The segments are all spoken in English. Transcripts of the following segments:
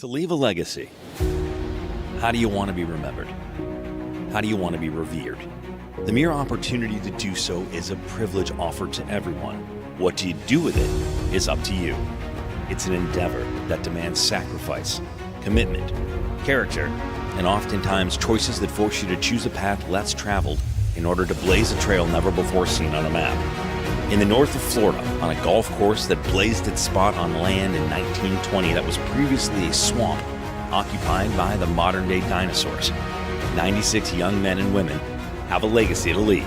To leave a legacy, how do you want to be remembered? How do you want to be revered? The mere opportunity to do so is a privilege offered to everyone. What do you do with it is up to you. It's an endeavor that demands sacrifice, commitment, character, and oftentimes choices that force you to choose a path less traveled in order to blaze a trail never before seen on a map. In the north of Florida, on a golf course that blazed its spot on land in 1920 that was previously a swamp occupied by the modern-day dinosaurs, 96 young men and women have a legacy to leave.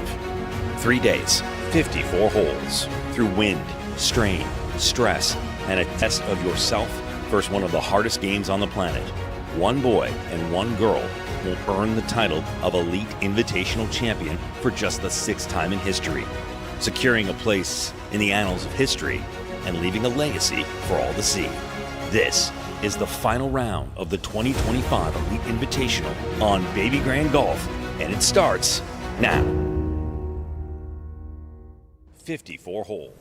3 days, 54 holes, through wind, strain, stress, and a test of yourself versus one of the hardest games on the planet. One boy and one girl will earn the title of Elite Invitational Champion for just the 6th time in history, securing a place in the annals of history and leaving a legacy for all to see. This is the final round of the 2025 Elite Invitational on Baby Grand Golf, and it starts now. 54 holes.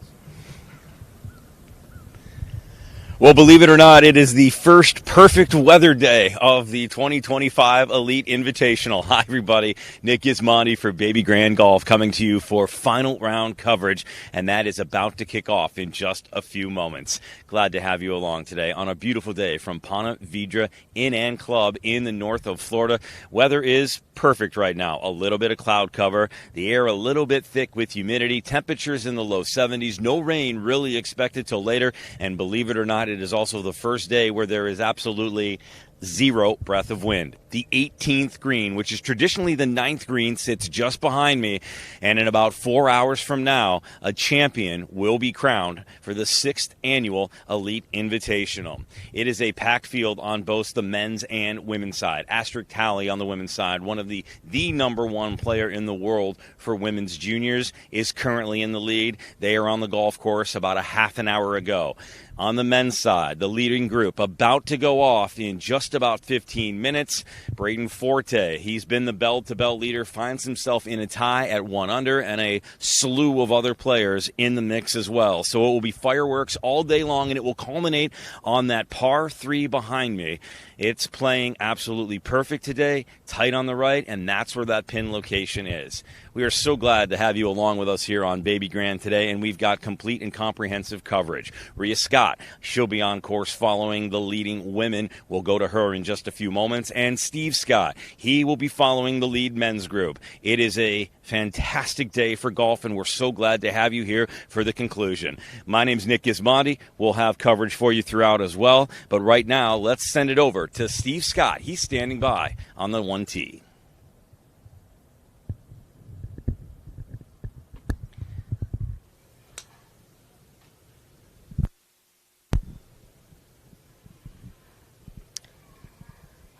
Well, believe it or not, it is the first perfect weather day of the 2025 Elite Invitational. Hi, everybody. Nick Gismondi for Baby Grand Golf coming to you for final round coverage, and that is about to kick off in just a few moments. Glad to have you along today on a beautiful day from Ponte Vedra Inn and Club in the north of Florida. Weather is perfect right now. A little bit of cloud cover, the air a little bit thick with humidity, temperatures in the low 70s, no rain really expected till later, and believe it or not, it is also the first day where there is absolutely zero breath of wind. The 18th green, which is traditionally the 9th green, sits just behind me, and in about 4 hours from now, a champion will be crowned for the 6th annual Elite Invitational. It is a packed field on both the men's and women's side. Asterisk Tally on the women's side, one of the number one player in the world for women's juniors, is currently in the lead. They are on the golf course about a half an hour ago. On the men's side, the leading group about to go off in just about 15 minutes. Braden Forte, he's been the bell-to-bell leader, finds himself in a tie at 1 under, and a slew of other players in the mix as well. So it will be fireworks all day long, and it will culminate on that par 3 behind me. It's playing absolutely perfect today, tight on the right, and that's where that pin location is. We are so glad to have you along with us here on Baby Grand today, and we've got complete and comprehensive coverage. Rhea Scott, she'll be on course following the leading women. We'll go to her in just a few moments. And Steve Scott, he will be following the lead men's group. It is a fantastic day for golf, and we're so glad to have you here for the conclusion. My name's Nick Gismondi. We'll have coverage for you throughout as well. But right now, let's send it over to Steve Scott. He's standing by on the 1 tee.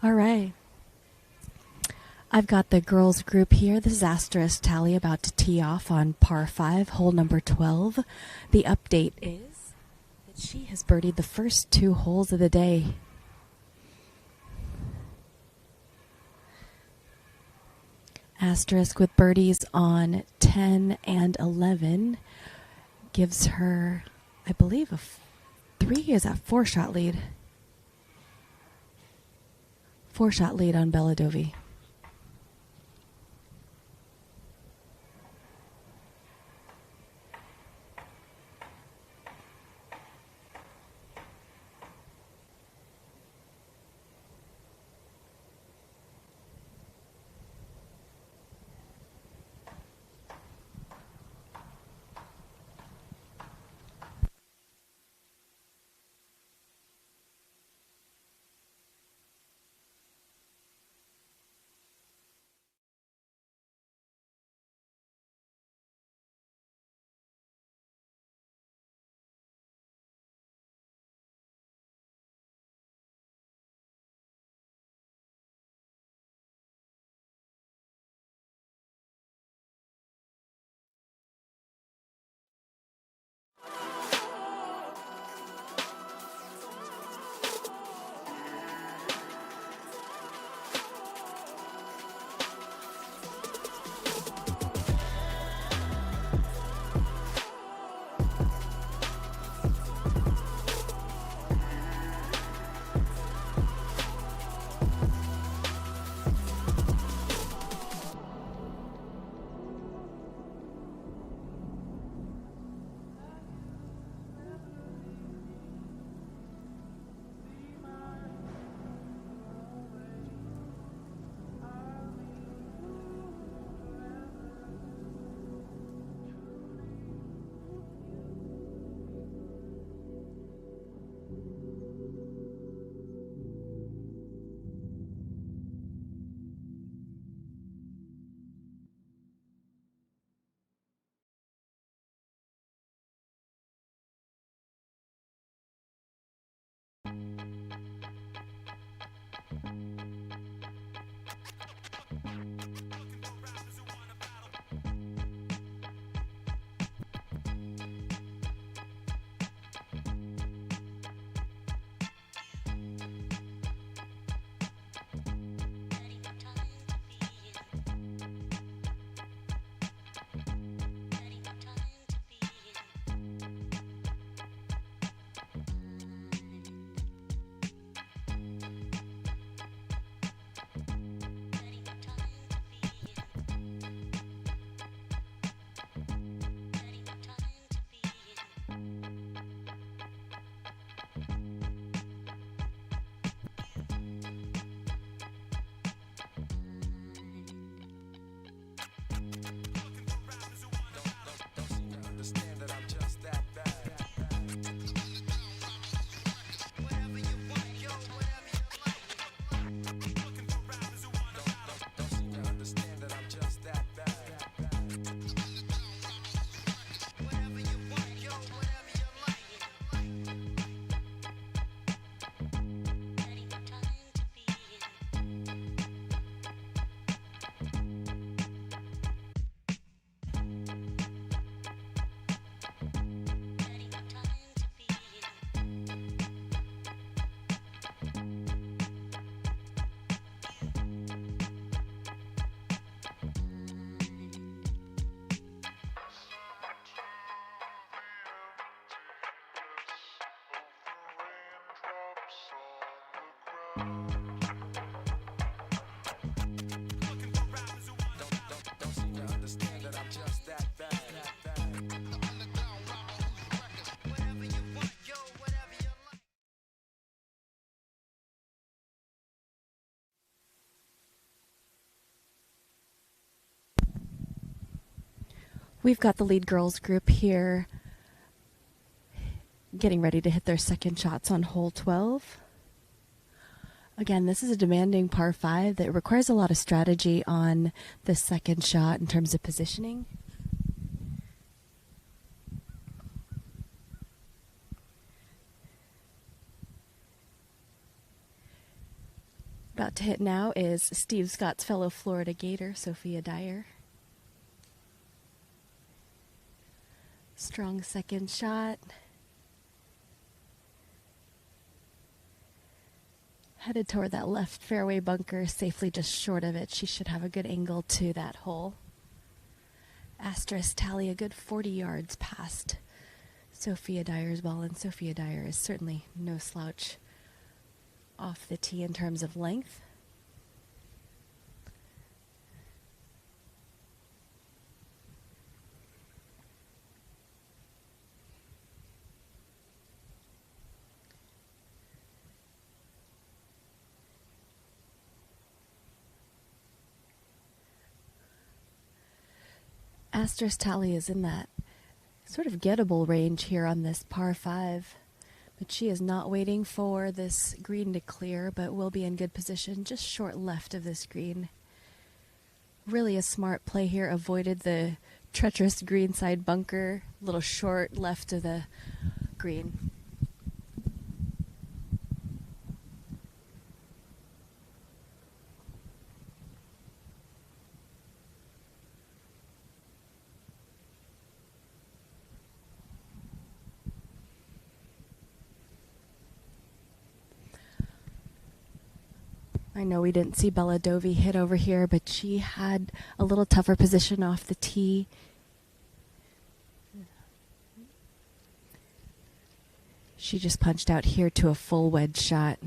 All right. I've got the girls group here. This is Asterisk Tally about to tee off on par 5, hole number 12. The update is that she has birdied the first 2 holes of the day. Asterisk with birdies on 10 and 11 gives her, I believe, a 4-shot lead. 4-shot lead on Belladovi. We've got the lead girls group here getting ready to hit their second shots on hole 12. Again, this is a demanding par 5 that requires a lot of strategy on the second shot in terms of positioning. About to hit now is Steve Scott's fellow Florida Gator, Sophia Dyer. Strong second shot. Headed toward that left fairway bunker, safely just short of it. She should have a good angle to that hole. Asterisk tally a good 40 yards past Sophia Dyer's ball, and Sophia Dyer is certainly no slouch off the tee in terms of length. Asterisk tally is in that sort of gettable range here on this par 5. But she is not waiting for this green to clear, but will be in good position just short left of this green. Really a smart play here. Avoided the treacherous greenside bunker, a little short left of the green. I know we didn't see Bella Dovey hit over here, but she had a little tougher position off the tee. She just punched out here to a full wedge shot.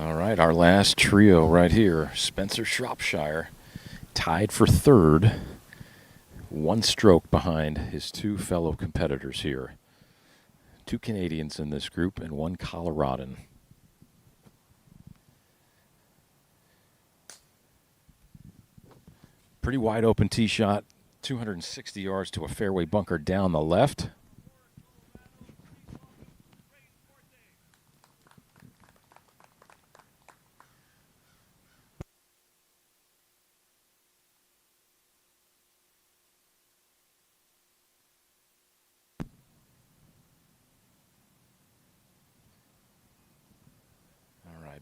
All right, our last trio right here. Spencer Shropshire tied for third, one stroke behind his two fellow competitors here. Two Canadians in this group and one Coloradan. Pretty wide open tee shot, 260 yards to a fairway bunker down the left.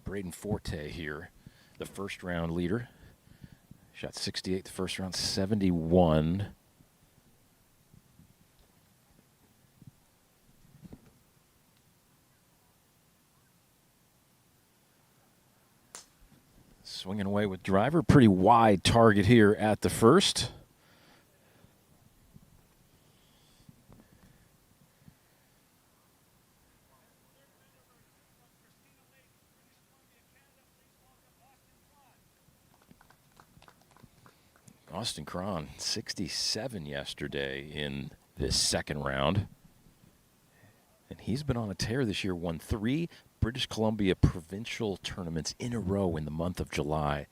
Braden Forte here, the first round leader. Shot 68 the first round, 71. Swinging away with driver. Pretty wide target here at the first. Austin Cron, 67 yesterday in this second round. And he's been on a tear this year, won 3 British Columbia provincial tournaments in a row in the month of July.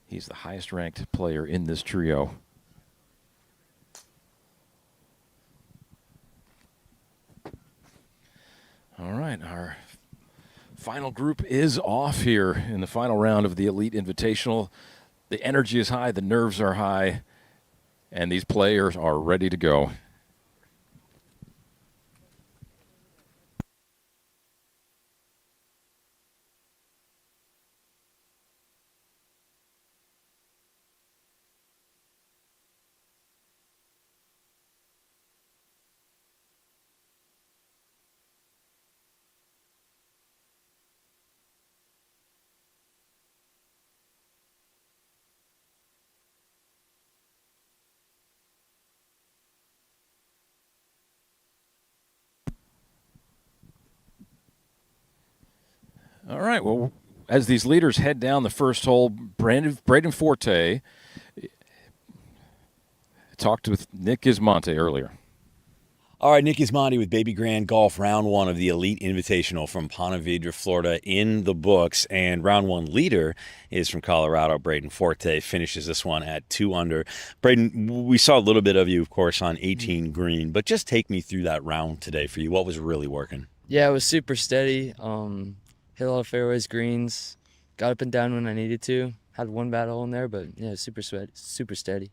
He's the highest ranked player in this trio. All right, our final group is off here in the final round of the Elite Invitational. The energy is high, the nerves are high, and these players are ready to go. All right. Well, as these leaders head down the first hole, Braden Forte talked with Nick Gismonte earlier. All right, Nick Gismonte with Baby Grand Golf, round one of the Elite Invitational from Ponte Vedra, Florida, in the books. And round one leader is from Colorado. Braden Forte finishes this one at 2 under. Braden, we saw a little bit of you, of course, on 18 green, but just take me through that round today for you. What was really working? Yeah, it was super steady. Hit a lot of fairways, greens, got up and down when I needed to. Had one bad hole in there, but yeah, super steady.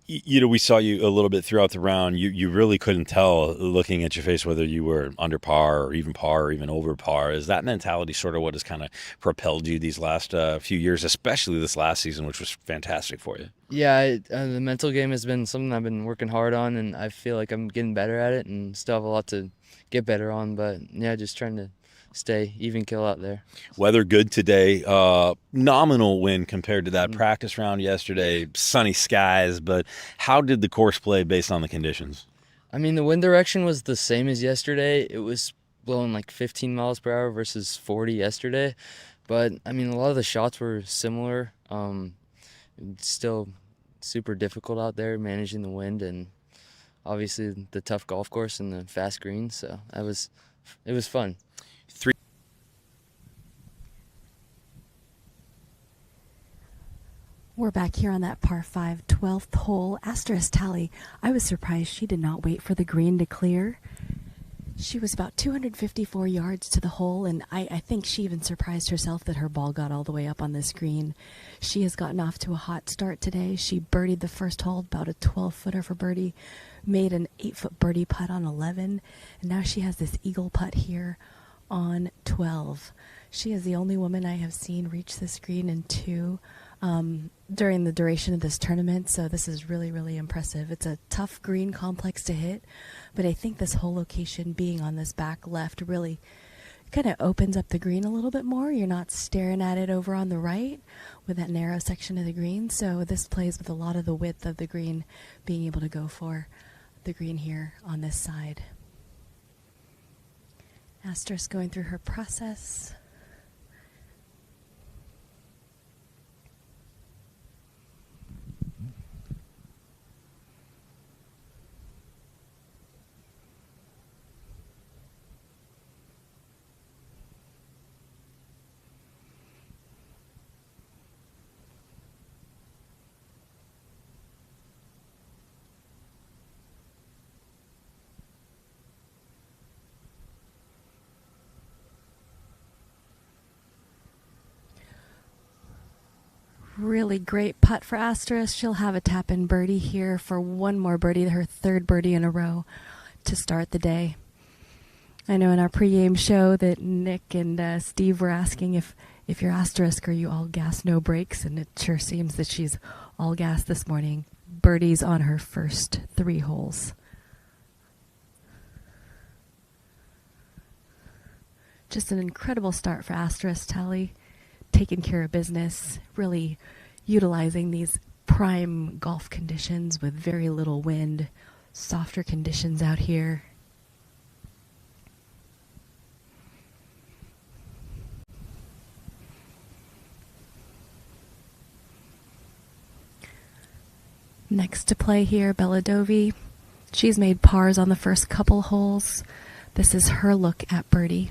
You know, we saw you a little bit throughout the round. You really couldn't tell, looking at your face, whether you were under par or even over par. Is that mentality sort of what has kind of propelled you these last few years, especially this last season, which was fantastic for you? Yeah, the mental game has been something I've been working hard on, and I feel like I'm getting better at it and still have a lot to get better on. But yeah, just trying to stay even kill out there. Weather good today. Nominal win compared to that practice round yesterday. Sunny skies, but how did the course play based on the conditions? I mean, the wind direction was the same as yesterday. It was blowing like 15 miles per hour versus 40 yesterday. But, I mean, a lot of the shots were similar. It's still super difficult out there managing the wind and obviously the tough golf course and the fast greens. So it was fun. We're back here on that par 5 12th hole. Asterisk Tally, I was surprised she did not wait for the green to clear. She was about 254 yards to the hole, and I think she even surprised herself that her ball got all the way up on this green. She has gotten off to a hot start today. She birdied the first hole, about a 12-footer for birdie, made an 8-foot birdie putt on 11, and now she has this eagle putt here on 12. She is the only woman I have seen reach this green in 2 during the duration of this tournament, so this is really, really impressive. It's a tough green complex to hit, but I think this whole location being on this back left really kind of opens up the green a little bit more. You're not staring at it over on the right with that narrow section of the green, so this plays with a lot of the width of the green, being able to go for the green here on this side. Asterisk going through her process. Really great putt for Asterisk. She'll have a tap-in birdie here for one more birdie, her third birdie in a row to start the day. I know in our pregame show that Nick and Steve were asking if you're Asterisk, are you all gas, no brakes? And it sure seems that she's all gas this morning. Birdies on her first 3 holes. Just an incredible start for Asterisk Tally. Taking care of business, really utilizing these prime golf conditions with very little wind, softer conditions out here. Next to play here, Bella Dovey. She's made pars on the first couple holes. This is her look at birdie.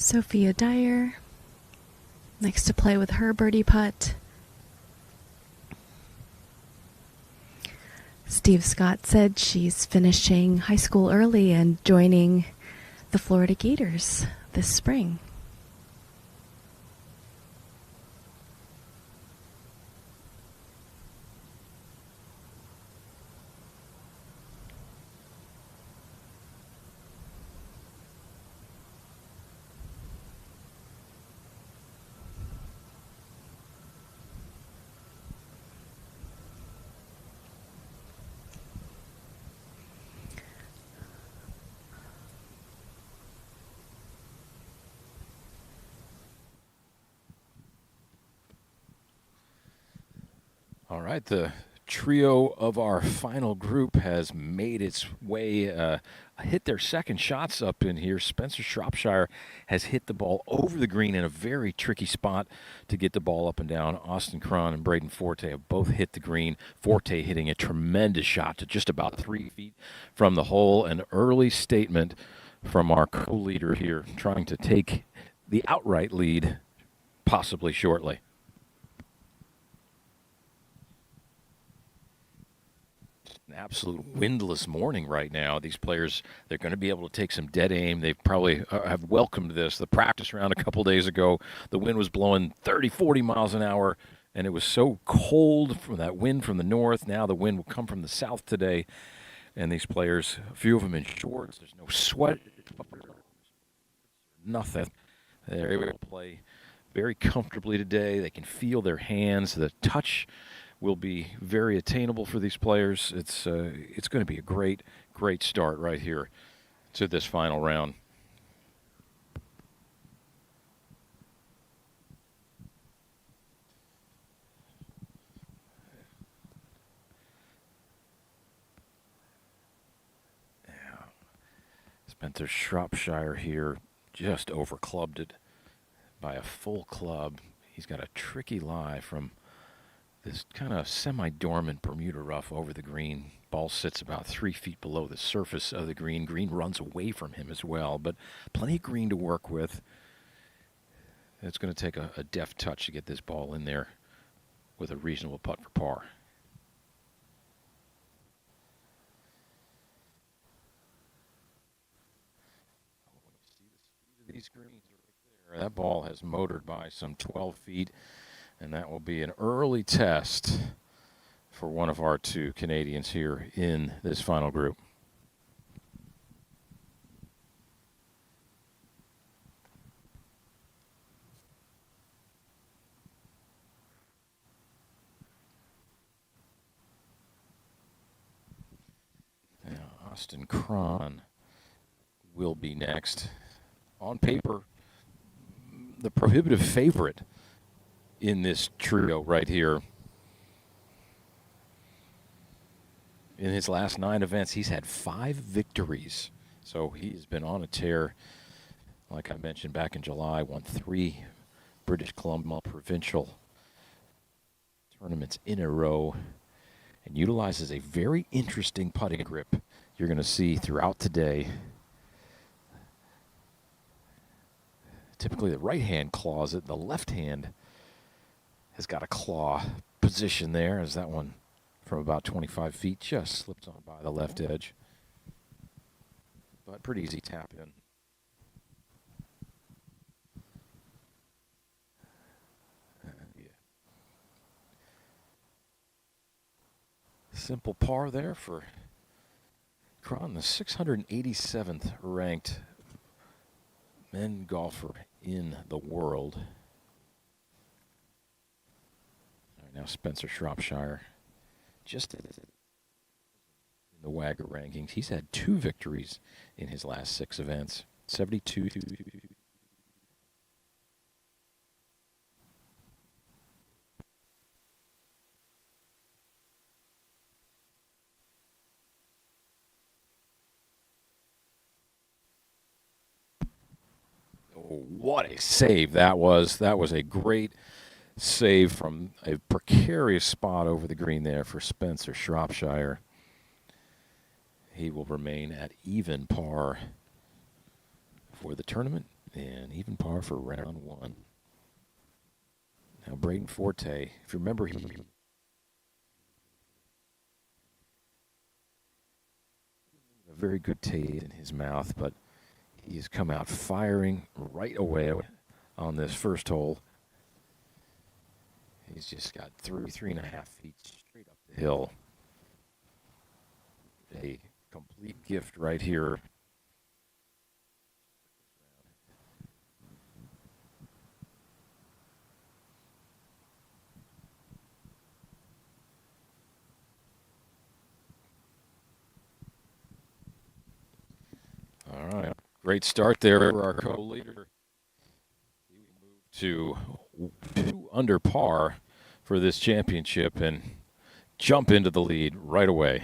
Sophia Dyer, next to play with her birdie putt. Steve Scott said she's finishing high school early and joining the Florida Gators this spring. All right, the trio of our final group has made its way, hit their second shots up in here. Spencer Shropshire has hit the ball over the green in a very tricky spot to get the ball up and down. Austin Cron and Braden Forte have both hit the green. Forte hitting a tremendous shot to just about 3 feet from the hole. An early statement from our co-leader here, trying to take the outright lead possibly shortly. An absolute windless morning right now. These players, they're going to be able to take some dead aim. They probably have welcomed this. The practice round a couple days ago, the wind was blowing 30, 40 miles an hour, and it was so cold from that wind from the north. Now the wind will come from the south today, and these players, a few of them in shorts, there's no sweat, nothing. They're able to play very comfortably today. They can feel their hands. The touch will be very attainable for these players. It's going to be a great start right here to this final round. Yeah. Spencer Shropshire here just overclubbed it by a full club. He's got a tricky lie from this kind of semi-dormant Bermuda rough over the green. Ball sits about 3 feet below the surface of the green. Green runs away from him as well, but plenty of green to work with. It's going to take a deft touch to get this ball in there with a reasonable putt for par. These greens right there. That ball has motored by some 12 feet. And that will be an early test for one of our two Canadians here in this final group. Now, Austin Cron will be next. On paper, the prohibitive favorite in this trio right here. In his last 9 events, he's had 5 victories. So he has been on a tear. Like I mentioned back in July, won 3 British Columbia provincial tournaments in a row and utilizes a very interesting putting grip you're going to see throughout today. Typically the right hand claws it, the left hand has got a claw position there as that one from about 25 feet just slips on by the left edge. But pretty easy tap in. Yeah. Simple par there for Cron, the 687th ranked men golfer in the world. Now Spencer Shropshire, just in the Wagger rankings, he's had 2 victories in his last 6 events. 72. Oh, what a save that was. That was a great save from a precarious spot over the green there for Spencer Shropshire. He will remain at even par for the tournament and even par for round 1. Now Braden Forte, if you remember, he a very good taste in his mouth, but he has come out firing right away on this first hole. He's just got 3.5 feet straight up the hill. A complete gift right here. All right. Great start there for our co-leader. He will move to 2 under par for this championship, and jump into the lead right away.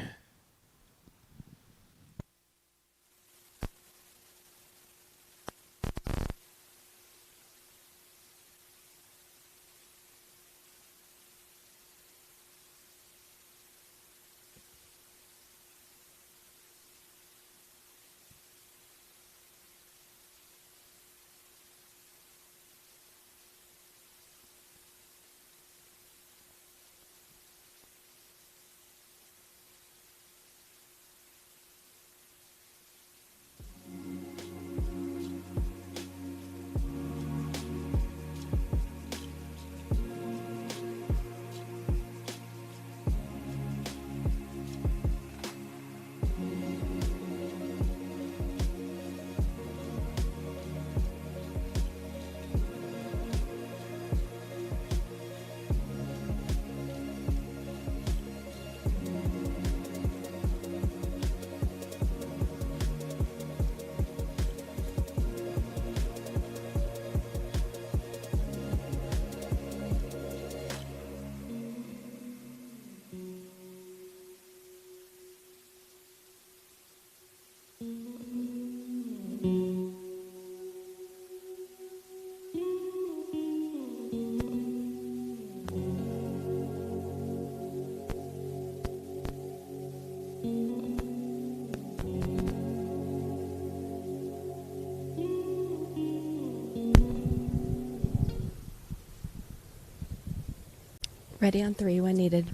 Ready on 3 when needed.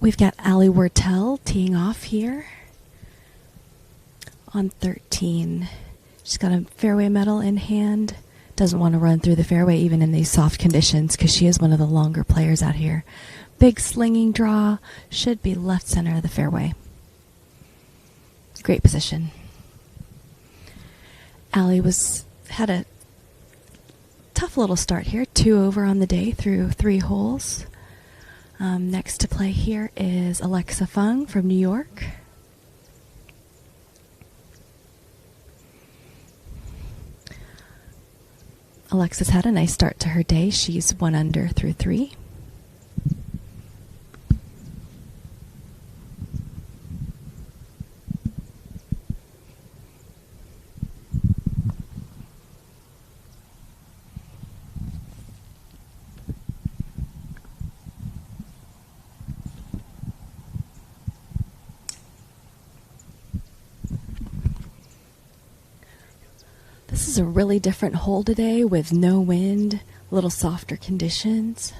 We've got Allie Wertel teeing off here on 13. She's got a fairway medal in hand. Doesn't want to run through the fairway even in these soft conditions because she is one of the longer players out here. Big slinging draw. Should be left center of the fairway. Great position. Allie had a tough little start here. 2 over on the day through 3 holes. Next to play here is Alexa Fung from New York. Alexa's had a nice start to her day. She's 1 under through 3. This is a really different hole today with no wind, a little softer conditions.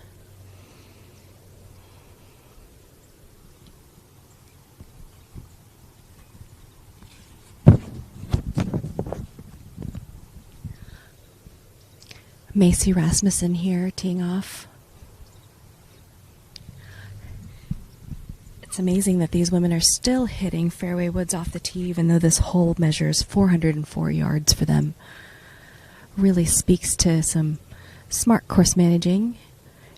Macy Rasmussen here teeing off. It's amazing that these women are still hitting fairway woods off the tee, even though this hole measures 404 yards for them. Really speaks to some smart course managing,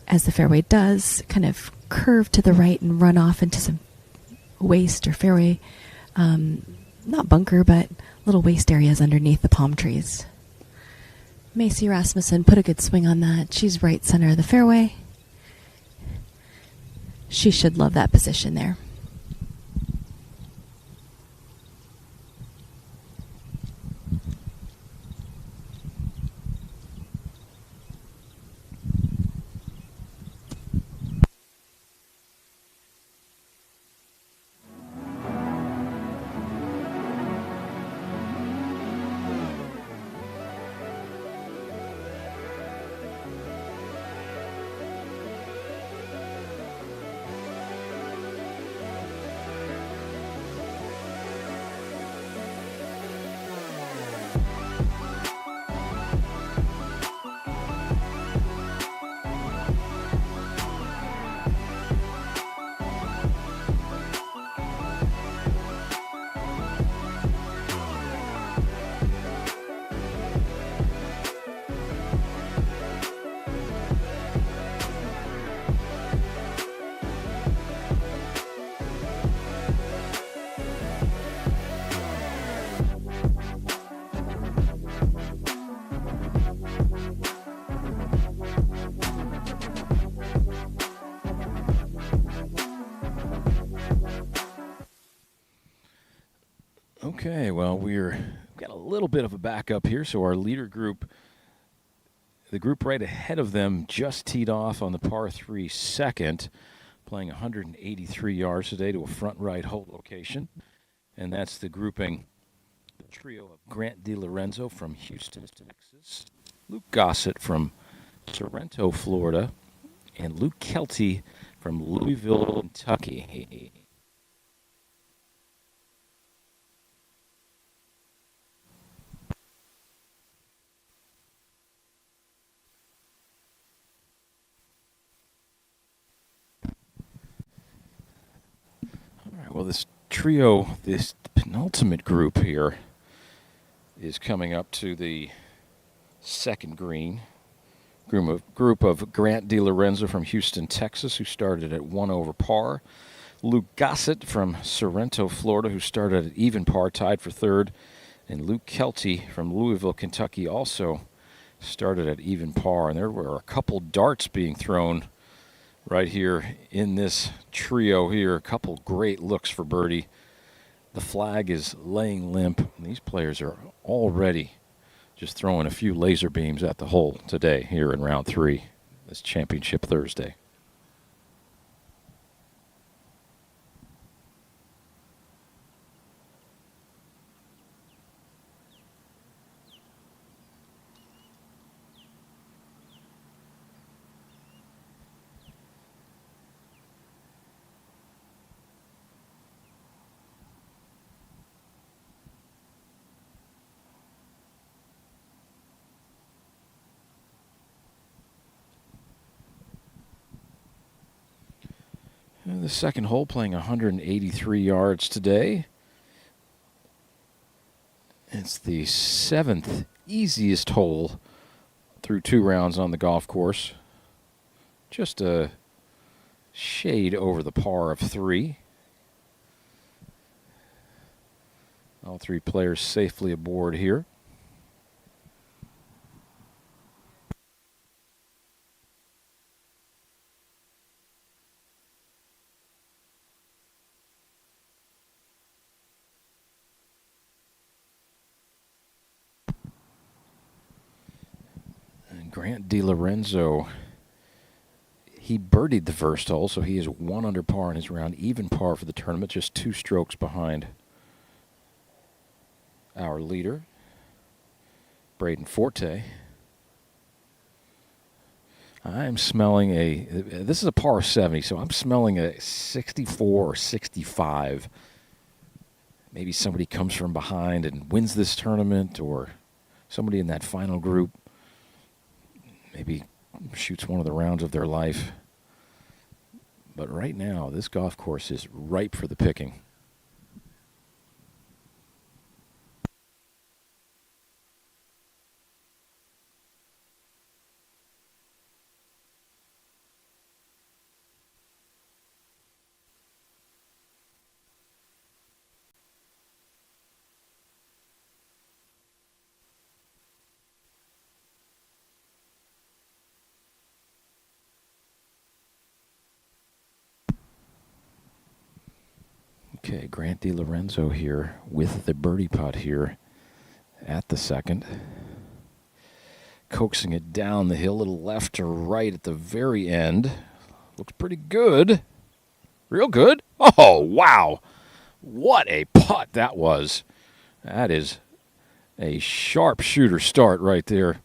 as the fairway does kind of curve to the right and run off into some waste or fairway, not bunker, but little waste areas underneath the palm trees. Macy Rasmussen put a good swing on that. She's right center of the fairway. She should love that position there. Okay, well, we've got a little bit of a backup here, so our leader group, the group right ahead of them, just teed off on the par 3 second, playing 183 yards today to a front right hole location, and that's the grouping, the trio of Grant DiLorenzo from Houston, Texas, Luke Gossett from Sorrento, Florida, and Luke Kelty from Louisville, Kentucky. All right, well, this trio, this penultimate group here, is coming up to the second green. Group of Grant DiLorenzo from Houston, Texas, who started at 1 over par. Luke Gossett from Sorrento, Florida, who started at even par, tied for third. And Luke Kelty from Louisville, Kentucky, also started at even par. And there were a couple darts being thrown right here in this trio here. A couple great looks for birdie. The flag is laying limp. These players are already just throwing a few laser beams at the hole today here in round 3, this championship Thursday. And the second hole, playing 183 yards today. It's the 7th easiest hole through 2 rounds on the golf course. Just a shade over the par of 3. All 3 players safely aboard here. Grant DiLorenzo, he birdied the first hole, so he is 1 under par in his round, even par for the tournament, just 2 strokes behind our leader, Braden Forte. I'm smelling this is a par 70, so I'm smelling a 64 or 65. Maybe somebody comes from behind and wins this tournament, or somebody in that final group maybe shoots one of the rounds of their life. But right now, this golf course is ripe for the picking. Okay, Grant DiLorenzo here with the birdie putt here at the second. Coaxing it down the hill, a little left to right at the very end. Looks pretty good. Real good. Oh, wow. What a putt that was. That is a sharpshooter start right there.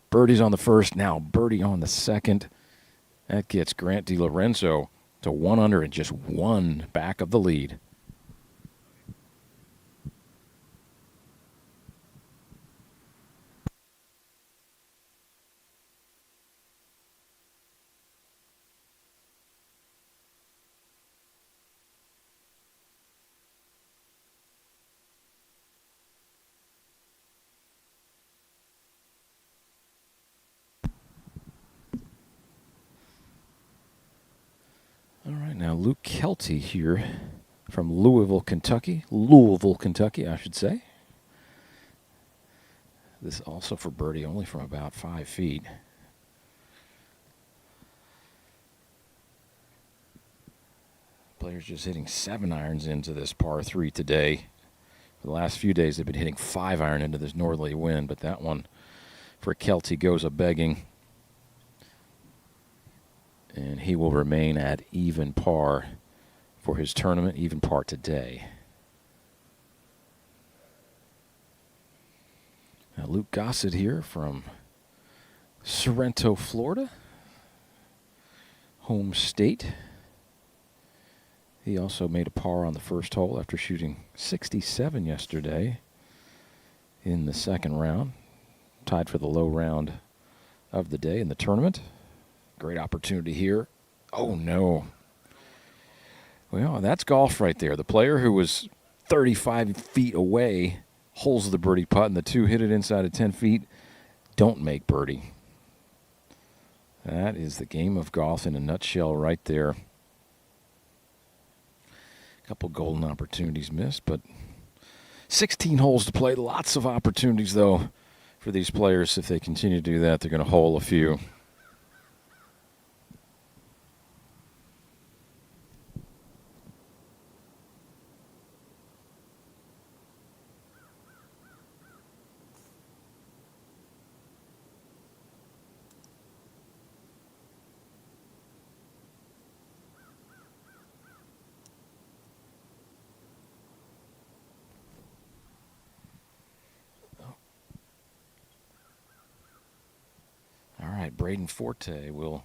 Birdie's on the first, now birdie on the second. That gets Grant DiLorenzo to 1 under and just 1 back of the lead. All right, now Luke Kelty here from Louisville, Kentucky, I should say. This also for birdie, only from about 5 feet. Players just hitting 7 irons into this par 3 today. The last few days they've been hitting 5-iron into this northerly wind, but that one for Kelty goes a-begging. And he will remain at even par for his tournament, even par today. Now Luke Gossett here from Sorrento, Florida, home state. He also made a par on the first hole after shooting 67 yesterday in the second round. Tied for the low round of the day in the tournament. Great opportunity here. Oh, no. Well, that's golf right there. The player who was 35 feet away holes the birdie putt, and the two hit it inside of 10 feet don't make birdie. That is the game of golf in a nutshell right there. A couple golden opportunities missed, but 16 holes to play. Lots of opportunities, though, for these players. If they continue to do that, they're going to hole a few. All right, Braden Forte will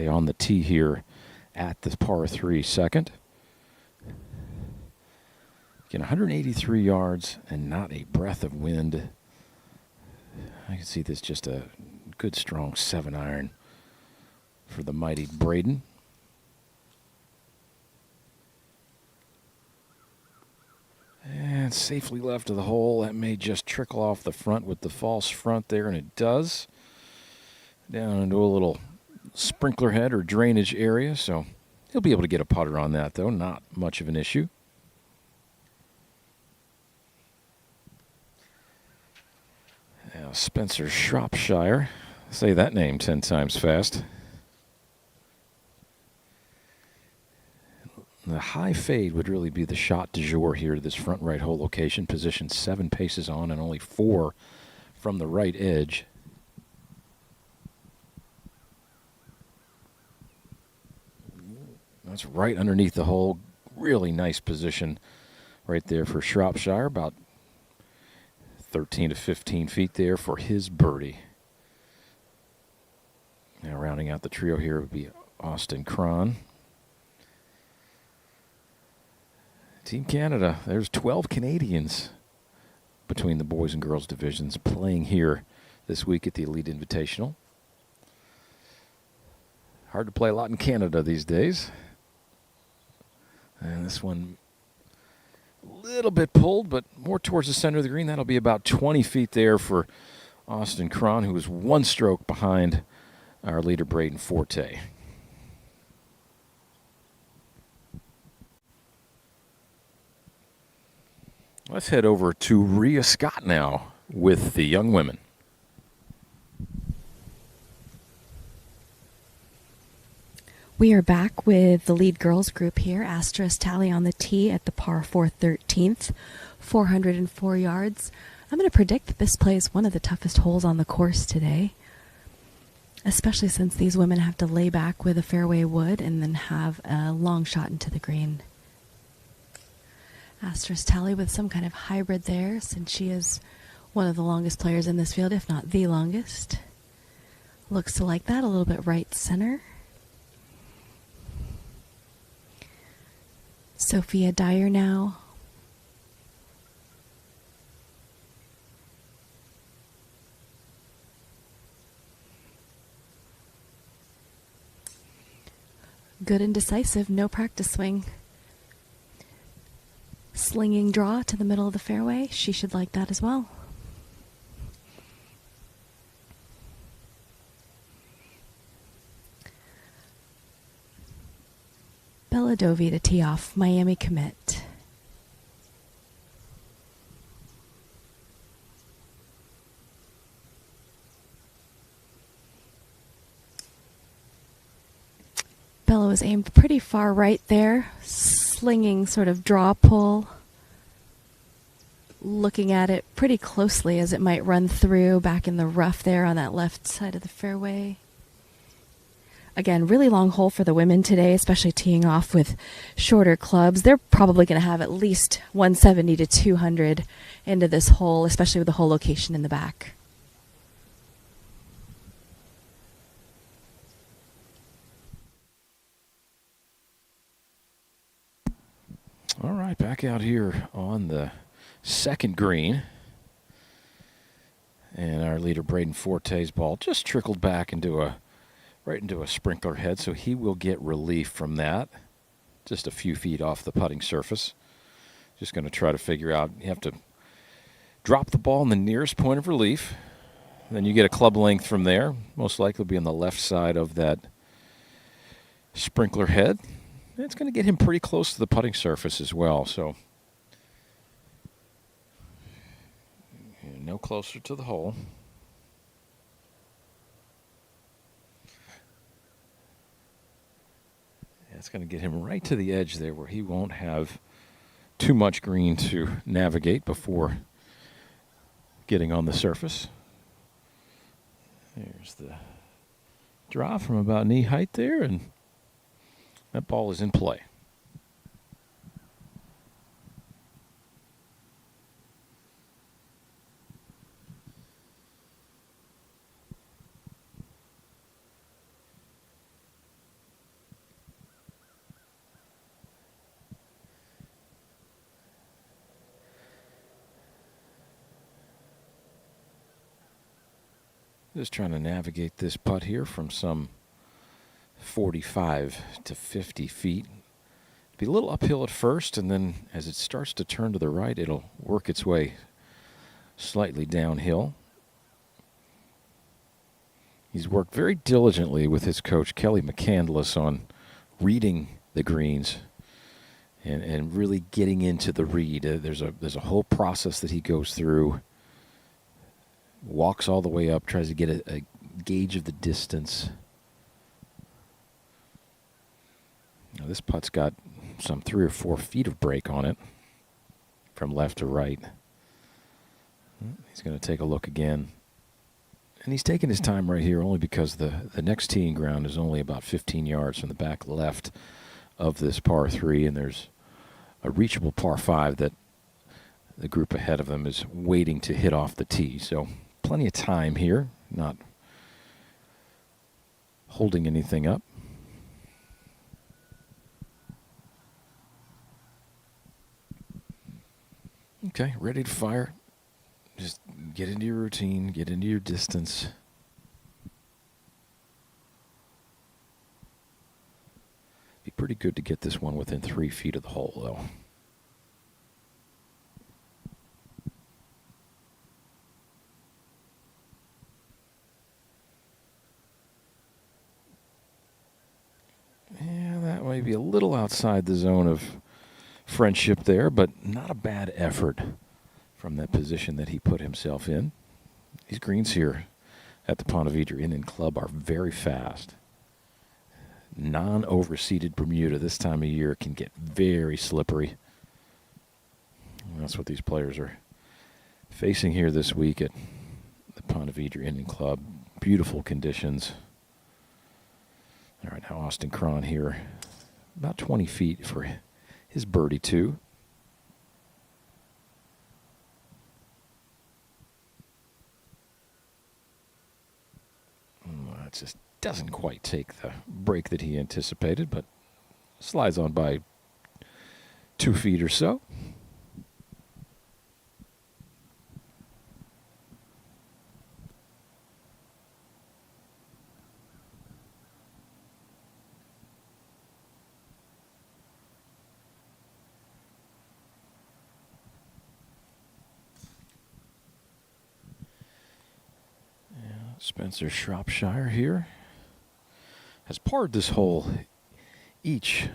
on the tee here at the par 3 second. Again, 183 yards and not a breath of wind. I can see this just a good strong 7-iron for the mighty Braden. And safely left of the hole. That may just trickle off the front with the false front there, and it does. Down into a little sprinkler head or drainage area, so he'll be able to get a putter on that, though. Not much of an issue. Now, Spencer Shropshire. Say that name 10 times fast. The high fade would really be the shot du jour here to this front right hole location. Positioned 7 paces on and only 4 from the right edge. That's right underneath the hole. Really nice position right there for Shropshire. About 13 to 15 feet there for his birdie. Now rounding out the trio here would be Austin Cron. Team Canada, there's 12 Canadians between the boys and girls divisions playing here this week at the Elite Invitational. Hard to play a lot in Canada these days. And this one a little bit pulled, but more towards the center of the green. That'll be about 20 feet there for Austin Cron, who is 1 stroke behind our leader, Braden Forte. Let's head over to Rhea Scott now with the young women. We are back with the lead girls group here. Asterisk tally on the tee at the par 4 13th, 404 yards. I'm going to predict that this plays one of the toughest holes on the course today, especially since these women have to lay back with a fairway wood and then have a long shot into the green. Asterisk tally with some kind of hybrid there, since she is one of the longest players in this field, if not the longest. Looks to like that, a little bit right center. Sophia Dyer now. Good and decisive, no practice swing. Slinging draw to the middle of the fairway. She should like that as well. Bella Dovey to tee off, Miami commit. Bella was aimed pretty far right there, slinging sort of draw pull, looking at it pretty closely as it might run through back in the rough there on that left side of the fairway. Again, really long hole for the women today, especially teeing off with shorter clubs. They're probably going to have at least 170 to 200 into this hole, especially with the hole location in the back. All right, back out here on the second green. And our leader, Braden Forte's ball just trickled back right into a sprinkler head, so he will get relief from that. Just a few feet off the putting surface. Just going to try to figure out, you have to drop the ball in the nearest point of relief. Then you get a club length from there. Most likely be on the left side of that sprinkler head. It's going to get him pretty close to the putting surface as well, so no closer to the hole. It's going to get him right to the edge there where he won't have too much green to navigate before getting on the surface. There's the draw from about knee height there, and that ball is in play. Just trying to navigate this putt here from some 45 to 50 feet. Be a little uphill at first, and then as it starts to turn to the right, it'll work its way slightly downhill. He's worked very diligently with his coach, Kelly McCandless, on reading the greens and really getting into the read. There's a whole process that he goes through. Walks all the way up, tries to get a gauge of the distance. Now this putt's got some 3 or 4 feet of break on it from left to right. He's going to take a look again. And he's taking his time right here only because the next teeing ground is only about 15 yards from the back left of this par 3, and there's a reachable par 5 that the group ahead of them is waiting to hit off the tee. So plenty of time here, not holding anything up. Okay, ready to fire. Just get into your routine, get into your distance. Be pretty good to get this one within 3 feet of the hole, though. Yeah, that might be a little outside the zone of friendship there, but not a bad effort from that position that he put himself in. These greens here at the Ponte Vedra Inn and Club are very fast. Non-overseeded Bermuda this time of year can get very slippery. And that's what these players are facing here this week at the Ponte Vedra Inn and Club. Beautiful conditions. All right, now Austin Cron here, about 20 feet for his birdie two. It just doesn't quite take the break that he anticipated, but slides on by 2 feet or so. Spencer Shropshire here has parred this hole each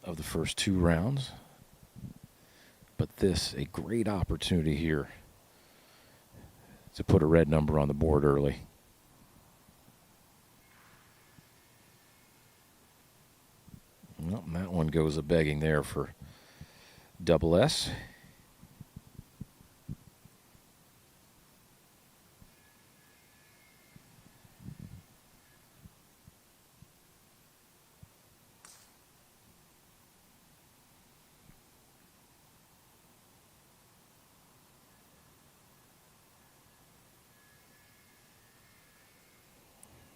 of the first 2 rounds. But this, a great opportunity here to put a red number on the board early. Well, and that one goes a begging there for double S.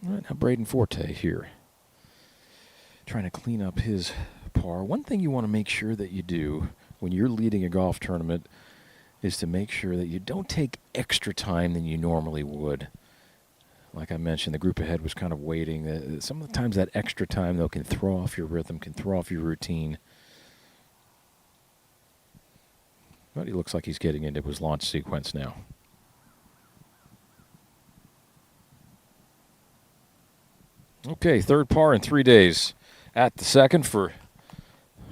All right, now Braden Forte here, trying to clean up his par. One thing you want to make sure that you do when you're leading a golf tournament is to make sure that you don't take extra time than you normally would. Like I mentioned, the group ahead was kind of waiting. Sometimes that extra time, though, can throw off your rhythm, can throw off your routine. But he looks like he's getting into his launch sequence now. Okay, third par in 3 days. At the second for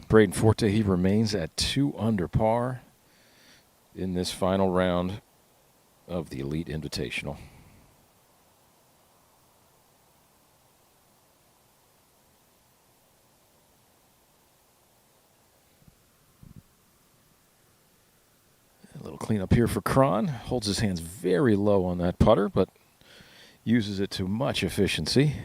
Braden Forte, he remains at 2 under par in this final round of the Elite Invitational. A little cleanup here for Cron. Holds his hands very low on that putter, but uses it to much efficiency.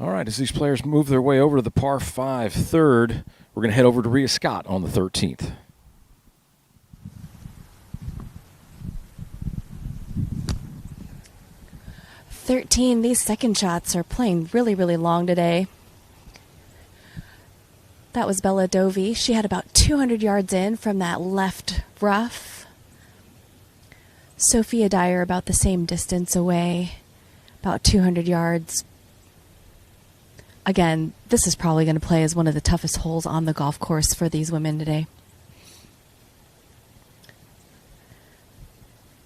All right, as these players move their way over to the par 5 third, we're going to head over to Rhea Scott on the 13th. These second shots are playing really, really long today. That was Bella Dovey. She had about 200 yards in from that left rough. Sophia Dyer about the same distance away, about 200 yards. Again, this is probably going to play as one of the toughest holes on the golf course for these women today.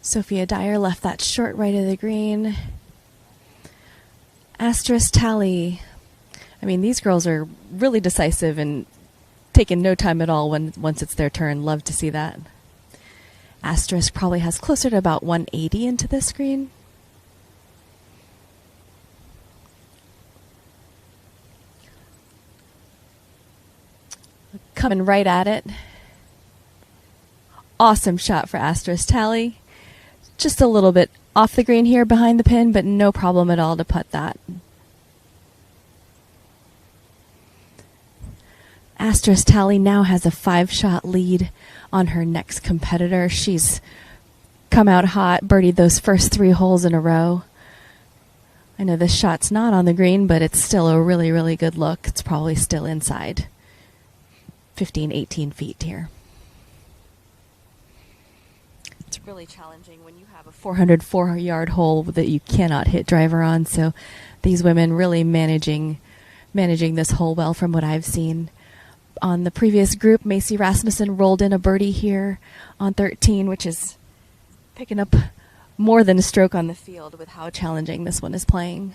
Sophia Dyer left that short right of the green. Asterisk Tally. I mean, these girls are really decisive and taking no time at all once it's their turn. Love to see that. Asterisk probably has closer to about 180 into this green. Coming right at it. Awesome shot for Asterisk Tally. Just a little bit off the green here behind the pin, but no problem at all to putt that. Asterisk Tally now has a 5-shot lead on her next competitor. She's come out hot, birdied those first 3 holes in a row. I know this shot's not on the green, but it's still a really, really good look. It's probably still inside 15, 18 feet here. It's really challenging when you have a 404-yard hole that you cannot hit driver on. So these women really managing this hole well from what I've seen. On the previous group, Macy Rasmussen rolled in a birdie here on 13, which is picking up more than a stroke on the field with how challenging this one is playing.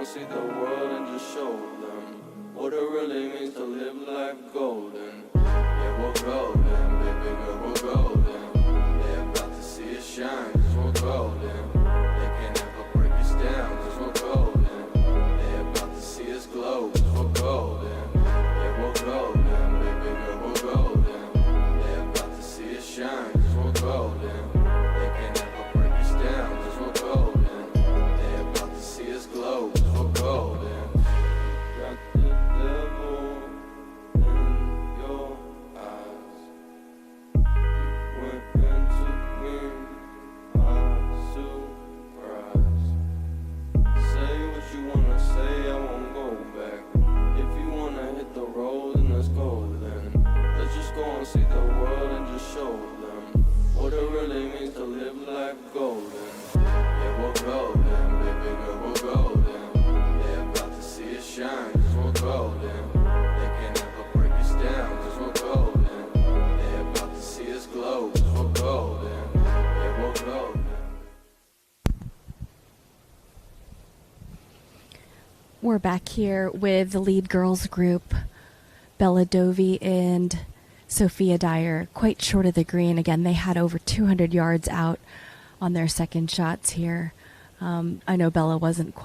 See the world and just show them what it really means to live life golden. Yeah, we're golden, baby girl, we're golden. They're about to see us shine, cause we're golden. They can't ever break us down, cause we're golden. They're about to see us glow, cause we're golden. Yeah, we're golden, baby girl, we're golden. They're about to see us shine, cause we're golden. They can't ever break us down, cause we're golden. They're about to see us glow. Golden. Got the devil in golden. They can't ever break us down, cause we're golden. They're about to see us glow, cause we're golden. Yeah, we're golden. We're back here with the lead girls group, Bella Dovey and Sophia Dyer, quite short of the green. Again, they had over 200 yards out on their second shots here. I know Bella wasn't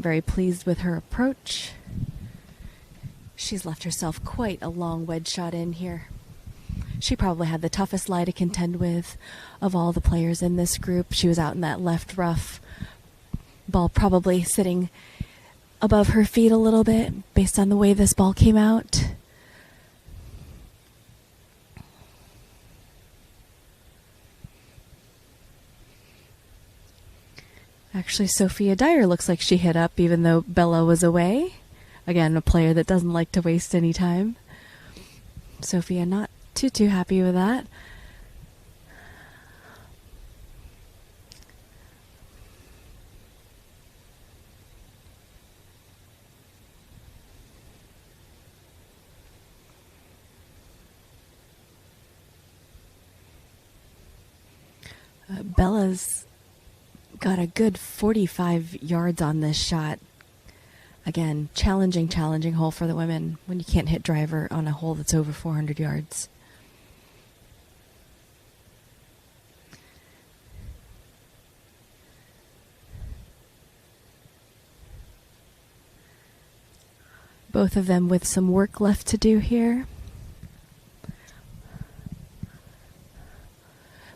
very pleased with her approach. She's left herself quite a long wedge shot in here. She probably had the toughest lie to contend with of all the players in this group. She was out in that left rough, ball probably sitting above her feet a little bit based on the way this ball came out. Actually, Sophia Dyer looks like she hit up even though Bella was away. Again, a player that doesn't like to waste any time. Sophia not too happy with that. Bella's got a good 45 yards on this shot. Again, challenging hole for the women when you can't hit driver on a hole that's over 400 yards. Both of them with some work left to do here.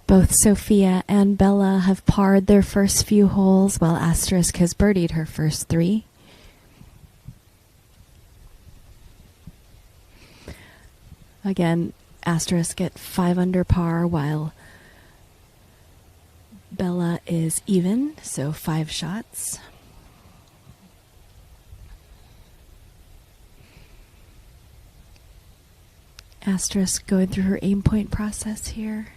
Both Sophia and Bella have parred their first few holes, while Asterisk has birdied her first 3. Again, Asterisk at 5 under par, while Bella is even, so 5 shots. Asterisk going through her aim point process here.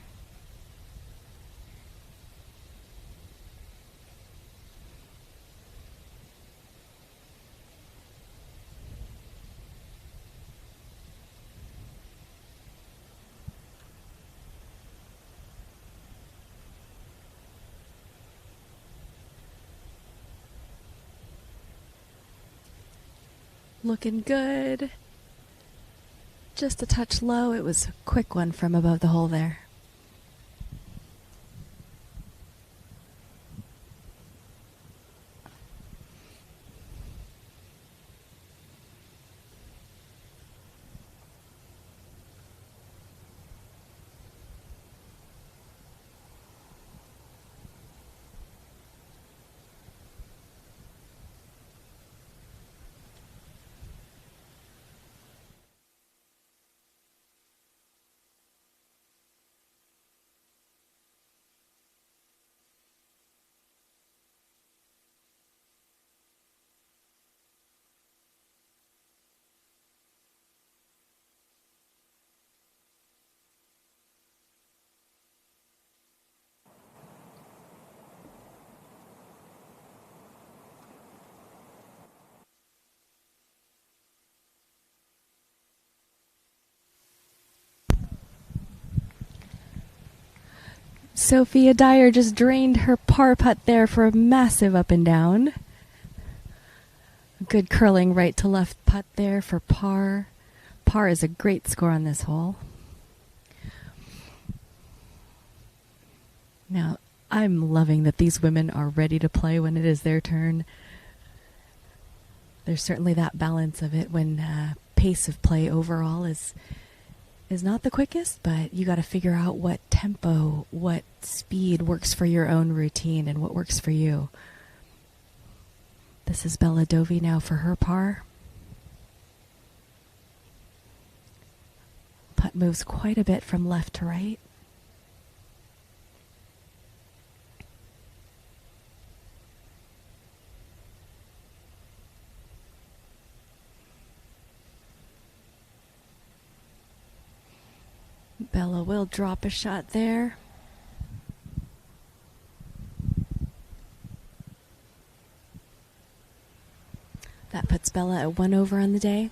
Looking good. Just a touch low. It was a quick one from above the hole there. Sophia Dyer just drained her par putt there for a massive up and down. A good curling right to left putt there for par. Par is a great score on this hole. Now, I'm loving that these women are ready to play when it is their turn. There's certainly that balance of it when pace of play overall is not the quickest, but you got to figure out what tempo, what speed works for your own routine and what works for you. This is Bella Dovey now for her par. Putt moves quite a bit from left to right. Bella will drop a shot there. That puts Bella at 1 over on the day.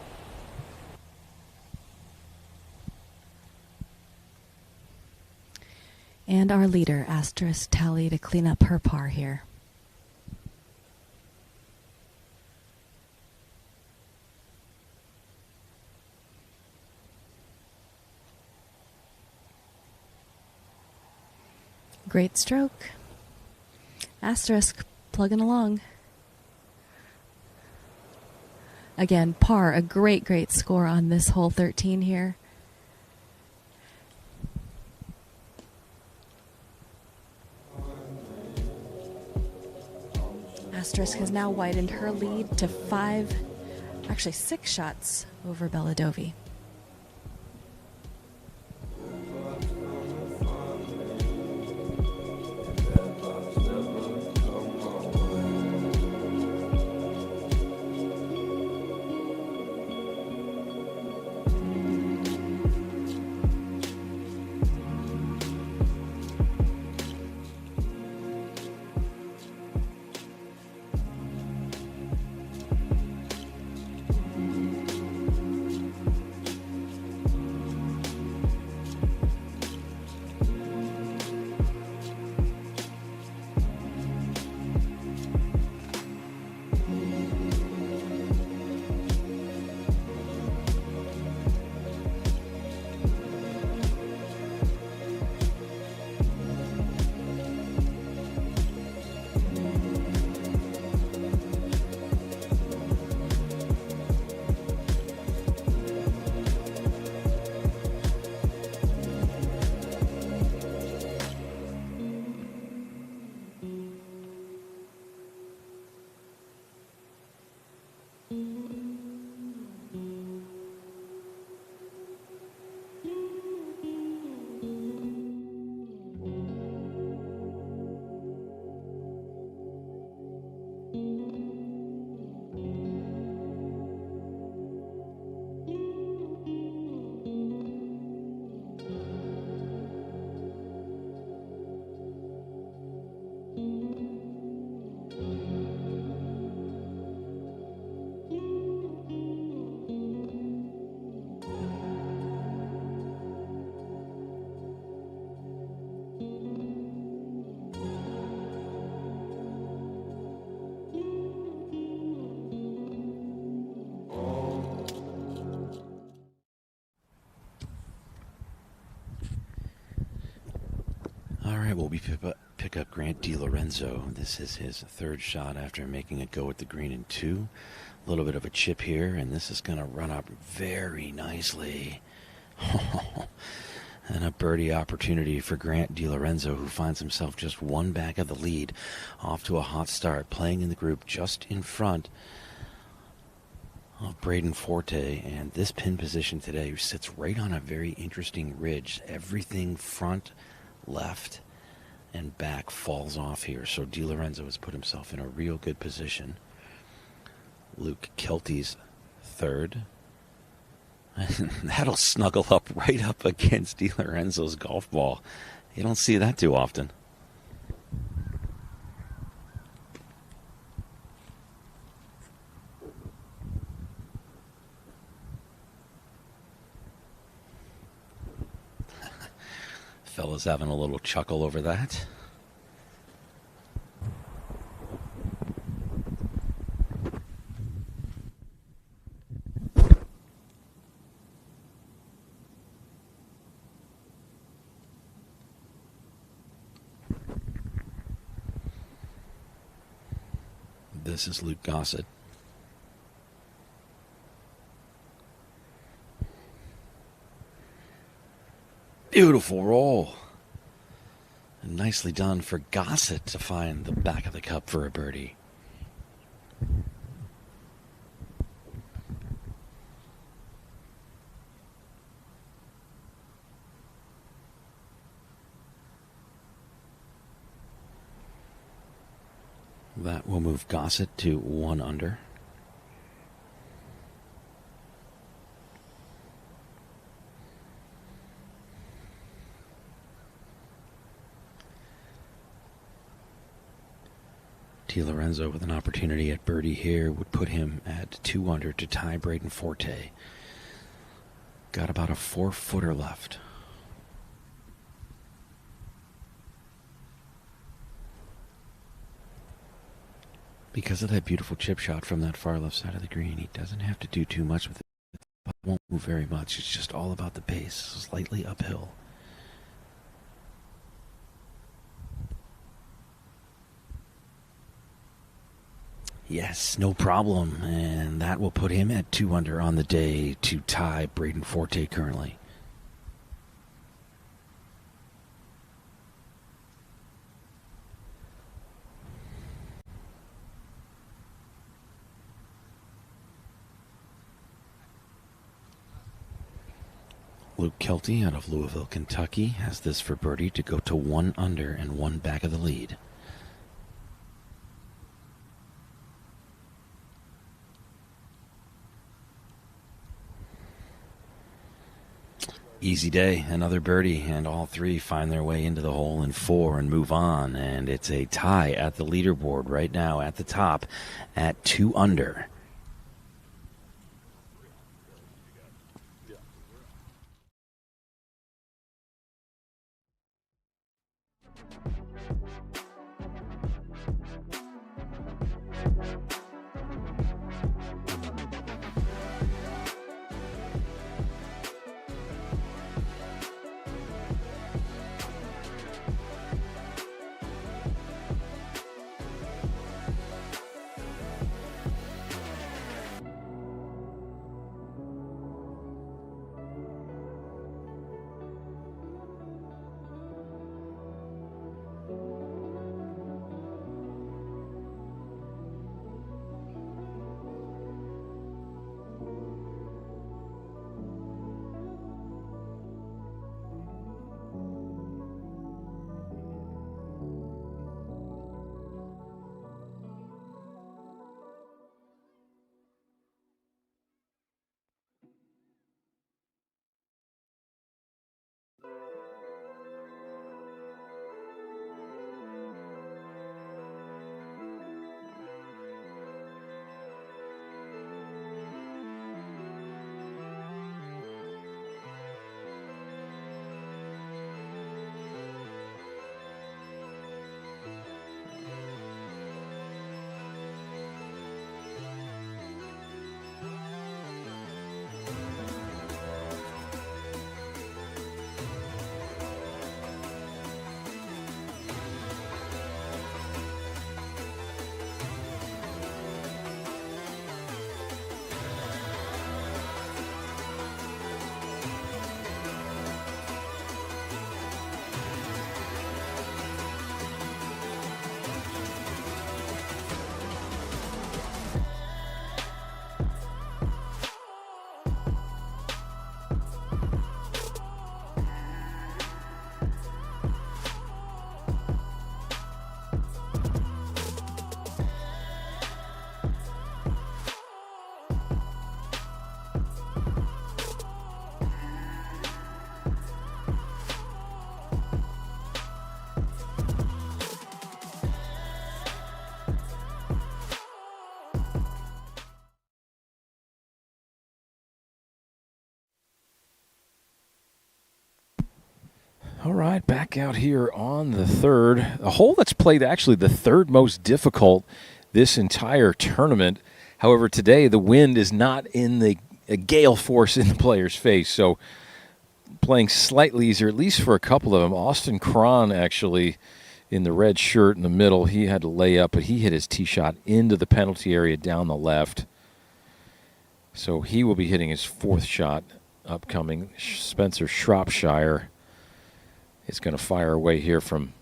And our leader, Asterisk Tally, to clean up her par here. Great stroke. Asterisk plugging along. Again, par, a great, great score on this hole 13 here. Asterisk has now widened her lead to 6 shots over Belladovi. All right, well, we pick up Grant DiLorenzo. This is his third shot after making a go at the green in 2. A little bit of a chip here, and this is going to run up very nicely. And a birdie opportunity for Grant DiLorenzo, who finds himself just 1 back of the lead, off to a hot start, playing in the group just in front of Braden Forte. And this pin position today sits right on a very interesting ridge. Everything front, left, and back falls off here. So DiLorenzo has put himself in a real good position. Luke Kelty's third. That'll snuggle up right up against DiLorenzo's golf ball. You don't see that too often. Fella's having a little chuckle over that. This is Luke Gossett. Beautiful roll. And nicely done for Gossett to find the back of the cup for a birdie. That will move Gossett to 1 under. T. Lorenzo with an opportunity at birdie here would put him at 2 under to tie Braden Forte. Got about a 4-footer left. Because of that beautiful chip shot from that far left side of the green, he doesn't have to do too much with it. It won't move very much. It's just all about the pace, slightly uphill. Yes, no problem. And that will put him at 2 under on the day to tie Braden Forte currently. Luke Kelty out of Louisville, Kentucky has this for birdie to go to 1 under and 1 back of the lead. Easy day, another birdie, and all three find their way into the hole in 4 and move on. And it's a tie at the leaderboard right now at the top at 2 under. All right, back out here on the third. A hole that's played actually the third most difficult this entire tournament. However, today the wind is not in the gale force in the player's face, so playing slightly easier, at least for a couple of them. Austin Cron actually in the red shirt in the middle, he had to lay up, but he hit his tee shot into the penalty area down the left. So he will be hitting his fourth shot upcoming. Spencer Shropshire is going to fire away here from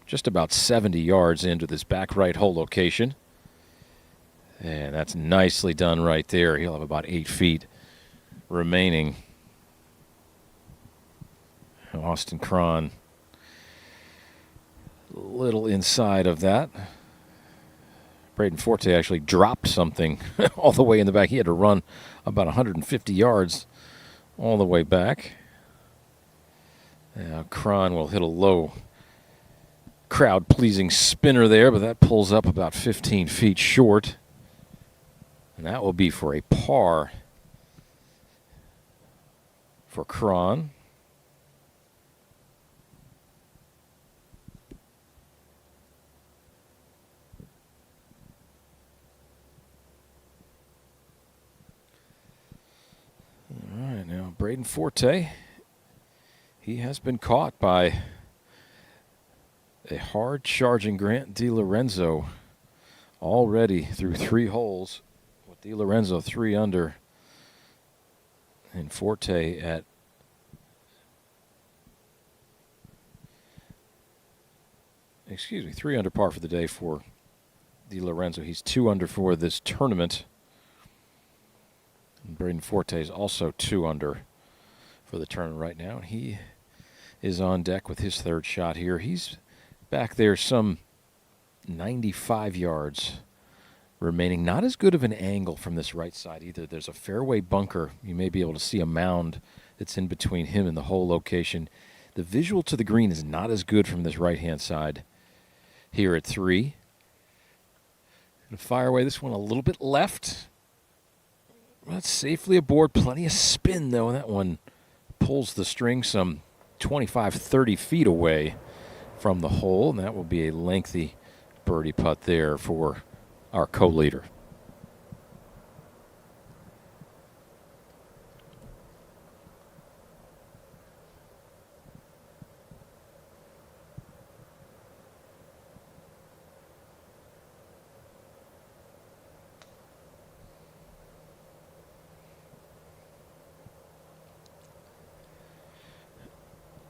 just about 70 yards into this back right hole location. And that's nicely done right there. He'll have about 8 feet remaining. Austin Cron a little inside of that. Braden Forte actually dropped something all the way in the back. He had to run about 150 yards all the way back. Now Cron will hit a low crowd-pleasing spinner there, but that pulls up about 15 feet short. And that will be for a par for Cron. All right, now Braden Forte, he has been caught by a hard-charging Grant DiLorenzo already through 3 holes, with DiLorenzo 3 under and Forte at excuse me, 3 under par for the day for DiLorenzo. He's 2 under for this tournament. And Braden Forte is also 2 under for the tournament right now. He is on deck with his 3rd shot here. He's back there some 95 yards remaining. Not as good of an angle from this right side either. There's a fairway bunker. You may be able to see a mound that's in between him and the hole location. The visual to the green is not as good from this right-hand side here at 3. Gonna fire away this one a little bit left. That's safely aboard. Plenty of spin, though. That one pulls the string some 25, 30 feet away from the hole, and that will be a lengthy birdie putt there for our co-leader.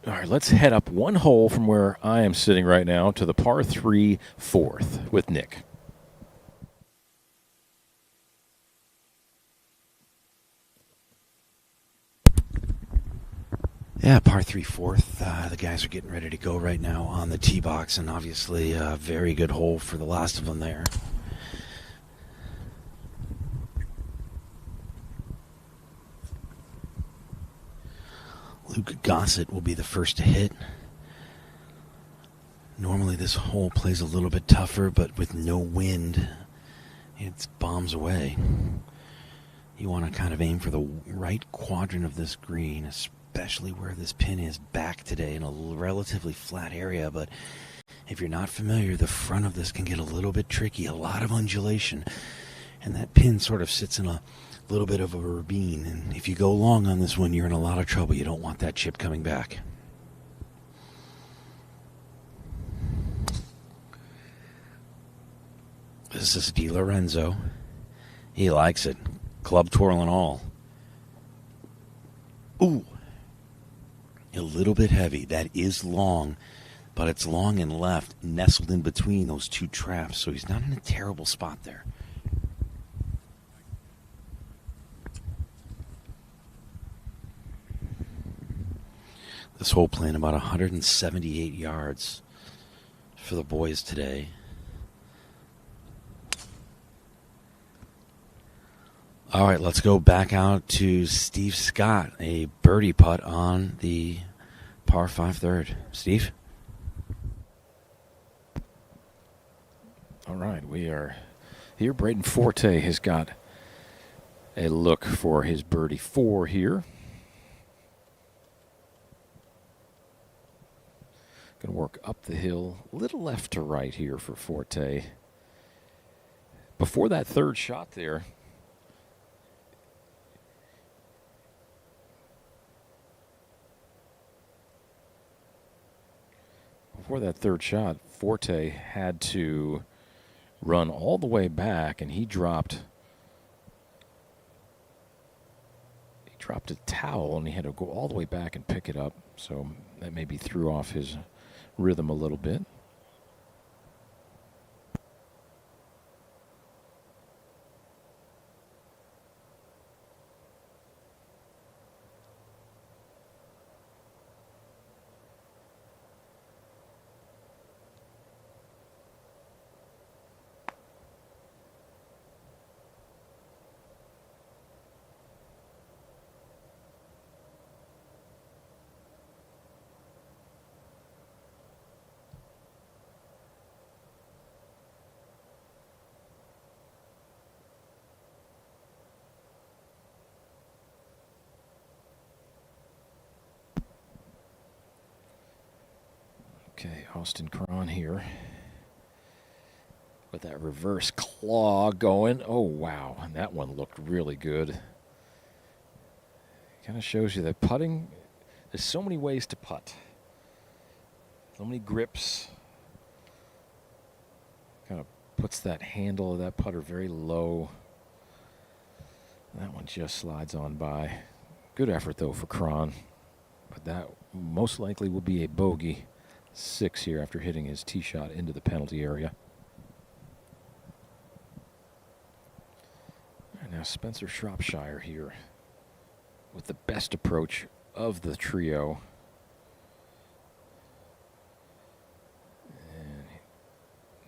All right, let's head up 1 hole from where I am sitting right now to the par 3 4th with Nick. Yeah, par 3 4th. The guys are getting ready to go right now on the tee box, and obviously a very good hole for the last of them there. Luke Gossett will be the first to hit. Normally this hole plays a little bit tougher, but with no wind, it's bombs away. You want to kind of aim for the right quadrant of this green, especially where this pin is back today in a relatively flat area. But if you're not familiar, the front of this can get a little bit tricky, a lot of undulation, and that pin sort of sits in a little bit of a ravine, and if you go long on this one, you're in a lot of trouble. You don't want that chip coming back. This is DiLorenzo. He likes it. Club twirl and all. Ooh. A little bit heavy. That is long, but it's long and left, nestled in between those 2 traps, so he's not in a terrible spot there. This hole playing about 178 yards for the boys today. All right, let's go back out to Steve Scott, a birdie putt on the par 5 3rd. Steve? All right, we are here. Braden Forte has got a look for his birdie 4 here. Going to work up the hill, a little left to right here for Forte. Before that 3rd shot there, Forte had to run all the way back, and he dropped a towel, and he had to go all the way back and pick it up. So that maybe threw off his rhythm a little bit. Okay, Austin Cron here with that reverse claw going. Oh, wow. And that one looked really good. Kind of shows you that putting, there's so many ways to putt. So many grips. Kind of puts that handle of that putter very low. That one just slides on by. Good effort, though, for Cron. But that most likely will be a bogey. 6 here after hitting his tee shot into the penalty area. And now Spencer Shropshire here with the best approach of the trio.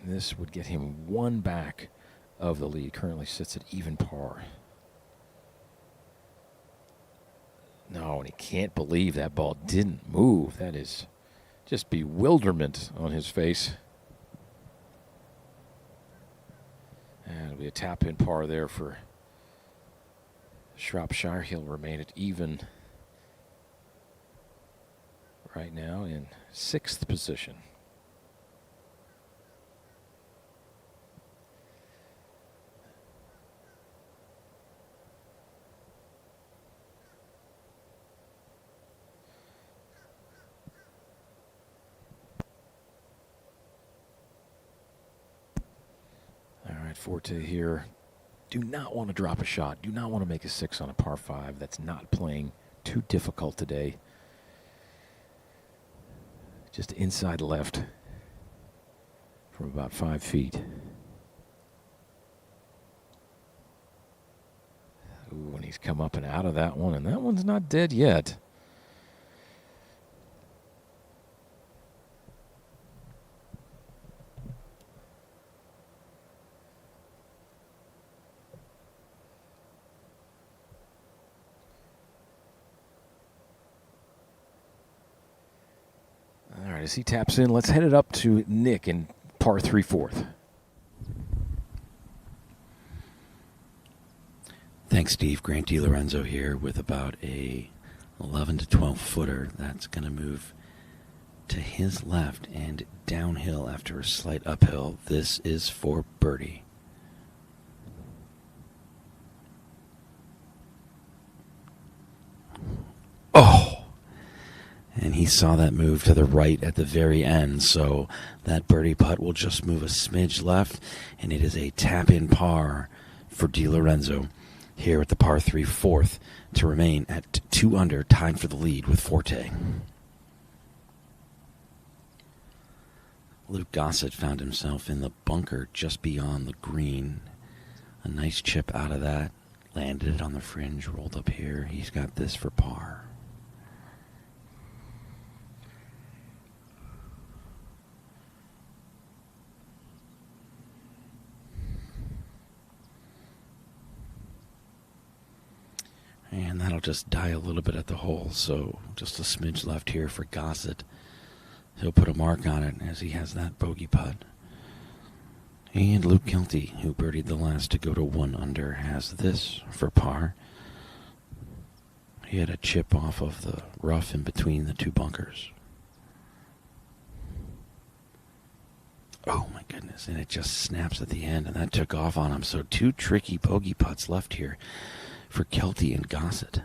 And this would get him 1 back of the lead. Currently sits at even par. No, and he can't believe that ball didn't move. That is just bewilderment on his face. And it'll be a tap-in par there for Shropshire. He'll remain at even right now in 6th position. Forte here. Do not want to drop a shot. Do not want to make a 6 on a par 5. That's not playing too difficult today. Just inside left from about 5 feet. Ooh, and he's come up and out of that one, and that one's not dead yet. As he taps in, let's head it up to Nick in par 3 4th. Thanks, Steve. Grant DiLorenzo here with about a 11 to 12 footer. That's going to move to his left and downhill after a slight uphill. This is for birdie. Oh! And he saw that move to the right at the very end, so that birdie putt will just move a smidge left, and it is a tap-in par for DiLorenzo here at the par 3 4th to remain at 2 under, tied for the lead with Forte. Luke Gossett found himself in the bunker just beyond the green. A nice chip out of that, landed it on the fringe, rolled up here. He's got this for par. And that'll just die a little bit at the hole, so just a smidge left here for Gossett. He'll put a mark on it as he has that bogey putt. And Luke Kelty, who birdied the last to go to 1 under, has this for par. He had a chip off of the rough in between the 2 bunkers. Oh my goodness, and it just snaps at the end, and that took off on him. So 2 tricky bogey putts left here for Kelty and Gossett.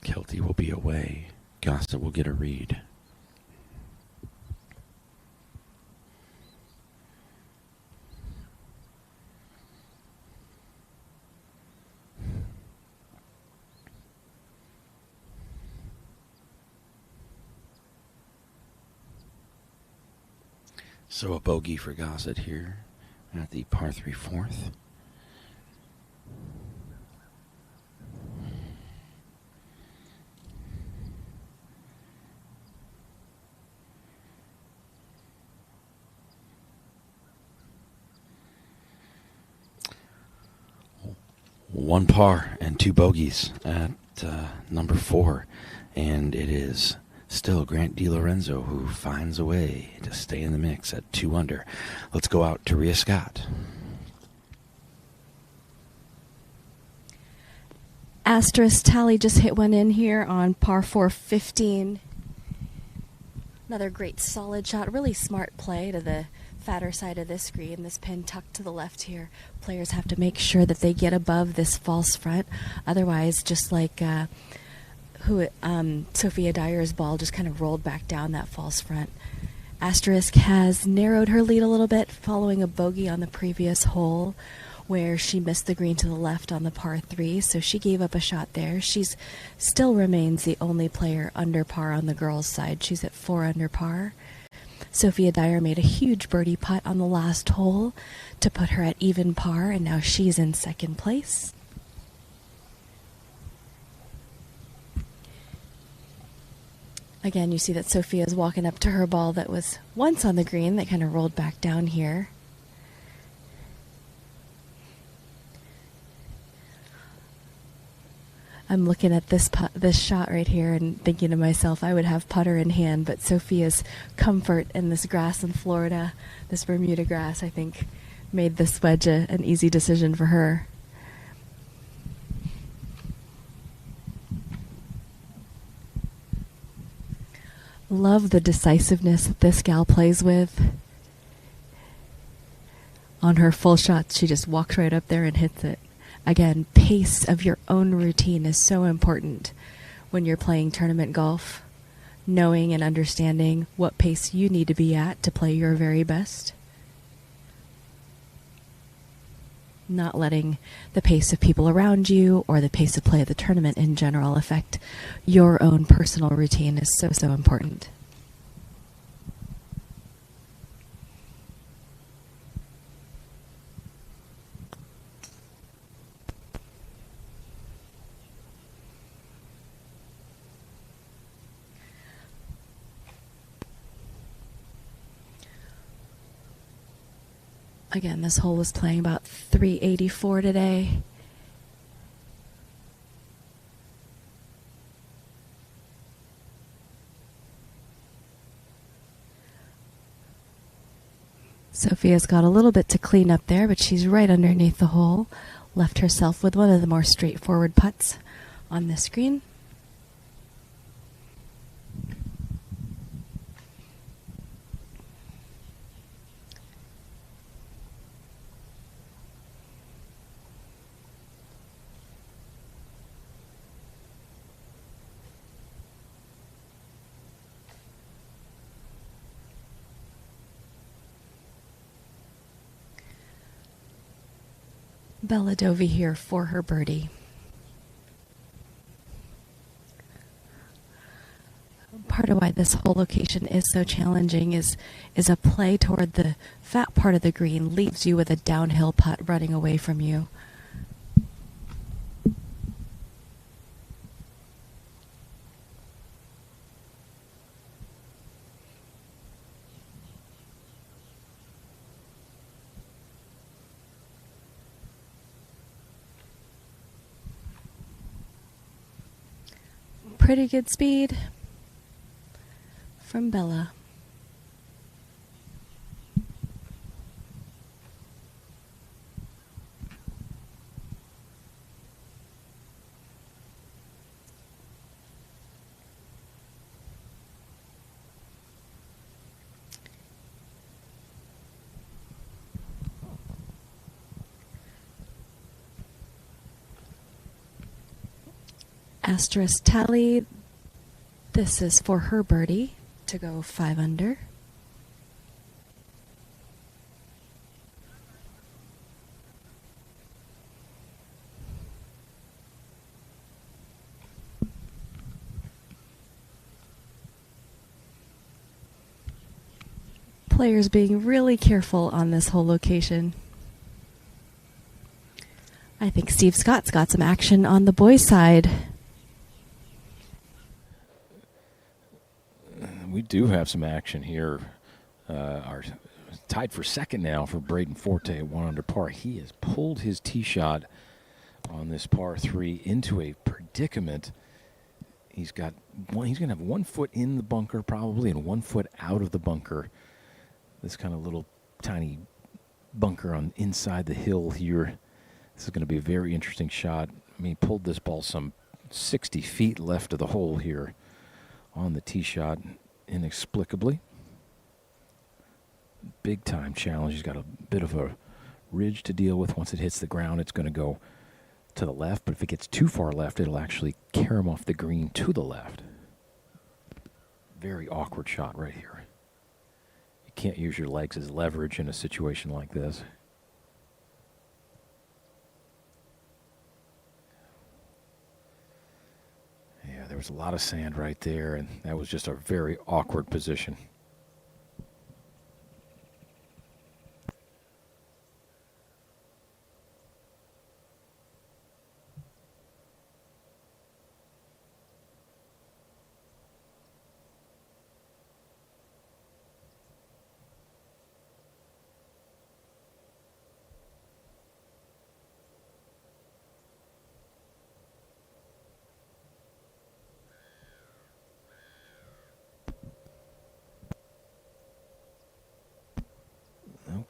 Kelty will be away. Gossett will get a read. So a bogey for Gossett here at the par 3 4th. One par and 2 bogeys at number 4, and it is still Grant DiLorenzo who finds a way to stay in the mix at 2 under. Let's go out to Rhea Scott. Asterisk Tally just hit one in here on par 4 15. Another great solid shot. Really smart play to the fatter side of this green. This pin tucked to the left here. Players have to make sure that they get above this false front. Otherwise, just like Sophia Dyer's ball just kind of rolled back down that false front. Asterisk has narrowed her lead a little bit following a bogey on the previous hole where she missed the green to the left on the par 3, so she gave up a shot there. She's still remains the only player under par on the girls' side. She's at 4 under par. Sophia Dyer made a huge birdie putt on the last hole to put her at even par, and now she's in second place. Again, you see that Sophia is walking up to her ball that was once on the green that kind of rolled back down here. I'm looking at this shot right here and thinking to myself, I would have putter in hand, but Sophia's comfort in this grass in Florida, this Bermuda grass, I think made this wedge an easy decision for her. Love the decisiveness that this gal plays with. On her full shots, she just walks right up there and hits it. Again, pace of your own routine is so important when you're playing tournament golf. Knowing and understanding what pace you need to be at to play your very best. Not letting the pace of people around you or the pace of play of the tournament in general affect your own personal routine is so, so important. Again, this hole was playing about 384 today. Sophia's got a little bit to clean up there, but she's right underneath the hole. Left herself with one of the more straightforward putts on this green. Bella Dovey here for her birdie. Part of why this whole location is so challenging is a play toward the fat part of the green leaves you with a downhill putt running away from you. Pretty good speed from Bella. Asterisk Tally, this is for her birdie to go 5 under. Players being really careful on this whole location. I think Steve Scott's got some action on the boys' side. We do have some action here. Are tied for second now for Braden Forte at 1 under par. He has pulled his tee shot on this par 3 into a predicament. He's going to have 1 foot in the bunker probably and 1 foot out of the bunker. This kind of little tiny bunker on inside the hill here. This is going to be a very interesting shot. I mean, he pulled this ball some 60 feet left of the hole here on the tee shot inexplicably. Big time challenge. He's got a bit of a ridge to deal with. Once it hits the ground, it's going to go to the left, but if it gets too far left, it'll actually carry him off the green to the left. Very awkward shot right here. You can't use your legs as leverage in a situation like this. Yeah, there was a lot of sand right there, and that was just a very awkward position.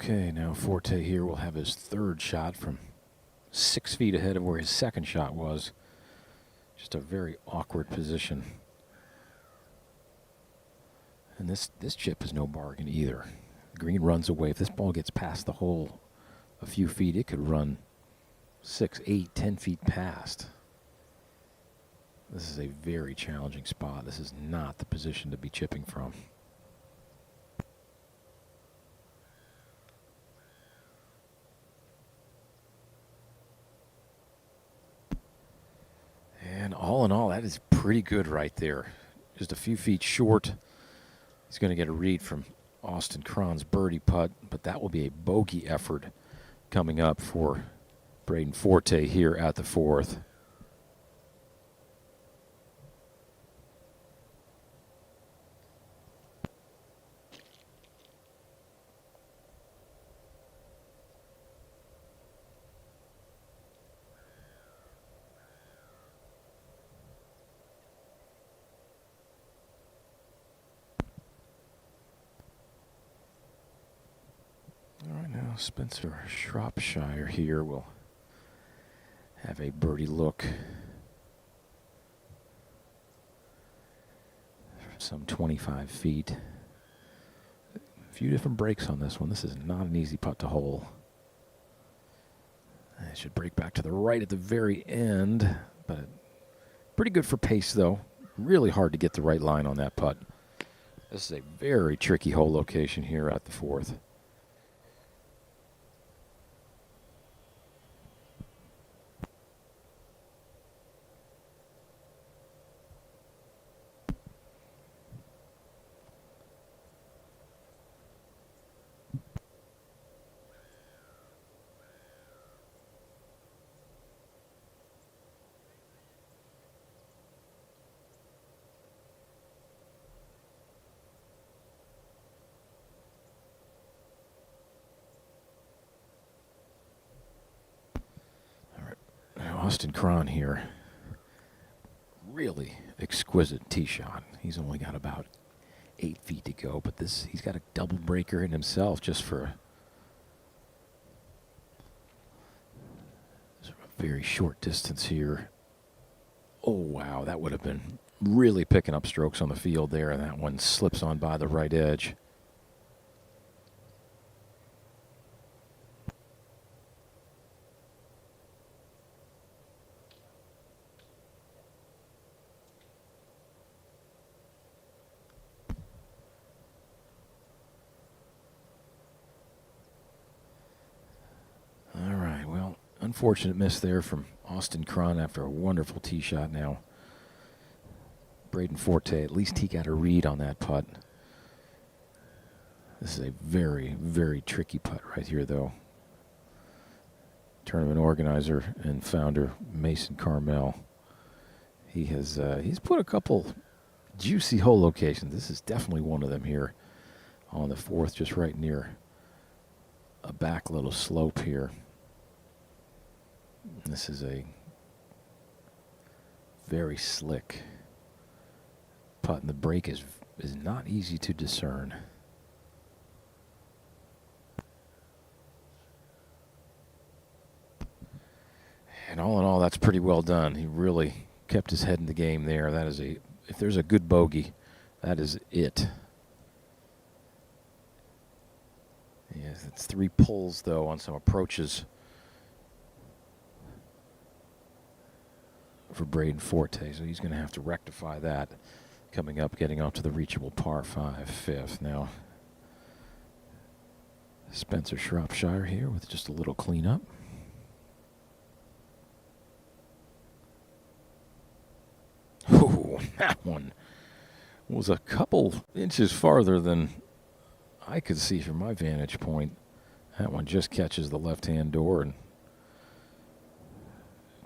Okay, now Forte here will have his third shot from 6 feet ahead of where his second shot was. Just a very awkward position. And this chip is no bargain either. The green runs away. If this ball gets past the hole a few feet, it could run 6, 8, 10 feet past. This is a very challenging spot. This is not the position to be chipping from. And all in all, that is pretty good right there. Just a few feet short. He's going to get a read from Austin Cron's birdie putt, but that will be a bogey effort coming up for Braden Forte here at the fourth. All right, now Spencer Shropshire here will have a birdie look. Some 25 feet. A few different breaks on this one. This is not an easy putt to hole. It should break back to the right at the very end, but pretty good for pace, though. Really hard to get the right line on that putt. This is a very tricky hole location here at the fourth. Austin Cron here. Really exquisite tee shot. He's only got about 8 feet to go, but he's got a double breaker in himself just for a very short distance here. Oh, wow, that would have been really picking up strokes on the field there, and that one slips on by the right edge. Unfortunate miss there from Austin Cron after a wonderful tee shot. Now Braden Forte, at least he got a read on that putt. This is a very, very tricky putt right here, though. Tournament organizer and founder Mason Carmel. He's put a couple juicy hole locations. This is definitely one of them here on the fourth, just right near a back little slope here. This is a very slick putt, and the break is not easy to discern. And all in all, that's pretty well done. He really kept his head in the game there. That is if there's a good bogey, that is it. Yes, it's 3 pulls, though, on some approaches for Braden Forte, so he's going to have to rectify that coming up, getting off to the reachable par 5 fifth. Now, Spencer Shropshire here with just a little cleanup. Ooh, that one was a couple inches farther than I could see from my vantage point. That one just catches the left-hand door and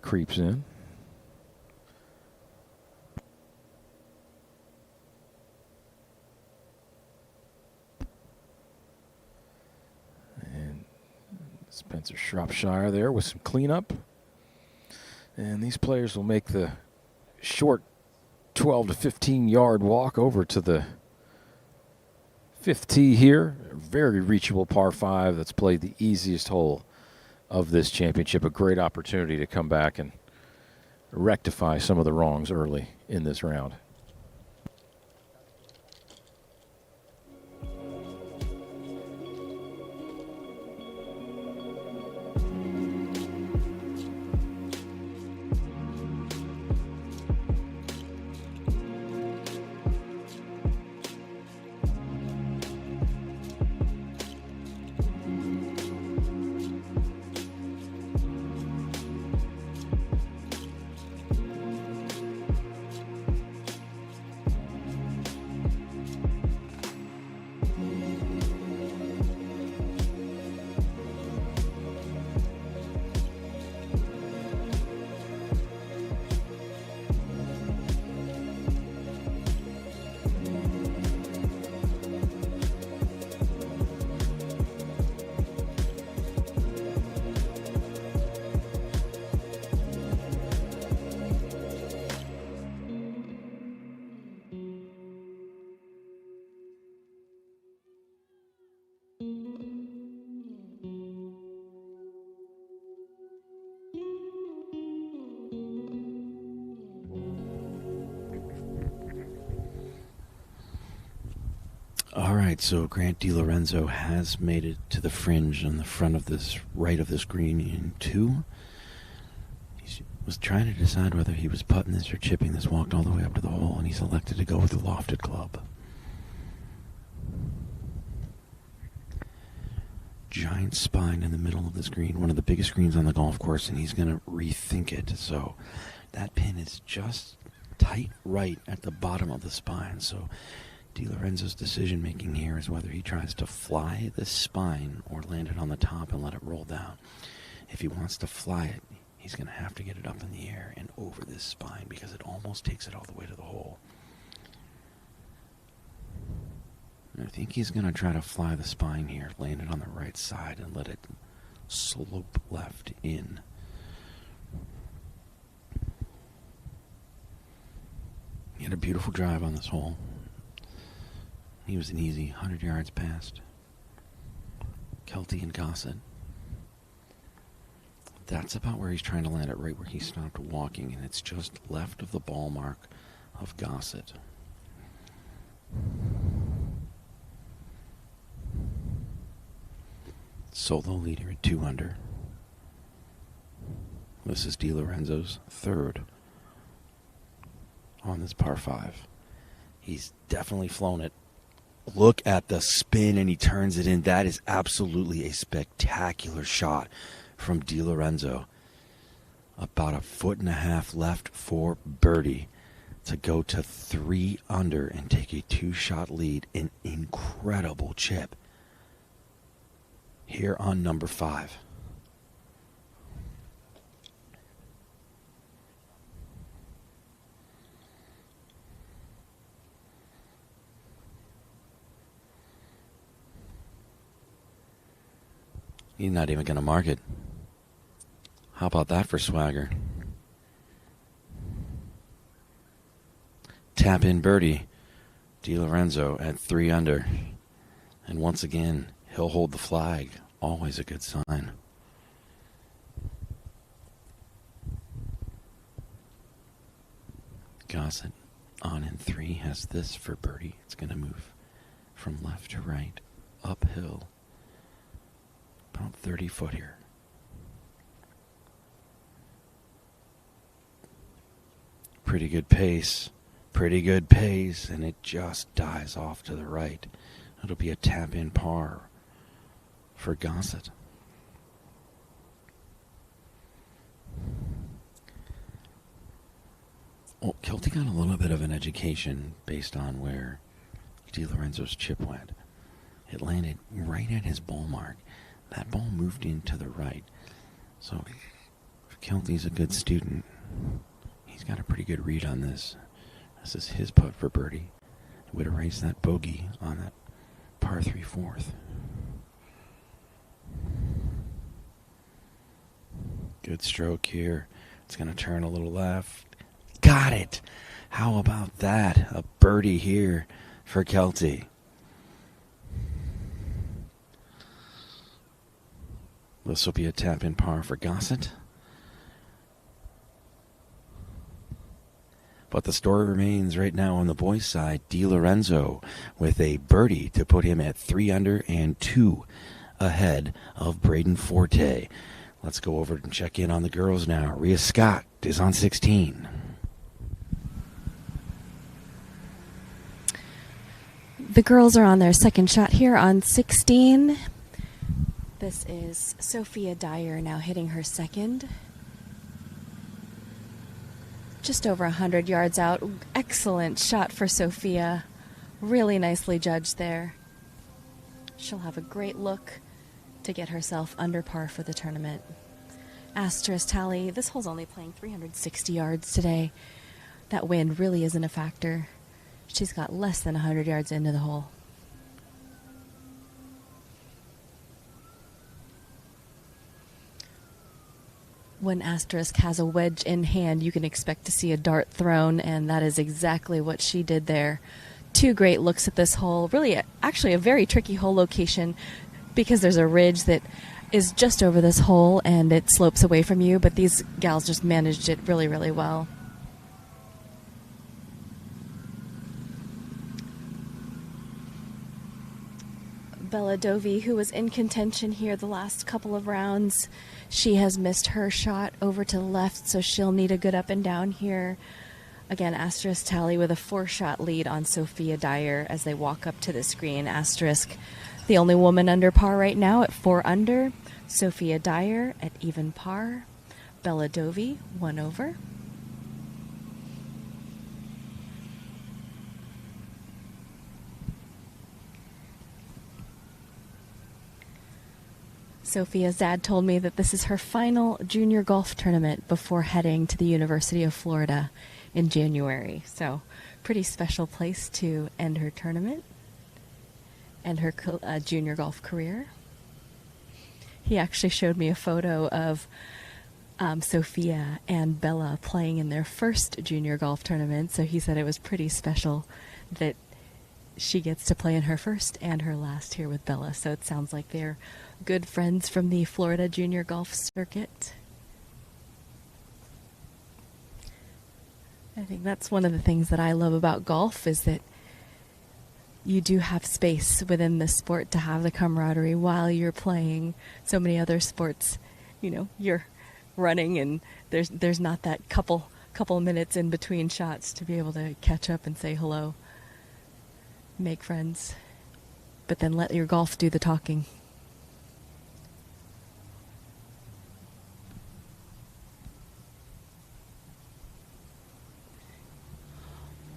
creeps in. And Spencer Shropshire there with some cleanup. And these players will make the short 12 to 15 yard walk over to the 5th tee here. A very reachable par 5 that's played the easiest hole of this championship. A great opportunity to come back and rectify some of the wrongs early in this round. All right, so Grant DiLorenzo has made it to the fringe on the front of this, right of this green in 2. He was trying to decide whether he was putting this or chipping this, walked all the way up to the hole, and he's elected to go with the lofted club. Giant spine in the middle of this green, one of the biggest greens on the golf course, and he's going to rethink it. So that pin is just tight right at the bottom of the spine, so DiLorenzo's decision-making here is whether he tries to fly this spine or land it on the top and let it roll down. If he wants to fly it, he's going to have to get it up in the air and over this spine because it almost takes it all the way to the hole. I think he's going to try to fly the spine here, land it on the right side, and let it slope left in. He had a beautiful drive on this hole. He was an easy 100 yards past Kelty and Gossett. That's about where he's trying to land it, right where he stopped walking, and it's just left of the ball mark of Gossett. Solo leader at 2 under. This is DiLorenzo's 3rd on this par 5. He's definitely flown it. Look at the spin, and he turns it in. That is absolutely a spectacular shot from DiLorenzo. About 1.5 feet left for birdie to go to 3 under and take a 2-shot lead. An incredible chip here on number 5. He's not even going to mark it. How about that for swagger? Tap in birdie. DiLorenzo at 3 under. And once again, he'll hold the flag. Always a good sign. Gossett on in 3 has this for birdie. It's going to move from left to right, uphill, about 30 foot here. Pretty good pace, and it just dies off to the right. It'll be a tap-in par for Gossett. Well, Kelty got a little bit of an education based on where DiLorenzo's chip went. It landed right at his ball mark. That ball moved into the right. So if Kelty's a good student, he's got a pretty good read on this. This is his putt for birdie. It would erase that bogey on that par 3 fourth. Good stroke here. It's going to turn a little left. Got it. How about that? A birdie here for Kelty. This will be a tap-in par for Gossett. But the story remains right now on the boys' side. DiLorenzo with a birdie to put him at 3 under and 2 ahead of Braden Forte. Let's go over and check in on the girls now. Rhea Scott is on 16. The girls are on their second shot here on 16. This is Sophia Dyer now hitting her second. Just over 100 yards out. Excellent shot for Sophia. Really nicely judged there. She'll have a great look to get herself under par for the tournament. Asterisk tally, this hole's only playing 360 yards today. That wind really isn't a factor. She's got less than 100 yards into the hole. When Asterisk has a wedge in hand, you can expect to see a dart thrown, and that is exactly what she did there. 2 great looks at this hole. Really, actually a very tricky hole location because there's a ridge that is just over this hole and it slopes away from you, but these gals just managed it really, really well. Bella Dovey, who was in contention here the last couple of rounds, she has missed her shot over to the left, so she'll need a good up and down here. Again, Asterisk tally with a 4-shot lead on Sophia Dyer as they walk up to the screen. Asterisk, the only woman under par right now at 4 under. Sophia Dyer at even par. Bella Dovey 1 over. Sophia's dad told me that this is her final junior golf tournament before heading to the University of Florida in January. So, pretty special place to end her tournament and her junior golf career. He actually showed me a photo of Sophia and Bella playing in their first junior golf tournament. So he said it was pretty special that she gets to play in her first and her last here with Bella. So it sounds like they're good friends from the Florida junior golf circuit. I think that's one of the things that I love about golf is that you do have space within the sport to have the camaraderie while you're playing. So many other sports, you know, you're running and there's not that couple minutes in between shots to be able to catch up and say hello, make friends, but then let your golf do the talking.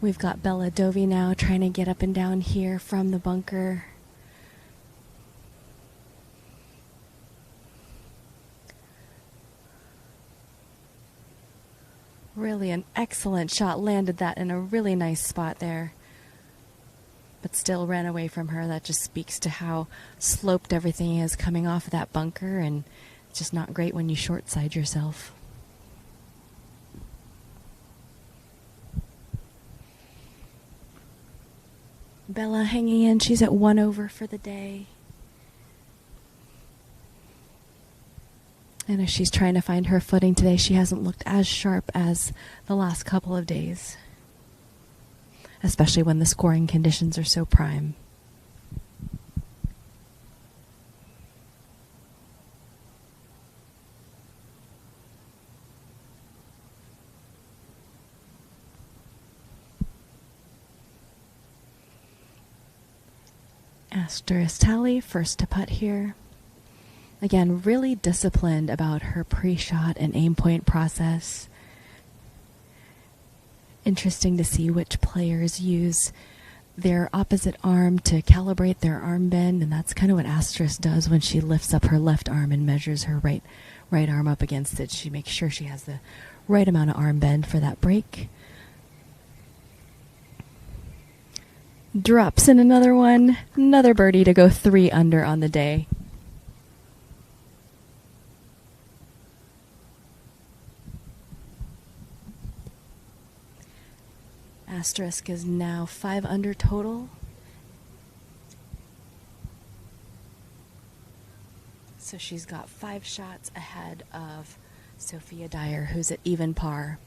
We've got Bella Dovey now trying to get up and down here from the bunker. Really an excellent shot. Landed that in a really nice spot there. But still ran away from her. That just speaks to how sloped everything is coming off of that bunker. And it's just not great when you short side yourself. Bella hanging in. She's at 1 over for the day. And as she's trying to find her footing today, she hasn't looked as sharp as the last couple of days. especially when the scoring conditions are so prime. Asterisk Tally, first to putt here. Again, really disciplined about her pre-shot and aim point process. Interesting to see which players use their opposite arm to calibrate their arm bend, and that's kind of what Asterisk does when she lifts up her left arm and measures her right arm up against it. She makes sure she has the right amount of arm bend for that break. Drops in another one, another birdie to go 3 under on the day. Asterisk is now 5 under total. So she's got 5 shots ahead of Sophia Dyer, who's at even par.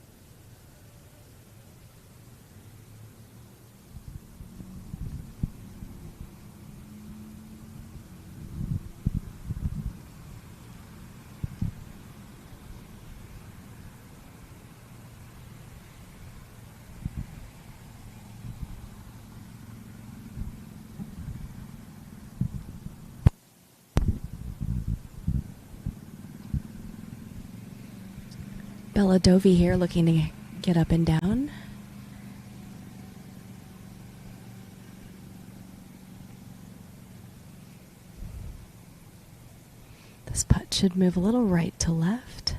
Bella Dovey here looking to get up and down. This putt should move a little right to left.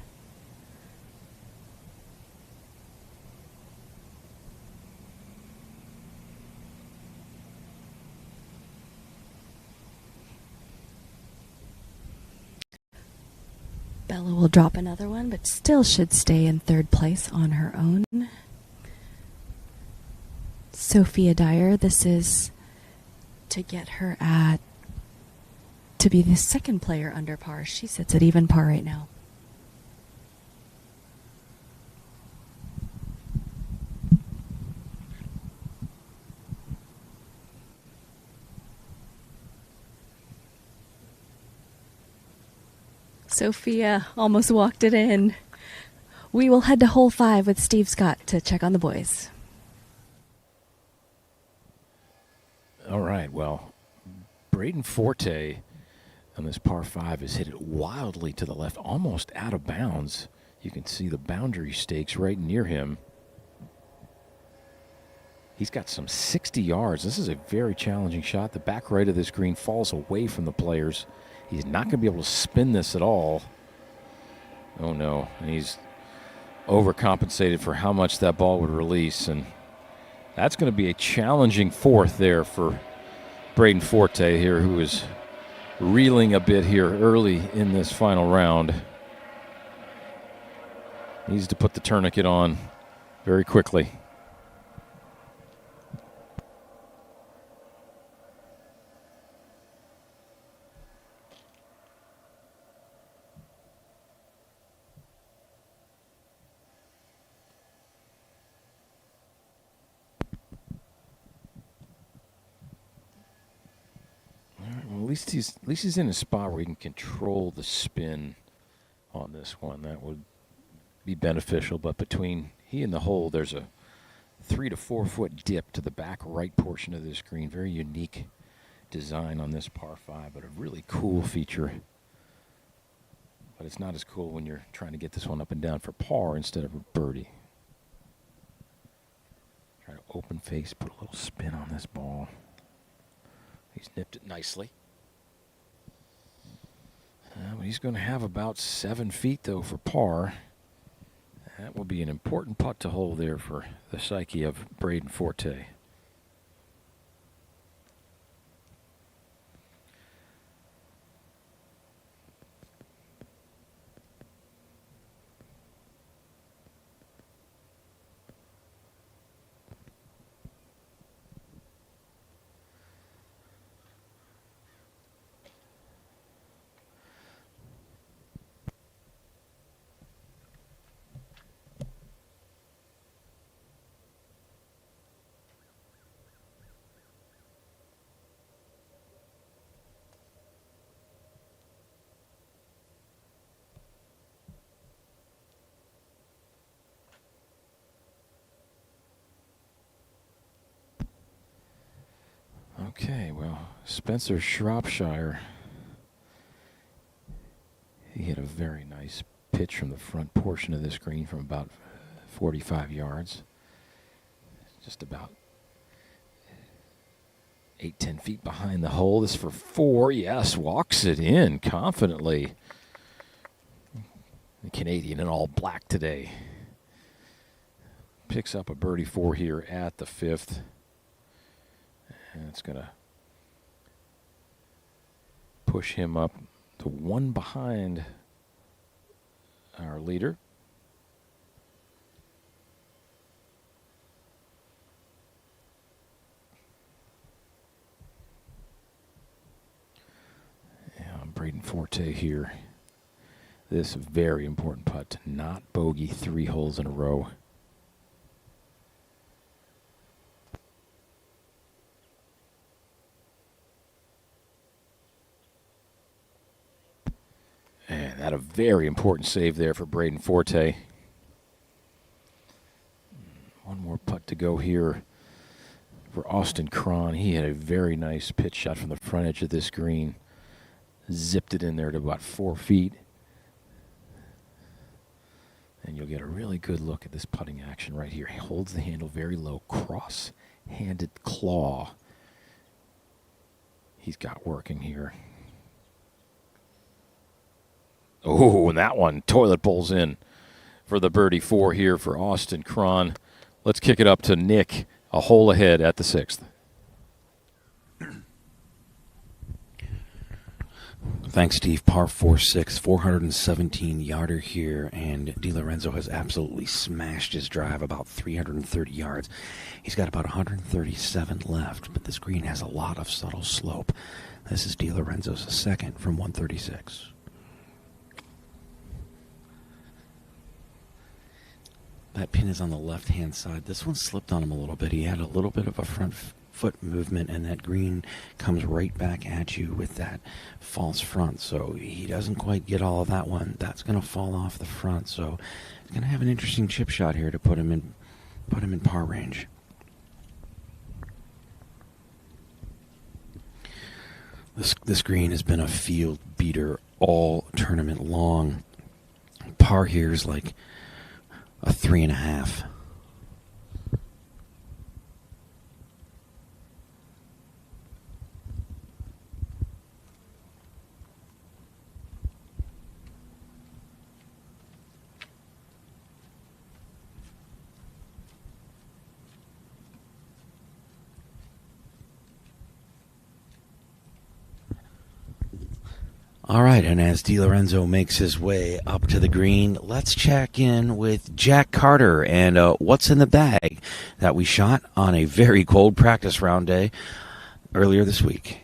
Bella will drop another one, but still should stay in 3rd place on her own. Sophia Dyer, this is to get her to be the 2nd player under par. She sits at even par right now. Sophia almost walked it in. We will head to hole 5 with Steve Scott to check on the boys. All right, well, Braden Forte on this par 5 has hit it wildly to the left, almost out of bounds. You can see the boundary stakes right near him. He's got some 60 yards. This is a very challenging shot. The back right of this green falls away from the players. He's not going to be able to spin this at all. Oh, no. And he's overcompensated for how much that ball would release. And that's going to be a challenging 4th there for Braden Forte here, who is reeling a bit here early in this final round. Needs to put the tourniquet on very quickly. At least he's in a spot where he can control the spin on this one. That would be beneficial. But between he and the hole, there's a 3 to 4 foot dip to the back right portion of this green. Very unique design on this par 5, but a really cool feature. But it's not as cool when you're trying to get this one up and down for par instead of a birdie. Try to open face, put a little spin on this ball. He's nipped it nicely. But he's going to have about 7 feet, though, for par. That will be an important putt to hold there for the psyche of Braden Forte. Okay, well, Spencer Shropshire, he hit a very nice pitch from the front portion of this green from about 45 yards. Just about 8-10 feet behind the hole. This for 4. Yes, walks it in confidently. The Canadian in all black today. Picks up a birdie 4 here at the 5th. And it's going to push him up to 1 behind our leader. Braden Forte here. This very important putt to not bogey 3 holes in a row. And that a very important save there for Braden Forte. One more putt to go here for Austin Cron. He had a very nice pitch shot from the front edge of this green. Zipped it in there to about 4 feet. And you'll get a really good look at this putting action right here. He holds the handle very low, cross-handed claw. He's got working here. Oh, and that one toilet bowls in for the birdie 4 here for Austin Cron. Let's kick it up to Nick, a hole ahead at the 6th. Thanks, Steve. Par 4-6, 417-yarder here, and DiLorenzo has absolutely smashed his drive about 330 yards. He's got about 137 left, but this green has a lot of subtle slope. This is DiLorenzo's second from 136. That pin is on the left-hand side. This one slipped on him a little bit. He had a little bit of a front foot movement, and that green comes right back at you with that false front. So he doesn't quite get all of that one. That's going to fall off the front. So he's going to have an interesting chip shot here to put him in par range. This green has been a field beater all tournament long. Par here is like a 3.5. All right, and as DiLorenzo makes his way up to the green, let's check in with Jack Carter and what's in the bag that we shot on a very cold practice round day earlier this week.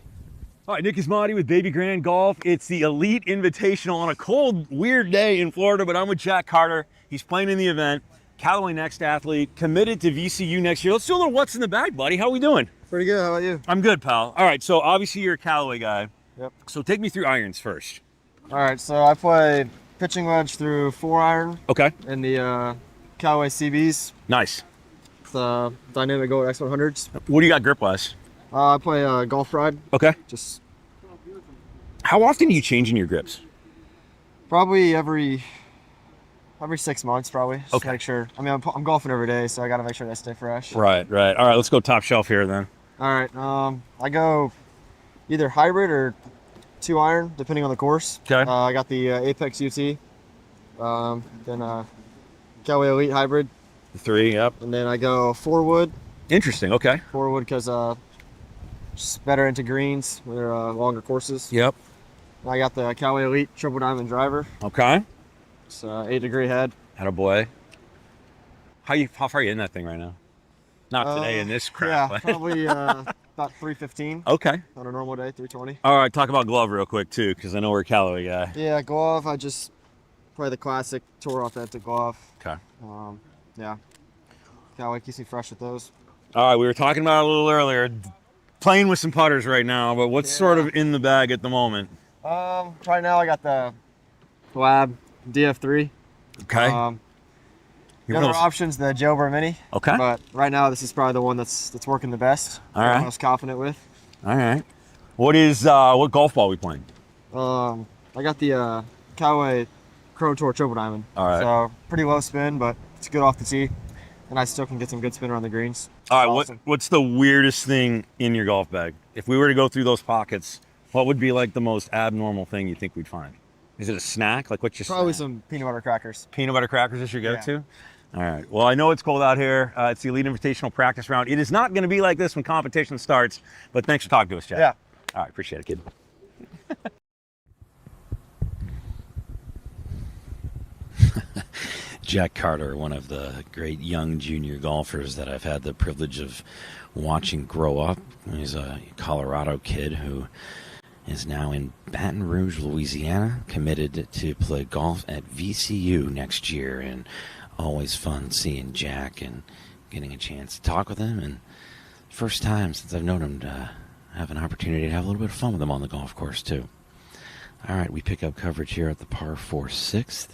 All right, Nick Ismati with Baby Grand Golf. It's the Elite Invitational on a cold, weird day in Florida, but I'm with Jack Carter. He's playing in the event. Callaway Next athlete, committed to VCU next year. Let's do a little what's in the bag, buddy. How we doing? Pretty good. How about you? I'm good, pal. All right, so obviously you're a Callaway guy. Yep. So take me through irons first. All right, so I play pitching wedge through 4-iron Okay. in the Callaway CBs, Nice. the Dynamic Gold X100s. What do you got grip-wise? I play golf ride, Okay. just How often are you changing your grips? probably every 6 months, probably. Just Okay. to make sure. I mean, I'm golfing every day, so I got to make sure they stay fresh. Right. All right, let's go top shelf here then. All right, I go either hybrid or 2-iron, depending on the course. Okay. I got the Apex UT, then Callaway Elite Hybrid, The 3, yep. and then I go 4-wood. Interesting, okay. 4-wood because just better into greens. They're longer courses. Yep. I got the Callaway Elite Triple Diamond driver. Okay. It's 8-degree head. Attaboy. How far are you in that thing right now? Not today in this crap. Yeah, but- probably about 315 Okay. on a normal day, 320. All right, talk about glove real quick too, because I know we're a Callaway guy. Yeah, glove. I just play the classic Tour Authentic glove. Okay. Yeah. Callaway keeps me fresh with those. All right, we were talking about it a little earlier, playing with some putters right now, but what's sort of in the bag at the moment? Right now I got the Lab DF3. Okay. The other option's the Jailbird Mini. Okay. But right now this is probably the one that's working the best. All right. I'm most confident with. All right. What golf ball are we playing? I got the Callaway Pro Tour Triple Diamond. All right. So pretty low spin, but it's good off the tee, and I still can get some good spin around the greens. All right. Awesome. What's the weirdest thing in your golf bag? If we were to go through those pockets, what would be like the most abnormal thing you think we'd find? Is it a snack? Like what's your Probably snack? some peanut butter crackers. Peanut butter crackers is your go-to? All right. Well, I know it's cold out here. It's the Elite Invitational practice round. It is not going to be like this when competition starts, but thanks for talking to us, Jack. Yeah. All right. Appreciate it, kid. Jack Carter, one of the great young junior golfers that I've had the privilege of watching grow up. He's a Colorado kid who is now in Baton Rouge, Louisiana, committed to play golf at VCU next year, and always fun seeing Jack and getting a chance to talk with him, and first time since I've known him to have an opportunity to have a little bit of fun with him on the golf course too. All right, we pick up coverage here at the par 4 6th.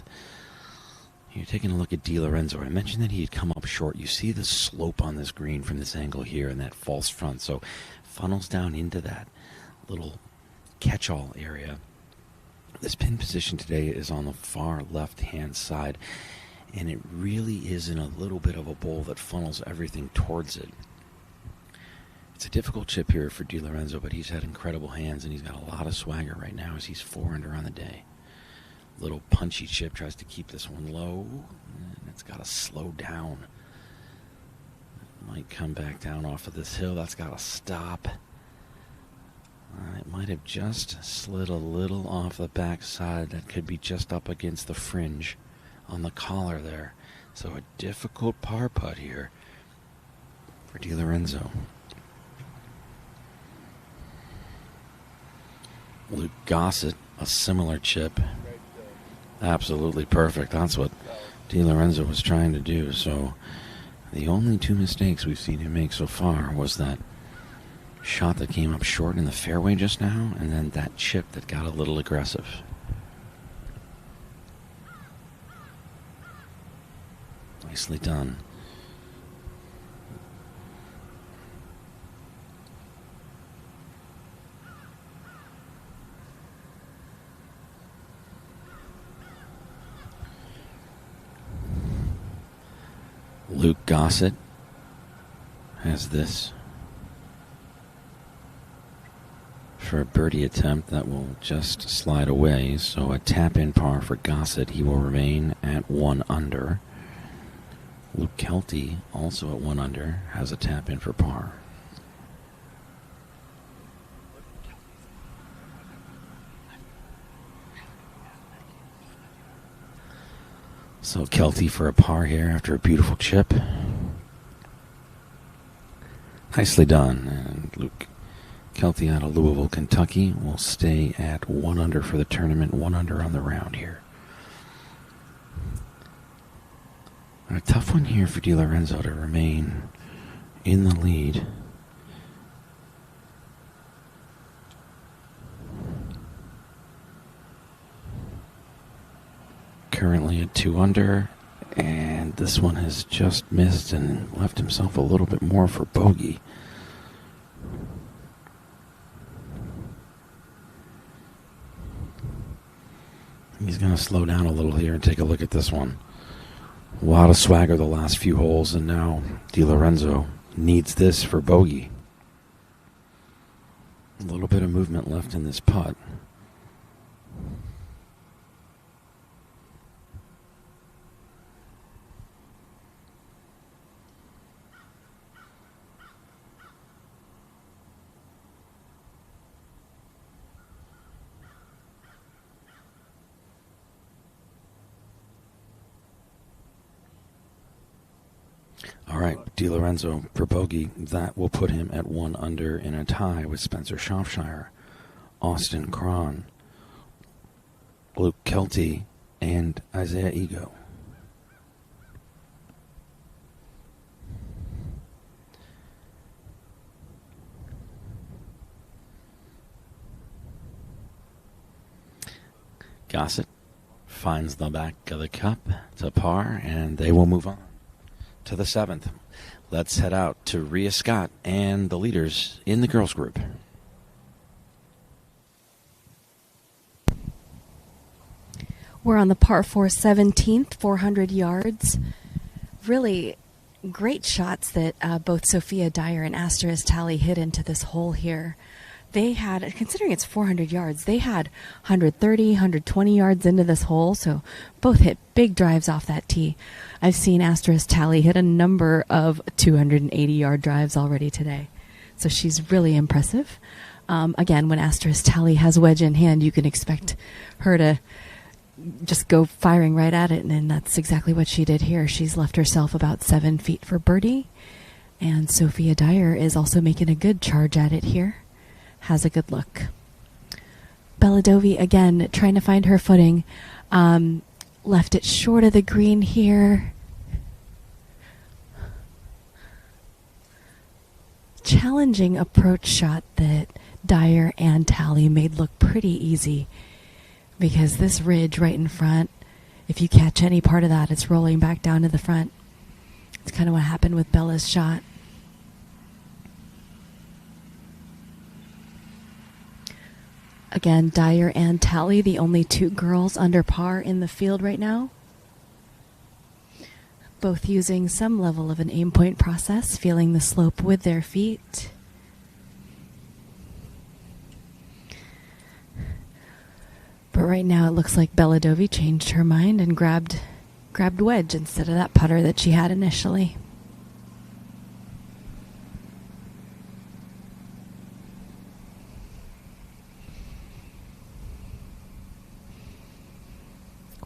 You're taking a look at Di Lorenzo. I mentioned that he had come up short. You see the slope on this green from this angle here and that false front. So funnels down into that little catch-all area. This pin position today is on the far left-hand side, and it really is in a little bit of a bowl that funnels everything towards it. It's a difficult chip here for Di Lorenzo, but he's had incredible hands, and he's got a lot of swagger right now as he's 4 under on the day. Little punchy chip, tries to keep this one low, and it's got to slow down. It might come back down off of this hill. That's got to stop. It might have just slid a little off the backside. That could be just up against the fringe on the collar there. So a difficult par putt here for Di Lorenzo. Luke Gossett, a similar chip. Absolutely perfect. That's what Di Lorenzo was trying to do. So the only 2 mistakes we've seen him make so far was that shot that came up short in the fairway just now, and then that chip that got a little aggressive. Nicely done. Luke Gossett has this for a birdie attempt that will just slide away. So a tap-in par for Gossett. He will remain at 1 under. Luke Kelty, also at 1 under, has a tap-in for par. So Kelty for a par here after a beautiful chip. Nicely done. And Luke Kelty out of Louisville, Kentucky will stay at 1 under for the tournament, 1 under on the round here. A tough one here for Di Lorenzo to remain in the lead. Currently at 2 under, and this one has just missed and left himself a little bit more for bogey. He's going to slow down a little here and take a look at this one. A lot of swagger the last few holes, and now Di Lorenzo needs this for bogey. A little bit of movement left in this putt. All right, Di Lorenzo for bogey. That will put him at 1 under in a tie with Spencer Shropshire, Austin Cron, Luke Kelty, and Isaiah Ego. Gossett finds the back of the cup to par, and they will move on to the 7th. Let's head out to Rhea Scott and the leaders in the girls group. We're on the par 4 17th, 400 yards. Really great shots that both Sophia Dyer and Asteris Talley hit into this hole here. They had, considering it's 400 yards, they had 130, 120 yards into this hole, so both hit big drives off that tee. I've seen Asteris Talley hit a number of 280-yard drives already today, so she's really impressive. Again, when Asteris Talley has wedge in hand, you can expect her to just go firing right at it, and that's exactly what she did here. She's left herself about 7 feet for birdie, and Sophia Dyer is also making a good charge at it here. Has a good look. Bella Dovi, again, trying to find her footing. Left it short of the green here. Challenging approach shot that Dyer and Talley made look pretty easy, because this ridge right in front, if you catch any part of that, it's rolling back down to the front. It's kind of what happened with Bella's shot. Again, Dyer and Talley, the only two girls under par in the field right now. Both using some level of an aim point process, feeling the slope with their feet. But right now it looks like Bella Dovi changed her mind and grabbed wedge instead of that putter that she had initially.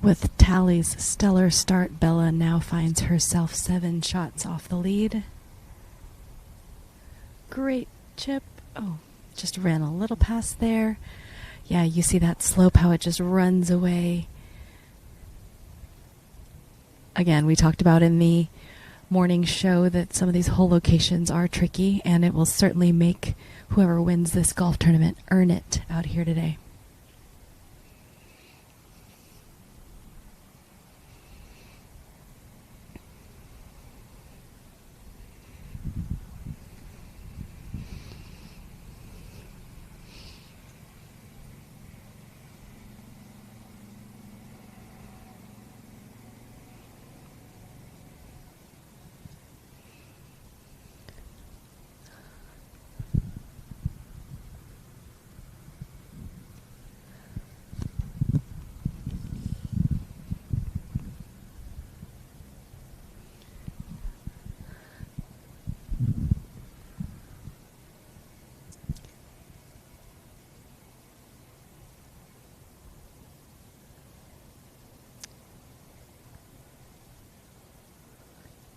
With Talley's stellar start, Bella now finds herself 7 shots off the lead. Great chip. Oh, just ran a little past there. Yeah, you see that slope, how it just runs away. Again, we talked about in the morning show that some of these hole locations are tricky, and it will certainly make whoever wins this golf tournament earn it out here today.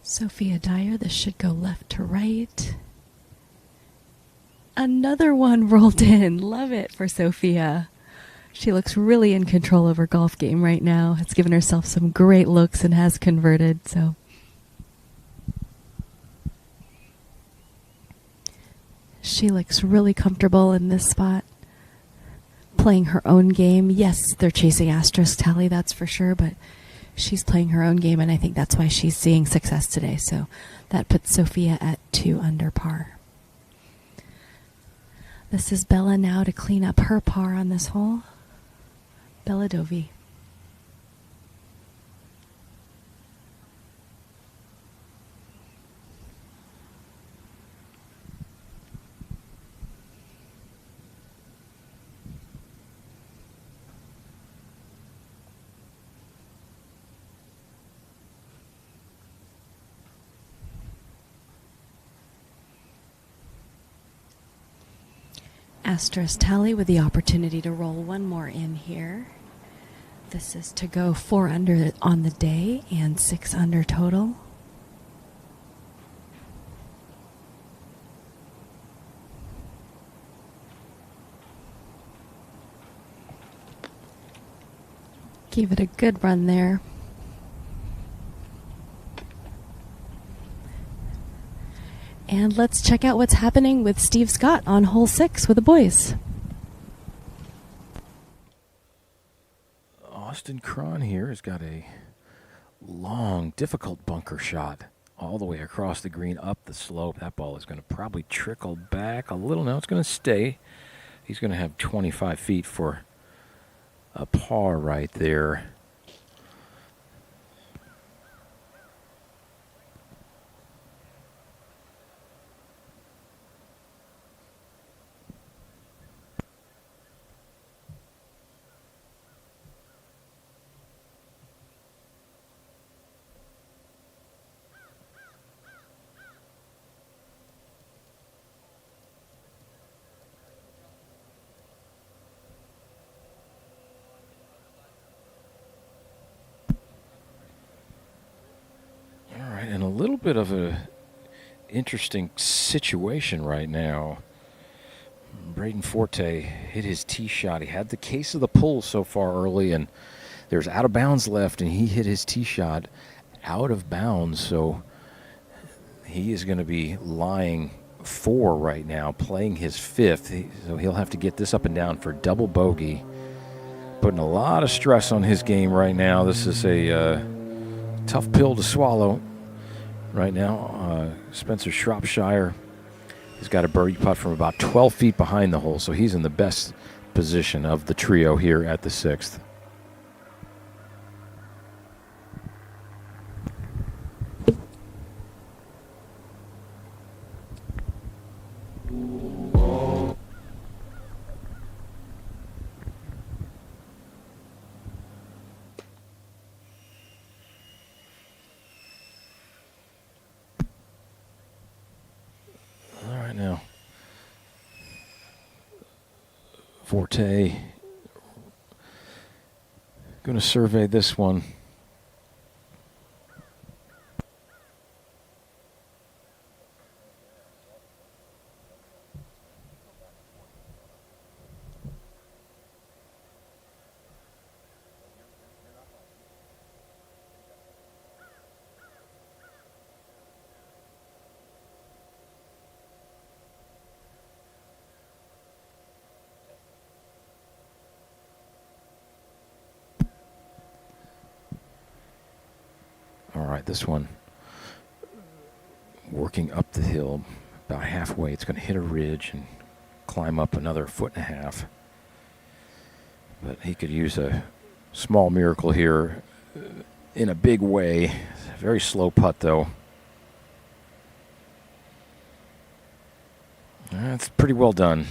Sophia Dyer, this should go left to right. Another one rolled in. Love it for Sophia. She looks really in control of her golf game right now. Has given herself some great looks and has converted, so. She looks really comfortable in this spot. Playing her own game. Yes, they're chasing Asteris Talley, that's for sure, but she's playing her own game, and I think that's why she's seeing success today. So that puts Sophia at 2 under par. This is Bella now to clean up her par on this hole. Bella Dovi. Asteris Talley with the opportunity to roll one more in here. This is to go 4 under on the day and 6 under total. Give it a good run there. And let's check out what's happening with Steve Scott on hole 6 with the boys. Austin Cron here has got a long, difficult bunker shot all the way across the green, up the slope. That ball is going to probably trickle back a little. Now it's going to stay. He's going to have 25 feet for a par right there. little bit of a interesting situation right now. Braden Forte hit his tee shot. He had the case of the pull so far early, and there's out of bounds left, and he hit his tee shot out of bounds. So he is going to be lying 4 right now, playing his 5th. So he'll have to get this up and down for double bogey. Putting a lot of stress on his game right now. This is a tough pill to swallow right now. Spencer Shropshire has got a birdie putt from about 12 feet behind the hole, so he's in the best position of the trio here at the 6th. Now, Forte going to survey this one. All right, this one working up the hill about halfway. It's going to hit a ridge and climb up another 1.5 feet. But he could use a small miracle here in a big way. Very slow putt, though. That's pretty well done.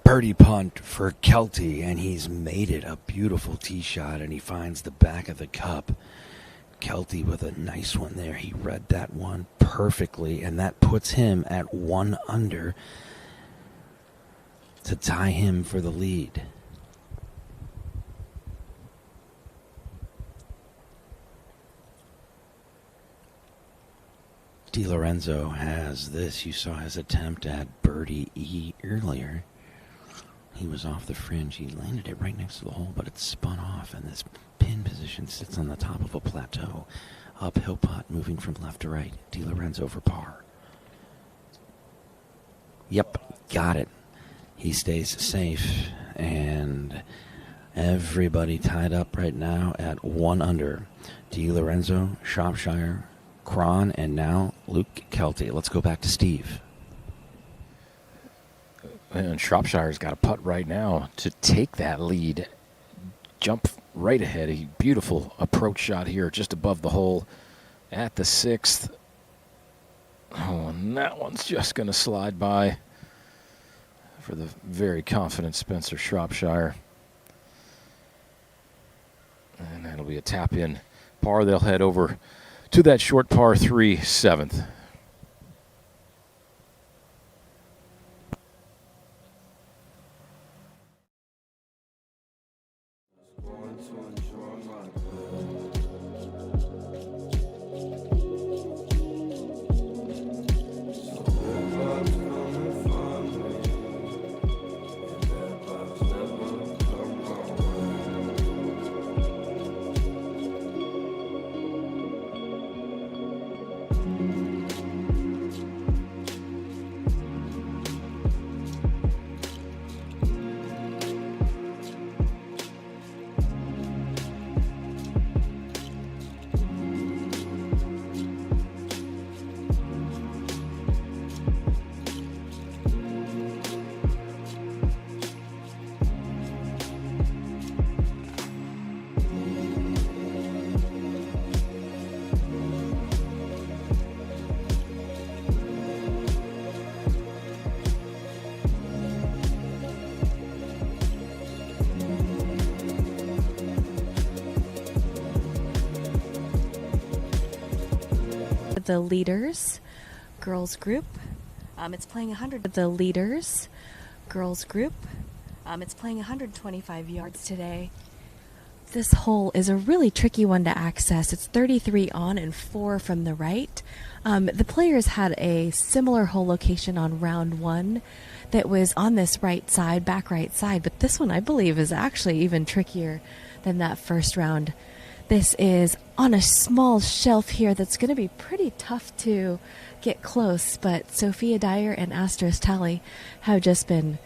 Birdie punt for Kelty, and he's made it a beautiful tee shot, and he finds the back of the cup. Kelty with a nice one there. He read that one perfectly, and that puts him at 1 under to tie him for the lead. DiLorenzo has this. You saw his attempt at birdie E earlier. He was off the fringe. He landed it right next to the hole, but it spun off, and this pin position sits on the top of a plateau. Uphill putt moving from left to right. DiLorenzo for par. Yep, got it. He stays safe, and everybody tied up right now at 1 under. DiLorenzo, Shropshire, Cron, and now Luke Kelty. Let's go back to Steve. And Shropshire's got a putt right now to take that lead. Jump right ahead. A beautiful approach shot here just above the hole at the 6th. Oh, and that one's just going to slide by for the very confident Spencer Shropshire. And that'll be a tap-in par. They'll head over to that short par 3, 7th. The leaders girls group. It's playing 100. The leaders girls group. It's playing 125 yards today. This hole is a really tricky one to access. It's 33 on and 4 from the right. The players had a similar hole location on round 1 that was on this right side, back right side, but this one I believe is actually even trickier than that first round. This is on a small shelf here that's going to be pretty tough to get close, but Sophia Dyer and Asterisk Tally have just been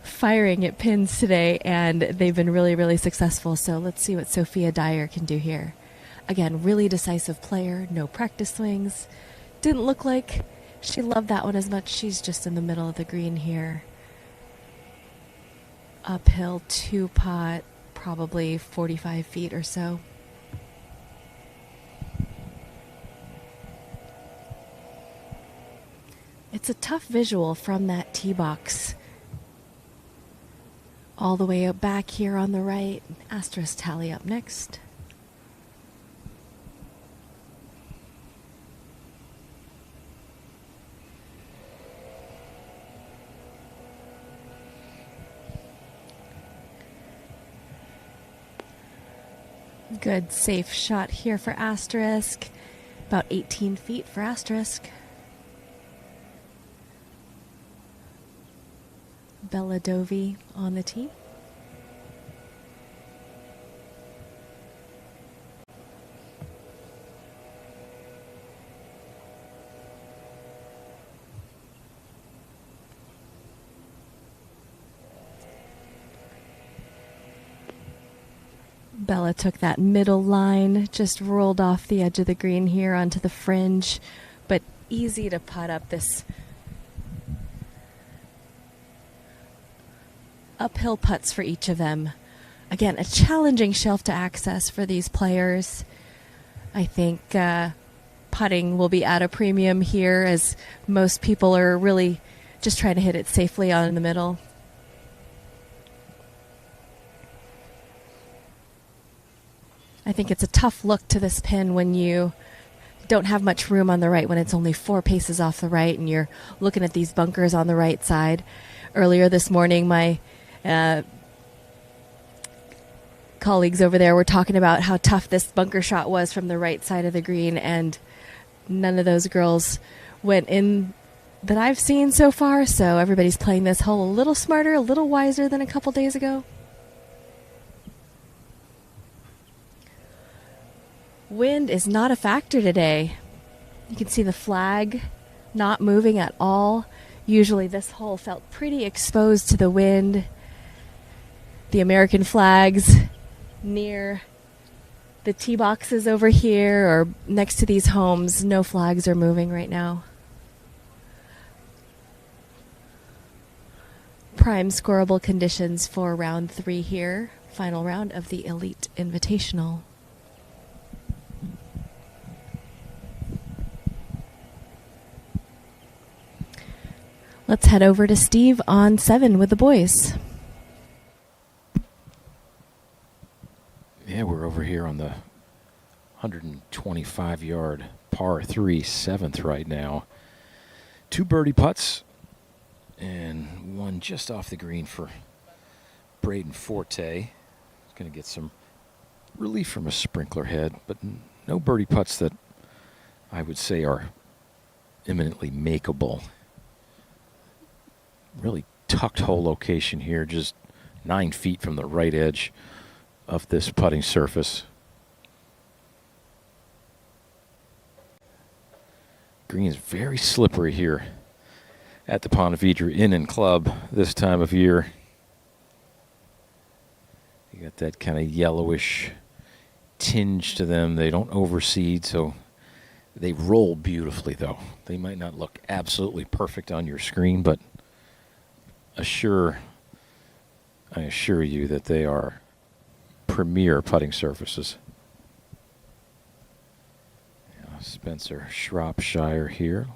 firing at pins today, and they've been really, really successful. So let's see what Sophia Dyer can do here. Again, really decisive player, no practice swings. Didn't look like she loved that one as much. She's just in the middle of the green here. Uphill 2-putt, probably 45 feet or so. It's a tough visual from that tee box. All the way up back here on the right. Asterisk Tally up next. Good safe shot here for Asterisk. About 18 feet for Asterisk. Bella Dovey on the tee. Bella took that middle line, just rolled off the edge of the green here onto the fringe, but easy to putt up this uphill putts for each of them. Again, a challenging shelf to access for these players. I think putting will be at a premium here, as most people are really just trying to hit it safely on in the middle. I think it's a tough look to this pin when you don't have much room on the right, when it's only 4 paces off the right and you're looking at these bunkers on the right side. Earlier this morning, my colleagues over there were talking about how tough this bunker shot was from the right side of the green, and none of those girls went in that I've seen so far, so everybody's playing this hole a little smarter, a little wiser than a couple days ago. Wind is not a factor today. You can see the flag not moving at all. Usually this hole felt pretty exposed to the wind. The American flags near the tee boxes over here or next to these homes, no flags are moving right now. Prime scoreable conditions for round 3 here, final round of the Elite Invitational. Let's head over to Steve on 7 with the boys. Yeah, we're over here on the 125-yard par 3 7th right now. 2 birdie putts and one just off the green for Braden Forte. He's going to get some relief from a sprinkler head, but no birdie putts that I would say are imminently makeable. Really tucked hole location here, just 9 feet from the right edge of this putting surface. Green is very slippery here at the Ponte Vedra Inn and Club this time of year. You got that kind of yellowish tinge to them. They don't overseed, so they roll beautifully, though. They might not look absolutely perfect on your screen, but I assure you that they are premier putting surfaces. Spencer Shropshire here.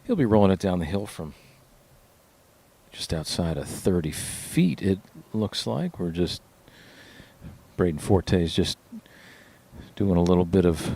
He'll be rolling it down the hill from just outside of 30 feet, it looks like. Braden Forte is just doing a little bit of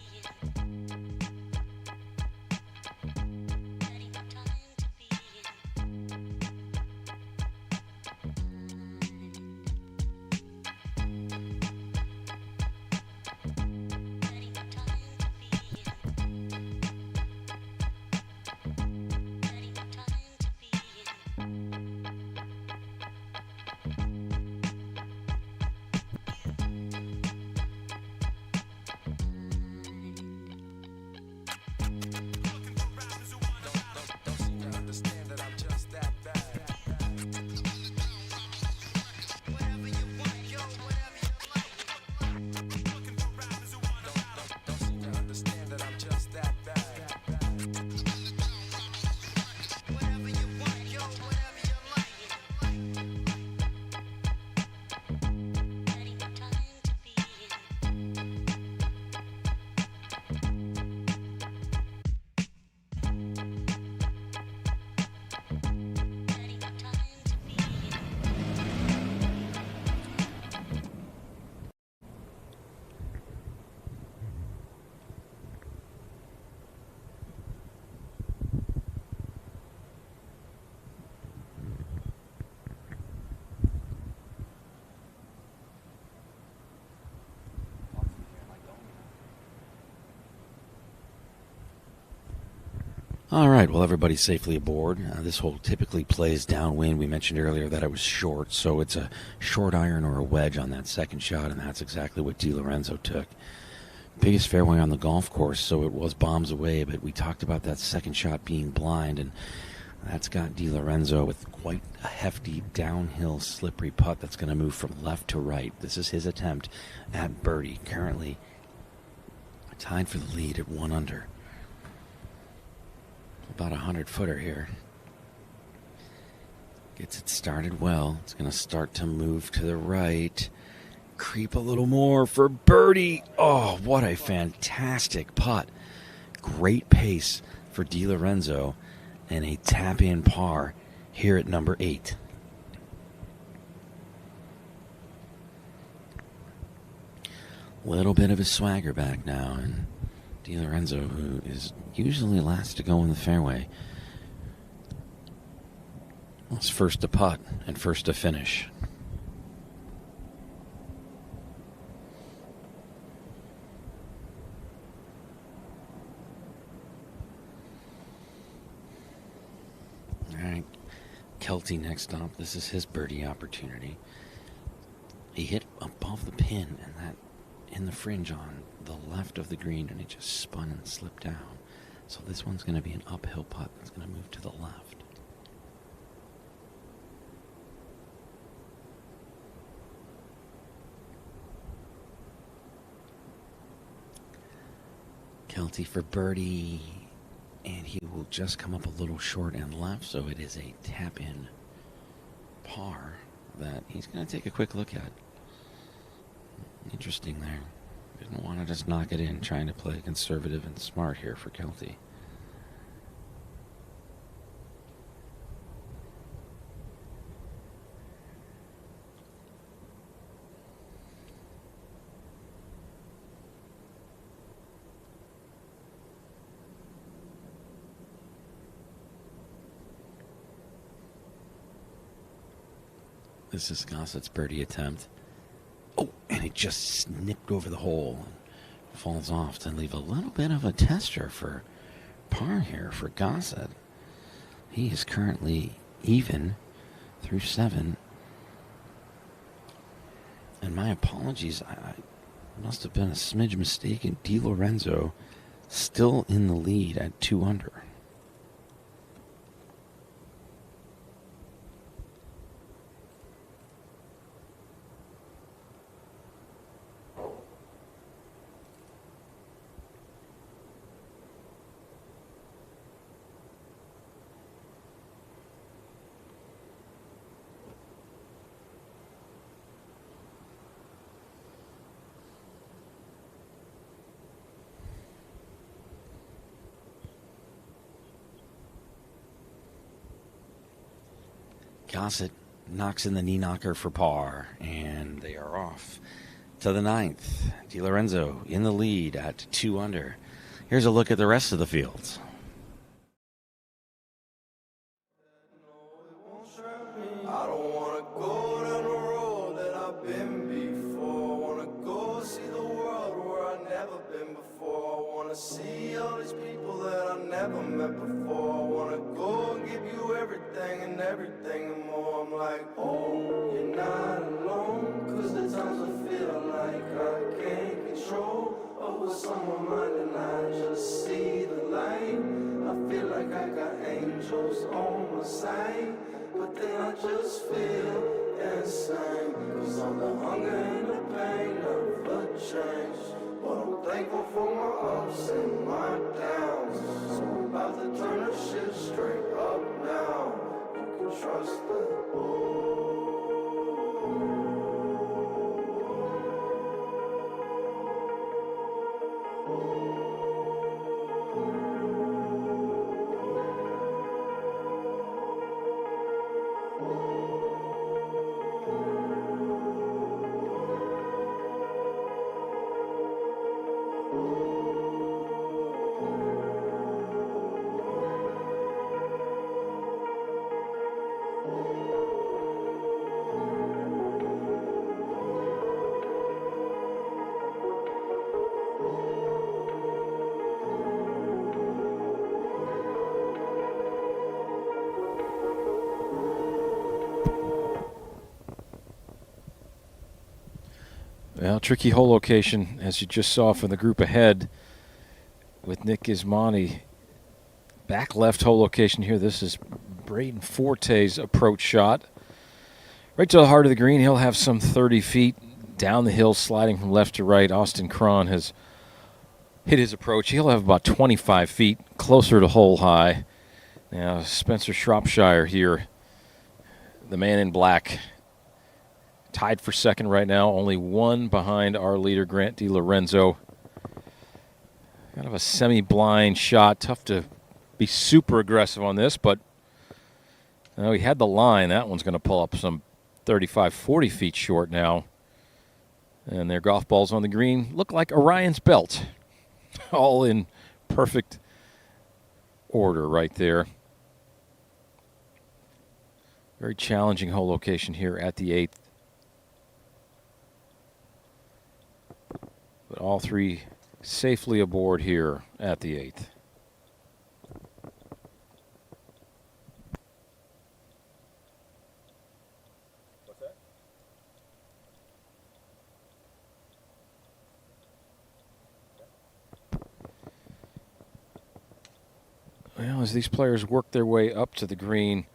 Letting our time to be. All right, well, everybody's safely aboard. This hole typically plays downwind. We mentioned earlier that it was short, so it's a short iron or a wedge on that second shot, and that's exactly what DiLorenzo took. Biggest fairway on the golf course, so it was bombs away, but we talked about that second shot being blind, and that's got DiLorenzo with quite a hefty downhill slippery putt that's going to move from left to right. This is his attempt at birdie, currently tied for the lead at 1 under. About a 100-footer here. Gets it started well. It's going to start to move to the right. Creep a little more for birdie. Oh, what a fantastic putt. Great pace for DiLorenzo and a tap-in par here at number 8. Little bit of his swagger back now, and DiLorenzo, who is usually last to go in the fairway, was first to putt and first to finish. All right, Kelty next up. This is his birdie opportunity. He hit above the pin, and that in the fringe on the left of the green, and it just spun and slipped down. So this one's going to be an uphill putt that's going to move to the left. Kelty for birdie, and he will just come up a little short and left, so it is a tap-in par that he's going to take a quick look at. Interesting there. Didn't want to just knock it in, trying to play conservative and smart here for Kelty. This is Gossett's birdie attempt. Oh, and it just snipped over the hole and falls off to leave a little bit of a tester for par here for Gossett. He is currently even through 7. And my apologies, I must have been a smidge mistaken. DiLorenzo still in the lead at 2 under. Gossett knocks in the knee knocker for par, and they are off to the 9th. DiLorenzo in the lead at 2 under. Here's a look at the rest of the field. I don't wanna go down the road that I've been before. Wanna go see the world where I've never been before. Wanna see all these people that I've never met before. Wanna go and give you everything and everything and more. I'm like, oh, you're not alone. Cause the times I feel like I can't control what's on my mind, and I just see the light. I feel like I got angels on my side, but then I just feel insane. Cause all the hunger and the pain never change. But I'm thankful for my ups and my downs. So I'm about to turn the shit straight up now. You can trust that. Well, tricky hole location, as you just saw from the group ahead with Nick Gismondi. Back left hole location here. This is Braden Forte's approach shot. Right to the heart of the green. He'll have some 30 feet down the hill, sliding from left to right. Austin Cron has hit his approach. He'll have about 25 feet closer to hole high. Now, Spencer Shropshire here, the man in black, tied for second right now, only one behind our leader, Grant DiLorenzo. Kind of a semi-blind shot. Tough to be super aggressive on this, but he had the line. That one's going to pull up some 35, 40 feet short now. And their golf balls on the green look like Orion's belt. All in perfect order right there. Very challenging hole location here at the 8th. But all three safely aboard here at the 8th. Well, as these players work their way up to the green,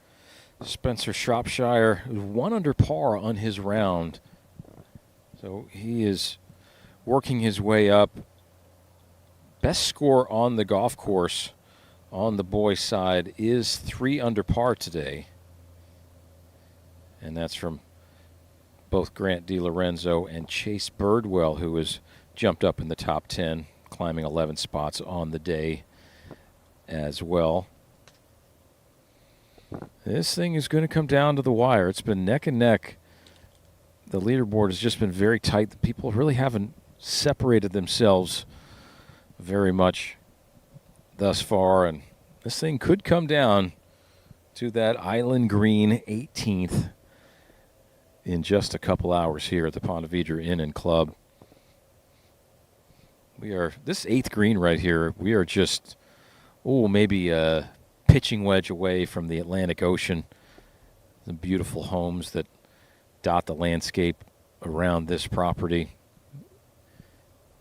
Spencer Shropshire is 1 under par on his round. So he is working his way up. Best score on the golf course on the boys' side is 3 under par today. And that's from both Grant DiLorenzo and Chase Birdwell, who has jumped up in the top 10, climbing 11 spots on the day as well. This thing is going to come down to the wire. It's been neck and neck. The leaderboard has just been very tight. The people really haven't separated themselves very much thus far, and this thing could come down to that Island Green 18th in just a couple hours here at the Ponte Vedra Inn and Club. This 8th green right here, we are just maybe a pitching wedge away from the Atlantic Ocean. The beautiful homes that dot the landscape around this property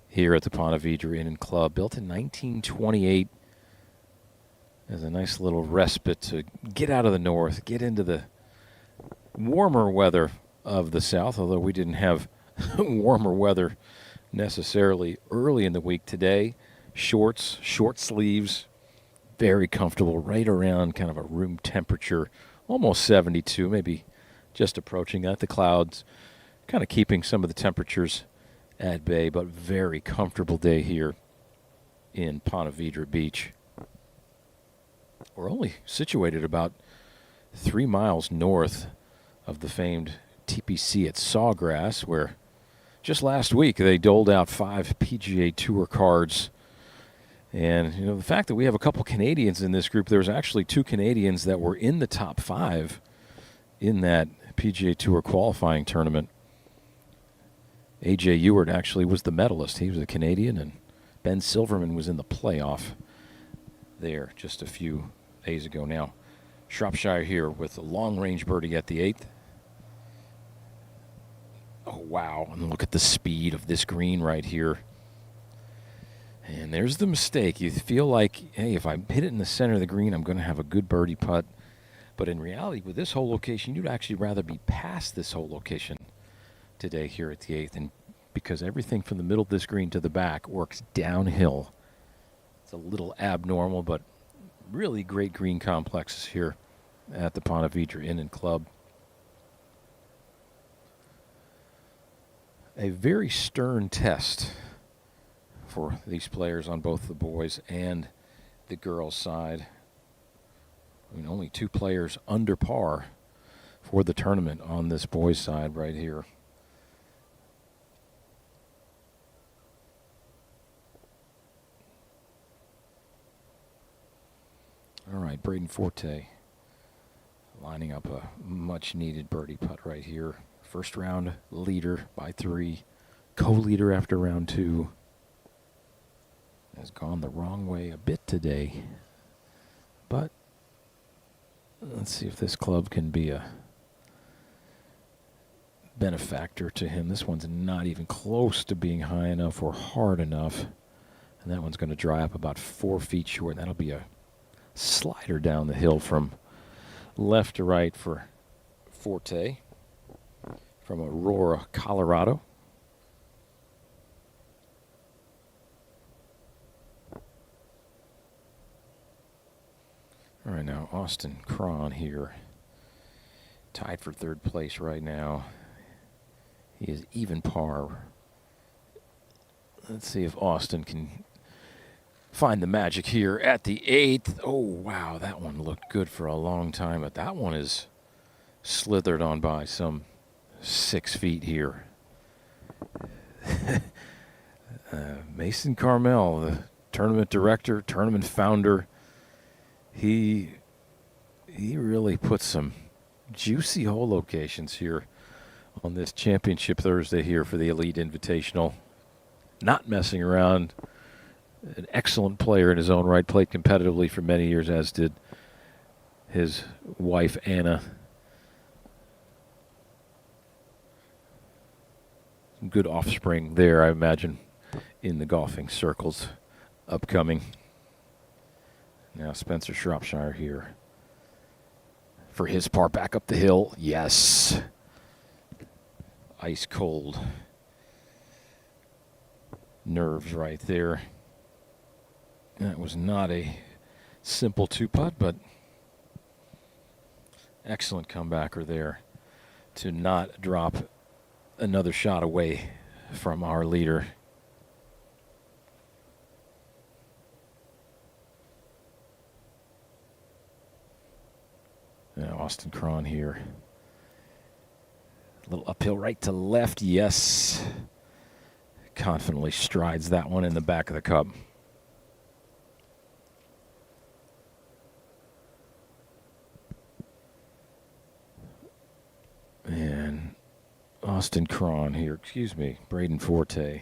here at the Ponte Vedra Inn and Club. Built in 1928 as a nice little respite to get out of the north, get into the warmer weather of the south, although we didn't have warmer weather necessarily early in the week today. Shorts, short sleeves, very comfortable, right around kind of a room temperature, almost 72, maybe just approaching that. The clouds kind of keeping some of the temperatures at bay, but very comfortable day here in Ponte Vedra Beach. We're only situated about 3 miles north of the famed TPC at Sawgrass, where just last week they doled out 5 PGA Tour cards. And, the fact that we have a couple Canadians in this group, there was actually 2 Canadians that were in the top 5 in that PGA Tour qualifying tournament. A.J. Ewart actually was the medalist. He was a Canadian, and Ben Silverman was in the playoff there just a few days ago now. Shropshire here with a long-range birdie at the 8th. Oh, wow. And look at the speed of this green right here. And there's the mistake. You feel like, hey, if I hit it in the center of the green, I'm going to have a good birdie putt. But in reality, with this hole location, you'd actually rather be past this hole location today here at the 8th. And because everything from the middle of this green to the back works downhill. It's a little abnormal, but really great green complexes here at the Ponte Vedra Inn and Club. A very stern test for these players on both the boys and the girls' side. Only 2 players under par for the tournament on this boys' side right here. All right, Braden Forte lining up a much-needed birdie putt right here. First round leader by 3, co-leader after round 2. Has gone the wrong way a bit today, but let's see if this club can be a benefactor to him. This one's not even close to being high enough or hard enough. And that one's going to dry up about 4 feet short. And that'll be a slider down the hill from left to right for Forte from Aurora, Colorado. All right, now Austin Cron here, tied for third place right now. He is even par. Let's see if Austin can find the magic here at the 8th. Oh, wow, that one looked good for a long time, but that one is slithered on by some 6 feet here. Mason Carmel, the tournament director, tournament founder, he really put some juicy hole locations here on this championship Thursday here for the Elite Invitational. Not messing around. An excellent player in his own right, played competitively for many years, as did his wife, Anna. Some good offspring there, I imagine, in the golfing circles upcoming. Now Spencer Shropshire here for his par back up the hill. Yes. Ice cold. Nerves right there. That was not a simple 2-putt, but excellent comebacker there to not drop another shot away from our leader. Now Austin Cron here. A little uphill right to left. Yes. Confidently strides that one in the back of the cup. And Austin Cron here, Braden Forte.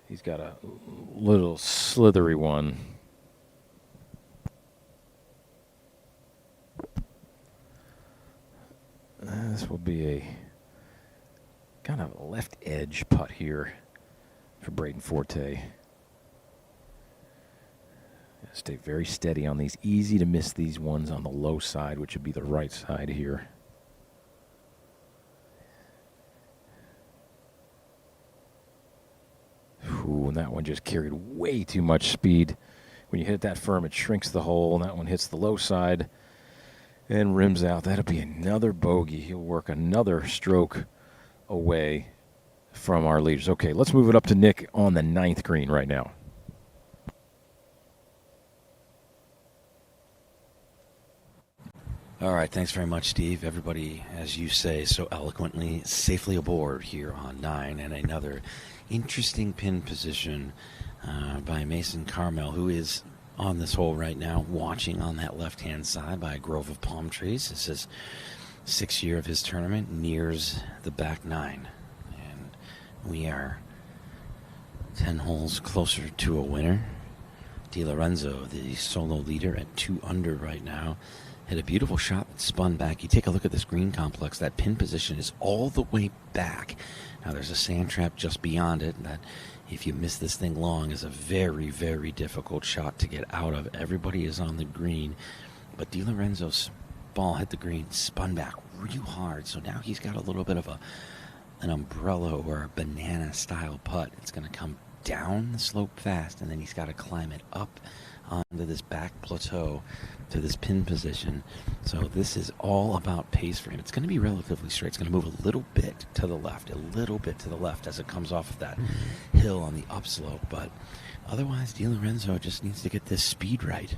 He's got a little slithery one. This will be a kind of left edge putt here for Braden Forte. Stay very steady on these. Easy to miss these ones on the low side, which would be the right side here. Ooh, and that one just carried way too much speed. When you hit that firm, it shrinks the hole, and that one hits the low side and rims out. That'll be another bogey. He'll work another stroke away from our leaders. Okay, let's move it up to Nick on the 9th green right now. All right, thanks very much, Steve. Everybody, as you say so eloquently, safely aboard here on 9, and another interesting pin position by Mason Carmel, who is on this hole right now, watching on that left-hand side by a grove of palm trees. This is 6th year of his tournament, nears the back 9, and we are 10 holes closer to a winner. Di Lorenzo, the solo leader, at 2 under right now. Hit a beautiful shot that spun back. You take a look at this green complex. That pin position is all the way back. Now there's a sand trap just beyond it that, if you miss this thing long, is a very, very difficult shot to get out of. Everybody is on the green, but Di Lorenzo's ball hit the green, spun back real hard. So now he's got a little bit of an umbrella or a banana style putt. It's going to come down the slope fast, and then he's got to climb it up onto this back plateau to this pin position. So this is all about pace for him. It's going to be relatively straight. It's going to move a little bit to the left, as it comes off of that hill on the upslope. But otherwise, Di Lorenzo just needs to get this speed right.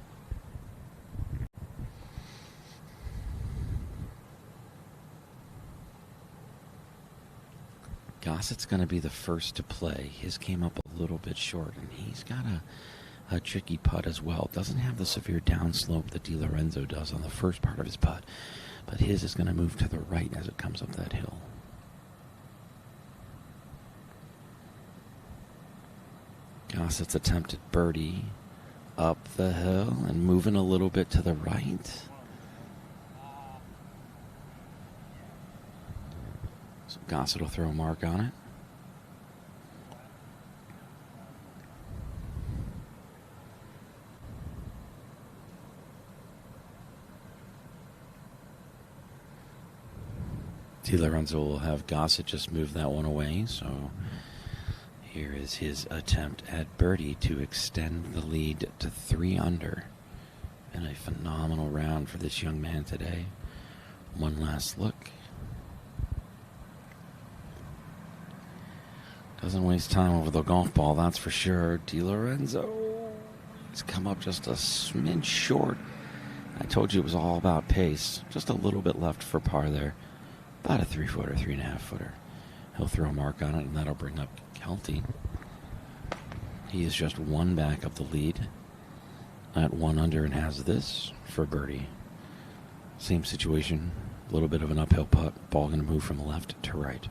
Gossett's going to be the first to play. His came up a little bit short, and he's got a tricky putt as well. Doesn't have the severe downslope that Di Lorenzo does on the first part of his putt, but his is going to move to the right as it comes up that hill. Gossett's attempted birdie up the hill and moving a little bit to the right. Gossett will throw a mark on it. DiLorenzo will have Gossett just move that one away, so here is his attempt at birdie to extend the lead to 3 under. And a phenomenal round for this young man today. One last look. Doesn't waste time over the golf ball, that's for sure. DiLorenzo, he's come up just a smidge short. I told you it was all about pace. Just a little bit left for par there. About a 3-footer, 3.5-footer. He'll throw a mark on it, and that'll bring up Kelty. He is just one back of the lead at 1 under and has this for birdie. Same situation, a little bit of an uphill putt. Ball going to move from left to right.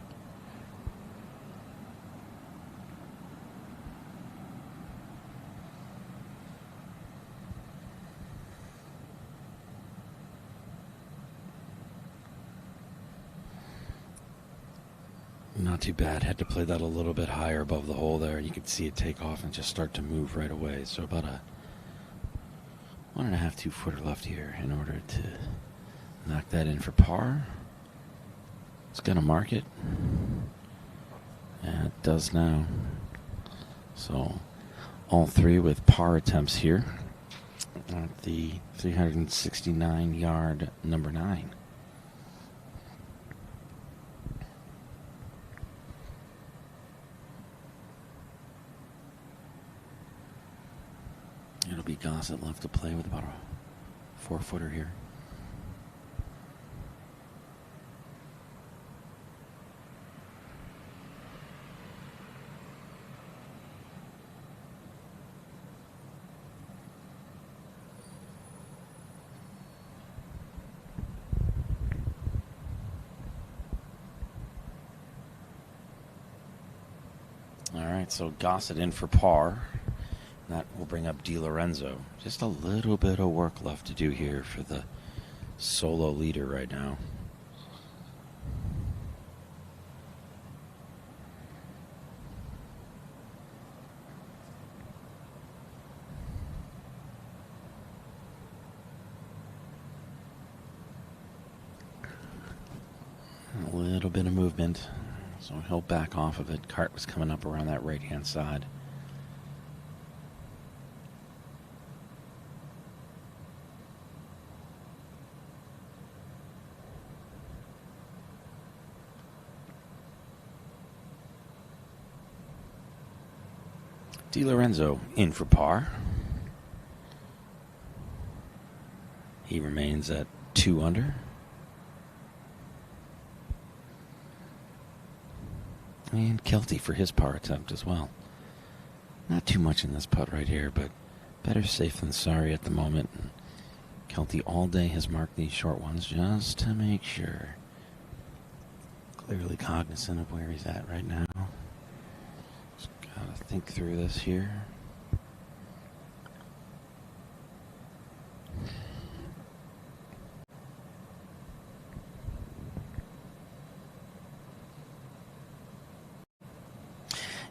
Not too bad. Had to play that a little bit higher above the hole there. You could see it take off and just start to move right away. So about a 1.5, 2-footer left here in order to knock that in for par. It's going to mark it. And it does now. So all 3 with par attempts here at the 369-yard number 9. It'll be Gossett left to play with about a 4-footer here. All right, so Gossett in for par. That will bring up DiLorenzo. Just a little bit of work left to do here for the solo leader right now. A little bit of movement, so he'll back off of it. Cart was coming up around that right-hand side. DiLorenzo in for par. He remains at 2 under. And Kelty for his par attempt as well. Not too much in this putt right here, but better safe than sorry at the moment. Kelty all day has marked these short ones just to make sure. Clearly cognizant of where he's at right now. Gotta think through this here.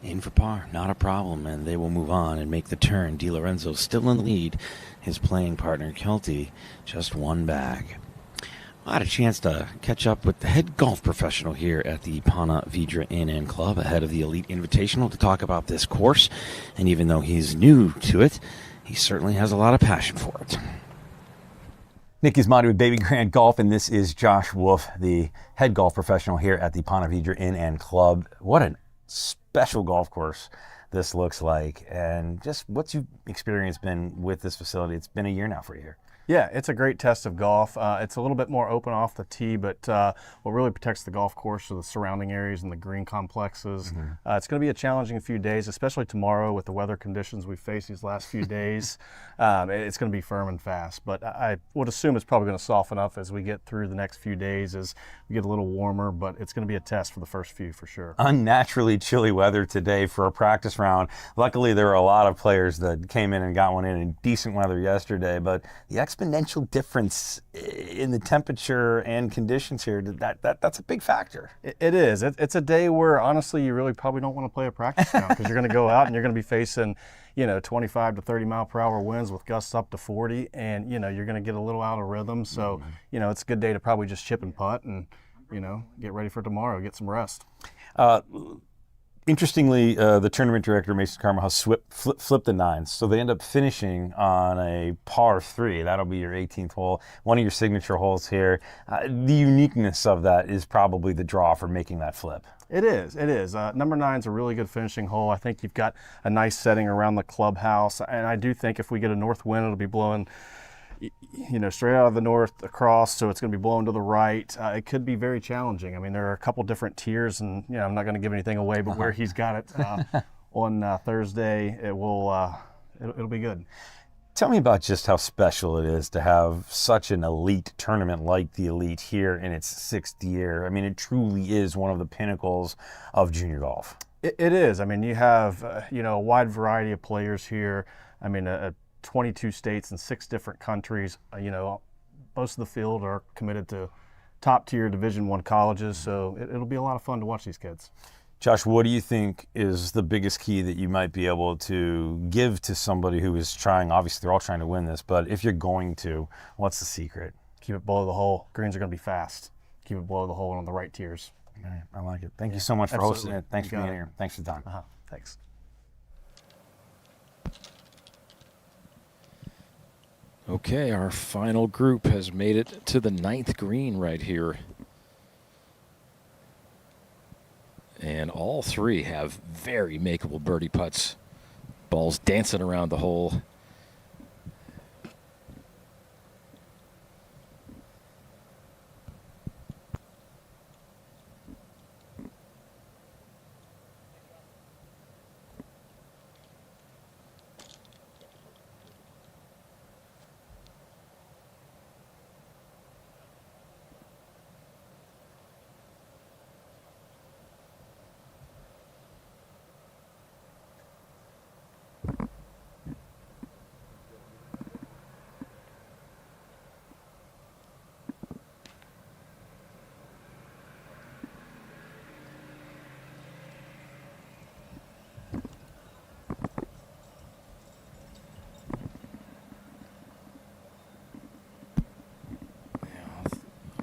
In for par, not a problem, and they will move on and make the turn. DiLorenzo still in the lead. His playing partner, Kelty, just one back. I had a chance to catch up with the head golf professional here at the Ponte Vedra Inn and Club ahead of the Elite Invitational to talk about this course. And even though he's new to it, he certainly has a lot of passion for it. Nick Gismondi with Baby Grand Golf, and this is Josh Wolf, the head golf professional here at the Ponte Vedra Inn and Club. What a special golf course this looks like, and just what's your experience been with this facility? It's been a year now for you here. Yeah, it's a great test of golf. It's a little bit more open off the tee, but what really protects the golf course are the surrounding areas and the green complexes. It's going to be a challenging few days, especially tomorrow with the weather conditions we've faced these last few days. It's going to be firm and fast, but I would assume it's probably going to soften up as we get through the next few days as we get a little warmer, but it's going to be a test for the first few for sure. Unnaturally chilly weather today for a practice round. Luckily, there were a lot of players that came in and got one in decent weather yesterday, but the exponential difference in the temperature and conditions here. That's a big factor. It is. It's a day where honestly you really probably don't want to play a practice round because you're going to go out and you're going to be facing, 25 to 30 mile per hour winds with gusts up to 40, and you're going to get a little out of rhythm. So it's a good day to probably just chip and putt and get ready for tomorrow, get some rest. Interestingly, the tournament director, Mason Carmichael, flipped the nines. So they end up finishing on a par 3. That'll be your 18th hole, one of your signature holes here. The uniqueness of that is probably the draw for making that flip. It is. Number 9's a really good finishing hole. I think you've got a nice setting around the clubhouse. And I do think if we get a north wind, it'll be blowing straight out of the north across, so it's going to be blowing to the right. It could be very challenging. I mean, there are a couple different tiers, and I'm not going to give anything away, but where he's got it on Thursday, it'll be good. Tell me about just how special it is to have such an elite tournament like the Elite here in its 6th year. I mean, it truly is one of the pinnacles of junior golf. It is. I mean, you have a wide variety of players here. I mean, 22 states and 6 different countries. Most of the field are committed to top tier Division I colleges, so it'll be a lot of fun to watch these kids. Josh, what do you think is the biggest key that you might be able to give to somebody who is trying? Obviously, they're all trying to win this, but if you're going to, what's the secret? Keep it below the hole. Greens are going to be fast. Keep it below the hole and on the right tiers. All right, I like it. Thank you so much for hosting it. Thanks for being here. Thanks for the time. Thanks. Okay, our final group has made it to the 9th green right here. And all 3 have very makeable birdie putts. Balls dancing around the hole.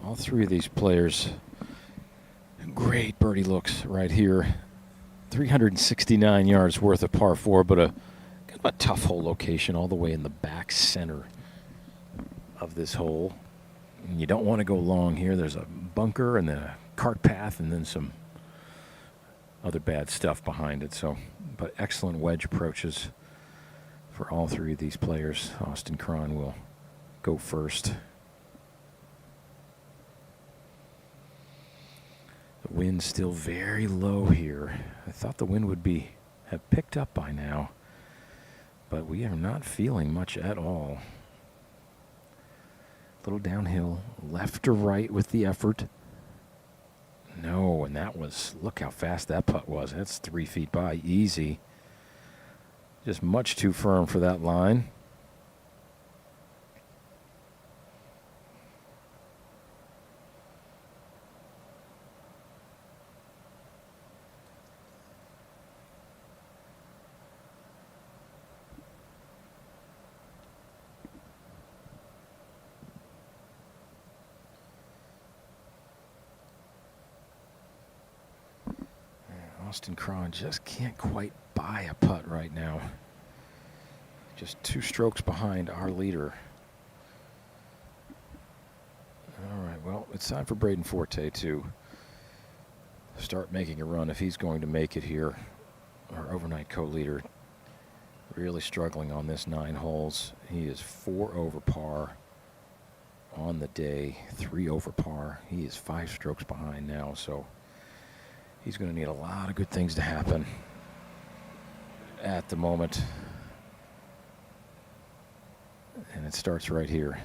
All 3 of these players, great birdie looks right here. 369 yards worth of par 4, but kind of a tough hole location all the way in the back center of this hole. And you don't want to go long here. There's a bunker and then a cart path and then some other bad stuff behind it. But excellent wedge approaches for all 3 of these players. Austin Cron will go first. The wind's still very low here. I thought the wind would have picked up by now, but we are not feeling much at all. A little downhill, left or right with the effort. No, and look how fast that putt was. That's 3 feet by, easy. Just much too firm for that line. Austin Cron just can't quite buy a putt right now. Just 2 strokes behind our leader. All right, well, it's time for Braden Forte to start making a run if he's going to make it here. Our overnight co-leader really struggling on this 9 holes. He is 4 over par on the day, 3 over par. He is 5 strokes behind now, so he's going to need a lot of good things to happen at the moment. And it starts right here.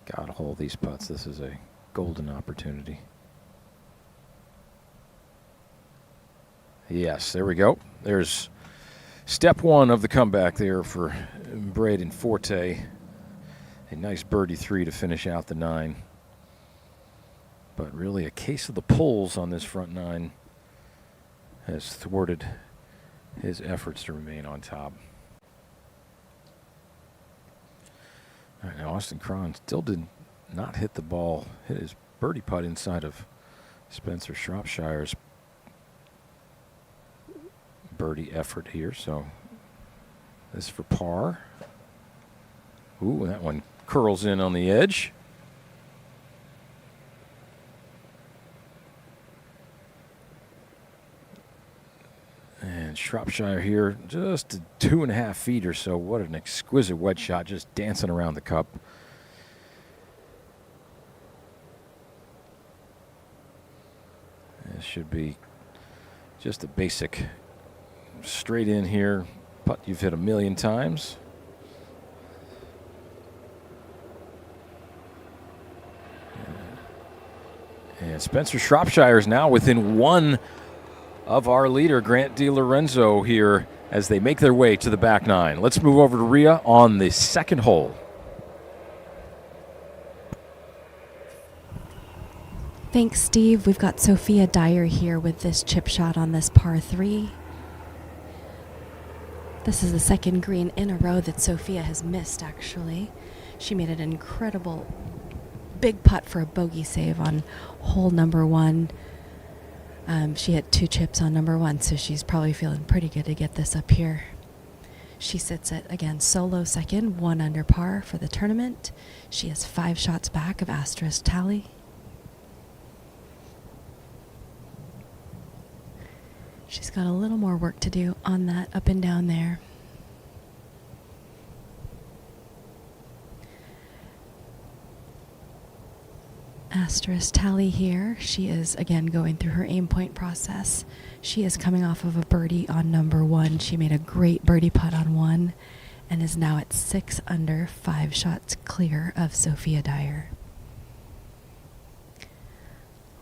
Gotta hold these putts. This is a golden opportunity. Yes, there we go. There's step 1 of the comeback there for Braden Forte. A nice birdie 3 to finish out the 9. But really a case of the pulls on this front 9 has thwarted his efforts to remain on top. All right, now Austin Cron still did not hit the ball, hit his birdie putt inside of Spencer Shropshire's birdie effort here. So this for par. Ooh, that one curls in on the edge. And Shropshire here, just 2.5 feet or so. What an exquisite wedge shot, just dancing around the cup. This should be just a basic straight in here putt you've hit 1,000,000 times. And Spencer Shropshire is now within 1 of our leader, Grant DiLorenzo, here as they make their way to the back 9. Let's move over to Rhea on the second hole. Thanks, Steve. We've got Sophia Dyer here with this chip shot on this par 3. This is the second green in a row that Sophia has missed, actually. She made an incredible big putt for a bogey save on hole number 1. She hit 2 chips on number 1, so she's probably feeling pretty good to get this up here. She sits at, again, solo second, 1 under par for the tournament. She is 5 shots back of Asterisk Tally. She's got a little more work to do on that up and down there. Asterisk Tally here. She is again going through her aim point process. She is coming off of a birdie on number 1. She made a great birdie putt on 1 and is now at 6 under, 5 shots clear of Sophia Dyer.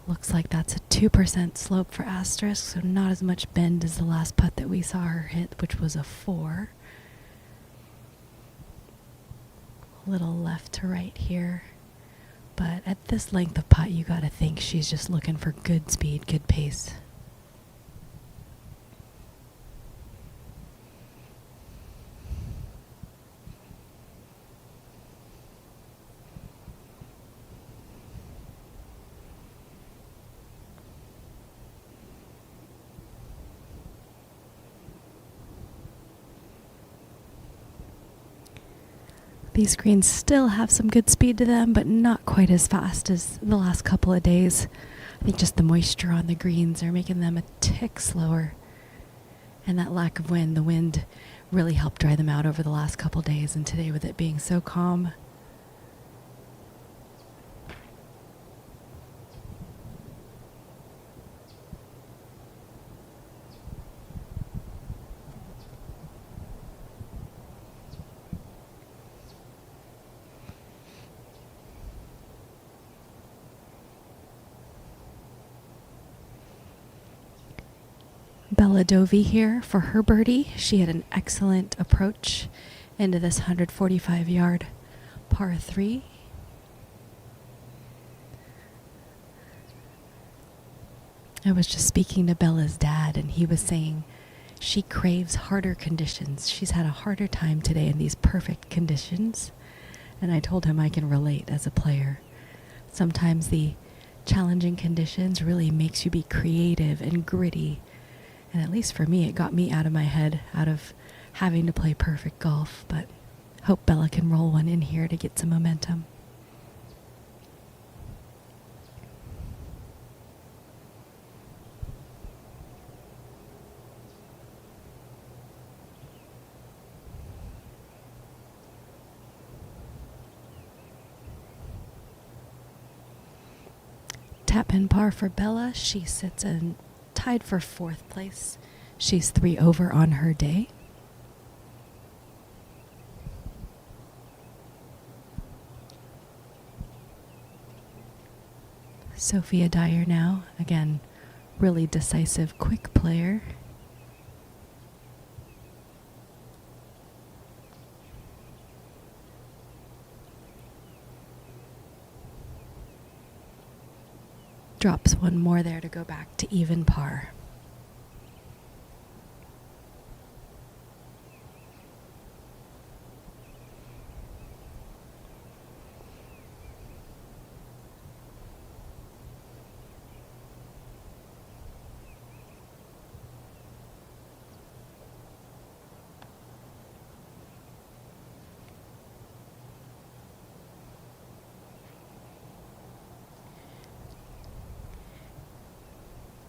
Looks like that's a 2% slope for Asterisk, so not as much bend as the last putt that we saw her hit, which was a 4. A little left to right here. But at this length of putt, you gotta think she's just looking for good speed, good pace. These greens still have some good speed to them, but not quite as fast as the last couple of days. I think just the moisture on the greens are making them a tick slower. And that lack of wind, the wind really helped dry them out over the last couple of days, and today with it being so calm. Bella Dovey here for her birdie. She had an excellent approach into this 145-yard par 3. I was just speaking to Bella's dad, and he was saying she craves harder conditions. She's had a harder time today in these perfect conditions. And I told him I can relate as a player. Sometimes the challenging conditions really makes you be creative and gritty. And at least for me, it got me out of my head, out of having to play perfect golf. But hope Bella can roll one in here to get some momentum. Tap in par for Bella. She sits in tied for 4th place. She's 3 over on her day. Sophia Dyer now, again, really decisive, quick player. Drops one more there to go back to even par.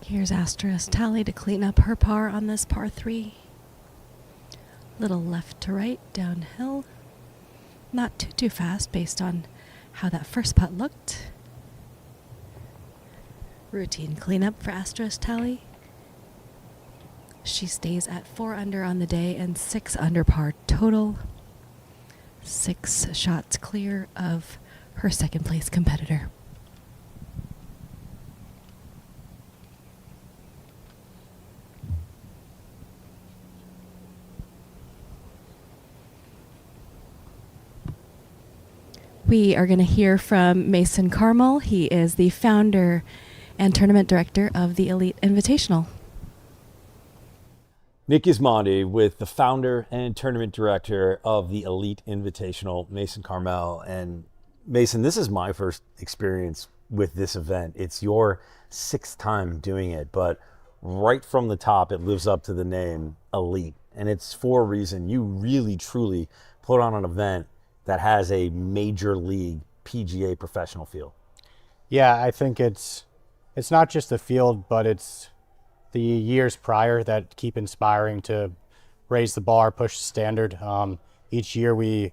Here's Asterisk Tally to clean up her par on this par 3. Little left to right, downhill. Not too fast based on how that first putt looked. Routine cleanup for Asterisk Tally. She stays at 4 under on the day and 6 under par total. 6 shots clear of her second place competitor. We are going to hear from Mason Carmel. He is the founder and tournament director of the Elite Invitational. Nick Gismondi with the founder and tournament director of the Elite Invitational, Mason Carmel. And Mason, this is my first experience with this event. It's your 6th time doing it, but right from the top, it lives up to the name Elite. And it's for a reason. You really, truly put on an event that has a major league PGA professional feel. Yeah, I think it's not just the field, but it's the years prior that keep inspiring to raise the bar, push the standard. Each year we,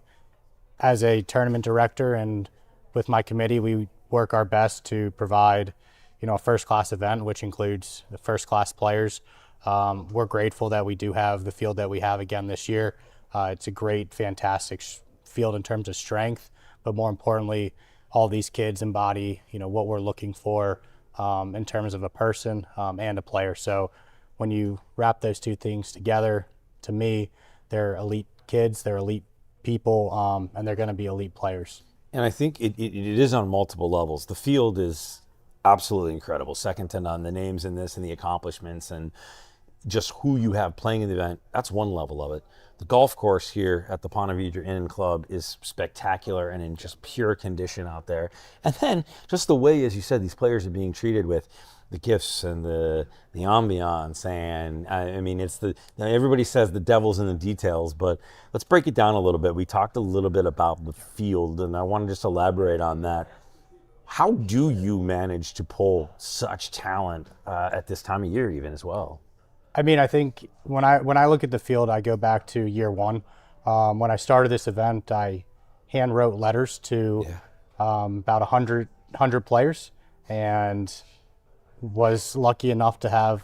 as a tournament director and with my committee, we work our best to provide, a first-class event, which includes the first-class players. We're grateful that we do have the field that we have again this year. It's a great, fantastic field in terms of strength, but more importantly, all these kids embody, what we're looking for in terms of a person and a player. So when you wrap those two things together, to me, they're elite kids, they're elite people, and they're going to be elite players. And I think it is on multiple levels. The field is absolutely incredible, second to none. The names in this and the accomplishments and just who you have playing in the event, that's one level of it. The golf course here at the Ponte Vedra Inn and Club is spectacular and in just pure condition out there. And then just the way, as you said, these players are being treated with the gifts and the ambiance. And I mean, everybody says the devil's in the details, but let's break it down a little bit. We talked a little bit about the field, and I want to just elaborate on that. How do you manage to pull such talent at this time of year even as well? I mean, I think when I look at the field, I go back to year one. When I started this event, I hand wrote letters to about 100 players and was lucky enough to have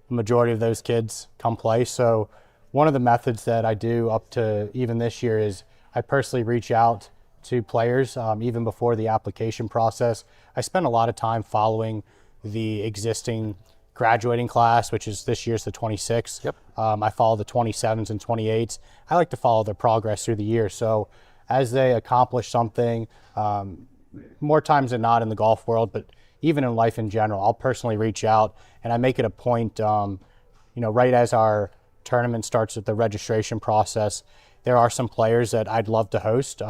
the majority of those kids come play. So one of the methods that I do up to even this year is I personally reach out to players even before the application process. I spend a lot of time following the existing graduating class, which is this year's the 26th. Yep. I follow the 27s and 28s. I like to follow their progress through the year. So as they accomplish something, more times than not in the golf world, but even in life in general, I'll personally reach out and I make it a point, right as our tournament starts with the registration process, there are some players that I'd love to host,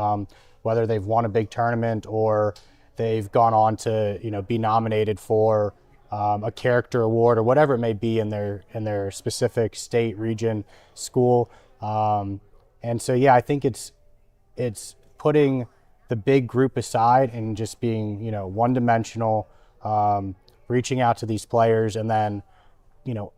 whether they've won a big tournament or they've gone on to, be nominated for a character award or whatever it may be in their specific state, region, school. And so, yeah, I think it's putting the big group aside and just being, one-dimensional, reaching out to these players. And then,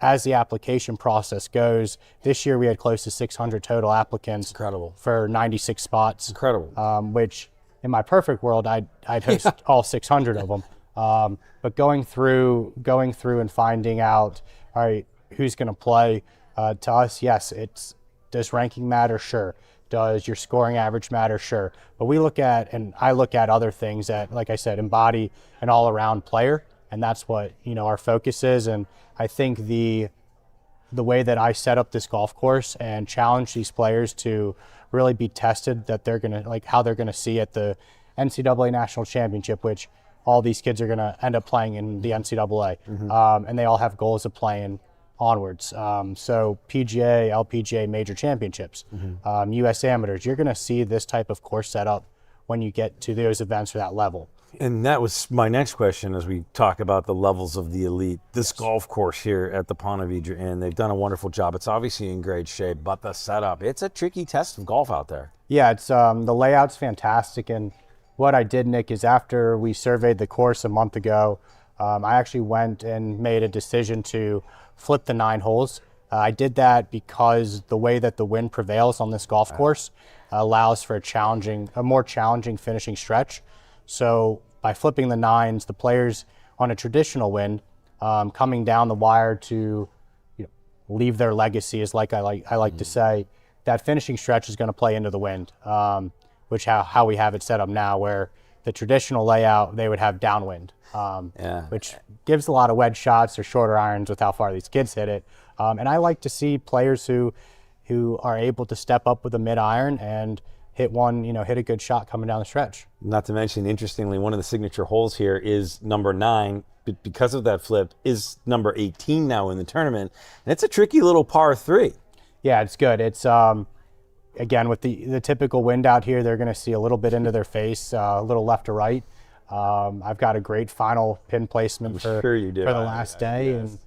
as the application process goes, this year we had close to 600 total applicants. Incredible. For 96 spots. Incredible. Which in my perfect world, I'd host all 600 of them. But going through and finding out, all right, who's going to play, to us, yes, does ranking matter? Sure. Does your scoring average matter? Sure. But I look at other things that, like I said, embody an all-around player, and that's what, our focus is. And I think the way that I set up this golf course and challenge these players to really be tested, that they're going to, how they're going to see at the NCAA National Championship, which all these kids are going to end up playing in the NCAA, and they all have goals of playing onwards. So PGA, LPGA major championships, US amateurs, you're going to see this type of course setup when you get to those events for that level. And that was my next question as we talk about the levels of the elite. This golf course here at the Ponte Vedra Inn, they've done a wonderful job. It's obviously in great shape, but the setup, it's a tricky test of golf out there. Yeah, it's the layout's fantastic. And what I did, Nick, is after we surveyed the course a month ago, I actually went and made a decision to flip the 9 holes. I did that because the way that the wind prevails on this golf course allows for a more challenging finishing stretch. So by flipping the 9s, the players on a traditional wind coming down the wire to leave their legacy, is like I like to say, that finishing stretch is going to play into the wind, which how we have it set up now, where the traditional layout they would have downwind, which gives a lot of wedge shots or shorter irons with how far these kids hit it. And I like to see players who are able to step up with a mid iron and hit a good shot coming down the stretch. Not to mention, interestingly, one of the signature holes here is number 9, but because of that flip, is number 18 now in the tournament. And it's a tricky little par 3. Yeah, it's good. It's, again, with the typical wind out here, they're going to see a little bit into their face, a little left to right. I've got a great final pin placement for the last day. Yes.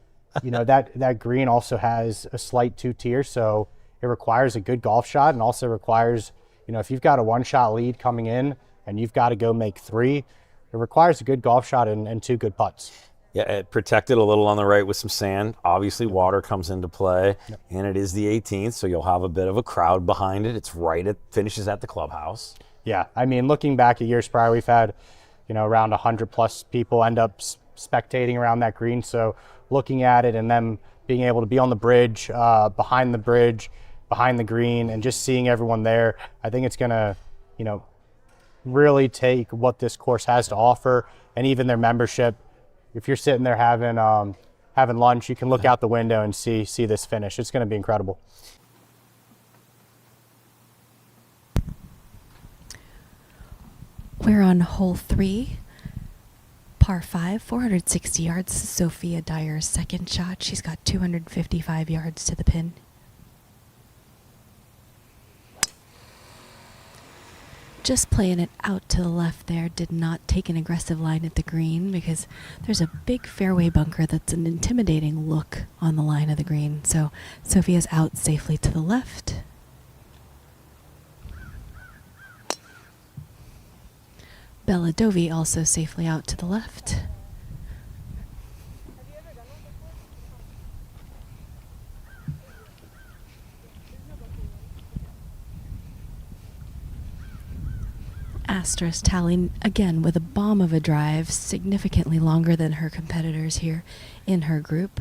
And, that green also has a slight 2-tier, so it requires a good golf shot, and also requires, if you've got a 1-shot lead coming in and you've got to go make 3, it requires a good golf shot and 2 good putts. Yeah, it protected a little on the right with some sand. Obviously, water comes into play, and it is the 18th, so you'll have a bit of a crowd behind it. It's finishes at the clubhouse. Yeah, I mean, looking back at years prior, we've had, around 100+ people end up spectating around that green. So looking at it and them being able to be on the bridge, behind the green, and just seeing everyone there, I think it's going to, really take what this course has to offer, and even their membership. If you're sitting there having lunch, you can look out the window and see this finish. It's going to be incredible. We're on hole 3, par 5, 460 yards. Sophia Dyer's second shot. She's got 255 yards to the pin. Just playing it out to the left there, did not take an aggressive line at the green because there's a big fairway bunker that's an intimidating look on the line of the green. So Sophia's out safely to the left. Bella Dovi also safely out to the left. Asterisk Tally again with a bomb of a drive, significantly longer than her competitors here in her group.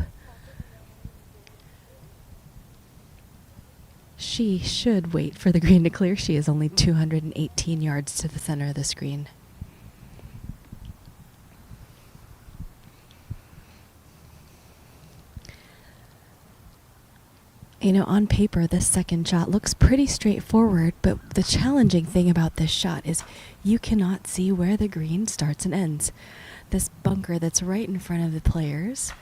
She should wait for the green to clear. She is only 218 yards to the center of the screen. On paper, this second shot looks pretty straightforward, but the challenging thing about this shot is you cannot see where the green starts and ends. This bunker that's right in front of the players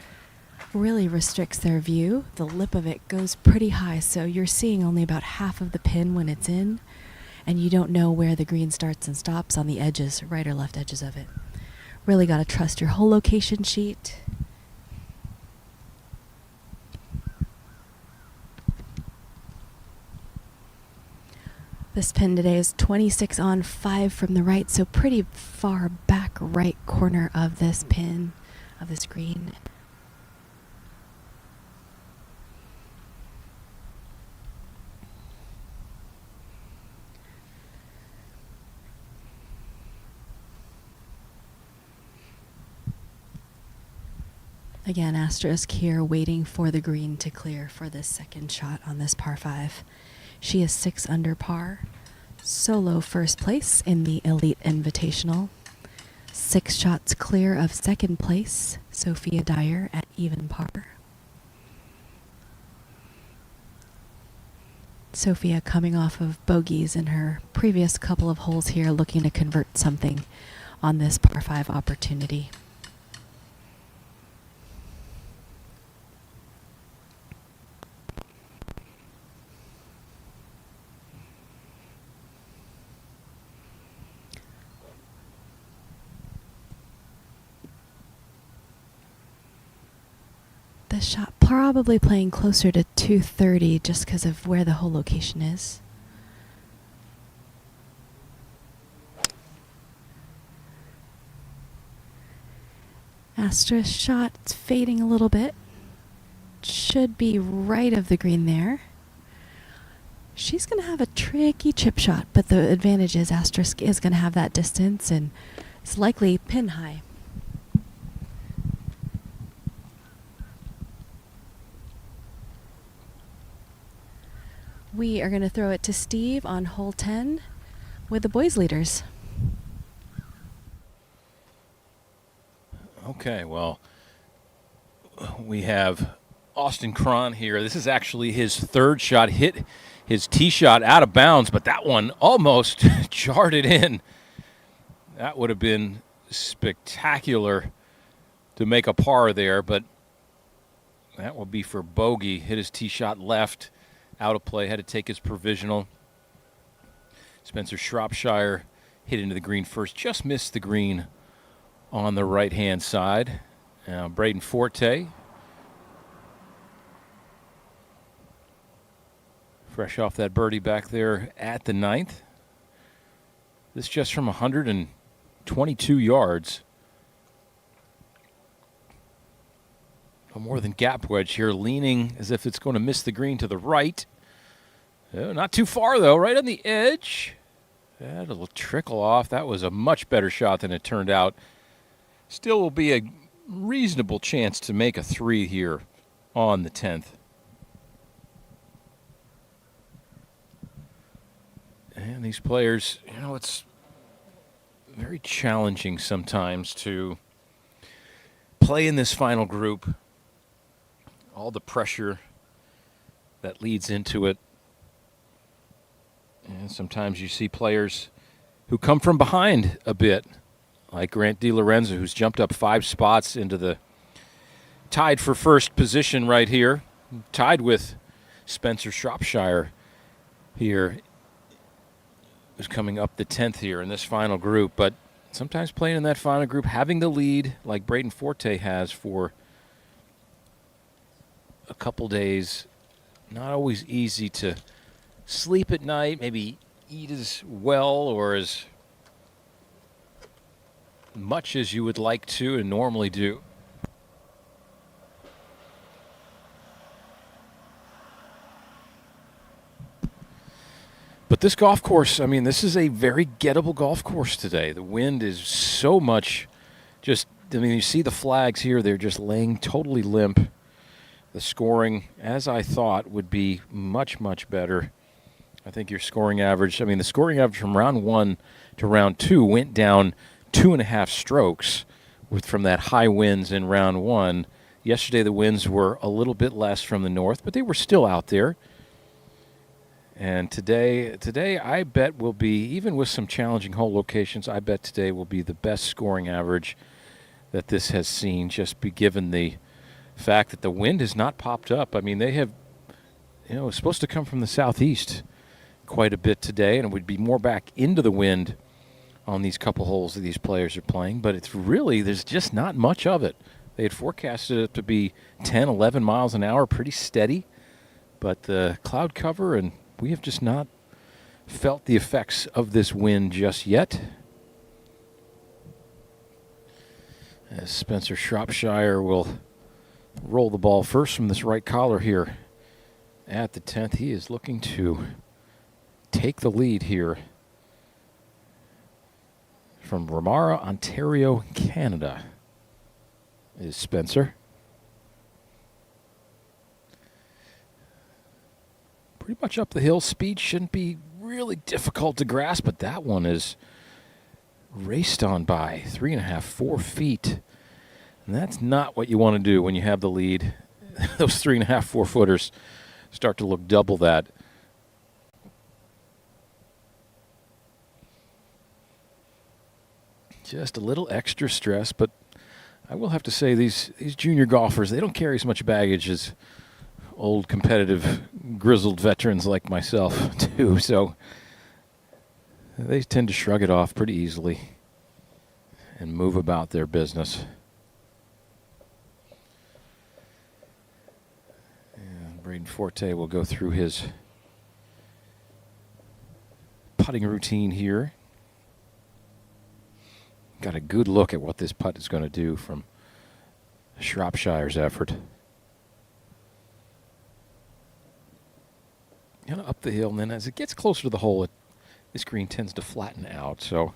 really restricts their view. The lip of it goes pretty high, so you're seeing only about half of the pin when it's in, and you don't know where the green starts and stops on the edges, right or left edges of it. Really got to trust your hole location sheet. This pin today is 26 on, 5 from the right, so pretty far back right corner of this pin, of this green. Again, asterisk here, waiting for the green to clear for this second shot on this par 5. She is 6 under par, solo first place in the Elite Invitational. 6 shots clear of second place, Sophia Dyer at even par. Sophia coming off of bogeys in her previous couple of holes here, looking to convert something on this par 5 opportunity. The shot probably playing closer to 230 just because of where the hole location is. Astra's shot, it's fading a little bit. Should be right of the green there. She's going to have a tricky chip shot, but the advantage is Astra is going to have that distance and it's likely pin high. We are going to throw it to Steve on hole 10 with the boys leaders. Okay, well, we have Austin Cron here. This is actually his third shot, hit his tee shot out of bounds, but that one almost jarred it in. That would have been spectacular to make a par there, but that will be for bogey. Hit his tee shot left, out of play, had to take his provisional. Spencer Shropshire hit into the green first, just missed the green on the right-hand side. Now Braden Forte, fresh off that birdie back there at the 9th. This just from 122 yards. No more than gap wedge here, leaning as if it's going to miss the green to the right. Not too far, though, right on the edge. That'll trickle off. That was a much better shot than it turned out. Still will be a reasonable chance to make a 3 here on the 10th. And these players, you know, it's very challenging sometimes to play in this final group. All the pressure that leads into it. And sometimes you see players who come from behind a bit, like Grant DiLorenzo, who's jumped up 5 spots into the tied for first position right here, tied with Spencer Shropshire here, who's coming up the 10th here in this final group. But sometimes playing in that final group, having the lead like Braden Forte has for a couple days, not always easy to sleep at night, maybe eat as well or as much as you would like to and normally do. But this golf course, I mean, this is a very gettable golf course today. The wind is so much just, I mean, you see the flags here, they're just laying totally limp. The scoring, as I thought, would be much, much better. I think your scoring average, I mean, the scoring average from round 1 to round 2 went down 2.5 strokes from that high winds in round 1. Yesterday the winds were a little bit less from the north, but they were still out there. And today I bet will be, even with some challenging hole locations, I bet today will be the best scoring average that this has seen, just be given the fact that the wind has not popped up. I mean, they have, you know, it's supposed to come from the southeast quite a bit today, and it would be more back into the wind on these couple holes that these players are playing, but it's really, there's just not much of it. They had forecasted it to be 10, 11 miles an hour, pretty steady, but the cloud cover, and we have just not felt the effects of this wind just yet. As Spencer Shropshire will roll the ball first from this right collar here at the 10th. He is looking to take the lead here from Ramara, Ontario, Canada, is Spencer. Pretty much up the hill. Speed shouldn't be really difficult to grasp, but that one is raced on by 3.5, 4 feet. And that's not what you want to do when you have the lead. Those 3.5, 4 footers start to look double that. Just a little extra stress, but I will have to say these junior golfers, they don't carry as much baggage as old competitive grizzled veterans like myself do, so they tend to shrug it off pretty easily and move about their business. And Braden Forte will go through his putting routine here. Got a good look at what this putt is going to do from Shropshire's effort. Kind of up the hill, and then as it gets closer to the hole, this green tends to flatten out. So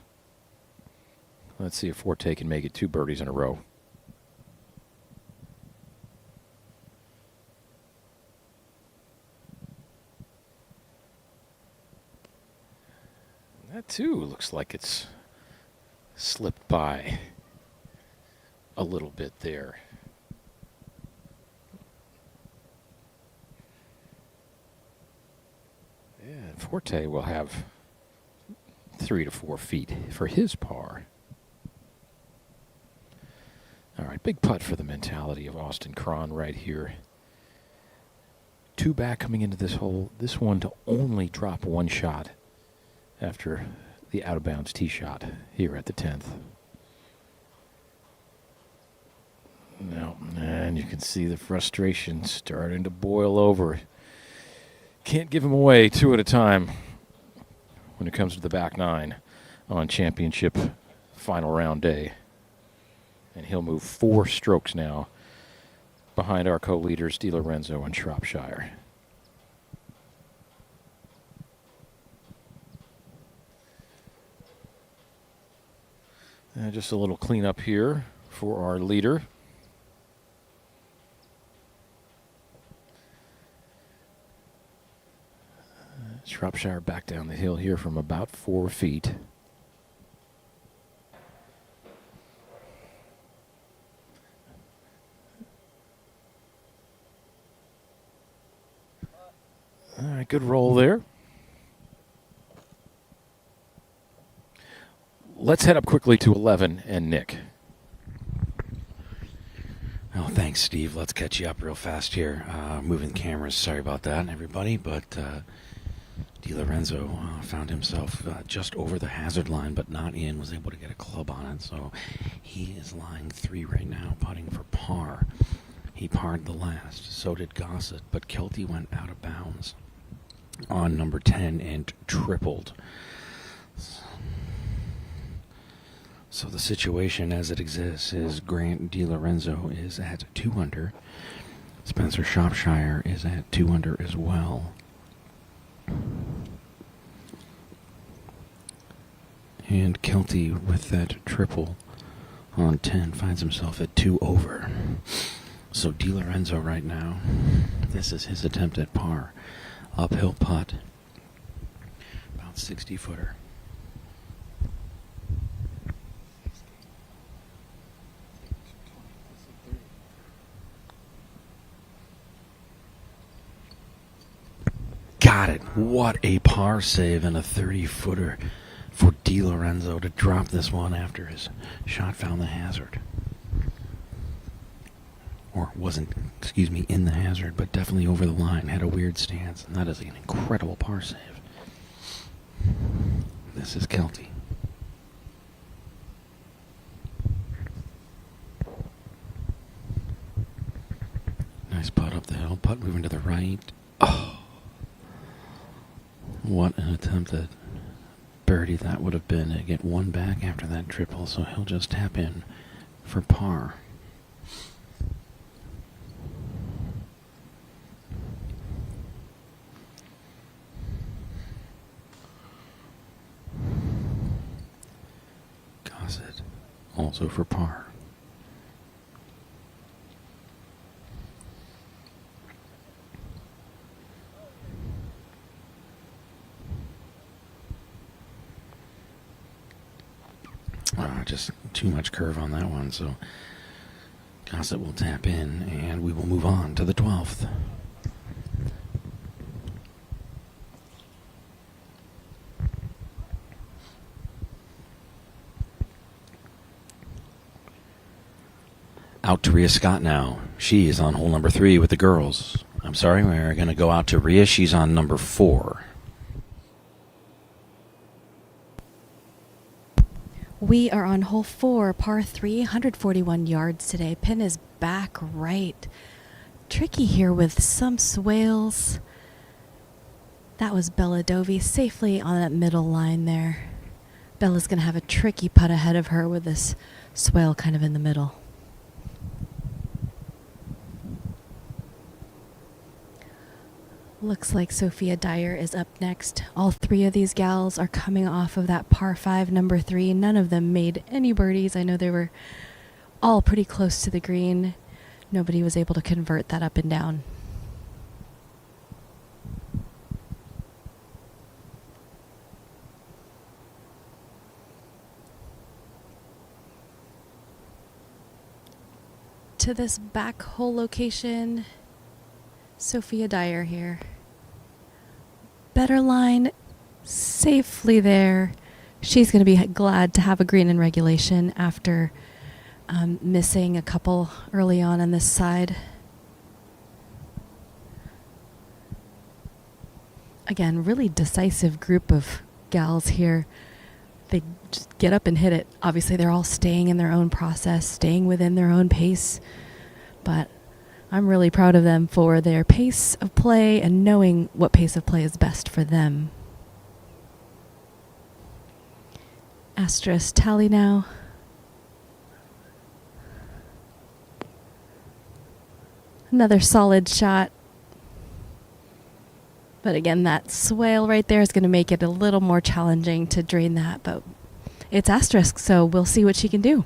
let's see if Forte can make it 2 birdies in a row. That too looks like it's slipped by a little bit there. Yeah, Forte will have 3 to 4 feet for his par. All right, big putt for the mentality of Austin Cron right here. 2 back coming into this hole. This one to only drop 1 shot after the out-of-bounds tee shot here at the 10th. Now, and you can see the frustration starting to boil over. Can't give him away 2 at a time when it comes to the back 9 on championship final round day. And he'll move 4 strokes now behind our co-leaders, DiLorenzo and Shropshire. And just a little cleanup here for our leader. Shropshire back down the hill here from about 4 feet. All right, good roll there. Let's head up quickly to 11 and Nick. Oh, thanks, Steve. Let's catch you up real fast here. Moving cameras, sorry about that, everybody, but DiLorenzo found himself just over the hazard line, but not in, was able to get a club on it, so he is lying 3 right now, putting for par. He parred the last, so did Gossett, but Kelty went out of bounds on number 10 and tripled. So the situation as it exists is Grant DiLorenzo is at 2 under. Spencer Shropshire is at 2 under as well. And Kelty with that triple on 10 finds himself at 2 over. So DiLorenzo right now, this is his attempt at par. Uphill putt, about 60-footer. Got it. What a par save and a 30-footer for DiLorenzo to drop this one after his shot found the hazard. Or wasn't, in the hazard, but definitely over the line. Had a weird stance, and that is an incredible par save. This is Kelty. Nice putt up the hill. Putt moving to the right. Oh. What an attempt at birdie that would have been to get 1 back after that triple, so he'll just tap in for par. Gossett also for par. Just too much curve on that one, so Gossett will tap in, and we will move on to the 12th. Out to Rhea Scott now. She is on hole number 3 with the girls. I'm sorry, we're going to go out to Rhea. She's on number 4. We are on hole 4, par 3, 141 yards today. Pin is back right. Tricky here with some swales. That was Bella Dovey safely on that middle line there. Bella's going to have a tricky putt ahead of her with this swale kind of in the middle. Looks like Sophia Dyer is up next. All 3 of these gals are coming off of that par 5, number 3. None of them made any birdies. I know they were all pretty close to the green. Nobody was able to convert that up and down. To this back hole location, Sophia Dyer here. Better line, safely there. She's going to be glad to have a green in regulation after missing a couple early on this side. Again, really decisive group of gals here. They just get up and hit it. Obviously, they're all staying in their own process, staying within their own pace. But I'm really proud of them for their pace of play and knowing what pace of play is best for them. Asterisk tally now. Another solid shot. But again, that swale right there is going to make it a little more challenging to drain that. But it's asterisk, so we'll see what she can do.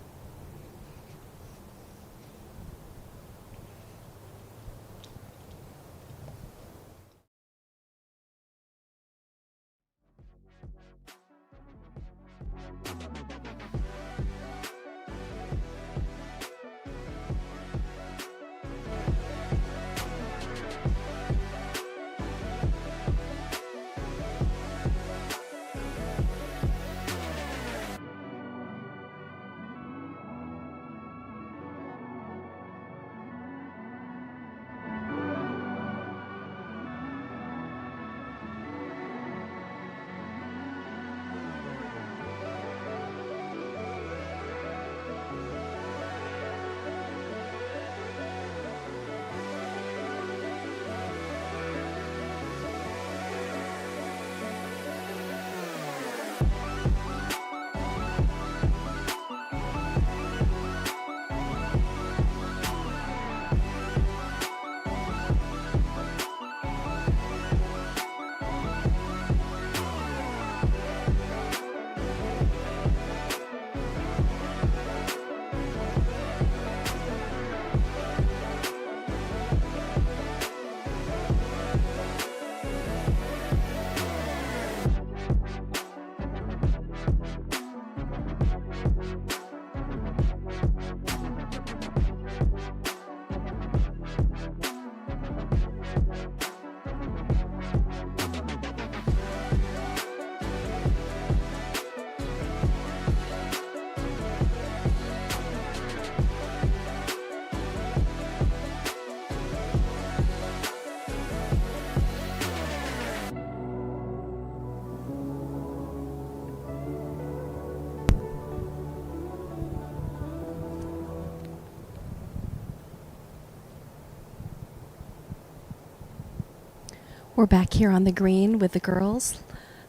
We're back here on the green with the girls,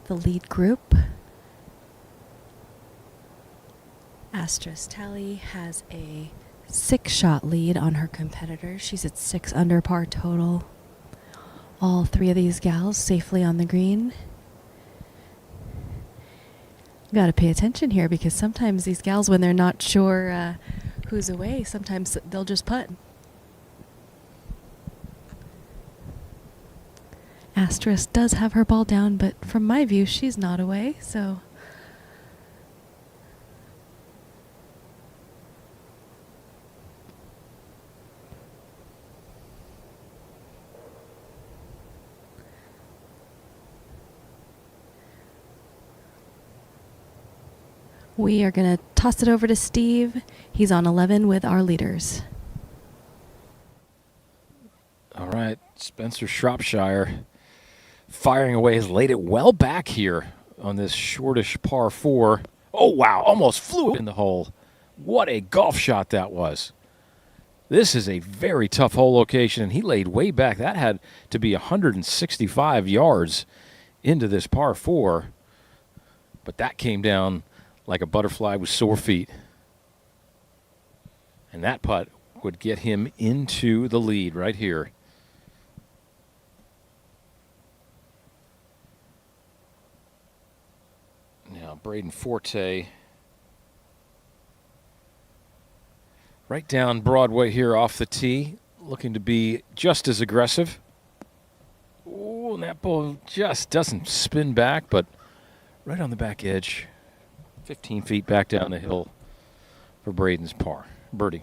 the lead group. Asterisk Tally has a 6-shot lead on her competitor. She's at 6 under par total. All 3 of these gals safely on the green. Got to pay attention here because sometimes these gals, when they're not sure who's away, sometimes they'll just putt. Asterisk does have her ball down, but from my view, she's not away, so... We are going to toss it over to Steve. He's on 11 with our leaders. right, Spencer Shropshire firing away, has laid it well back here on this shortish par 4. Oh, wow, almost flew it in the hole. What a golf shot that was. This is a very tough hole location, and he laid way back. That had to be 165 yards into this par 4, but that came down like a butterfly with sore feet. And that putt would get him into the lead right here. Now, Braden Forte right down Broadway here off the tee, looking to be just as aggressive. Oh, and that ball just doesn't spin back, but right on the back edge, 15 feet back down the hill for Braden's birdie.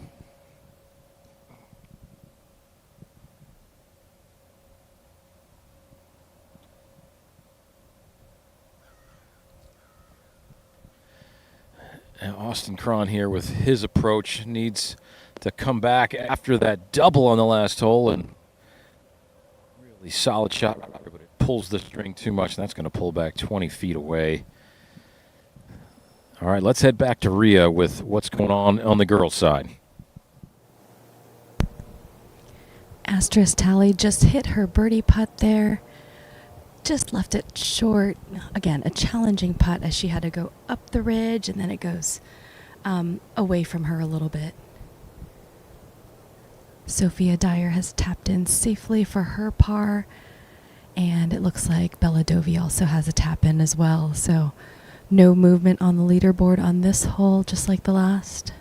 Now Austin Cron here with his approach needs to come back after that double on the last hole, and really solid shot, but it pulls the string too much, and that's going to pull back 20 feet away. All right, let's head back to Rhea with what's going on the girls' side. Asterisk Tally just hit her birdie putt there. Just left it short. Again, a challenging putt as she had to go up the ridge, and then it goes away from her a little bit. Sophia Dyer has tapped in safely for her par, and it looks like Bella Dovi also has a tap in as well. So no movement on the leaderboard on this hole, just like the last.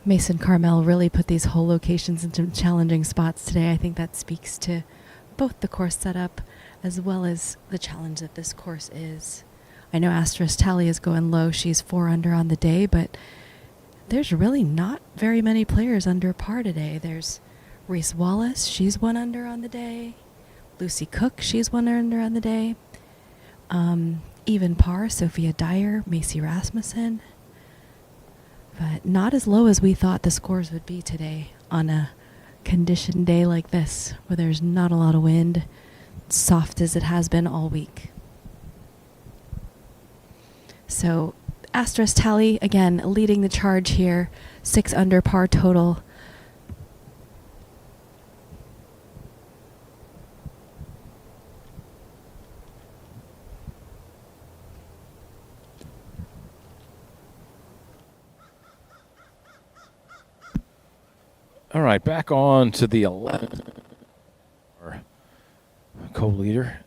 Mason Carmel really put these hole locations into challenging spots today. I think that speaks to both the course setup as well as the challenge that this course is. I know Asterisk Tally is going low. She's 4 under on the day, but there's really not very many players under par today. There's Reese Wallace. She's 1 under on the day. Lucy Cook. She's 1 under on the day. Even par, Sophia Dyer, Macy Rasmussen. But not as low as we thought the scores would be today on a conditioned day like this, where there's not a lot of wind, soft as it has been all week. So Asterisk Tally, again, leading the charge here, 6 under par total. All right, back on to the 11th. Our co-leader,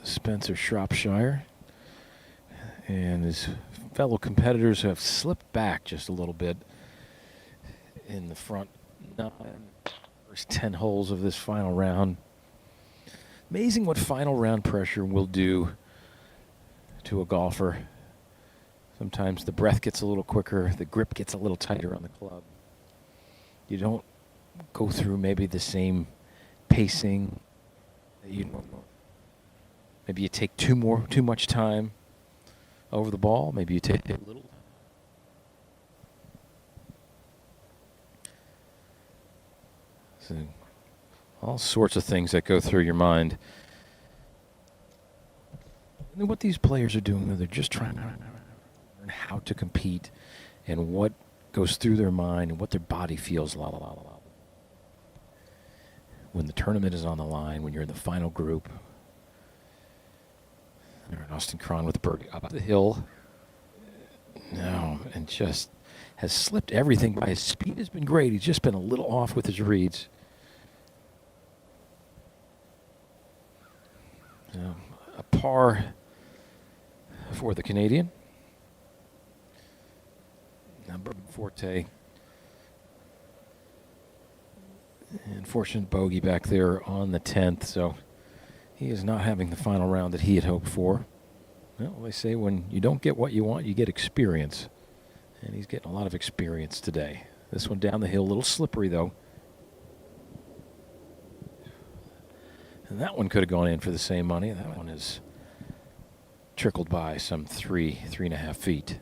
Spencer Shropshire, and his fellow competitors have slipped back just a little bit in the front 9, first 10 holes of this final round. Amazing what final round pressure will do to a golfer. Sometimes the breath gets a little quicker, the grip gets a little tighter on the club. You don't go through maybe the same pacing that you normally. Maybe you take too much time over the ball. Maybe you take a little. So, all sorts of things that go through your mind. And what these players are doing, they're just trying to learn how to compete and what goes through their mind and what their body feels. When the tournament is on the line, when you're in the final group. There, Austin Cron with the birdie up the hill. No, and just has slipped everything by. His speed has been great. He's just been a little off with his reads. A par for the Canadian. Number Forte. Unfortunate bogey back there on the 10th, so he is not having the final round that he had hoped for. Well, they say when you don't get what you want, you get experience. And he's getting a lot of experience today. This one down the hill, a little slippery, though. And that one could have gone in for the same money. That one is trickled by some 3.5 feet.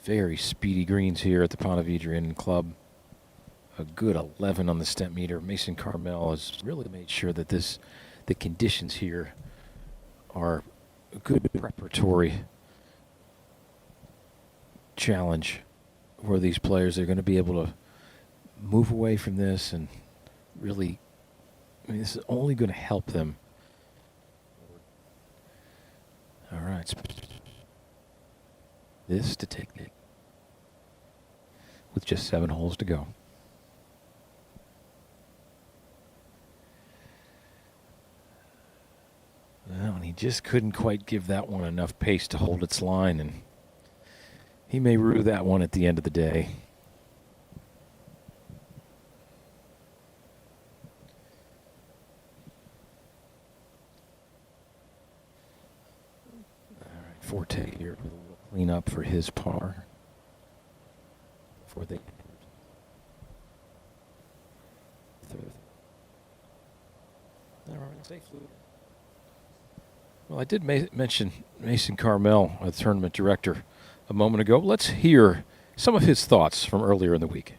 Very speedy greens here at the Ponte Vedra Inn and Club. A good 11 on the step meter. Mason Carmel has really made sure that the conditions here are a good preparatory challenge for these players. They're going to be able to move away from this and really, I mean, this is only going to help them. All right. This to take it with just 7 holes to go. Well, and he just couldn't quite give that one enough pace to hold its line, and he may rue that one at the end of the day. All right, Forte here with a little cleanup for his par before they all right, safely. Well, I did mention Mason Carmel, a tournament director, a moment ago. Let's hear some of his thoughts from earlier in the week.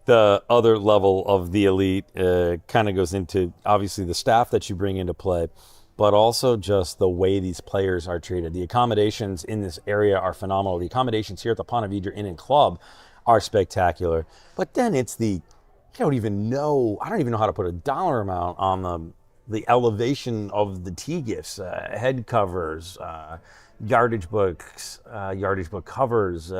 The other level of the elite kind of goes into, obviously, the staff that you bring into play, but also just the way these players are treated. The accommodations in this area are phenomenal. The accommodations here at the Ponte Vedra Inn and Club are spectacular. But then it's I don't even know how to put a dollar amount on the elevation of the tee gifts, head covers, yardage book covers,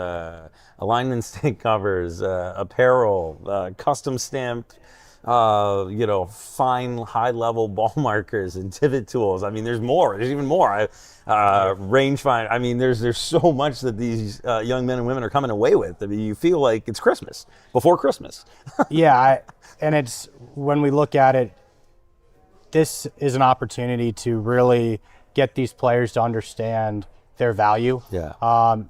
alignment stick covers, apparel, custom stamped, fine high-level ball markers and divot tools. I mean, there's more. There's even more. Rangefinder. I mean, there's so much that these young men and women are coming away with. I mean, you feel like it's Christmas, before Christmas. And it's, when we look at it, this is an opportunity to really get these players to understand their value. Yeah.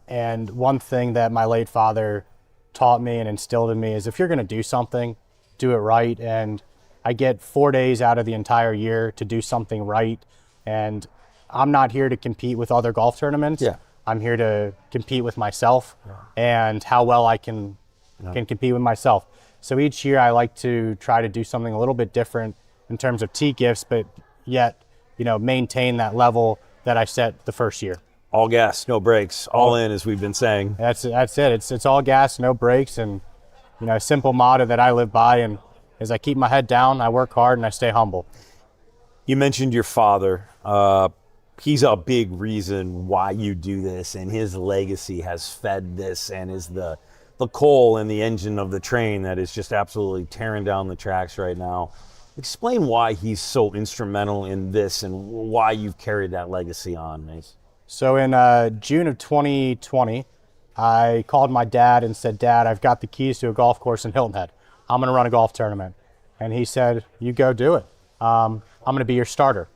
And one thing that my late father taught me and instilled in me is, if you're going to do something, do it right. And I get 4 days out of the entire year to do something right. And I'm not here to compete with other golf tournaments. Yeah. I'm here to compete with myself and how well I can compete with myself. So each year I like to try to do something a little bit different in terms of tee gifts, but yet, maintain that level that I set the first year. All gas, no brakes, all in, as we've been saying. That's it. It's all gas, no brakes, and a simple motto that I live by, and is I keep my head down, I work hard, and I stay humble. You mentioned your father. He's a big reason why you do this, and his legacy has fed this and is the coal and the engine of the train that is just absolutely tearing down the tracks right now. Explain why he's so instrumental in this and why you've carried that legacy on, Mace. So in June of 2020, I called my dad and said, "Dad, I've got the keys to a golf course in Hilton Head. I'm going to run a golf tournament." And he said, "You go do it. I'm going to be your starter."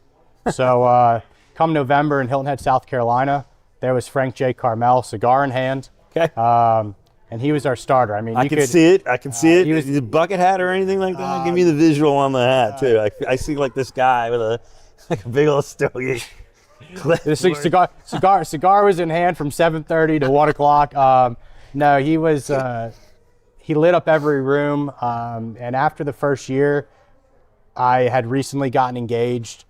So come November in Hilton Head, South Carolina, there was Frank J. Carmel, cigar in hand. Okay. And he was our starter. I mean, I can see it. He was the bucket hat or anything like that. Give me the visual on the hat too. I see like this guy with a big old stogie. The cigar was in hand from 7:30 to 1 o'clock. No, he was. He lit up every room. And after the first year, I had recently gotten engaged.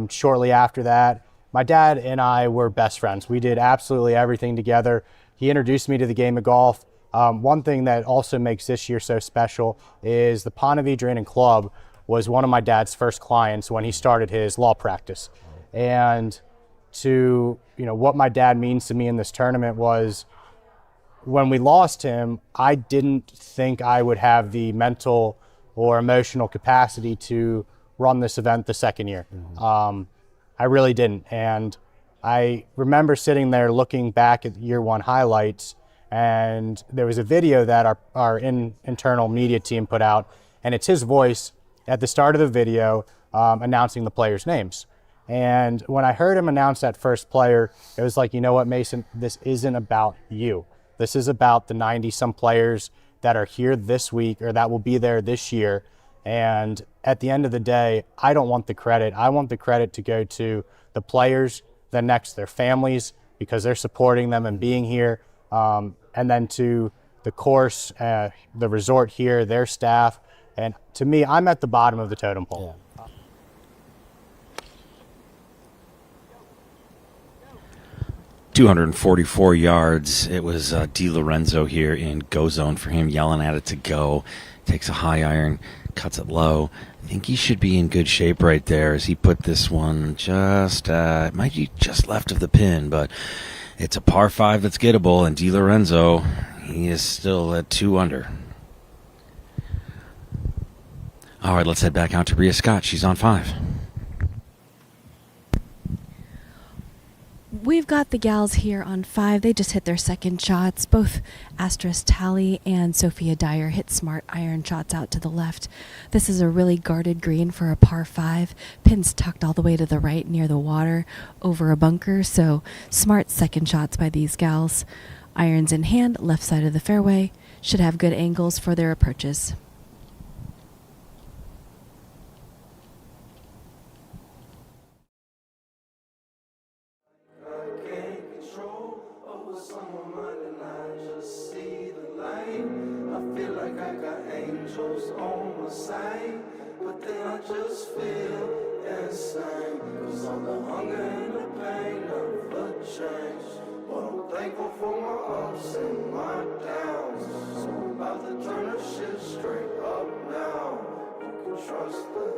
Shortly after that, my dad and I were best friends. We did absolutely everything together. He introduced me to the game of golf. One thing that also makes this year so special is the Ponte Vedra Inn and Club was one of my dad's first clients when he started his law practice. And what my dad means to me in this tournament was, when we lost him, I didn't think I would have the mental or emotional capacity to run this event the second year. I really didn't. And I remember sitting there looking back at year one highlights, and there was a video that our internal media team put out, and it's his voice at the start of the video announcing the players' names. And when I heard him announce that first player, it was like, you know what, Mason, this isn't about you. This is about the 90-some players that are here this week or that will be there this year. And at the end of the day, I don't want the credit. I want the credit to go to the players, then next their families, because they're supporting them and being here. and then to the course, the resort here, their staff. And to me, I'm at the bottom of the totem pole. Yeah. 244 yards. It was Di Lorenzo here in go zone for him, yelling at it to go. Takes a high iron, cuts it low. I think he should be in good shape right there as he put this one just, might be just left of the pin, but it's a par 5 that's gettable, and Di Lorenzo, he is still at 2 under. All right, let's head back out to Bria Scott. She's on 5. We've got the gals here on 5. They just hit their second shots. Both Astris Talley and Sophia Dyer hit smart iron shots out to the left. This is a really guarded green for a par 5. Pins tucked all the way to the right near the water over a bunker, so smart second shots by these gals. Irons in hand, left side of the fairway. Should have good angles for their approaches. On my side, but then I just feel insane. Cause all the hunger and the pain never change. But I'm thankful for my ups and my downs. So I'm about to turn the shit straight up now. You can trust that.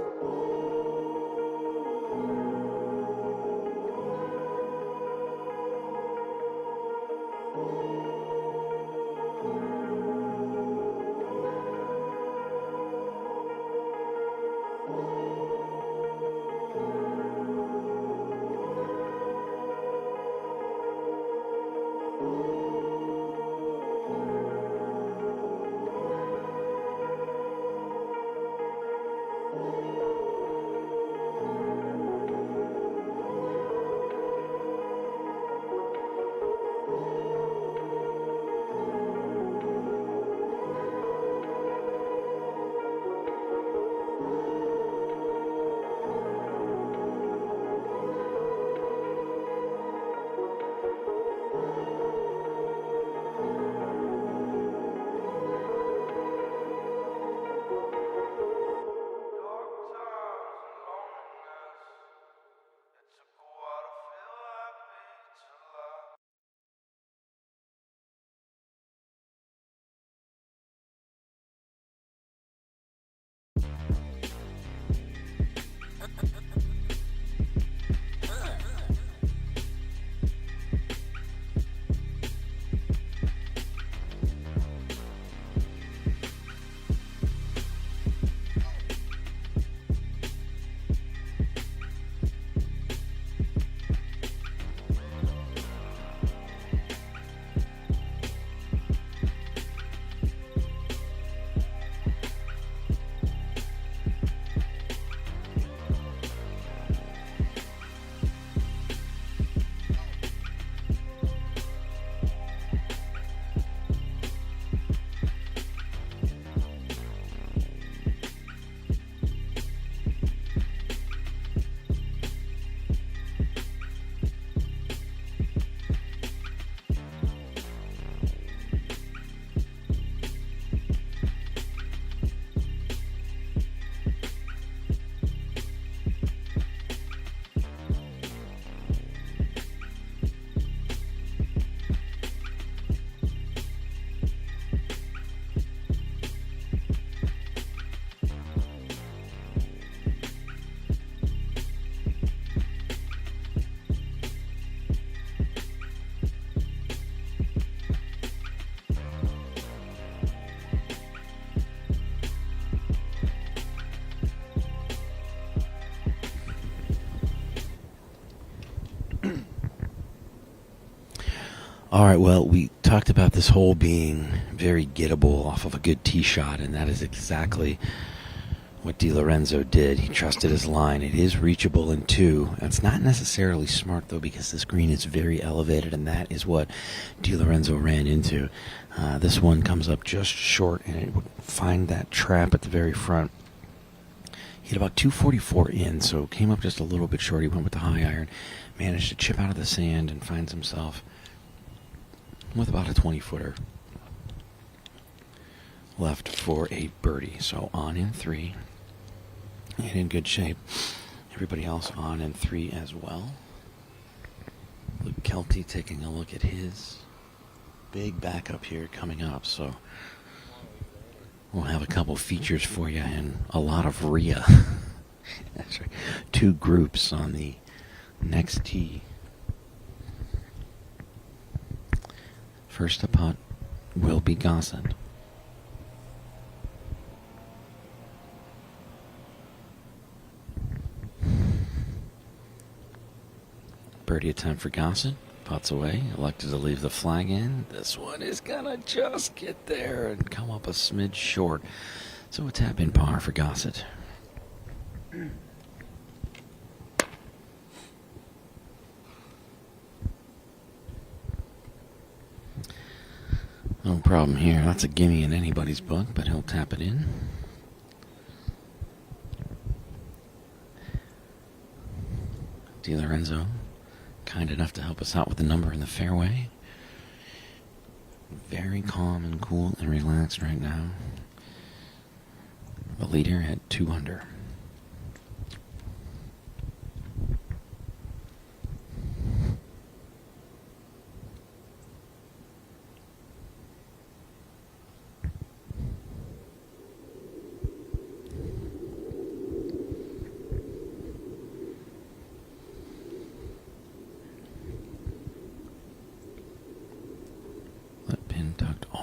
All right, well, we talked about this hole being very gettable off of a good tee shot, and that is exactly what Di Lorenzo did. He trusted his line. It is reachable in 2. That's not necessarily smart, though, because this green is very elevated, and that is what Di Lorenzo ran into. This one comes up just short, and it would find that trap at the very front. He had about 244 in, so came up just a little bit short. He went with the high iron, managed to chip out of the sand, and finds himself with about a 20-footer left for a birdie. So on in 3 and in good shape. Everybody else on in 3 as well. Luke Kelty taking a look at his big backup here coming up. So we'll have a couple features for you and a lot of RIA. That's right. 2 groups on the next tee. First to putt will be Gossett. Birdie attempt for Gossett. Putts away. Elected to leave the flag in. This one is gonna just get there and come up a smidge short. So a tap in par for Gossett. No problem here. That's a gimme in anybody's book, but he'll tap it in. DiLorenzo, kind enough to help us out with the number in the fairway. Very calm and cool and relaxed right now. The leader at 2 under.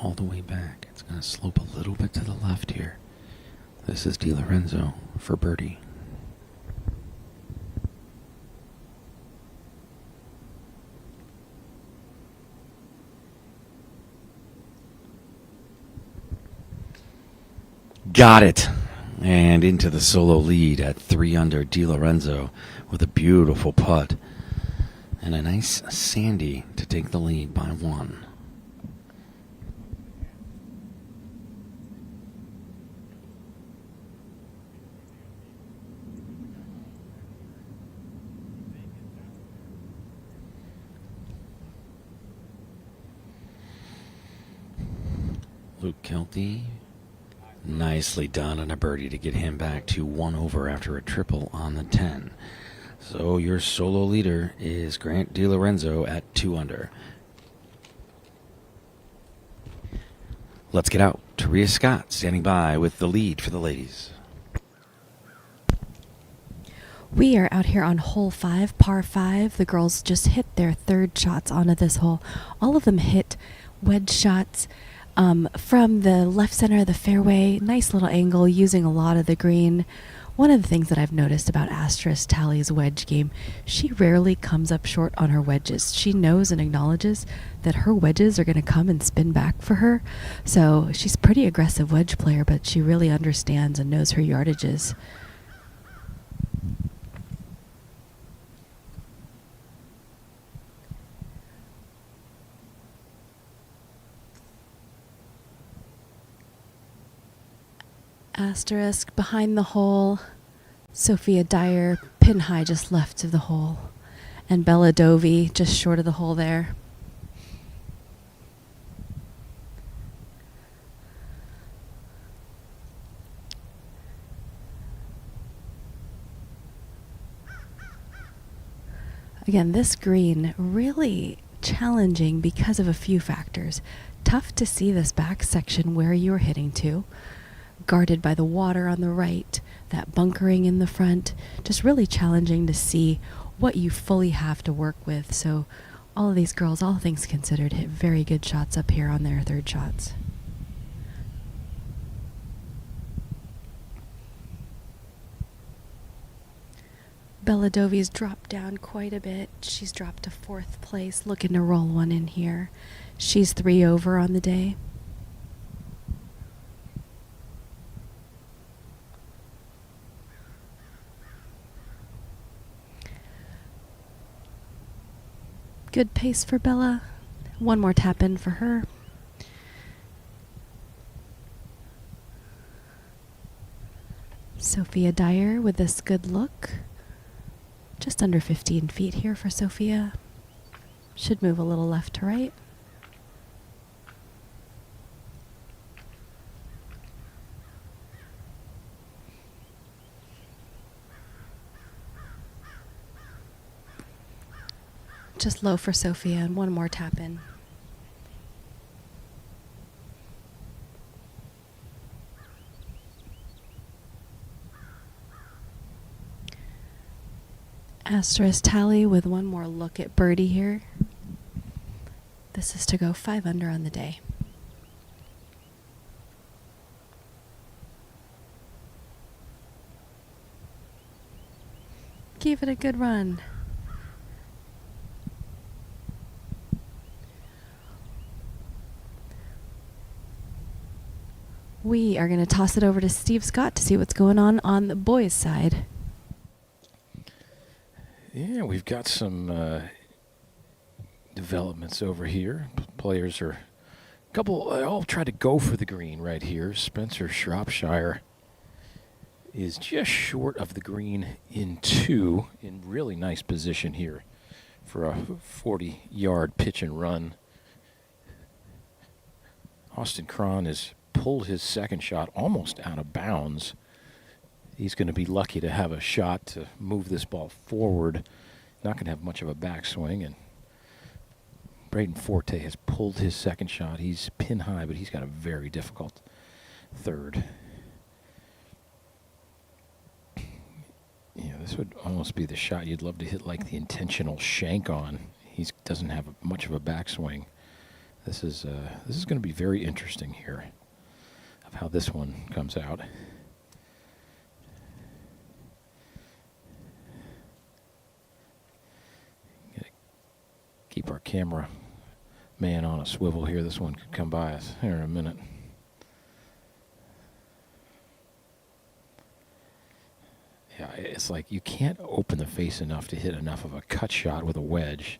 All the way back. It's going to slope a little bit to the left here. This is DiLorenzo for birdie. Got it. And into the solo lead at 3 under. DiLorenzo with a beautiful putt. And a nice Sandy to take the lead by 1. Luke Kelty, nicely done on a birdie to get him back to 1 over after a triple on the 10. So your solo leader is Grant DiLorenzo at 2 under. Let's get out. Taria Scott standing by with the lead for the ladies. We are out here on hole 5, par 5. The girls just hit their 3rd shots onto this hole. All of them hit wedge shots. From the left center of the fairway, nice little angle, using a lot of the green. One of the things that I've noticed about Asterisk Tally's wedge game, she rarely comes up short on her wedges. She knows and acknowledges that her wedges are going to come and spin back for her. So she's a pretty aggressive wedge player, but she really understands and knows her yardages. Asterisk behind the hole. Sophia Dyer, pin high just left of the hole. And Bella Dovey just short of the hole there. Again, this green really challenging because of a few factors. Tough to see this back section where you're hitting to. Guarded by the water on the right, that bunkering in the front, just really challenging to see what you fully have to work with. So all of these girls, all things considered, hit very good shots up here on their 3rd shots. Bella Dovey's dropped down quite a bit. She's dropped to 4th place, looking to roll one in here. She's 3 over on the day. Good pace for Bella. One more tap in for her. Sophia Dyer with this good look. Just under 15 feet here for Sophia. Should move a little left to right. Just low for Sophia and one more tap in. Asterisk tally with one more look at birdie here. This is to go 5 under on the day. Give it a good run. We are going to toss it over to Steve Scott to see what's going on the boys' side. Yeah, we've got some developments over here. Players are all try to go for the green right here. Spencer Shropshire is just short of the green in 2, in really nice position here for a 40-yard pitch and run. Austin Cron has pulled his second shot almost out of bounds. He's going to be lucky to have a shot to move this ball forward. Not going to have much of a backswing. And Braden Forte has pulled his second shot. He's pin high, but he's got a very difficult third. Yeah, this would almost be the shot you'd love to hit like the intentional shank on. He doesn't have much of a backswing. This is going to be very interesting here of how this one comes out. Keep our camera man on a swivel here. This one could come by us here in a minute. Yeah, it's like you can't open the face enough to hit enough of a cut shot with a wedge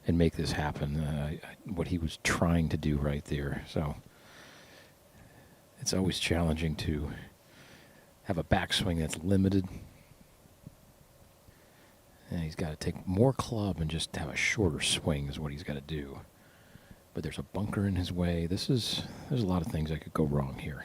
and make this happen. What he was trying to do right there. So it's always challenging to have a backswing that's limited. And he's got to take more club and just have a shorter swing is what he's got to do. But there's a bunker in his way. There's a lot of things that could go wrong here.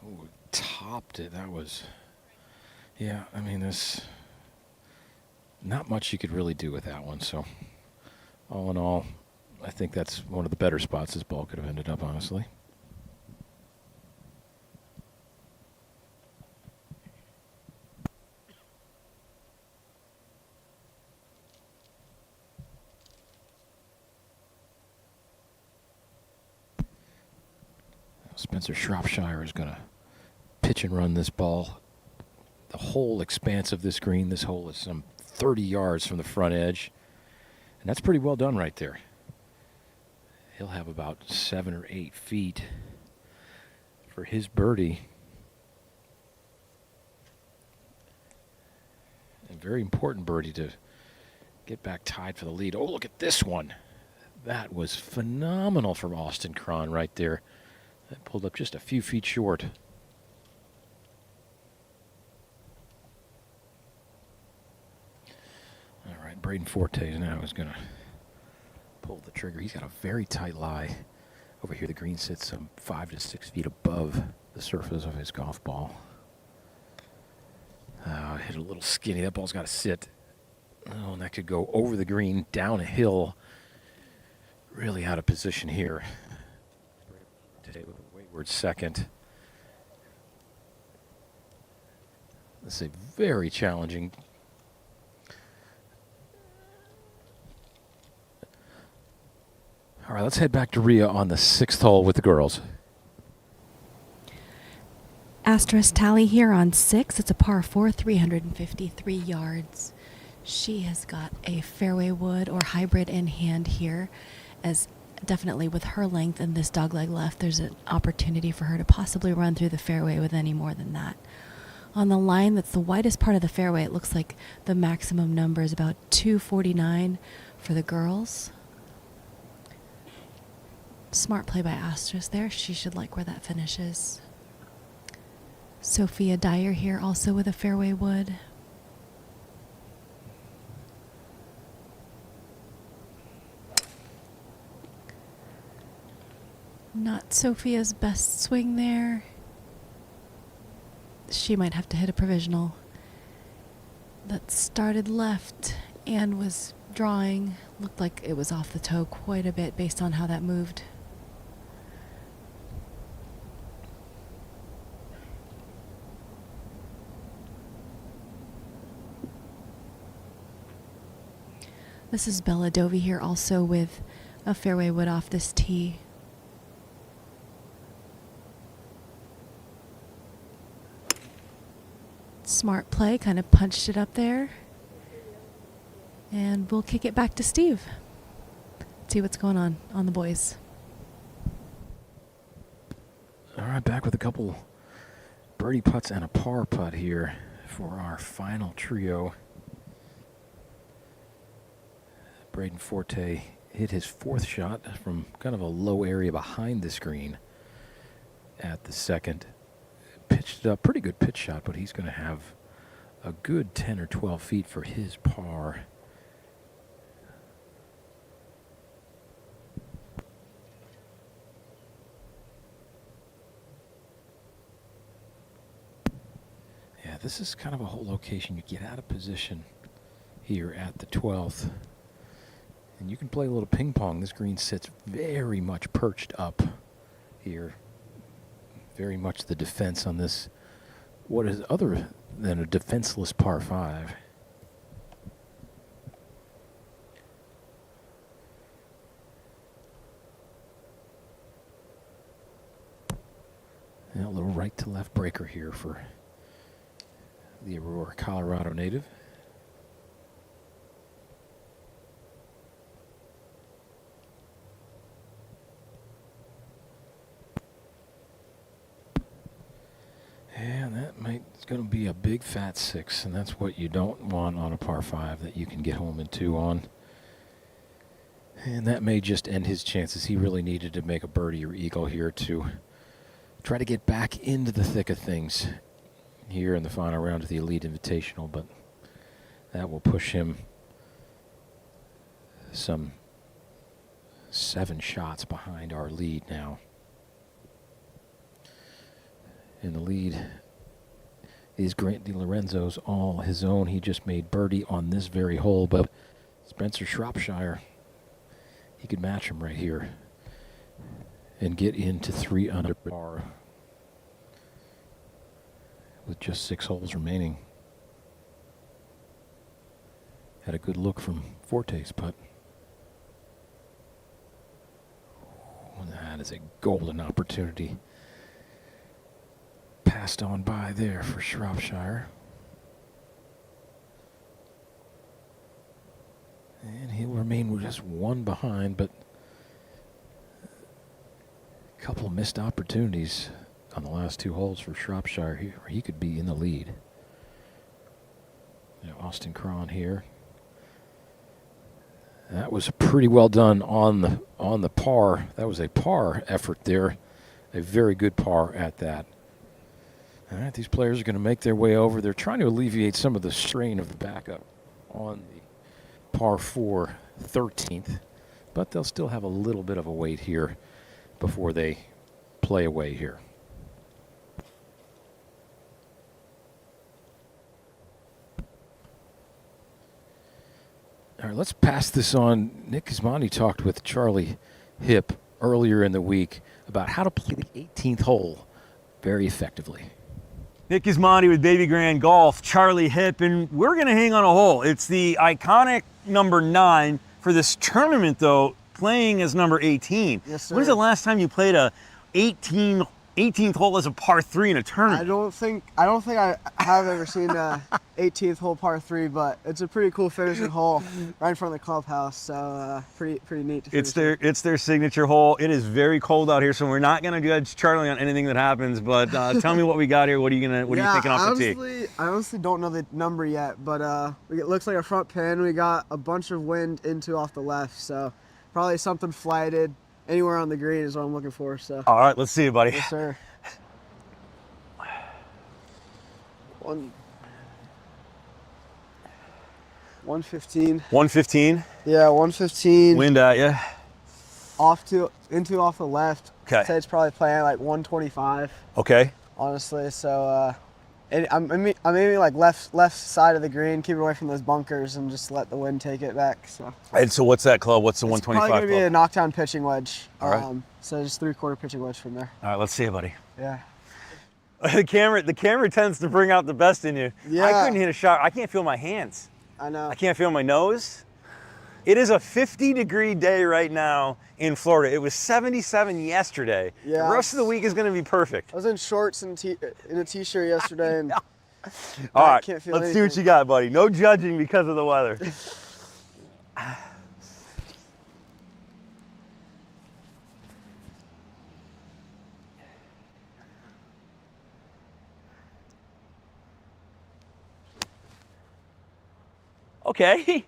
Oh, topped it. That was, yeah, I mean, there's not much you could really do with that one. So all in all, I think that's one of the better spots this ball could have ended up, honestly. Spencer Shropshire is going to pitch and run this ball. The whole expanse of this green, this hole is some 30 yards from the front edge. And that's pretty well done right there. He'll have about 7 or 8 feet for his birdie. A very important birdie to get back tied for the lead. Oh, look at this one. That was phenomenal from Austin Cron right there. That pulled up just a few feet short. All right, Braden Forte now is going to pull the trigger. He's got a very tight lie. Over here, the green sits some 5 to 6 feet above the surface of his golf ball. Hit a little skinny. That ball's got to sit. Oh, and that could go over the green, down a hill. Really out of position here. Today with a wayward second. This is a very challenging. All right, let's head back to Rhea on the 6th hole with the girls. Asterisk tally here on 6. It's a par 4, 353 yards. She has got a fairway wood or hybrid in hand here, as definitely with her length and this dogleg left, there's an opportunity for her to possibly run through the fairway with any more than that. On the line that's the widest part of the fairway, it looks like the maximum number is about 249 for the girls. Smart play by Asterisk there. She should like where that finishes. Sophia Dyer here also with a fairway wood. Not Sophia's best swing there. she might have to hit a provisional. That started left and was drawing. Looked like it was off the toe quite a bit based on how that moved. This is Bella Dovey here, also with a fairway wood off this tee. Smart play, kind of punched it up there. And we'll kick it back to Steve. See what's going on the boys. All right, back with a couple birdie putts and a par putt here for our final trio. Braden Forte hit his fourth shot from kind of a low area behind the screen at the second. Pitched a pretty good pitch shot, but he's going to have a good 10 or 12 feet for his par. Yeah, this is kind of a whole location. You get out of position here at the 12th. And you can play a little ping pong. This green sits very much perched up here. Very much the defense on this, what is other than a defenseless par 5. And a little right to left breaker here for the Aurora, Colorado native. And that it's going to be a big fat 6, and that's what you don't want on a par 5 that you can get home in 2 on. And that may just end his chances. He really needed to make a birdie or eagle here to try to get back into the thick of things here in the final round of the Elite Invitational, but that will push him some 7 shots behind our lead now. In the lead is Grant DiLorenzo's all his own. He just made birdie on this very hole, but Spencer Shropshire, he could match him right here and get into 3 under par with just 6 holes remaining. Had a good look from Forte's putt. Oh, that is a golden opportunity. Passed on by there for Shropshire. And he'll remain with just 1 behind, but a couple of missed opportunities on the last 2 holes for Shropshire here. He could be in the lead. You know, Austin Cron here. That was pretty well done on the par. That was a par effort there. A very good par at that. All right, these players are going to make their way over. They're trying to alleviate some of the strain of the backup on the par 4 13th, but they'll still have a little bit of a wait here before they play away here. All right, let's pass this on. Nick Gismondi talked with Charlie Hipp earlier in the week about how to play the 18th hole very effectively. Nick Gismondi with Baby Grand Golf, Charlie Hipp, and we're going to hang on a hole. It's the iconic number 9 for this tournament, though, playing as number 18. Yes, sir. When's the last time you played a 18th hole as a par 3 in a tournament? I don't think I have ever seen a 18th hole par 3, but it's a pretty cool finishing hole right in front of the clubhouse. So pretty neat. It's their signature hole. It is very cold out here, so we're not going to judge Charlie on anything that happens. But tell me what we got here. What are you thinking off the tee? I honestly don't know the number yet, but it looks like a front pin. We got a bunch of wind into off the left, so probably something flighted. Anywhere on the green is what I'm looking for. So. All right, let's see it, buddy. Yes, sir. 115. 115? Yeah, 115. Wind at you. Off the left. Okay. I'd say it's probably playing like 125. Okay. Honestly, so I'm aiming like left side of the green, keep it away from those bunkers, and just let the wind take it back. So. And so what's that club? What's the It's 125 probably gonna be a club? knockdown pitching wedge. All right. So just 3/4 pitching wedge from there. All right, let's see it, buddy. Yeah. The camera tends to bring out the best in you. Yeah. I couldn't hit a shot. I can't feel my hands. I know. I can't feel my nose. It is a 50-degree day right now in Florida. It was 77 yesterday. Yeah. The rest of the week is going to be perfect. I was in shorts and in a t-shirt yesterday, and All right, can't feel let's see anything. what you got, buddy. No judging because of the weather. Okay.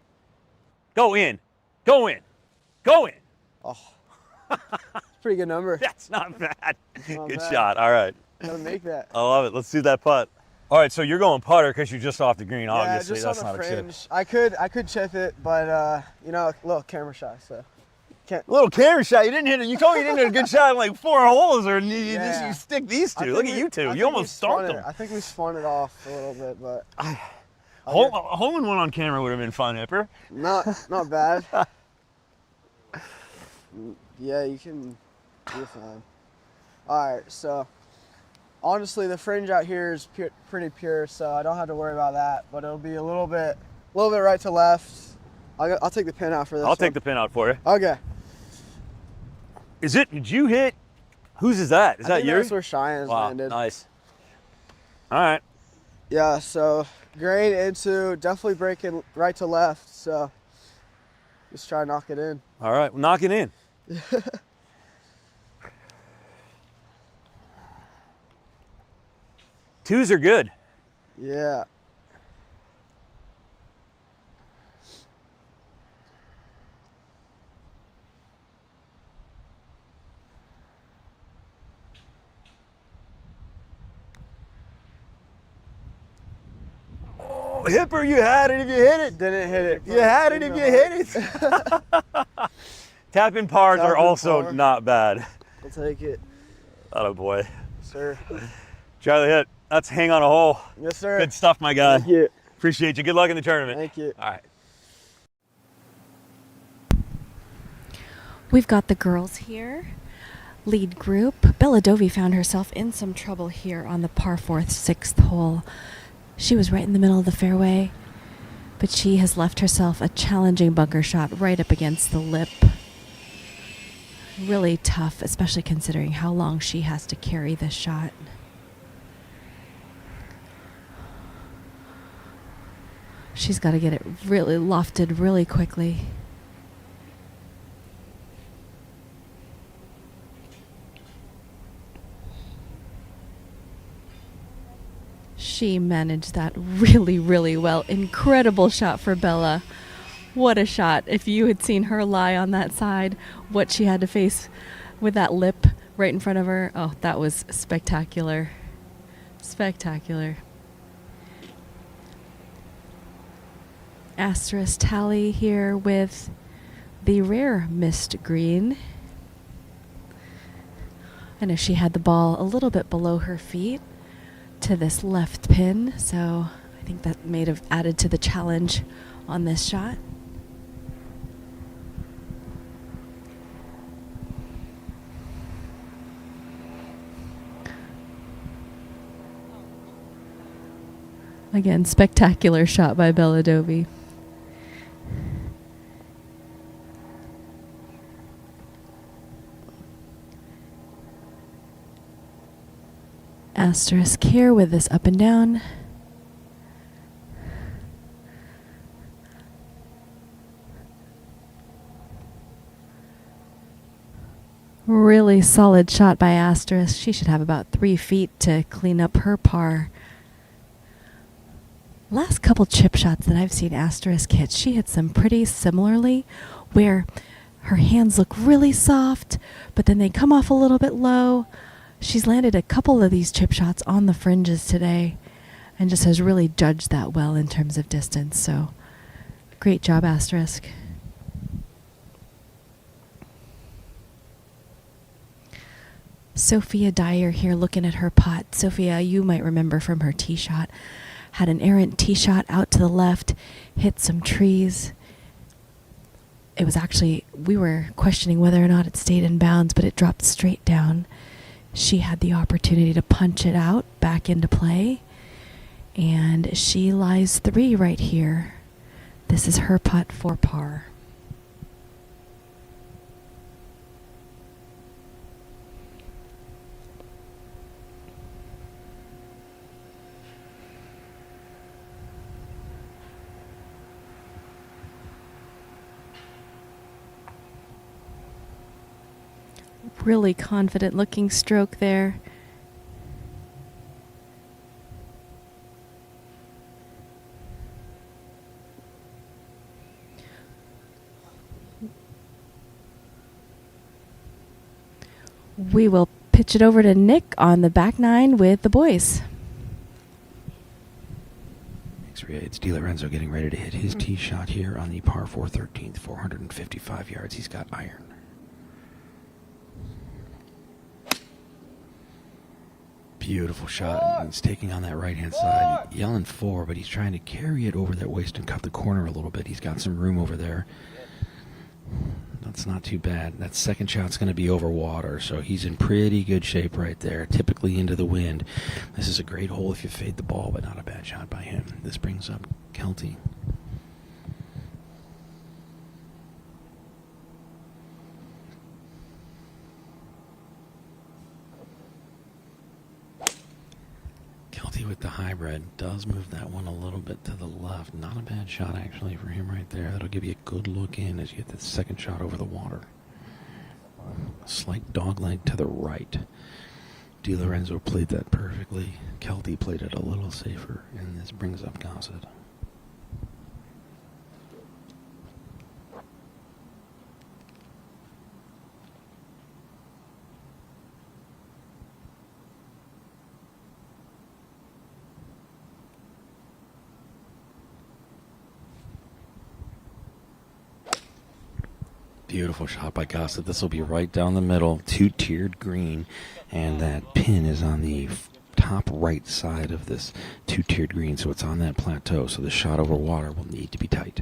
Go in. Go in. Go in. pretty good number. That's not bad. Not Good bad. shot. All right. Gotta make that. I love it. Let's do that putt. All right, so you're going putter because you're just off the green, obviously. Yeah, just That's on not the a chip. fringe. I could chip it, but you know, a little camera shy, so can't. Little camera shot. You didn't hit it. You told me you didn't hit a good shot in like 4 holes, or Yeah. you stick these I two. think Look at we- you I two. think You we almost spun stomped it. them. I think we spun it off a little bit, but Hole in one on camera would have been fun, Hipper. not bad. Yeah, you can do fine. All right, so honestly, the fringe out here is pretty pure, so I don't have to worry about that. But it'll be a little bit right to left. I'll take the pin out for this. I'll take the pin out for you. Okay. Did you hit? Whose is that? Is I that think yours? That's where Cheyenne's Wow, landed. nice. All right. Yeah, so grain into definitely breaking right to left. So just try to knock it in. All right, well, knock it in. Twos are good. Yeah. Oh, Hipper, you had it if you hit it. Didn't hit it. You had it if you hit it. Tap-in pars are Tap-in also par. not bad. I'll take it, Oh boy. sir. Charlie hit. That's hang on a hole. Yes, sir. Good stuff, my guy. Thank you. Appreciate you. Good luck in the tournament. Thank you. All right. We've got the girls here. Lead group. Bella Dovey found herself in some trouble here on the par 4th, 6th hole. She was right in the middle of the fairway, but she has left herself a challenging bunker shot right up against the lip. Really tough, especially considering how long she has to carry this shot. She's got to get it really lofted really quickly. She managed that really, really well. Incredible shot for Bella. What a shot. If you had seen her lie on that side, what she had to face with that lip right in front of her. Oh, that was spectacular. Spectacular. Asterisk tally here with the rare mist green. I know she had the ball a little bit below her feet to this left pin, so I think that may have added to the challenge on this shot. Again, spectacular shot by Bella Dovey. Asterisk here with this up and down. Really solid shot by Asterisk. She should have about 3 feet to clean up her par. Last couple chip shots that I've seen Asterisk hit, she hit some pretty similarly, where her hands look really soft, but then they come off a little bit low. She's landed a couple of these chip shots on the fringes today and just has really judged that well in terms of distance. So great job, Asterisk. Sophia Dyer here looking at her putt. Sophia, you might remember from her tee shot, had an errant tee shot out to the left, hit some trees. It was actually, we were questioning whether or not it stayed in bounds, but it dropped straight down. She had the opportunity to punch it out back into play, and she lies 3 right here. This is her putt for par. Really confident looking stroke there. We will pitch it over to Nick on the back 9 with the boys. It's Di Lorenzo getting ready to hit his tee shot here on the par 4 13th, 455 yards. He's got iron. Beautiful shot. He's taking on that right-hand side, yelling 4, but he's trying to carry it over that waist and cut the corner a little bit. He's got some room over there. That's not too bad. That second shot's going to be over water, so he's in pretty good shape right there, typically into the wind. This is a great hole if you fade the ball, but not a bad shot by him. This brings up Kelty. Kelty with the hybrid does move that one a little bit to the left. Not a bad shot, actually, for him right there. That'll give you a good look in as you get the second shot over the water. A slight dogleg to the right. Di Lorenzo played that perfectly. Kelty played it a little safer, and this brings up Gossett. Beautiful shot by Gossett. This will be right down the middle, 2-tiered green, and that pin is on the top right side of this 2-tiered green, so it's on that plateau, so the shot over water will need to be tight.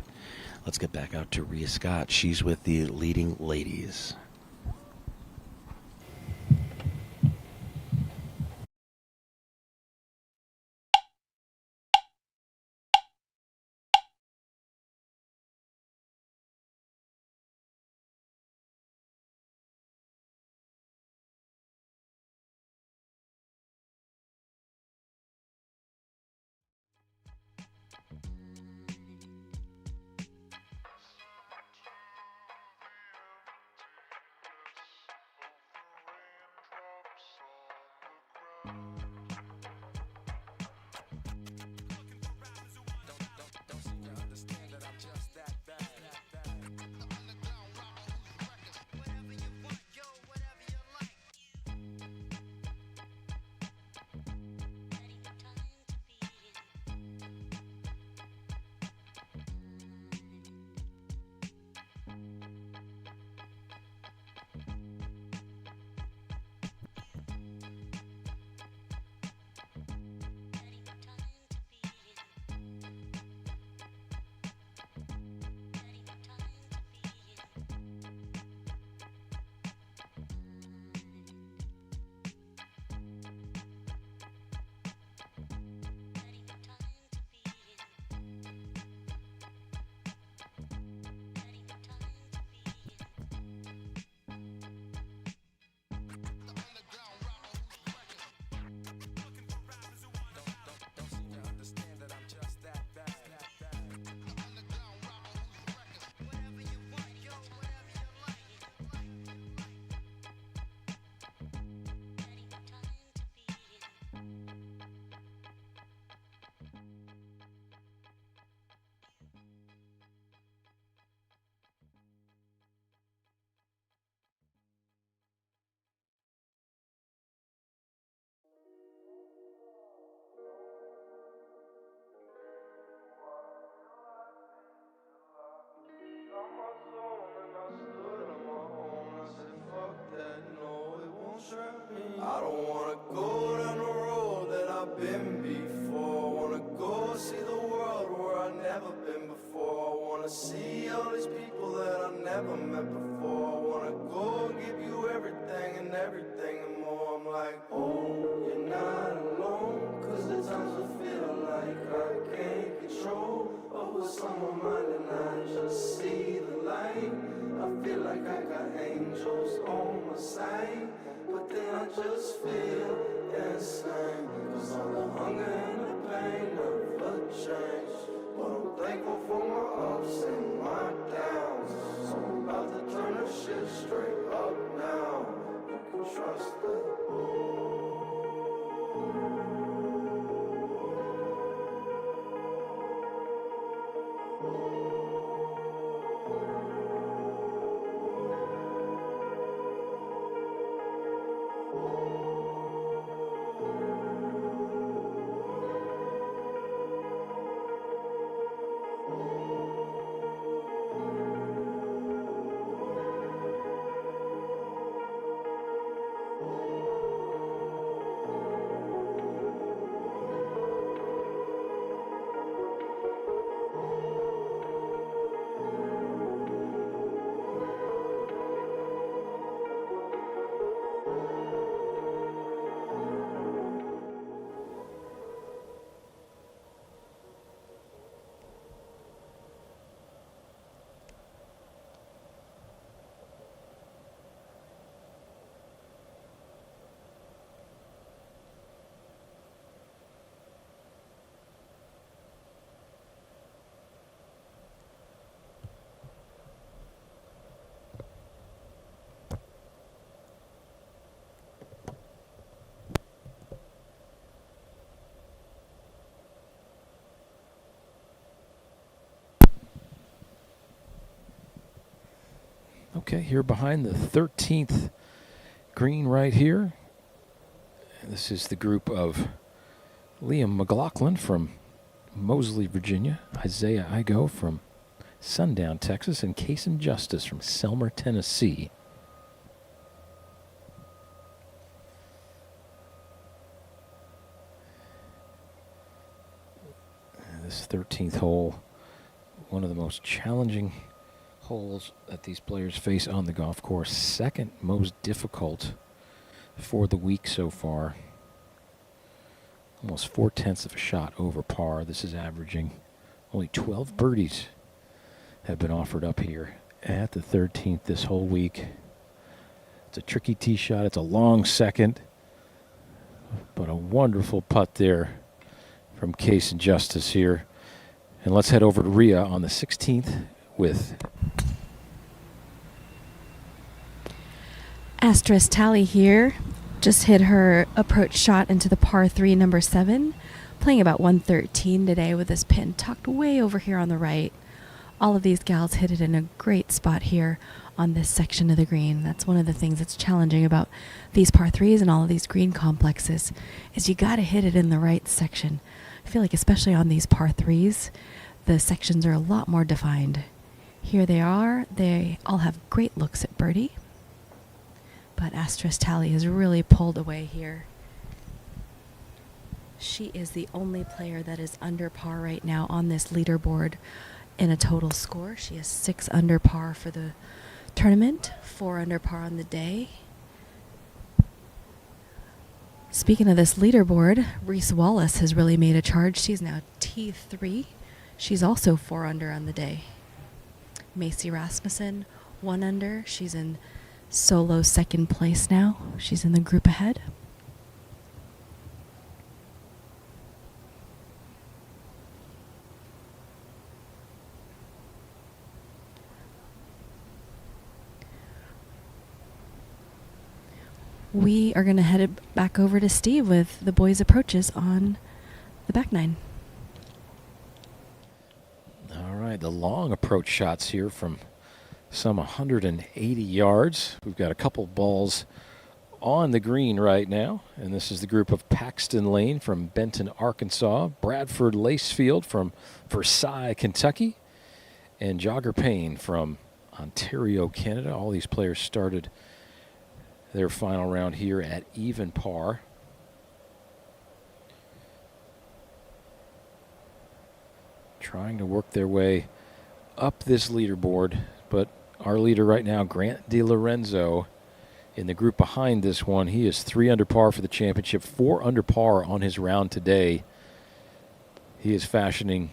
Let's get back out to Rhea Scott. She's with the leading ladies. I don't wanna go down the road that I've been before. Wanna go see the world where I've never been before. Wanna see all these people that I never met before. Wanna go give you everything and everything and more. I'm like, oh, you're not alone. Cause at times I feel like I can't control. But what's on my mind and I just see the light. I feel like I got angels on my side. But then I just feel insane. Cause all the hunger and the pain never change. But I'm thankful for my ups and my downs. So I'm about to turn the shit straight up now. You can trust that. Okay, here behind the 13th green right here. And this is the group of Liam McLaughlin from Mosley, Virginia, Isaiah Igo from Sundown, Texas, and Kason Justice from Selmer, Tennessee. And this 13th hole, one of the most challenging holes that these players face on the golf course. Second most difficult for the week so far. Almost 4/10 of a shot over par. This is averaging only 12 birdies have been offered up here at the 13th this whole week. It's a tricky tee shot. It's a long second, but a wonderful putt there from Kason Justice here. And let's head over to Rhea on the 16th with Asterisk Tally here. Just hit her approach shot into the par 3, number 7. Playing about 113 today with this pin tucked way over here on the right. All of these gals hit it in a great spot here on this section of the green. That's one of the things that's challenging about these par 3s and all of these green complexes is you got to hit it in the right section. I feel like especially on these par 3s, the sections are a lot more defined. Here they are. They all have great looks at birdie. But Asterisk Tally has really pulled away here. She is the only player that is under par right now on this leaderboard in a total score. She is 6 under par for the tournament, 4 under par on the day. Speaking of this leaderboard, Reese Wallace has really made a charge. She's now T3. She's also 4 under on the day. Macy Rasmussen, 1 under. She's in solo second place now. She's in the group ahead. We are going to head it back over to Steve with the boys' approaches on the back nine. All right, the long approach shots here from some 180 yards. We've got a couple balls on the green right now, and this is the group of Paxton Lane from Benton, Arkansas, Bradford Lacefield from Versailles, Kentucky, and Jogger Payne from Ontario, Canada. All these players started their final round here at even par. Trying to work their way up this leaderboard, but our leader right now, Grant DiLorenzo, in the group behind this one, he is 3 under par for the championship, 4 under par on his round today. He is fashioning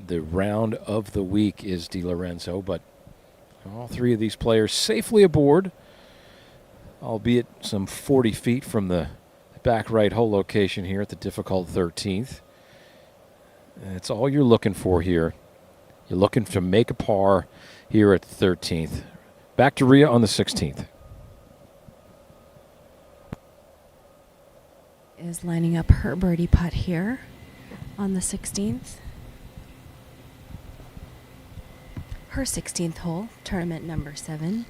the round of the week, is DiLorenzo, but all 3 of these players safely aboard, albeit some 40 feet from the back right hole location here at the difficult 13th. And it's all you're looking for here. You're looking to make a par here at the 13th. Back to Rhea on the 16th. Is lining up her birdie putt here on the 16th. Her 16th hole, tournament number 7.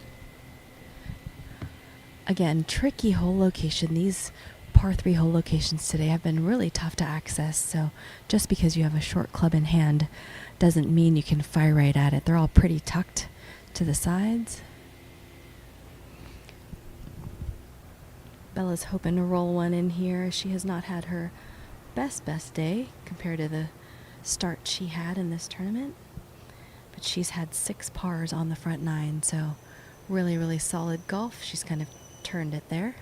Again, tricky hole location. These par 3 hole locations today have been really tough to access, so just because you have a short club in hand doesn't mean you can fire right at it. They're all pretty tucked to the sides. Bella's hoping to roll one in here. She has not had her best day compared to the start she had in this tournament, but she's had 6 pars on the front 9, so really solid golf. She's kind of turned it there.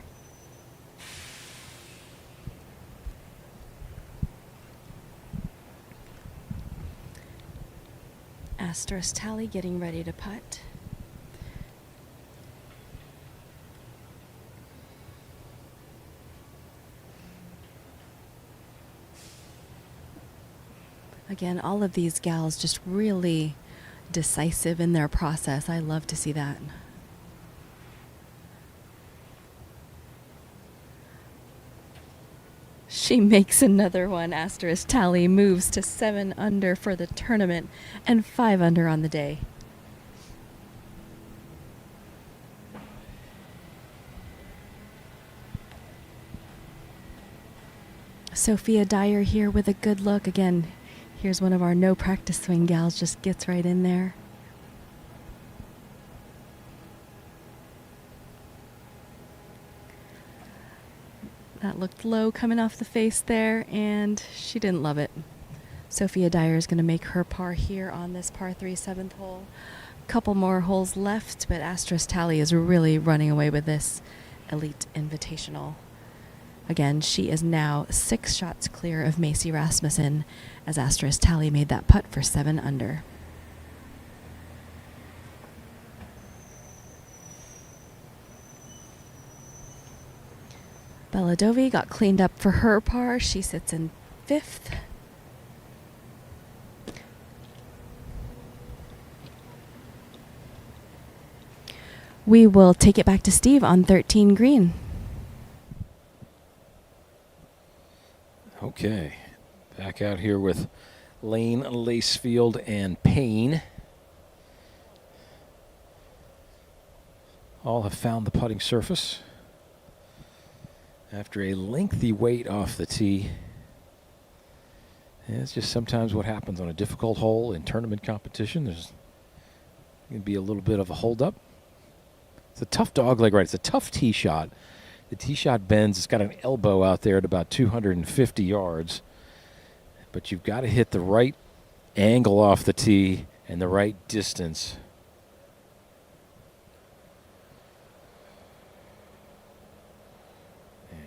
Asterisk Tally getting ready to putt. Again, all of these gals just really decisive in their process. I love to see that. She makes another one. Asterisk Tally moves to 7 under for the tournament and 5 under on the day. Sophia Dyer here with a good look. Again, here's one of our no practice swing gals, just gets right in there. That looked low coming off the face there, and she didn't love it. Sophia Dyer is going to make her par here on this par 3 7th hole. Couple more holes left, but Asterisk Tally is really running away with this Elite Invitational. Again, she is now 6 shots clear of Macy Rasmussen as Asterisk Tally made that putt for 7 under. Bella Dovey got cleaned up for her par. She sits in 5th. We will take it back to Steve on 13 green. Okay, back out here with Lane, Lacefield, and Payne. All have found the putting surface after a lengthy wait off the tee. And it's just sometimes what happens on a difficult hole in tournament competition. There's going to be a little bit of a holdup. It's a tough dogleg right. It's a tough tee shot. The tee shot bends. It's got an elbow out there at about 250 yards. But you've got to hit the right angle off the tee and the right distance. And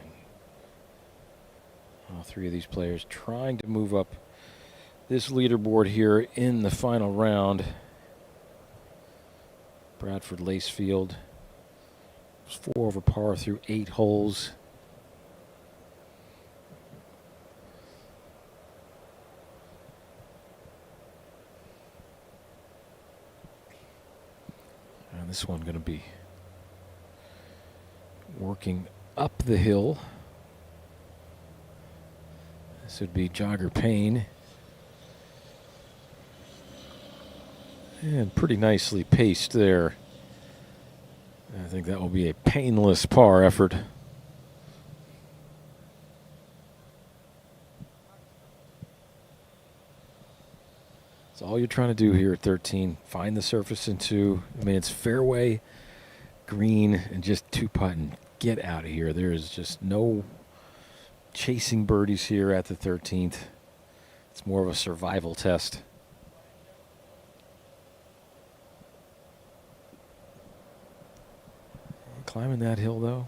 all 3 of these players trying to move up this leaderboard here in the final round. Bradford Lacefield 4 over par through 8 holes. And this one going to be working up the hill. This would be Jogger Payne. And pretty nicely paced there. I think that will be a painless par effort. That's all you're trying to do here at 13. Find the surface into, I mean, it's fairway, green, and just 2-putt and get out of here. There is just no chasing birdies here at the 13th. It's more of a survival test. Climbing that hill, though,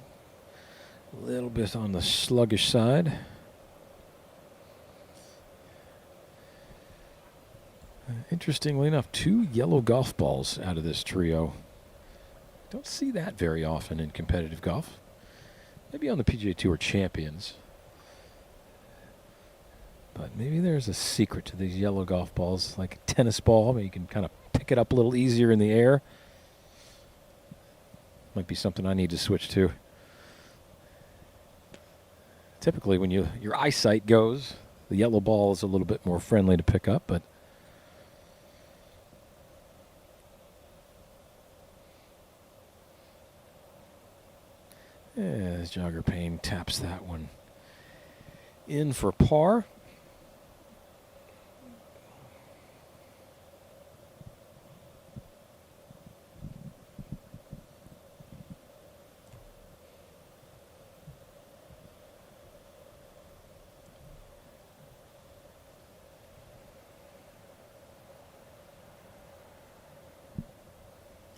a little bit on the sluggish side. Interestingly enough, 2 yellow golf balls out of this trio. Don't see that very often in competitive golf. Maybe on the PGA Tour Champions. But maybe there's a secret to these yellow golf balls, like a tennis ball. Maybe you can kind of pick it up a little easier in the air. Might be something I need to switch to. Typically, when your eyesight goes, the yellow ball is a little bit more friendly to pick up, but as Jogger Payne taps that one in for par.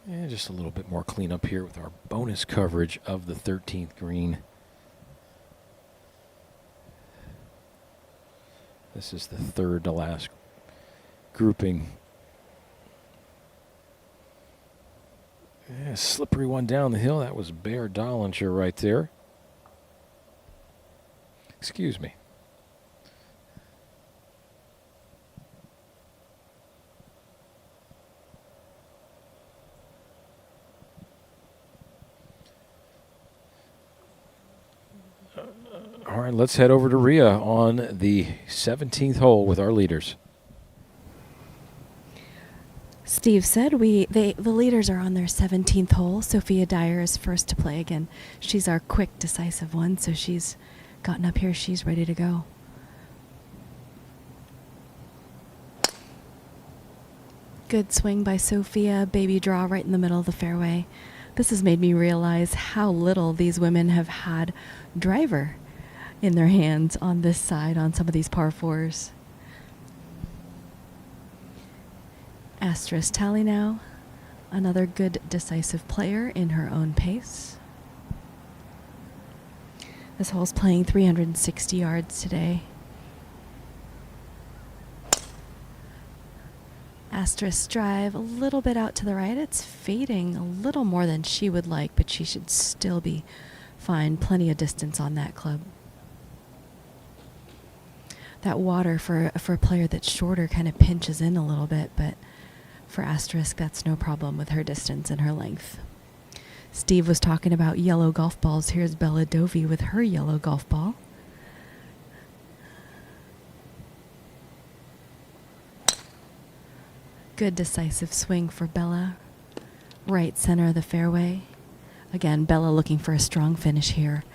And just a little bit more cleanup here with our bonus coverage of the 13th green. This is the third to last grouping. Yeah, slippery one down the hill. That was Bear Dollinger right there. Excuse me. All right, let's head over to Rhea on the 17th hole with our leaders. Steve said the leaders are on their 17th hole. Sophia Dyer is first to play again. She's our quick, decisive one, so she's gotten up here. She's ready to go. Good swing by Sophia. Baby draw right in the middle of the fairway. This has made me realize how little these women have had driver in their hands on this side on some of these par fours. Astris Talley now, another good decisive player in her own pace. This hole's playing 360 yards today. Astris drive a little bit out to the right. It's fading a little more than she would like, but she should still be fine. Plenty of distance on that club. That water for a player that's shorter kind of pinches in a little bit, but for Asterisk, that's no problem with her distance and her length. Steve was talking about yellow golf balls. Here's Bella Dovey with her yellow golf ball. Good decisive swing for Bella. Right center of the fairway. Again, Bella looking for a strong finish here.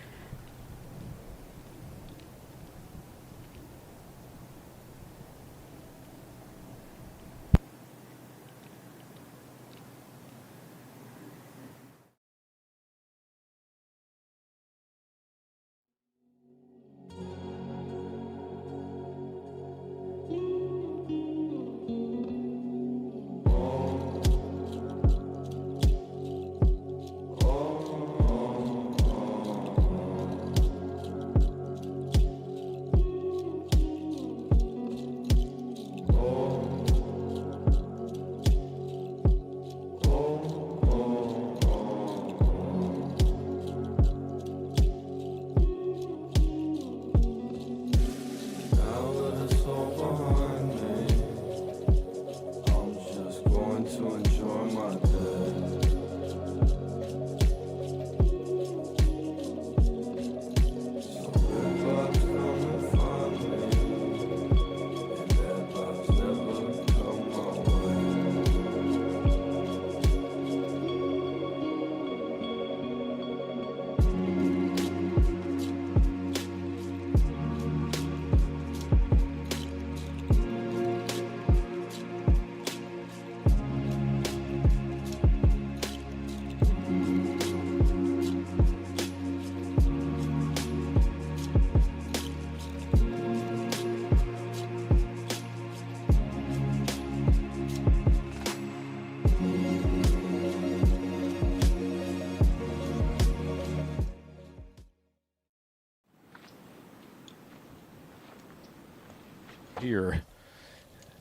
here.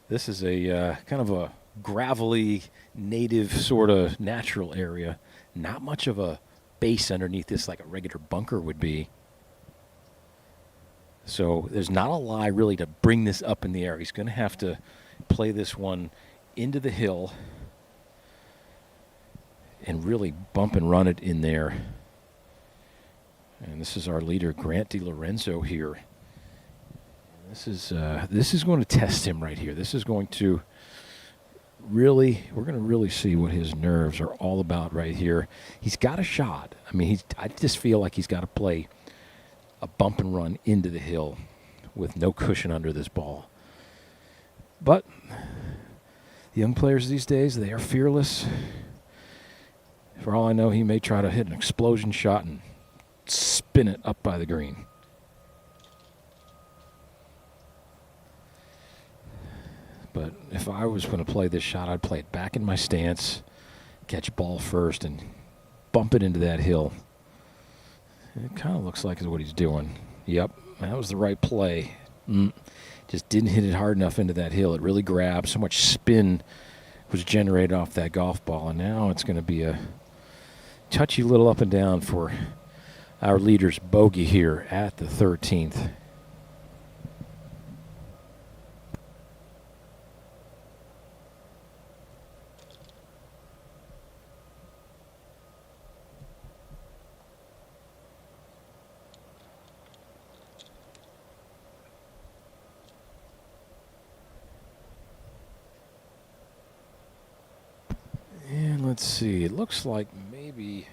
This is a kind of a gravelly, native sort of natural area. Not much of a base underneath this like a regular bunker would be. So there's not a lie really to bring this up in the air. He's going to have to play this one into the hill and really bump and run it in there. And this is our leader, Grant DiLorenzo here. This is going to test him right here. This is going to really, we're going to really see what his nerves are all about right here. He's got a shot. I mean, I just feel like he's got to play a bump and run into the hill with no cushion under this ball. But the young players these days, they are fearless. For all I know, he may try to hit an explosion shot and spin it up by the green. But if I was going to play this shot, I'd play it back in my stance, catch ball first, and bump it into that hill. It kind of looks like is what he's doing. Yep, that was the right play. Just didn't hit it hard enough into that hill. It really grabbed. So much spin was generated off that golf ball, and now it's going to be a touchy little up and down for our leader's bogey here at the 13th. And let's see, it looks like maybe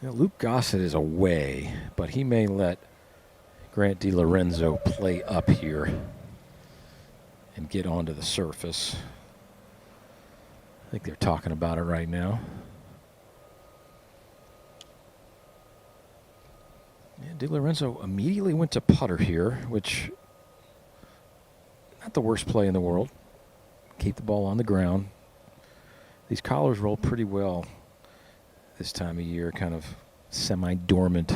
Luke Gossett is away, but he may let Grant DiLorenzo play up here and get onto the surface. I think they're talking about it right now. Yeah, DiLorenzo immediately went to putter here, which not the worst play in the world. Keep the ball on the ground. These collars roll pretty well this time of year, kind of semi-dormant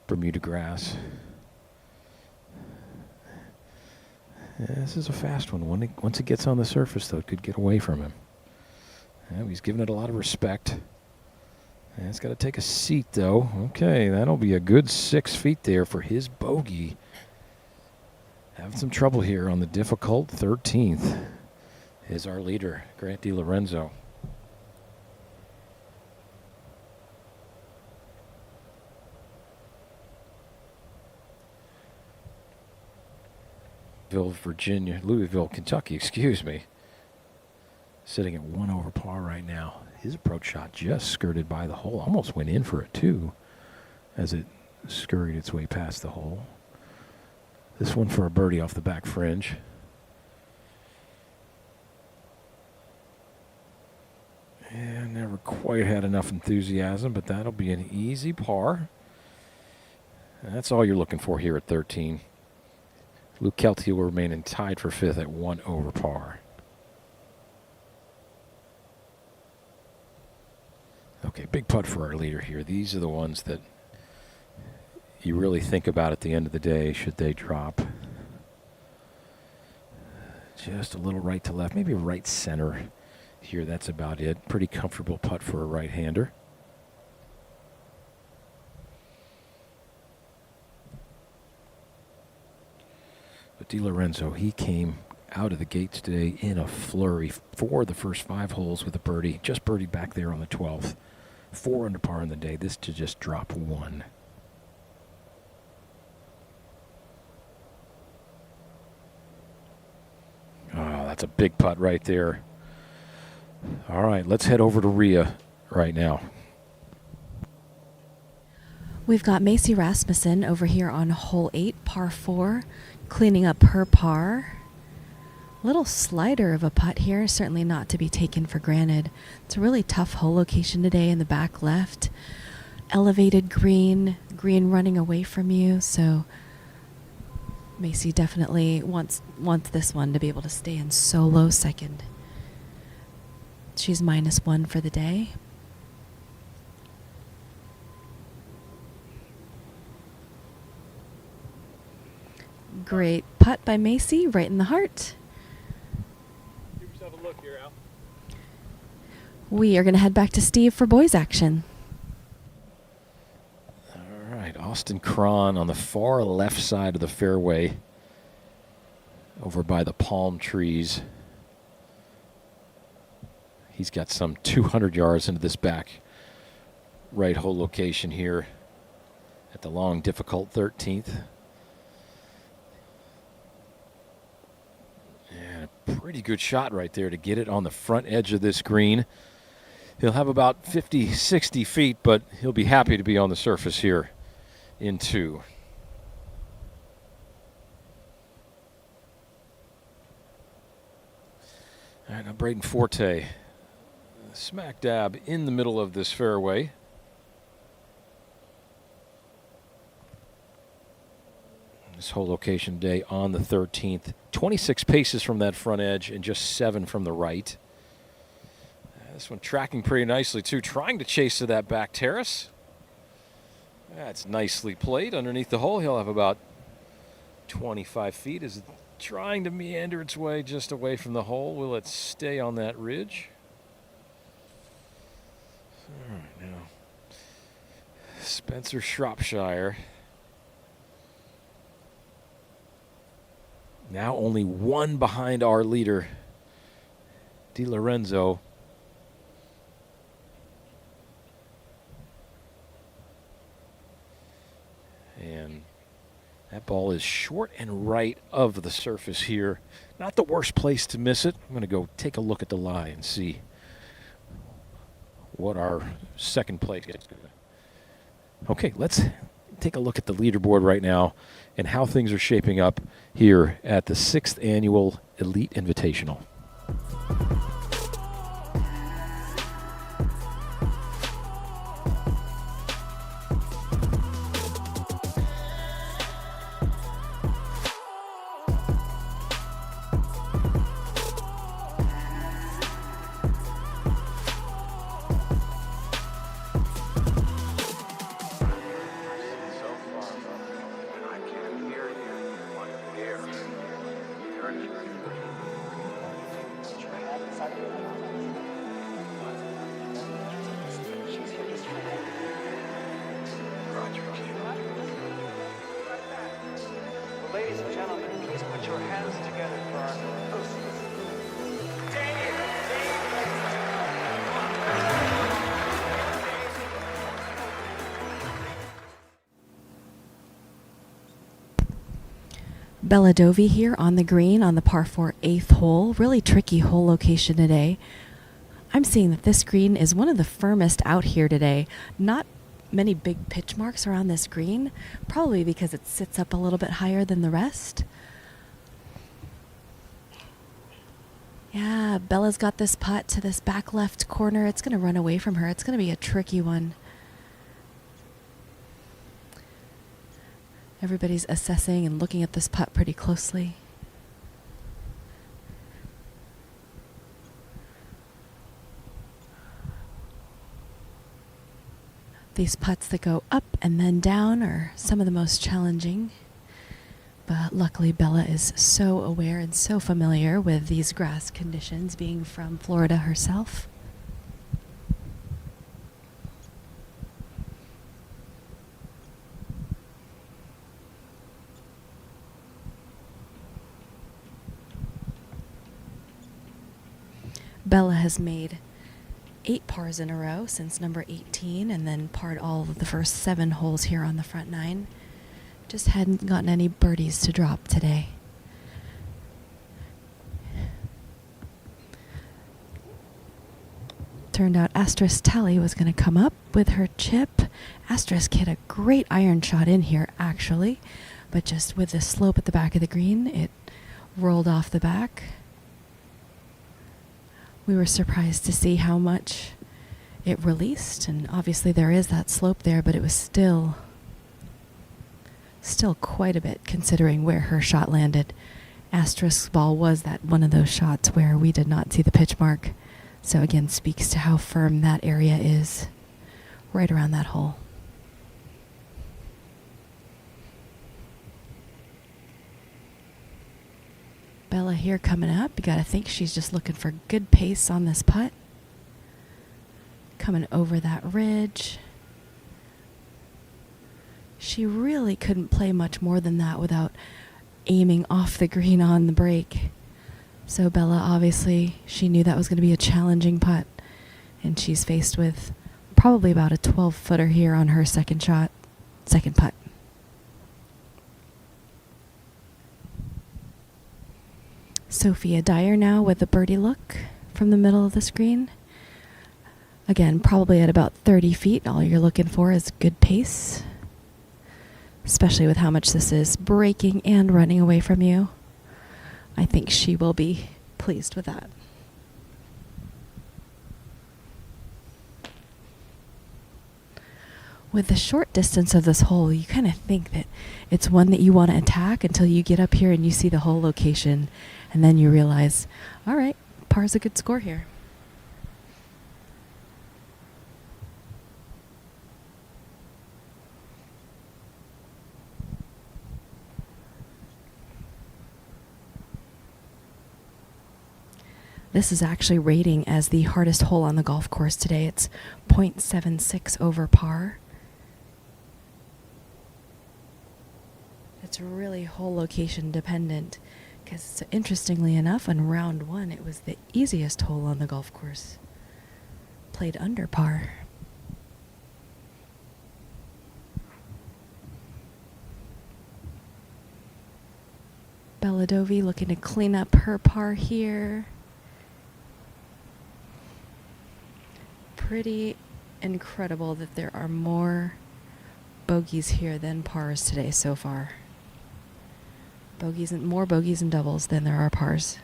Bermuda grass. Yeah, this is a fast one. Once it gets on the surface, though, it could get away from him. Yeah, he's giving it a lot of respect. Yeah, it's got to take a seat, though. Okay, that'll be a good 6 feet there for his bogey. Having some trouble here on the difficult 13th. Is our leader, Grant DiLorenzo. Louisville, Kentucky, excuse me. Sitting at 1 over par right now. His approach shot just skirted by the hole. Almost went in for it, too, as it scurried its way past the hole. This one for a birdie off the back fringe. Yeah, never quite had enough enthusiasm, but that'll be an easy par. And that's all you're looking for here at 13. Luke Kelty will remain tied for 5th at 1 over par. Okay, big putt for our leader here. These are the ones that you really think about at the end of the day, should they drop. Just a little right to left, maybe right center. Here, that's about it. Pretty comfortable putt for a right-hander. But DiLorenzo, he came out of the gates today in a flurry for the first 5 holes with a birdie. Just birdied back there on the 12th. 4 under par in the day. This to just drop 1. Oh, that's a big putt right there. All right, let's head over to Rhea right now. We've got Macy Rasmussen over here on hole 8, par 4, cleaning up her par. Little slider of a putt here, certainly not to be taken for granted. It's a really tough hole location today in the back left. Elevated green running away from you, so Macy definitely wants this one to be able to stay in solo second. She's -1 for the day. Great putt by Macy right in the heart. Give yourself a look here, Al. We are going to head back to Steve for boys action. All right, Austin Cron on the far left side of the fairway over by the palm trees. He's got some 200 yards into this back right hole location here at the long, difficult 13th. And a pretty good shot right there to get it on the front edge of this green. He'll have about 50, 60 feet, but he'll be happy to be on the surface here in 2. All right, now Braden Forte, smack dab in the middle of this fairway. This whole location day on the 13th. 26 paces from that front edge and just 7 from the right. This one tracking pretty nicely, too. Trying to chase to that back terrace. That's nicely played underneath the hole. He'll have about 25 feet as it's trying to meander its way just away from the hole. Will it stay on that ridge? All right, now Spencer Shropshire. Now only 1 behind our leader, Di Lorenzo. And that ball is short and right of the surface here. Not the worst place to miss it. I'm going to go take a look at the lie and see what our second place is. Okay, let's take a look at the leaderboard right now and how things are shaping up here at the 6th Annual Elite Invitational. Ladies and gentlemen, please put your hands together for our host. Bella Dovey here on the green on the par 4 8th hole. Really tricky hole location today. I'm seeing that this green is one of the firmest out here today. Not many big pitch marks around this green, probably because it sits up a little bit higher than the rest. Yeah, Bella's got this putt to this back left corner. It's going to run away from her. It's going to be a tricky one. Everybody's assessing and looking at this putt pretty closely. These putts that go up and then down are some of the most challenging. But luckily Bella is so aware and so familiar with these grass conditions, being from Florida herself. Bella has made 8 pars in a row since number 18, and then parred all of the first 7 holes here on the front 9. Just hadn't gotten any birdies to drop today. Turned out Asterisk Tally was going to come up with her chip. Asterisk hit a great iron shot in here, actually, but just with the slope at the back of the green, it rolled off the back. We were surprised to see how much it released, and obviously there is that slope there, but it was still quite a bit considering where her shot landed. Asterisk's ball was that one of those shots where we did not see the pitch mark, so again speaks to how firm that area is right around that hole. Bella here coming up. You got to think she's just looking for good pace on this putt. Coming over that ridge. She really couldn't play much more than that without aiming off the green on the break. So Bella, obviously, she knew that was going to be a challenging putt. And she's faced with probably about a 12-footer here on her second putt. Sophia Dyer now with a birdie look from the middle of the screen. Again, probably at about 30 feet. All you're looking for is good pace, especially with how much this is breaking and running away from you. I think she will be pleased with that. With the short distance of this hole, you kind of think that it's one that you want to attack until you get up here and you see the hole location. And then you realize, all right, par's a good score here. This is actually rating as the hardest hole on the golf course today. It's .76 over par. It's really hole location dependent, because interestingly enough, on round one, it was the easiest hole on the golf course. Played under par. Bella Dovey looking to clean up her par here. Pretty incredible that there are more bogeys here than pars today so far. More bogeys and doubles than there are pars.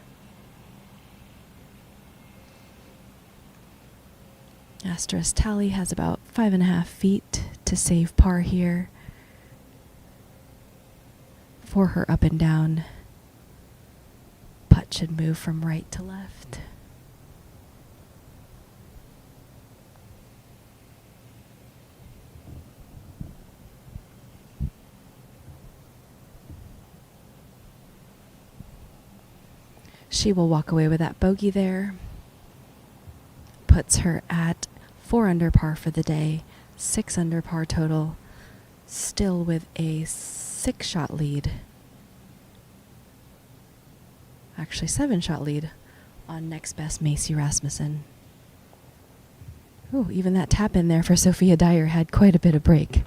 Asterisk Tally has about 5.5 feet to save par here for her up and down. Putt should move from right to left. She will walk away with that bogey there. Puts her at 4 under par for the day, 6 under par total, still with a 6-shot lead. Actually, 7-shot lead on next best Macy Rasmussen. Ooh, even that tap in there for Sophia Dyer had quite a bit of break.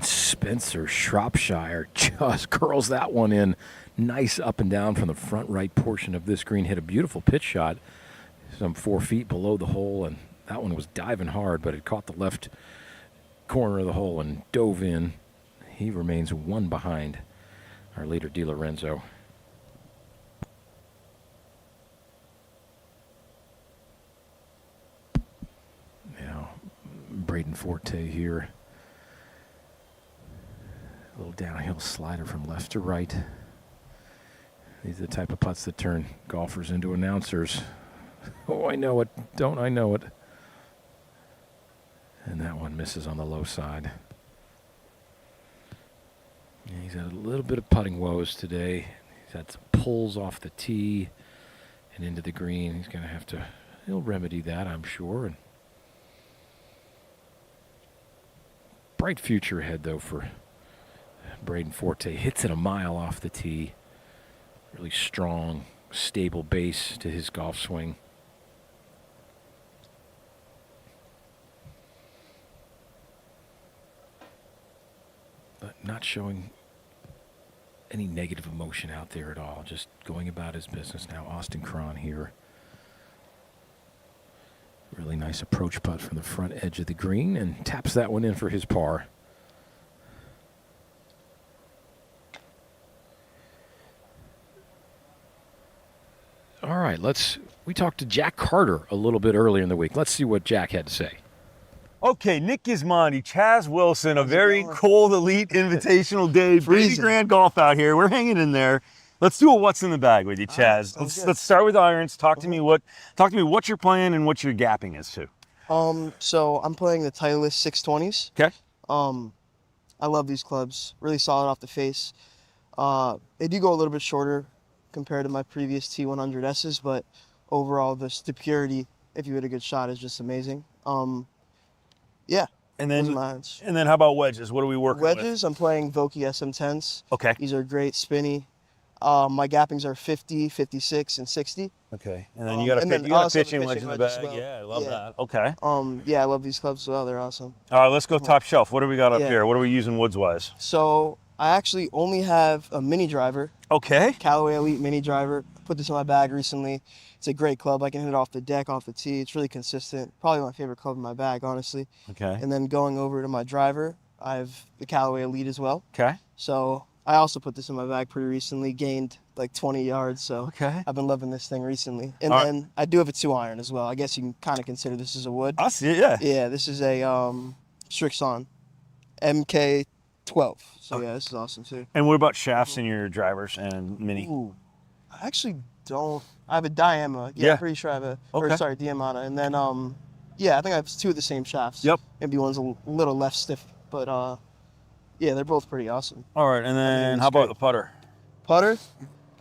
Spencer Shropshire just curls that one in. Nice up and down from the front right portion of this green. Hit a beautiful pitch shot some 4 feet below the hole, and that one was diving hard, but it caught the left corner of the hole and dove in. He remains one behind our leader, Di Lorenzo. Now, Braden Forte here. A little downhill slider from left to right. These are the type of putts that turn golfers into announcers. Oh, I know it. Don't I know it? And that one misses on the low side. Yeah, he's had a little bit of putting woes today. He's had some pulls off the tee and into the green. He's going to have to, he'll remedy that, I'm sure. And bright future ahead, though, for Braden Forte. Hits it a mile off the tee. Really strong, stable base to his golf swing. But not showing any negative emotion out there at all. Just going about his business now. Austin Cron here. Really nice approach putt from the front edge of the green and taps that one in for his par. All right, we talked to Jack Carter a little bit earlier in the week. Let's see what Jack had to say. Okay, Nick Gismondi, Chaz Wilson, a very cold Elite Invitational day. Baby Grand Golf out here. We're hanging in there. Let's do a what's in the bag with you, Chaz. Let's start with irons. Talk to me what you're playing and what your gapping is too. So I'm playing the Titleist 620s. Okay. I love these clubs. Really solid off the face. They do go a little bit shorter compared to my previous T100Ss, but overall, the purity, if you hit a good shot, is just amazing. Yeah. And those then, are mines. and then how about wedges? What are we working with? Wedges, I'm playing Vokey SM10s. Okay. These are great, spinny. My gappings are 50, 56, and 60. Okay. And then you got a pitching wedge in the wedge bag. as well. Yeah, I love Yeah. that. Okay. Yeah, I love these clubs as well. They're awesome. All right, let's go top shelf. What do we got up Yeah. here? What are we using woods-wise? So I actually only have a mini driver, Okay. Callaway Elite mini driver. Put this in my bag recently. It's a great club. I can hit it off the deck, off the tee. It's really consistent. Probably my favorite club in my bag, honestly. Okay. And then going over to my driver, I have the Callaway Elite as well. Okay. So I also put this in my bag pretty recently, gained like 20 yards. So Okay. I've been loving this thing recently. And All right. then I do have a 2-iron as well. I guess you can kind of consider this as a wood. I see it, yeah. Yeah, this is a Strixon MK12. So yeah, this is awesome too. And what about shafts in your drivers and mini? Ooh, I actually don't. I have a Diama. Yeah, Yeah. I'm pretty sure I have a. Okay. Or sorry, Diamana. And then yeah, I think I have 2 of the same shafts. Yep. Maybe one's a little less stiff, but yeah, they're both pretty awesome. All right, and then it's how about great. the putter? Putter.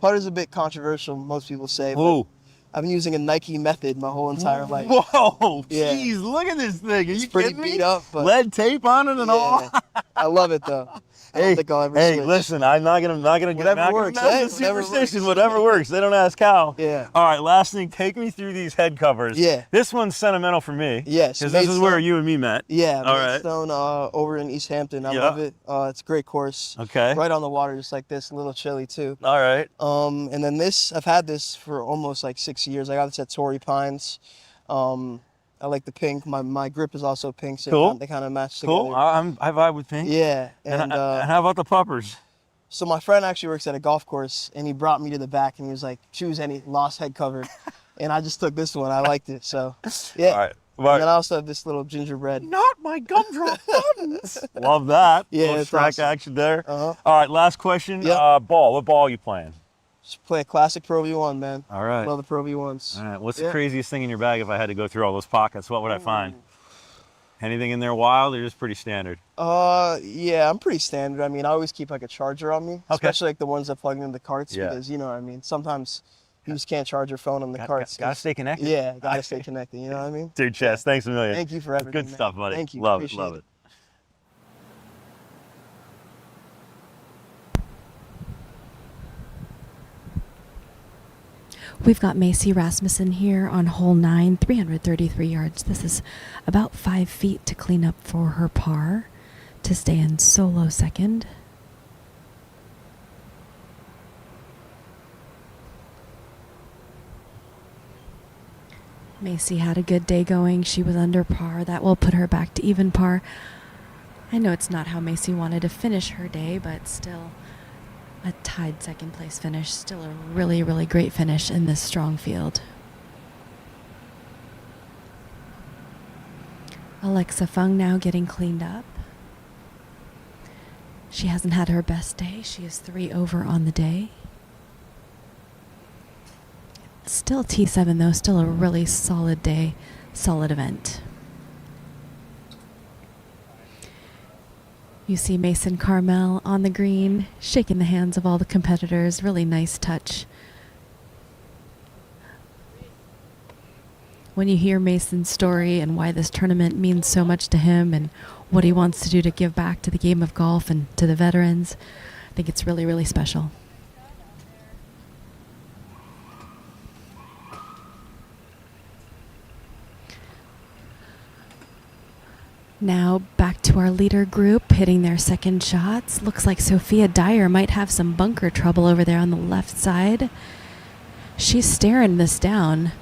Putter's a bit controversial. Most people say. But Ooh. I've been using a Nike Method my whole entire life. Whoa, Yeah. jeez, look at this thing. Are It's you pretty kidding me? beat up, but Lead tape on it and all. yeah, I love it though. I don't think I'll ever Hey, switch. listen, I'm not gonna Whatever works, eh? The Whatever superstition, works. whatever works. They don't ask how. Yeah. All right, last thing, take me through these head covers. Yeah. This one's sentimental for me. Yes. Because this is where you and me met. Yeah, All right. Maidstone over in East Hampton. I Yeah. love it. It's a great course. Okay. Right on the water, just like this, a little chilly too. All right. And then this, I've had this for almost like 6 years. I got this at Torrey Pines. I like the pink. My grip is also pink, so Cool. they kind of match together. Cool. I vibe with pink. Yeah, And how about the puppers? so my friend actually works at a golf course, and he brought me to the back, and he was like, choose any lost head cover. And I just took this one. I liked it, so yeah. All right. And then I also have this little gingerbread. Not my gumdrop buttons. Love that. Yeah, Little it's track awesome. action there. Uh-huh. All right, last question. Yep. Ball. What ball are you playing? Just play a classic Pro V1, man. All right. Love the Pro V1s. All right. What's the Yeah. craziest thing in your bag if I had to go through all those pockets? What would I find? Anything in there wild or just pretty standard? Yeah, I'm pretty standard. I mean, I always keep like a charger on me, Okay. especially like the ones that plug into the carts, Yeah. because you know what I mean. Sometimes you just can't charge your phone on the carts. Gotta stay connected. Yeah, gotta stay connected. You know what I mean? Dude, Chess, thanks a million. Thank you for everything. Good man. stuff, buddy. Thank you. Love it. Appreciate Love it. We've got Macy Rasmussen here on hole 9, 333 yards. This is about 5 feet to clean up for her par to stay in solo second. Macy had a good day going. She was under par. That will put her back to even par. I know it's not how Macy wanted to finish her day, but still a tied second place finish. Still a really, really great finish in this strong field. Alexa Fung now getting cleaned up. She hasn't had her best day. She is 3 over on the day. Still T7 though, still a really solid day, solid event. You see Mason Carmel on the green, shaking the hands of all the competitors. Really nice touch. When you hear Mason's story and why this tournament means so much to him and what he wants to do to give back to the game of golf and to the veterans, I think it's really, really special. Now back to our leader group, hitting their second shots. Looks like Sophia Dyer might have some bunker trouble over there on the left side. She's staring this down.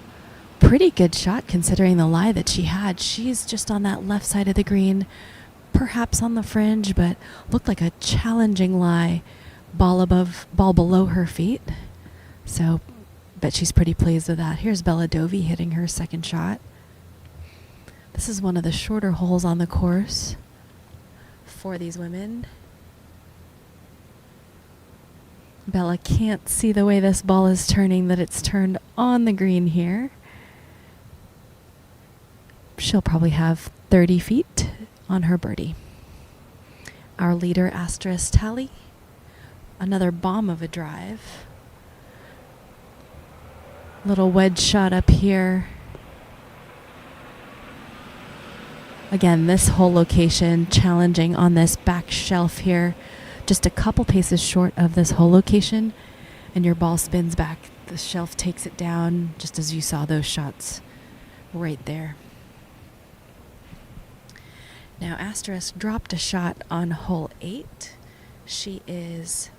Pretty good shot considering the lie that she had. She's just on that left side of the green, perhaps on the fringe, but looked like a challenging lie. Ball below her feet. So, bet she's pretty pleased with that. Here's Bella Dovey hitting her second shot. This is one of the shorter holes on the course for these women. Bella can't see the way this ball is turning, that it's turned on the green here. she'll probably have 30 feet on her birdie. Our leader, Asterisk Tally, another bomb of a drive. Little wedge shot up here. Again, this whole location challenging on this back shelf here. Just a couple paces short of this whole location, and your ball spins back. The shelf takes it down, just as you saw those shots right there. Now, Asterisk dropped a shot on hole 8. She is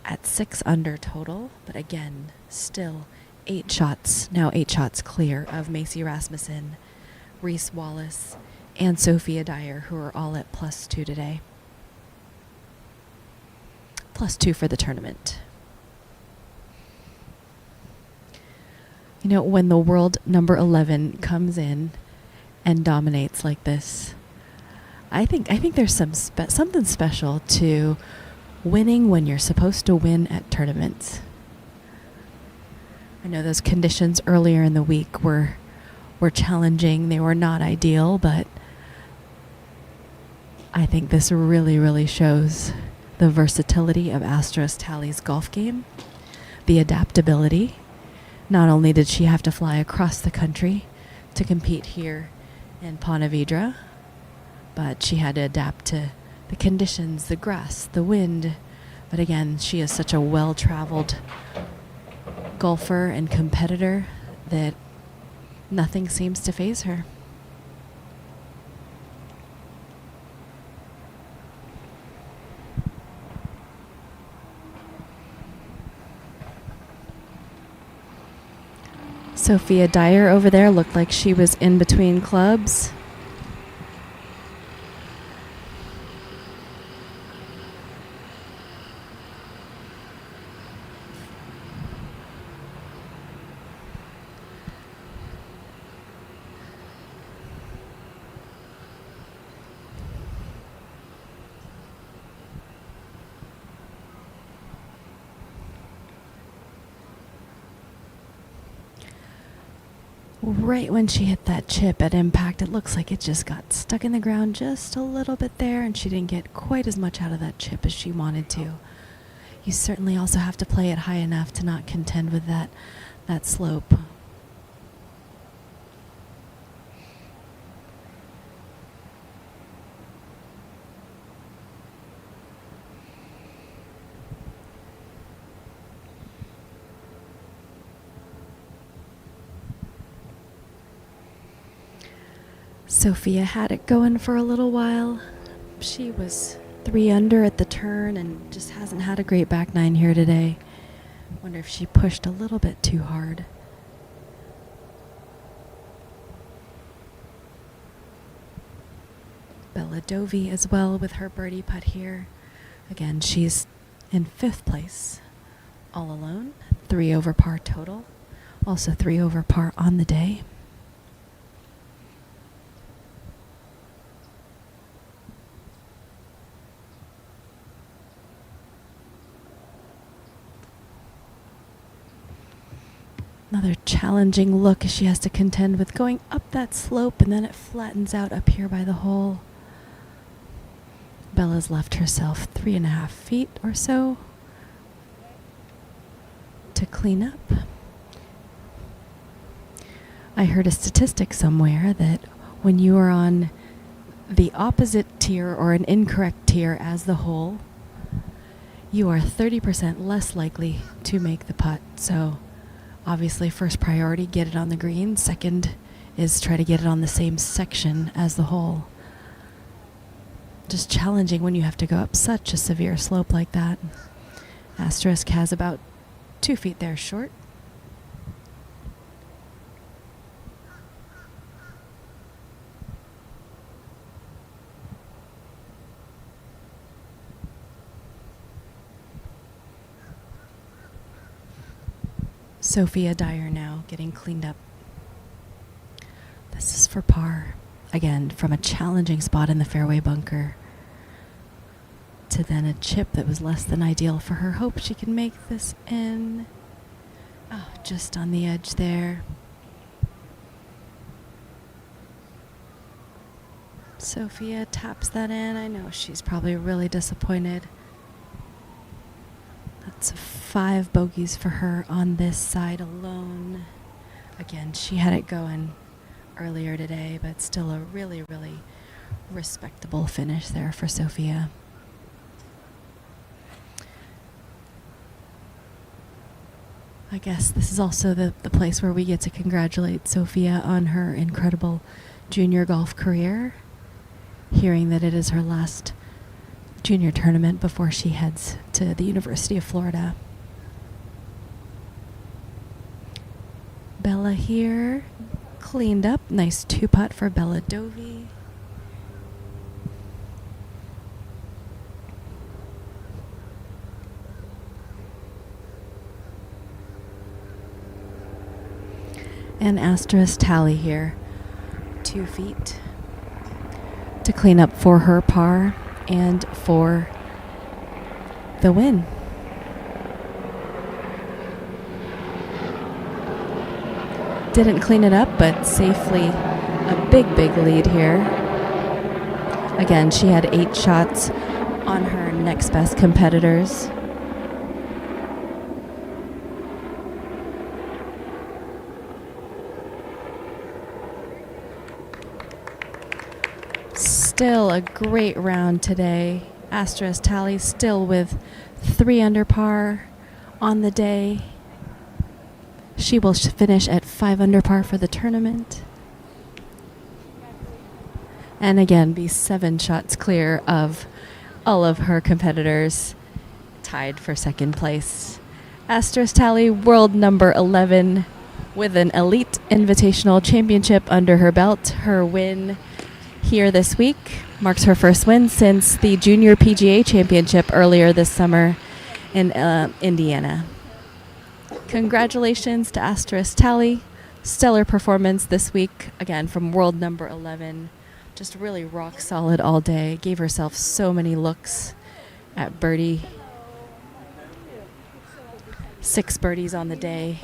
at 6 under total, but again, still 8 shots, now 8 shots clear of Macy Rasmussen, Reese Wallace, and Sophia Dyer, who are all at +2 today. +2 for the tournament. You know, when the world number 11 comes in and dominates like this, I think there's something special to winning when you're supposed to win at tournaments. I know those conditions earlier in the week were challenging. They were not ideal, but I think this really, really shows the versatility of Asterisk Tally's golf game, the adaptability. Not only did she have to fly across the country to compete here in Ponte Vedra, but she had to adapt to the conditions, the grass, the wind. But again, she is such a well-traveled golfer and competitor that nothing seems to faze her. Sophia Dyer over there looked like she was in between clubs. Right when she hit that chip at impact, it looks like it just got stuck in the ground just a little bit there, and she didn't get quite as much out of that chip as she wanted to. You certainly also have to play it high enough to not contend with that slope. Sophia had it going for a little while. She was 3 under at the turn and just hasn't had a great back nine here today. Wonder if she pushed a little bit too hard. Bella Dovey as well with her birdie putt here. Again, she's in 5th place, all alone. 3 over par total. Also 3 over par on the day. Another challenging look as she has to contend with going up that slope, and then it flattens out up here by the hole. Bella's left herself 3.5 feet or so to clean up. I heard a statistic somewhere that when you are on the opposite tier or an incorrect tier as the hole, you are 30% less likely to make the putt. So obviously, first priority, get it on the green. Second is try to get it on the same section as the hole. Just challenging when you have to go up such a severe slope like that. Asterisk has about 2 feet there short. Sophia Dyer now getting cleaned up. This is for par. Again, from a challenging spot in the fairway bunker to then a chip that was less than ideal for her. Hope she can make this in. Oh, just on the edge there. Sophia taps that in. I know she's probably really disappointed. That's 5 bogeys for her on this side alone. Again, she had it going earlier today, but still a really, really respectable finish there for Sophia. I guess this is also the place where we get to congratulate Sophia on her incredible junior golf career, hearing that it is her last junior tournament before she heads to the University of Florida. Bella here, cleaned up. Nice 2-putt for Bella Dovey. And asterisk Tally here, 2 feet to clean up for her par and for the win. Didn't clean it up, but safely a big, big lead here. Again, she had 8 shots on her next best competitors. Still a great round today. Asterisk Tally still with 3 under par on the day. She will finish at 5 under par for the tournament. And again, be 7 shots clear of all of her competitors, tied for second place. Asterisk Tally, world number 11, with an Elite Invitational Championship under her belt. Her win here this week marks her first win since the Junior PGA Championship earlier this summer in Indiana. Congratulations to Asterisk Tally. Stellar performance this week, again from world number 11. Just really rock solid all day. Gave herself so many looks at birdie. 6 birdies on the day.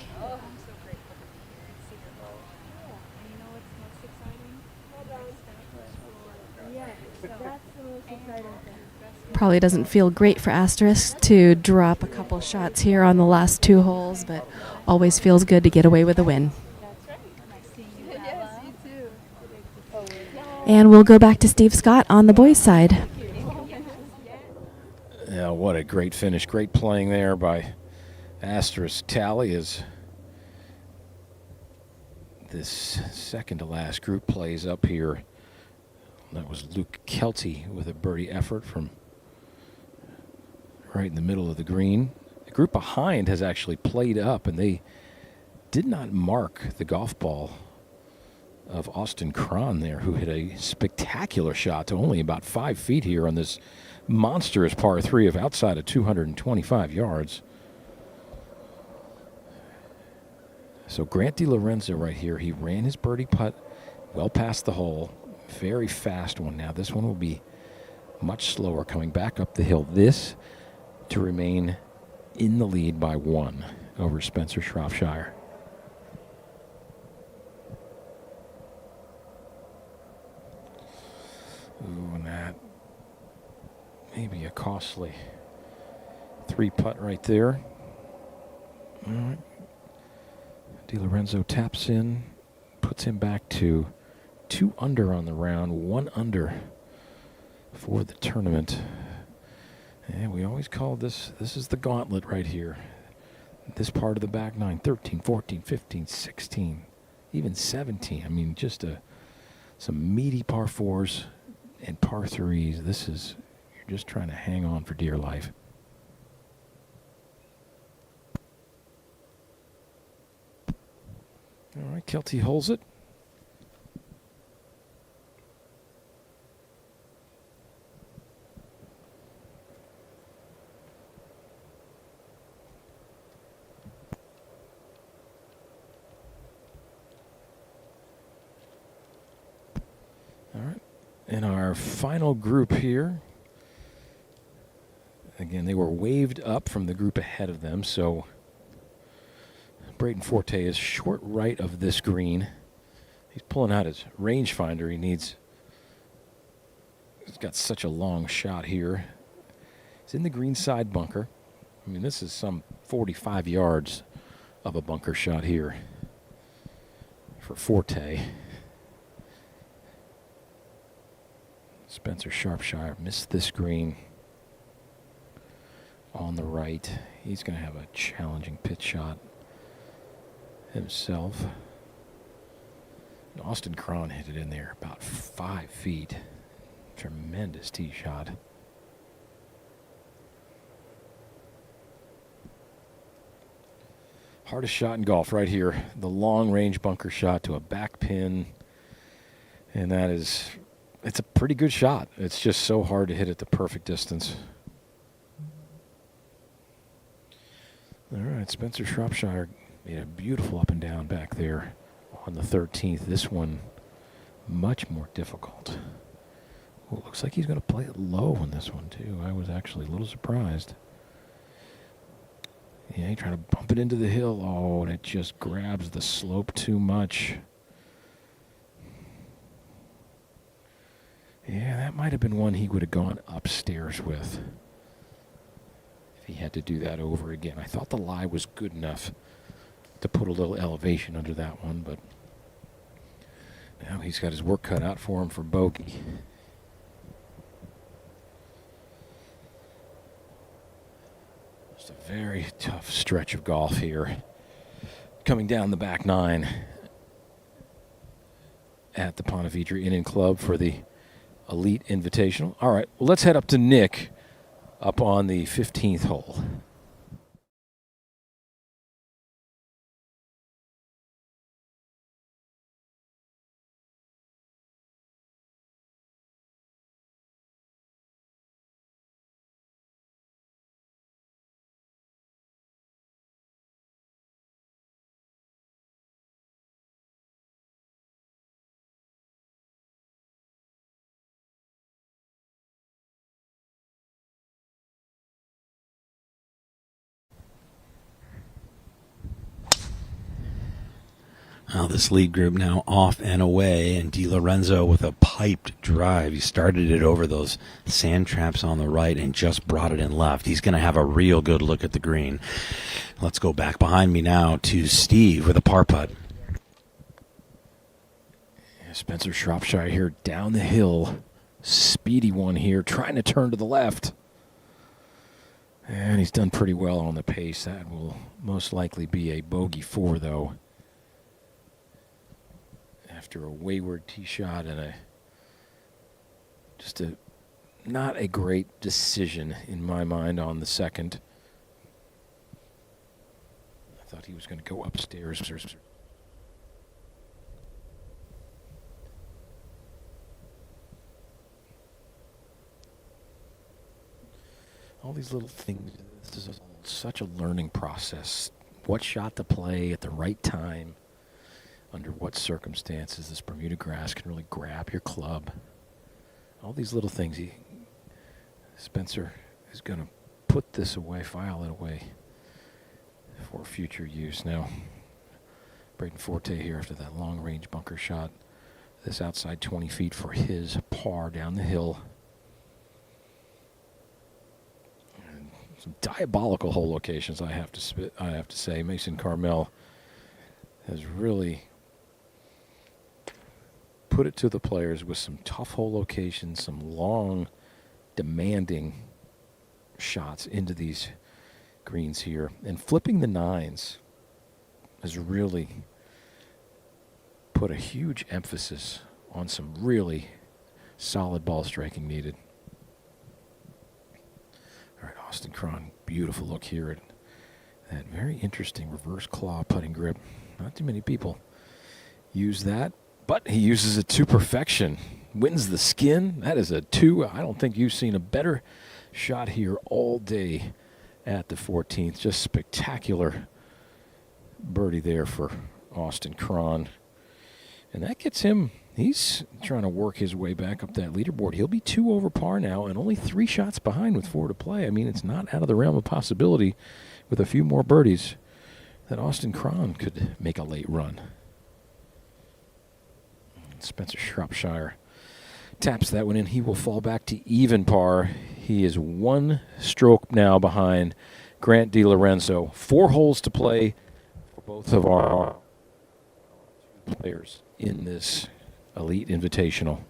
Probably doesn't feel great for Asterisk to drop a couple shots here on the last 2 holes, but always feels good to get away with a win. And we'll go back to Steve Scott on the boys' side. Yeah, what a great finish. Great playing there by Asterisk Tally as this second to last group plays up here. That was Luke Kelty with a birdie effort from right in the middle of the green. The group behind has actually played up, and they did not mark the golf ball of Austin Cron there, who hit a spectacular shot to only about 5 feet here on this monstrous par 3 of outside of 225 yards. So Grant DiLorenzo right here, he ran his birdie putt well past the hole. Very fast one. Now this one will be much slower coming back up the hill. This to remain in the lead by 1 over Spencer Shropshire. Ooh, and that may be a costly 3-putt right there. All right. DiLorenzo taps in, puts him back to 2 under on the round, 1 under for the tournament. And we always call this is the gauntlet right here. This part of the back nine, 13, 14, 15, 16, even 17. I mean, just some meaty par 4s and par 3s. This is, you're just trying to hang on for dear life. All right, Kelty holds it. All right, in our final group here, again, they were waved up from the group ahead of them, so Braden Forte is short right of this green. He's pulling out his rangefinder. He needs He's got such a long shot here. He's in the green side bunker. I mean, this is some 45 yards of a bunker shot here for Forte. Spencer Shropshire missed this green on the right. He's going to have a challenging pitch shot himself. And Austin Cron hit it in there about 5 feet. Tremendous tee shot. Hardest shot in golf right here. The long range bunker shot to a back pin. And that is, it's a pretty good shot. It's just so hard to hit at the perfect distance. All right, Spencer Shropshire made a beautiful up and down back there on the 13th. This one, much more difficult. Oh, looks like he's going to play it low on this one, too. I was actually a little surprised. Yeah, he trying to bump it into the hill. Oh, and it just grabs the slope too much. Yeah, that might have been one he would have gone upstairs with if he had to do that over again. I thought the lie was good enough to put a little elevation under that one, but now he's got his work cut out for him for bogey. Just a very tough stretch of golf here. Coming down the back nine at the Ponte Vedra Inn and Club for the Elite Invitational. All right, well, let's head up to Nick up on the 15th hole. Now this lead group now off and away, and DiLorenzo with a piped drive. He started it over those sand traps on the right and just brought it in left. He's going to have a real good look at the green. Let's go back behind me now to Steve with a par putt. Yeah, Spencer Shropshire here down the hill. Speedy one here, trying to turn to the left. And he's done pretty well on the pace. That will most likely be a bogey 4, though. After a wayward tee shot and not a great decision in my mind on the second. I thought he was going to go upstairs. All these little things. This is such a learning process. What shot to play at the right time. Under what circumstances this Bermuda grass can really grab your club. All these little things. Spencer is going to put this away, file it away for future use. Now, Braden Forte here after that long-range bunker shot. This outside 20 feet for his par down the hill. And some diabolical hole locations, I have to say. Mason Carmel has really put it to the players with some tough hole locations, some long, demanding shots into these greens here. And flipping the nines has really put a huge emphasis on some really solid ball striking needed. All right, Austin Cron, beautiful look here at that very interesting reverse claw putting grip. Not too many people use that. But he uses it to perfection. Wins the skin. That is a 2. I don't think you've seen a better shot here all day at the 14th. Just spectacular birdie there for Austin Cron. And that gets him, he's trying to work his way back up that leaderboard. He'll be 2 over par now and only 3 shots behind with 4 to play. I mean, it's not out of the realm of possibility with a few more birdies that Austin Cron could make a late run. Spencer Shropshire taps that one in. He will fall back to even par. He is 1 stroke now behind Grant DiLorenzo. 4 holes to play for both of our players in this Elite Invitational.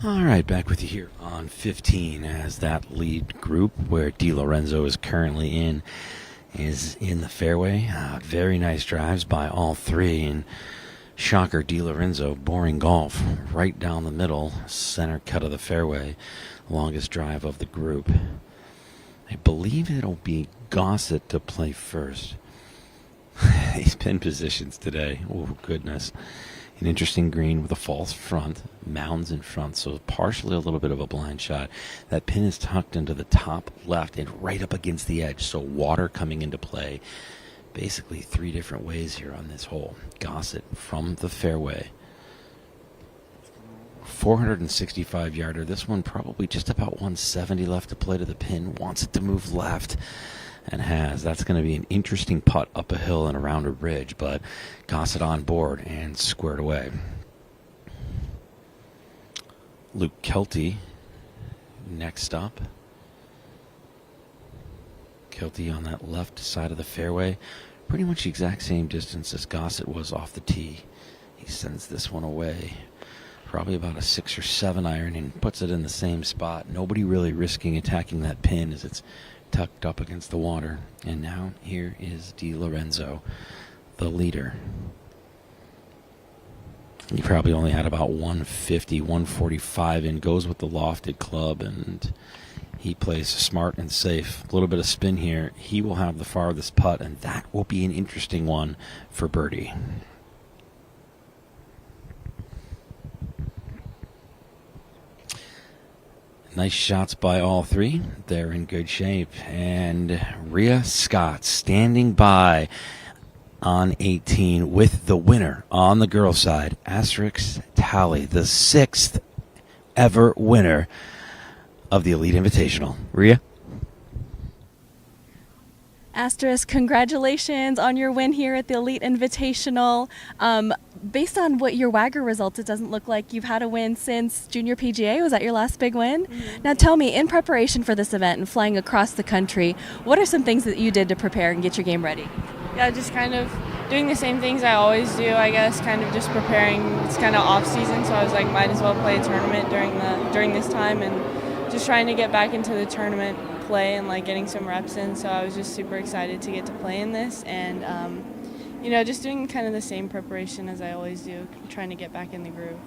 All right, back with you here on 15 as that lead group where DiLorenzo is currently in is in the fairway. Very nice drives by all 3, and shocker, DiLorenzo, boring golf right down the middle, center cut of the fairway, longest drive of the group. I believe it'll be Gossett to play first. These pin positions today, oh goodness. An interesting green with a false front, mounds in front, so partially a little bit of a blind shot. That pin is tucked into the top left and right up against the edge, so water coming into play. Basically 3 different ways here on this hole. Gossett from the fairway. 465-yarder. This one probably just about 170 left to play to the pin. Wants it to move left. And has. That's going to be an interesting putt up a hill and around a ridge, but Gossett on board and squared away. Luke Kelty next up. Kelty on that left side of the fairway. Pretty much the exact same distance as Gossett was off the tee. He sends this one away. Probably about a 6 or 7 iron and puts it in the same spot. Nobody really risking attacking that pin as it's tucked up against the water. And now here is DiLorenzo, the leader. He probably only had about 150, 145 in, goes with the lofted club, and he plays smart and safe. A little bit of spin here. He will have the farthest putt, and that will be an interesting one for birdie. Nice shots by all 3. They're in good shape. And Rhea Scott standing by on 18 with the winner on the girls' side, Asterisk Tally, the 6th ever winner of the Elite Invitational. Rhea? Asterisk, congratulations on your win here at the Elite Invitational. Based on what your WAGR results, it doesn't look like you've had a win since Junior PGA. Was that your last big win? Mm-hmm. Now tell me, in preparation for this event and flying across the country, what are some things that you did to prepare and get your game ready? Yeah, just kind of doing the same things I always do, I guess, kind of just preparing. It's kind of off season, so I was like, might as well play a tournament during this time, and just trying to get back into the tournament play and like getting some reps in. So I was just super excited to get to play in this, and just doing kind of the same preparation as I always do, trying to get back in the groove.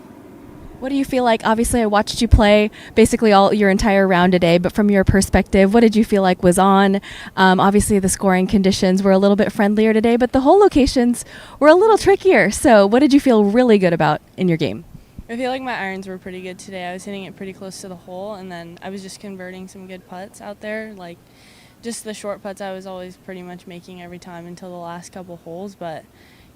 What do you feel like? Obviously, I watched you play basically all your entire round today, but from your perspective, what did you feel like was on? Obviously, the scoring conditions were a little bit friendlier today, but the hole locations were a little trickier. So what did you feel really good about in your game? I feel like my irons were pretty good today. I was hitting it pretty close to the hole, and then I was just converting some good putts out there. Like, just the short putts I was always pretty much making every time until the last couple holes, but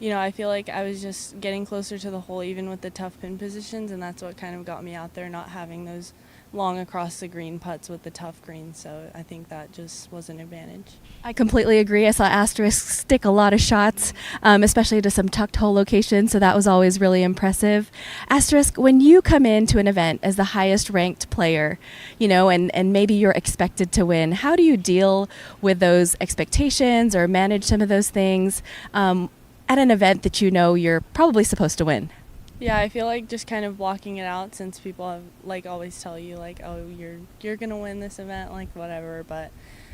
I feel like I was just getting closer to the hole even with the tough pin positions, and that's what kind of got me out there, not having those long across the green putts with the tough greens. So I think that just was an advantage. I completely agree. I saw Asterisk stick a lot of shots, especially to some tucked hole locations, so that was always really impressive. Asterisk, when you come into an event as the highest ranked player, and maybe you're expected to win, how do you deal with those expectations or manage some of those things at an event that you're probably supposed to win? Yeah, I feel like just kind of blocking it out, since people have always tell you oh, you're gonna win this event, whatever. But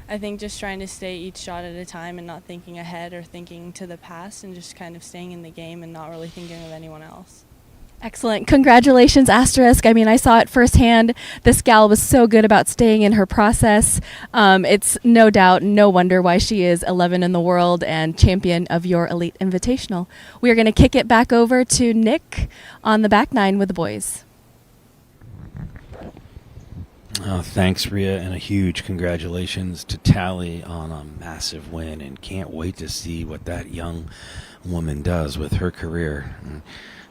I think just trying to stay each shot at a time and not thinking ahead or thinking to the past, and just kind of staying in the game and not really thinking of anyone else. Excellent. Congratulations, Asterisk. I mean, I saw it firsthand. This gal was so good about staying in her process. It's no doubt, no wonder why she is 11 in the world and champion of your Elite Invitational. We are going to kick it back over to Nick on the back nine with the boys. Thanks, Rhea, and a huge congratulations to Tally on a massive win, and can't wait to see what that young woman does with her career.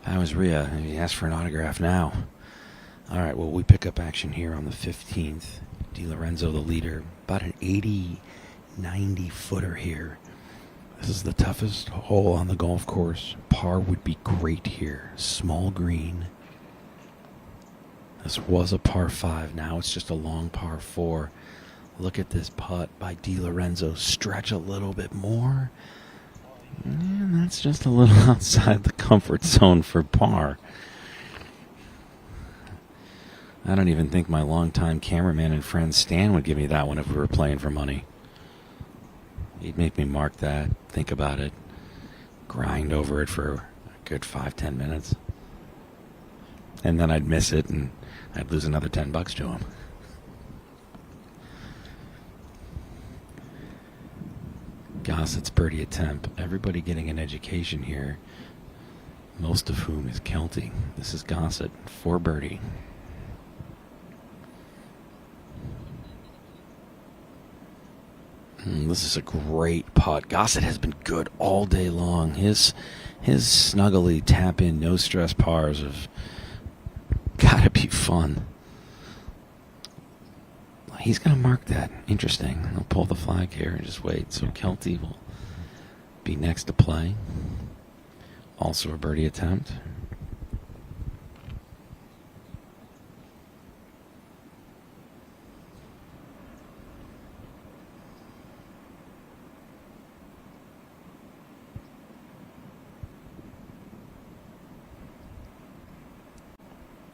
That was Rhea. He asked for an autograph now. All right, well, we pick up action here on the 15th. DiLorenzo, the leader, about an 80, 90-footer here. This is the toughest hole on the golf course. Par would be great here. Small green. This was a par 5. Now it's just a long par 4. Look at this putt by DiLorenzo. Stretch a little bit more. And that's just a little outside the comfort zone for par. I don't even think my longtime cameraman and friend Stan would give me that one if we were playing for money. He'd make me mark that, think about it, grind over it for a good 5-10 minutes. And then I'd miss it and I'd lose another $10 to him. Gossett's birdie attempt. Everybody getting an education here, most of whom is Kelty. This is Gossett for birdie. This is a great putt. Gossett has been good all day long. His snuggly tap in, no stress pars have gotta be fun. He's going to mark that. Interesting. He'll pull the flag here and just wait. So Kelty will be next to play. Also a birdie attempt.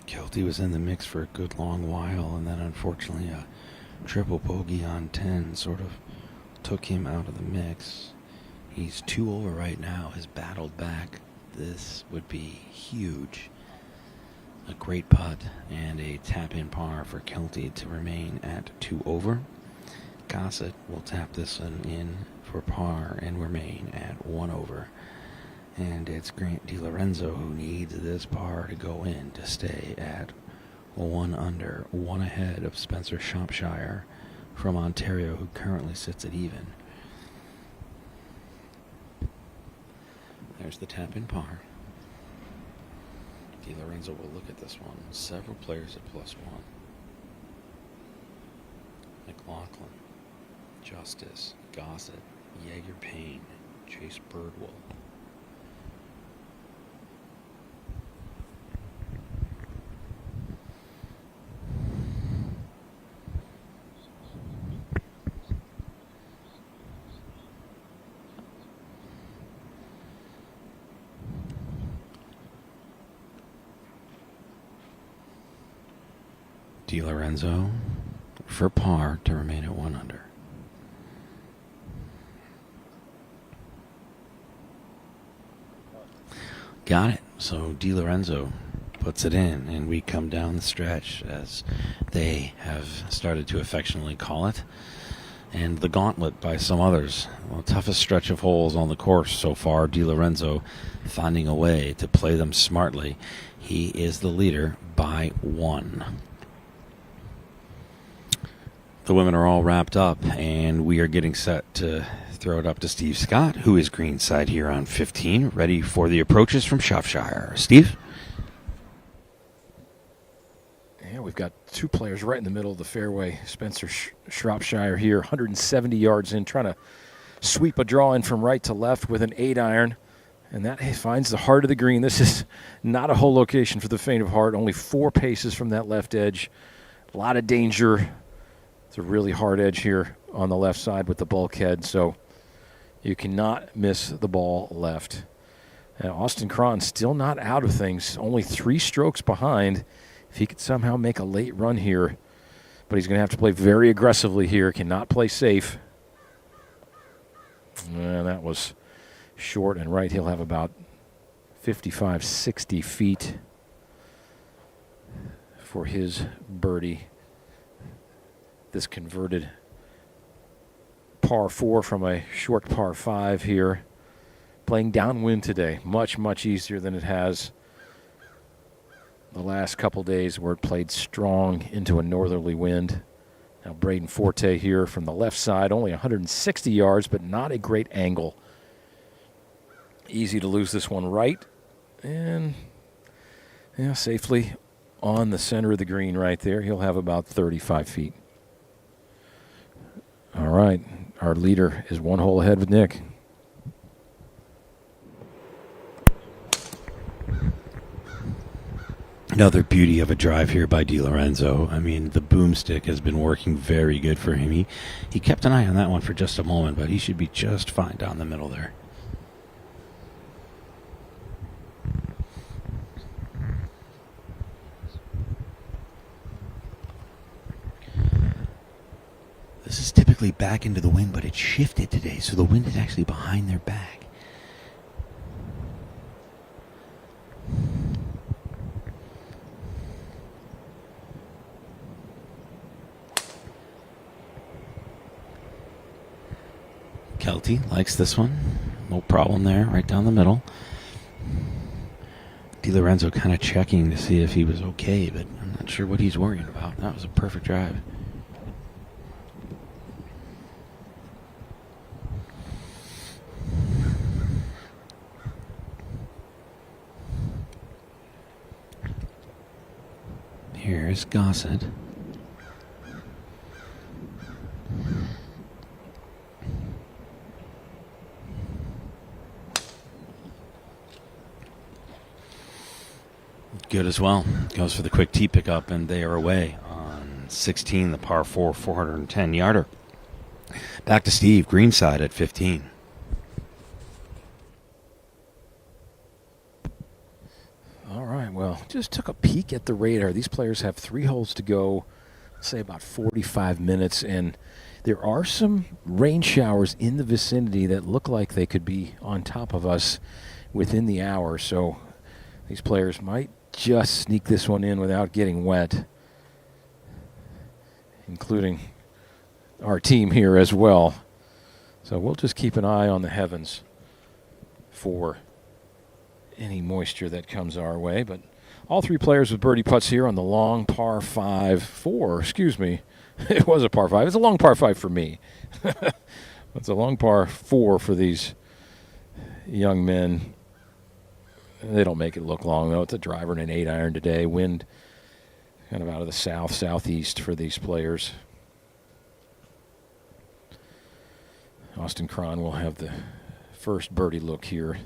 Kelty was in the mix for a good long while, and then unfortunately a triple bogey on 10 sort of took him out of the mix. He's 2 over right now, has battled back. This would be huge. A great putt and a tap-in par for Kelty to remain at 2 over. Gossett will tap this one in for par and remain at 1 over. And it's Grant DiLorenzo who needs this par to go in to stay at 1 under, 1 ahead of Spencer Shropshire from Ontario, who currently sits at even. There's the tap-in par. DiLorenzo will look at this one. Several players at +1. McLaughlin, Justice, Gossett, Yeager Payne, Chase Birdwell. DiLorenzo for par to remain at 1 under. Got it. So DiLorenzo puts it in, and we come down the stretch, as they have started to affectionately call it, and the gauntlet by some others. Well, toughest stretch of holes on the course so far. DiLorenzo finding a way to play them smartly. He is the leader by 1. The women are all wrapped up, and we are getting set to Throw it up to Steve Scott, who is greenside here on 15, ready for the approaches from Shropshire. Steve? Yeah, we've got two players right in the middle of the fairway. Spencer Shropshire here, 170 yards in, trying to sweep a draw in from right to left with an 8-iron. And that finds the heart of the green. This is not a hole location for the faint of heart. Only 4 paces from that left edge. A lot of danger. It's a really hard edge here on the left side with the bulkhead, so you cannot miss the ball left. And Austin Cron still not out of things. Only 3 strokes behind. If he could somehow make a late run here, but he's going to have to play very aggressively here. Cannot play safe. And that was short and right. He'll have about 55, 60 feet for his birdie. This converted par 4 from a short par 5 here. Playing downwind today. Much, much easier than it has the last couple days where it played strong into a northerly wind. Now Braden Forte here from the left side. Only 160 yards, but not a great angle. Easy to lose this one right. And safely on the center of the green right there. He'll have about 35 feet. All right. Our leader is 1 hole ahead with Nick. Another beauty of a drive here by DiLorenzo. I mean, the boomstick has been working very good for him. He kept an eye on that one for just a moment, but he should be just fine down the middle there. This is typically back into the wind, but it shifted today, so the wind is actually behind their back. Kelty likes this one. No problem there, right down the middle. DiLorenzo kind of checking to see if he was okay, but I'm not sure what he's worrying about. That was a perfect drive. Here's Gossett. Good as well. Goes for the quick tee pickup, and they are away on 16, the par 4, 410-yarder. Back to Steve, greenside at 15. All right, well, just took a peek at the radar. These players have 3 holes to go, say about 45 minutes, and there are some rain showers in the vicinity that look like they could be on top of us within the hour. So these players might just sneak this one in without getting wet, including our team here as well. So we'll just keep an eye on the heavens for any moisture that comes our way. But all 3 players with birdie putts here on the long par 4, excuse me. It was a par 5. It's a long par 5 for me. It's a long par 4 for these young men. They don't make it look long, though. It's a driver and an 8-iron today. Wind kind of out of the southeast for these players. Austin Cron will have the first birdie look here.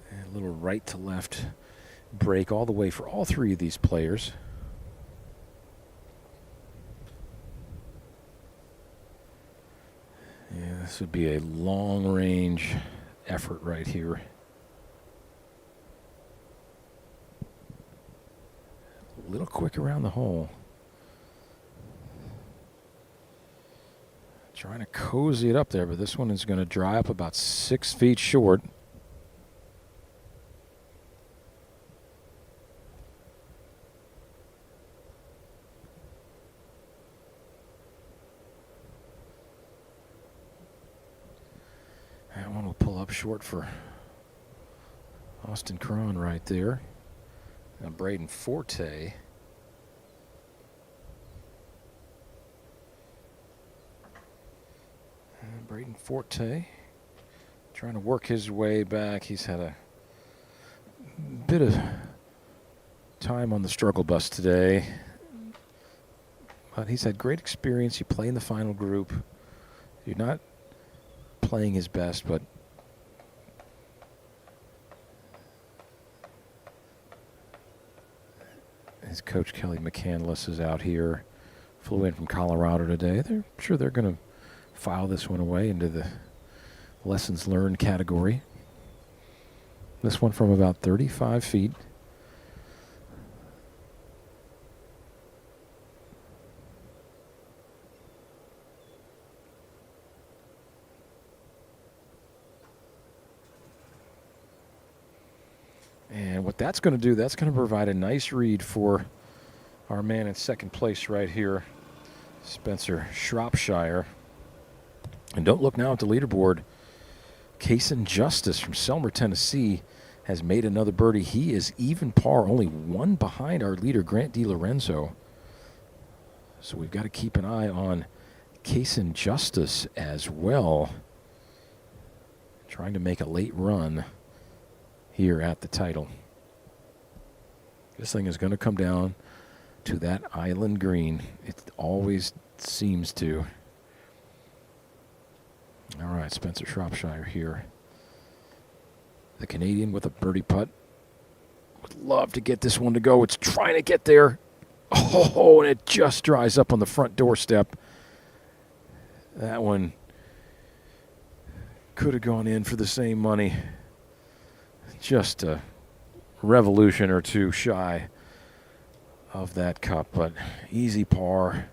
And a little right to left break all the way for all 3 of these players. Yeah, this would be a long-range effort right here. A little quick around the hole. Trying to cozy it up there, but this one is going to dry up about 6 feet short. That one will pull up short for Austin Cron right there. Now Braden Forte. Braden Forte trying to work his way back. He's had a bit of time on the struggle bus today, but he's had great experience. You play in the final group. You're not playing his best, but his coach Kelly McCandless is out here. Flew in from Colorado today. I'm sure they're going to file this one away into the lessons learned category. This one from about 35 feet. And what that's going to do, that's going to provide a nice read for our man in second place right here, Spencer Shropshire. And don't look now at the leaderboard. Kaysen Justice from Selmer, Tennessee, has made another birdie. He is even par, only one behind our leader, Grant DiLorenzo. So we've got to keep an eye on Kaysen Justice as well, trying to make a late run here at the title. This thing is going to come down to that island green. It always seems to. All right, Spencer Shropshire here. The Canadian with a birdie putt. Would love to get this one to go. It's trying to get there. Oh, and it just dries up on the front doorstep. That one could have gone in for the same money. Just a revolution or two shy of that cup, but easy par.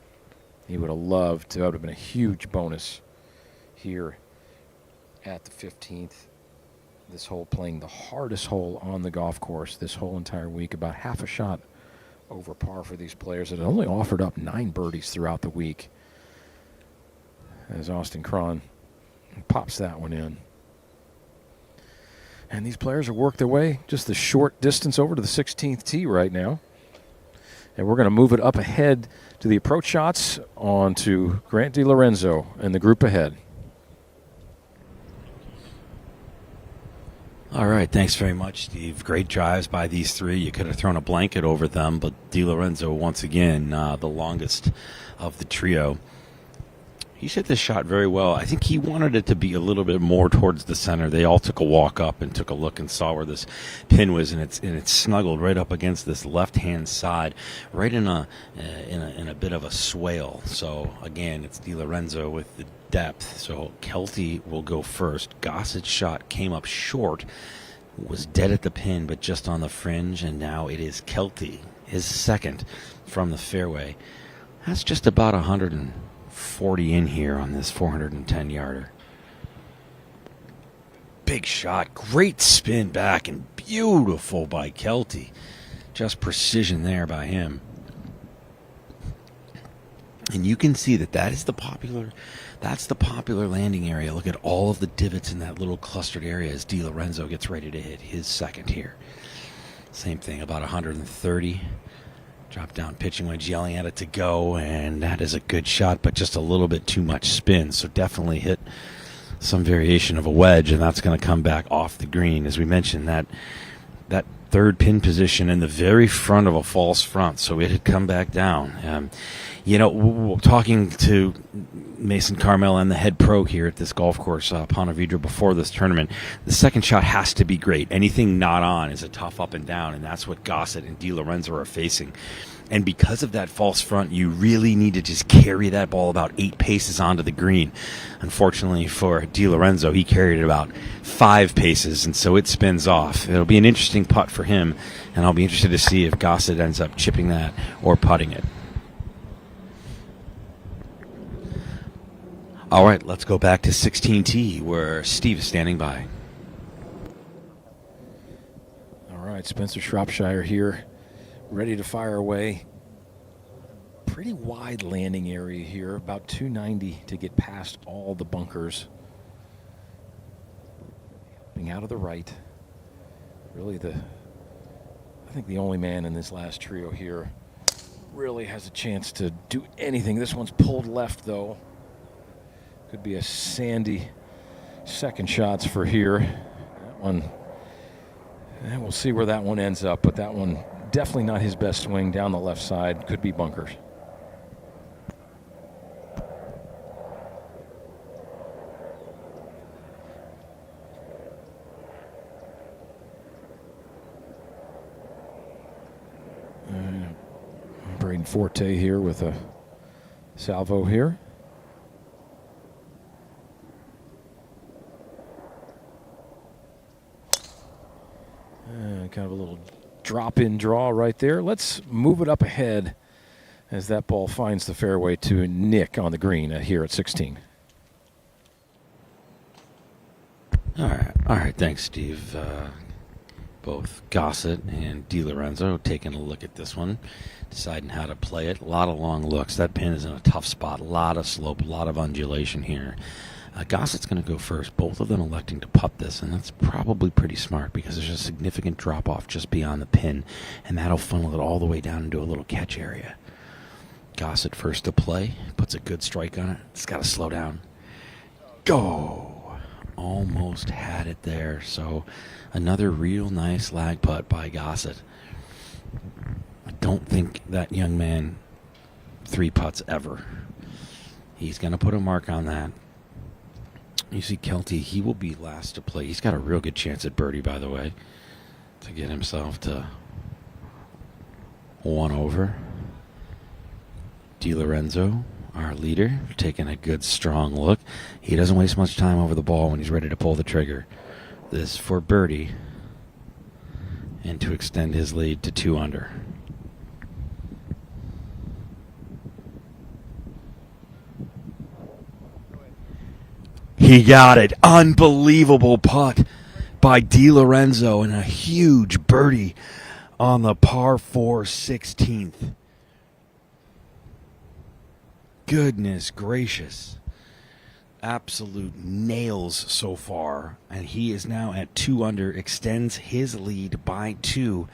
He would have loved to. That would have been a huge bonus here at the 15th. This hole playing the hardest hole on the golf course this whole entire week, about half a shot over par for these players that had only offered up 9 birdies throughout the week. As Austin Cron pops that one in. And these players have worked their way just a short distance over to the 16th tee right now. And we're going to move it up ahead to the approach shots on to Grant DiLorenzo and the group ahead. All right, thanks very much, Steve. Great drives by these three. You could have thrown a blanket over them, but DiLorenzo, once again, the longest of the trio. He's hit this shot very well. I think he wanted it to be a little bit more towards the center. They all took a walk up and took a look and saw where this pin was, and it's snuggled right up against this left-hand side, right in a bit of a swale. So again, it's DiLorenzo with the depth. So Kelty will go first. Gossett's shot came up short, was dead at the pin, but just on the fringe, and now it is Kelty, his second from the fairway. That's just about 140 in here on this 410-yarder. Big shot, great spin back, and beautiful by Kelty. Just precision there by him. And you can see that is the popular landing area. Look at all of the divots in that little clustered area as DiLorenzo gets ready to hit his second here. Same thing, about 130. Drop down pitching wedge, yelling at it to go, and that is a good shot, but just a little bit too much spin. So definitely hit some variation of a wedge, and that's going to come back off the green. As we mentioned, that third pin position in the very front of a false front, so it had come back down. Talking to Mason Carmel and the head pro here at this golf course, Ponte Vedra, before this tournament, the second shot has to be great. Anything not on is a tough up and down, and that's what Gossett and DiLorenzo are facing. And because of that false front, you really need to just carry that ball about 8 paces onto the green. Unfortunately for DiLorenzo, he carried it about 5 paces, and so it spins off. It'll be an interesting putt for him, and I'll be interested to see if Gossett ends up chipping that or putting it. All right, let's go back to 16T, where Steve is standing by. All right, Spencer Shropshire here, ready to fire away. Pretty wide landing area here, about 290 to get past all the bunkers. Being out of the right, really the I think the only man in this last trio here really has a chance to do anything. This one's pulled left, though. Could be a sandy second shots for here. That one, and we'll see where that one ends up, but that one definitely not his best swing down the left side. Could be bunkers. Braden Forte here with a salvo here. Kind of a little drop-in draw right there. Let's move it up ahead as that ball finds the fairway to Nick on the green here at 16. All right. Thanks, Steve. Both Gossett and DiLorenzo taking a look at this one, deciding how to play it. A lot of long looks. That pin is in a tough spot. A lot of slope, a lot of undulation here. Gossett's going to go first. Both of them electing to putt this, and that's probably pretty smart because there's a significant drop-off just beyond the pin, and that'll funnel it all the way down into a little catch area. Gossett first to play, puts a good strike on it. It's got to slow down. Go! Almost had it there, so another real nice lag putt by Gossett. I don't think that young man 3 putts ever. He's going to put a mark on that. You see Kelty, he will be last to play. He's got a real good chance at birdie, by the way, to get himself to 1 over. DiLorenzo, our leader, taking a good, strong look. He doesn't waste much time over the ball when he's ready to pull the trigger. This for birdie and to extend his lead to 2 under. He got it. Unbelievable putt by DiLorenzo and a huge birdie on the par 4 16th. Goodness gracious. Absolute nails so far. And he is now at 2 under, extends his lead by 2.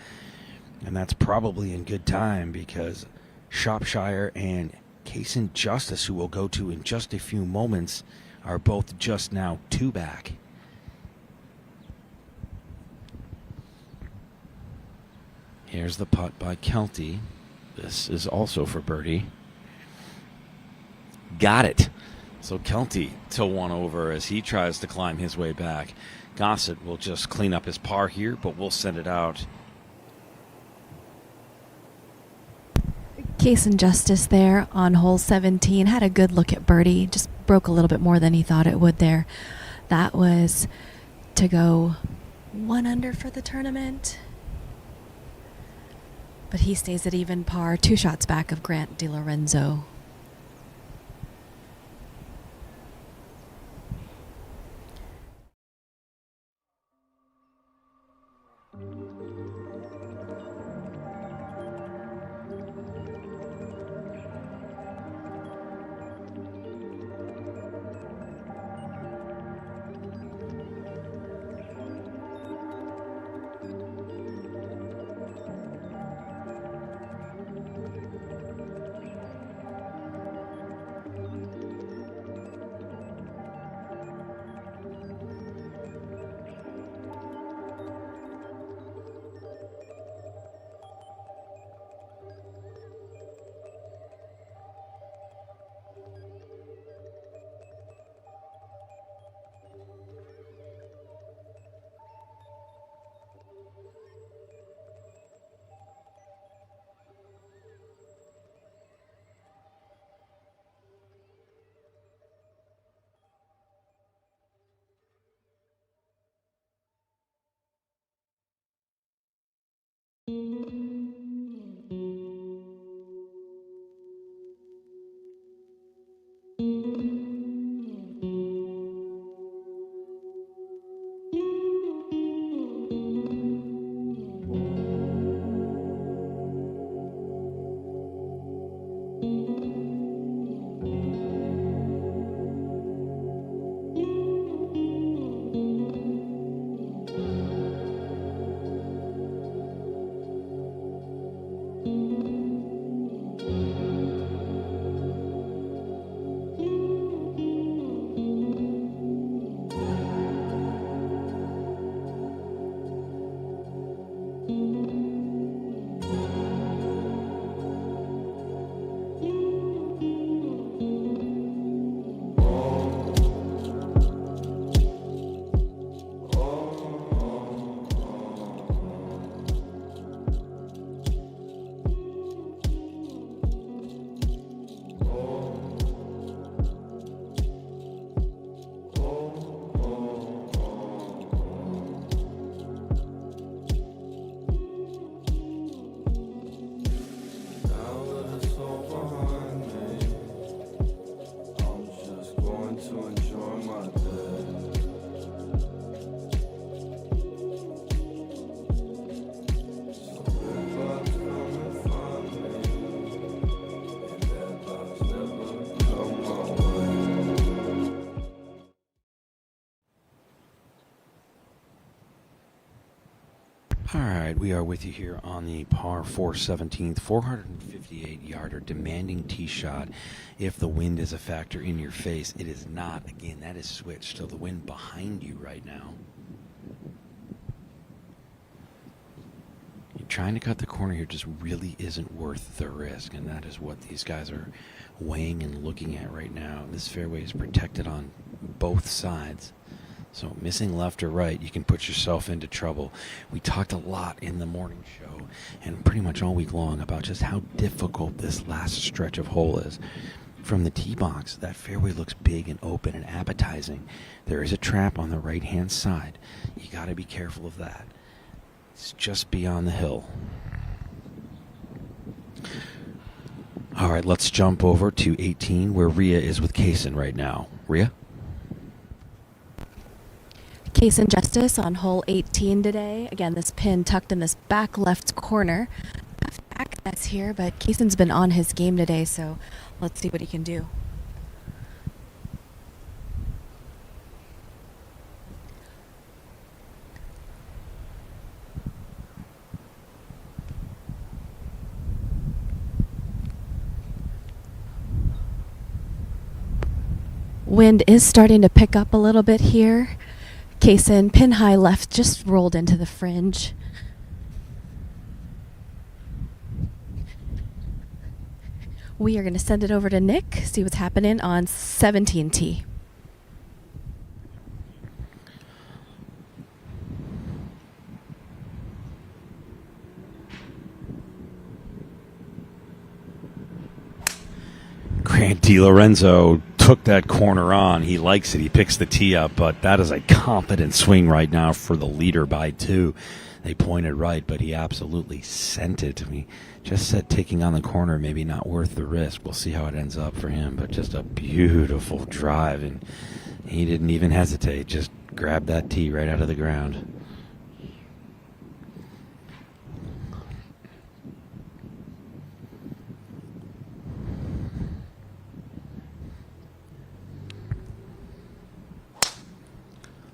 And that's probably in good time because Shropshire and Kaysen Justice, who we'll go to in just a few moments, are both just now 2 back. Here's the putt by Kelty. This is also for birdie. Got it. So Kelty to 1 over as he tries to climb his way back. Gossett will just clean up his par here, but we'll send it out. Kaysen Justice there on hole 17 had a good look at birdie, just broke a little bit more than he thought it would there. That was to go 1 under for the tournament, but he stays at even par, 2 shots back of Grant DiLorenzo. All right, we are with you here on the par 417th, 458-yarder demanding tee shot. If the wind is a factor in your face, it is not. Again, that is switched, so the wind behind you right now. You're trying to cut the corner here just really isn't worth the risk, and that is what these guys are weighing and looking at right now. This fairway is protected on both sides. So missing left or right, you can put yourself into trouble. We talked a lot in the morning show and pretty much all week long about just how difficult this last stretch of hole is. From the tee box, that fairway looks big and open and appetizing. There is a trap on the right-hand side. You got to be careful of that. It's just beyond the hill. All right, let's jump over to 18, where Rhea is with Kaysen right now. Rhea? Kaysen Justice on hole 18 today. Again, this pin tucked in this back left corner. Back that's here, but Kaysen's been on his game today, so let's see what he can do. Wind is starting to pick up a little bit here. Kaysen, pin high left, just rolled into the fringe. We are going to send it over to Nick, see what's happening on 17T. Grant DiLorenzo took that corner on. He likes it. He picks the tee up, but that is a confident swing right now for the leader by 2. They pointed right, but he absolutely sent it. He just said taking on the corner maybe not worth the risk. We'll see how it ends up for him, but just a beautiful drive, and he didn't even hesitate. Just grabbed that tee right out of the ground.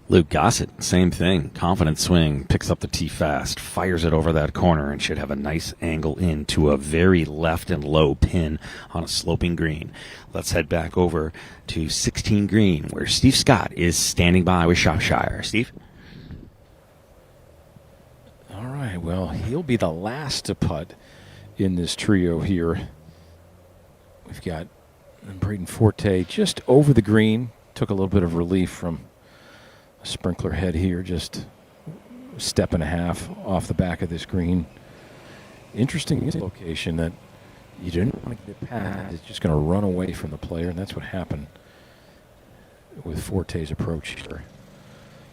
Luke Gossett, same thing. Confident swing, picks up the tee fast, fires it over that corner, and should have a nice angle into a very left and low pin on a sloping green. Let's head back over to 16 green, where Steve Scott is standing by with Shropshire. Steve? All right, well, he'll be the last to putt in this trio here. We've got Braden Forte just over the green. Took a little bit of relief from a sprinkler head here, just a step and a half off the back of this green. Interesting location that you didn't want to get past. It's just going to run away from the player, and that's what happened with Forte's approach here.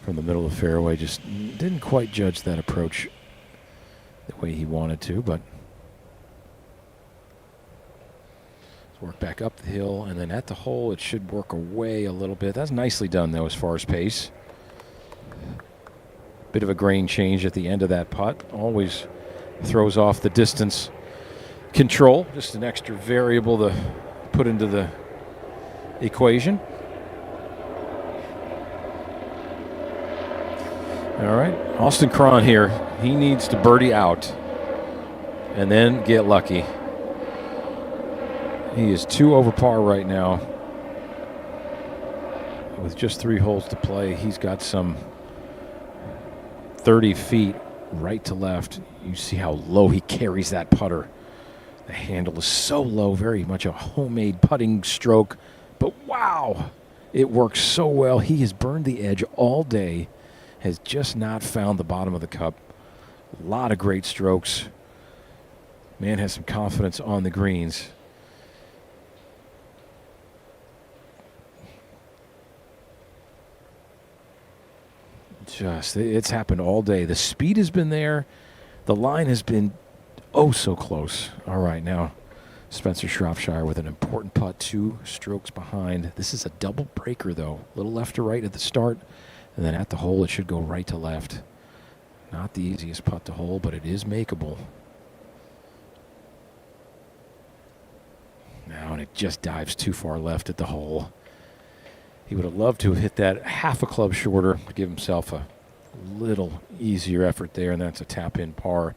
From the middle of the fairway, just didn't quite judge that approach the way he wanted to, but let's work back up the hill, and then at the hole it should work away a little bit. That's nicely done, though, as far as pace. Bit of a grain change at the end of that putt. Always throws off the distance control. Just an extra variable to put into the equation. All right, Austin Cron here. He needs to birdie out and then get lucky. He is 2 over par right now. With just 3 holes to play, he's got some 30 feet right to left. You see how low he carries that putter. The handle is so low, very much a homemade putting stroke. But wow, it works so well. He has burned the edge all day, has just not found the bottom of the cup. A lot of great strokes. Man has some confidence on the greens. It's happened all day. The speed has been there. The line has been oh so close. All right, now Spencer Shropshire with an important putt, 2 strokes behind. This is a double breaker, though. A little left to right at the start, and then at the hole it should go right to left. Not the easiest putt to hole, but it is makeable. Now, and it just dives too far left at the hole. He would have loved to have hit that half a club shorter to give himself a Little easier effort there, and that's a tap-in par.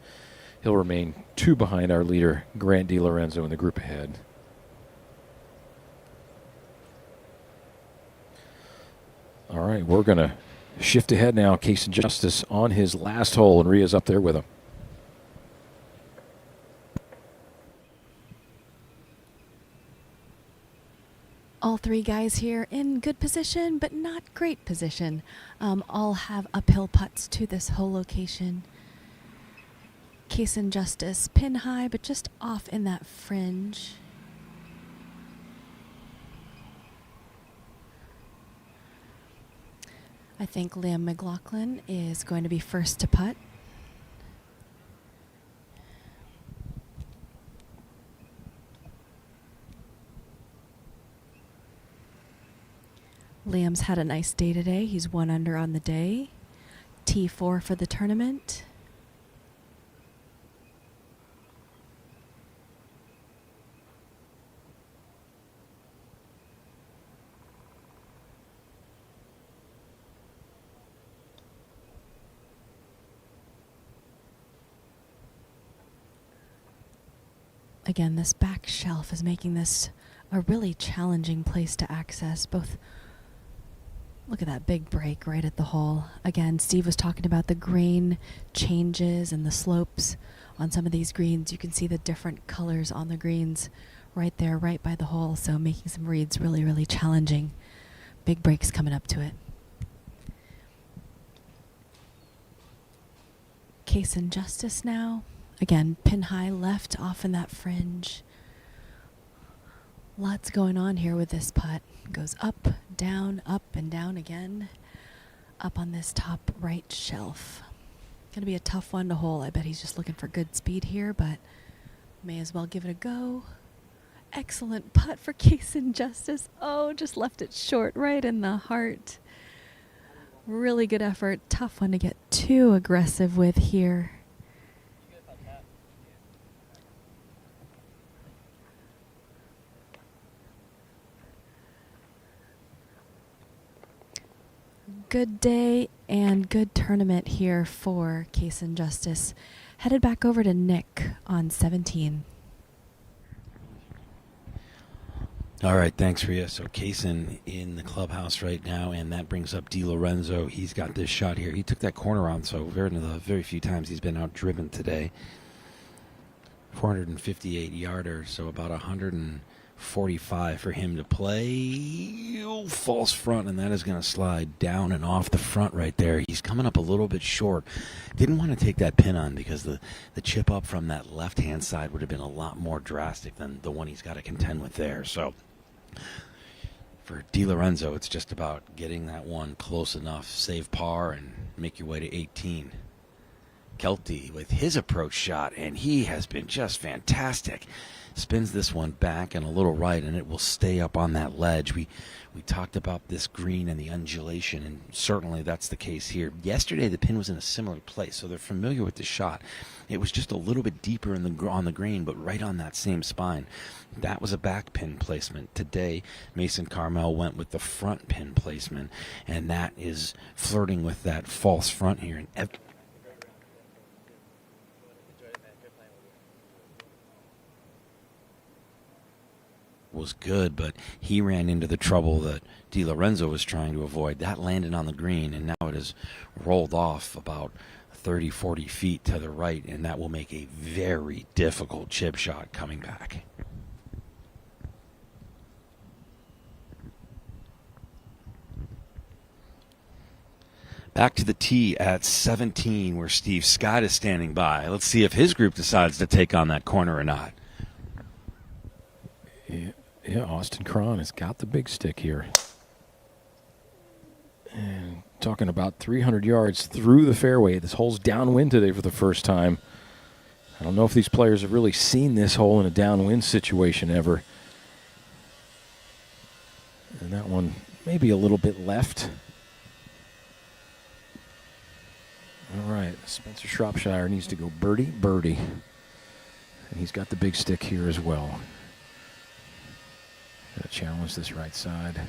He'll remain 2 behind our leader, Grant DiLorenzo, in the group ahead. All right, we're going to shift ahead now. Cason Justice on his last hole, and Ria's up there with him. All 3 guys here in good position, but not great position. All have uphill putts to this hole location. Cason Justice pin high, but just off in that fringe. I think Liam McLaughlin is going to be first to putt. Liam's had a nice day today. He's 1 under on the day. T4 for the tournament. Again, this back shelf is making this a really challenging place to access. Both, look at that big break right at the hole. Again, Steve was talking about the grain changes and the slopes on some of these greens. You can see the different colors on the greens right there, right by the hole. So making some reads really, really challenging. Big breaks coming up to it. Cason Justice now. Again, pin high left off in that fringe. Lots going on here with this putt. Goes up, and down again. Up on this top right shelf. Gonna be a tough one to hole. I bet he's just looking for good speed here, but may as well give it a go. Excellent putt for Cason Justice. Oh, just left it short, right in the heart. Really good effort. Tough one to get too aggressive with here. Good day and good tournament here for Cason Justice. Headed back over to Nick on 17. All right, thanks, Ria. So Cason in the clubhouse right now, and that brings up DiLorenzo. He's got this shot here. He took that corner on, so very few times he's been out-driven today. 458 yarder, so about 145 for him to play. False front, and that is going to slide down and off the front right there. He's coming up a little bit short. Didn't want to take that pin on because the chip up from that left-hand side would have been a lot more drastic than the one he's got to contend with there. So for DiLorenzo, it's just about getting that one close enough, save par, and make your way to 18. Kelty with his approach shot, and he has been just fantastic. Spins this one back and a little right, and it will stay up on that ledge. We talked about this green and the undulation, and certainly that's the case here. Yesterday, the pin was in a similar place, so they're familiar with the shot. It was just a little bit deeper on the green, but right on that same spine. That was a back pin placement. Today, Mason Carmel went with the front pin placement, and that is flirting with that false front here. And was good, but he ran into the trouble that DiLorenzo was trying to avoid. That landed on the green, and now it has rolled off about 30, 40 feet to the right, and that will make a very difficult chip shot coming back. Back to the tee at 17, where Steve Scott is standing by. Let's see if his group decides to take on that corner or not. Yeah, Austin Cron has got the big stick here. And talking about 300 yards through the fairway. This hole's downwind today for the first time. I don't know if these players have really seen this hole in a downwind situation ever. And that one maybe a little bit left. All right, Spencer Shropshire needs to go birdie, birdie. And he's got the big stick here as well. Got to challenge this right side.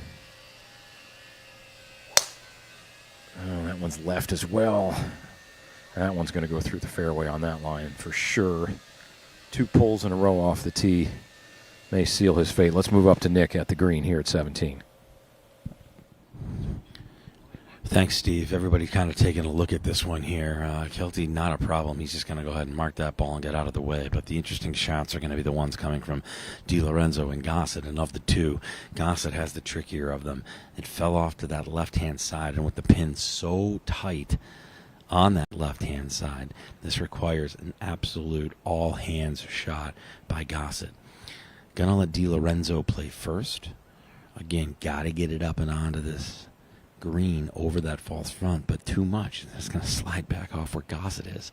Oh, that one's left as well. That one's going to go through the fairway on that line for sure. 2 pulls in a row off the tee may seal his fate. Let's move up to Nick at the green here at 17. Thanks, Steve. Everybody kind of taking a look at this one here. Kelty, not a problem. He's just going to go ahead and mark that ball and get out of the way. But the interesting shots are going to be the ones coming from DiLorenzo and Gossett. And of the two, Gossett has the trickier of them. It fell off to that left-hand side, and with the pin so tight on that left-hand side, this requires an absolute all-hands shot by Gossett. Gonna let DiLorenzo play first. Again, got to get it up and onto this green over that false front, but too much. It's going to slide back off where Gossett is.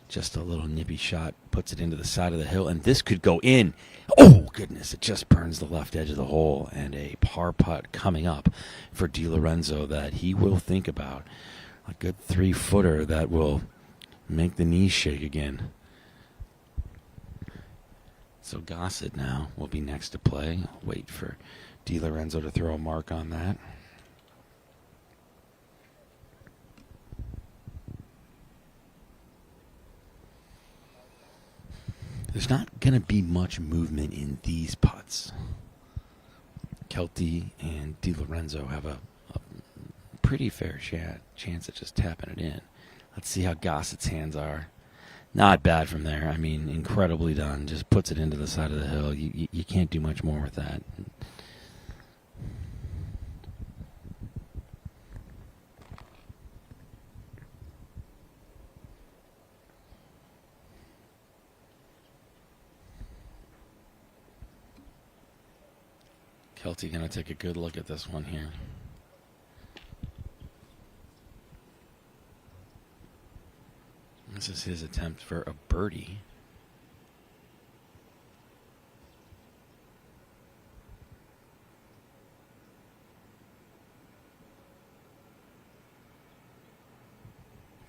Just a little nippy shot, puts it into the side of the hill, and this could go in. Oh, goodness, it just burns the left edge of the hole, and a par putt coming up for DiLorenzo that he will think about. A good 3-footer that will make the knees shake again. So Gossett now will be next to play. I'll wait for DiLorenzo to throw a mark on that. There's not going to be much movement in these putts. Kelty and DiLorenzo have a pretty fair chance at just tapping it in. Let's see how Gossett's hands are. Not bad from there. I mean, incredibly done. Just puts it into the side of the hill. You can't do much more with that. Kelty going to take a good look at this one here. This is his attempt for a birdie.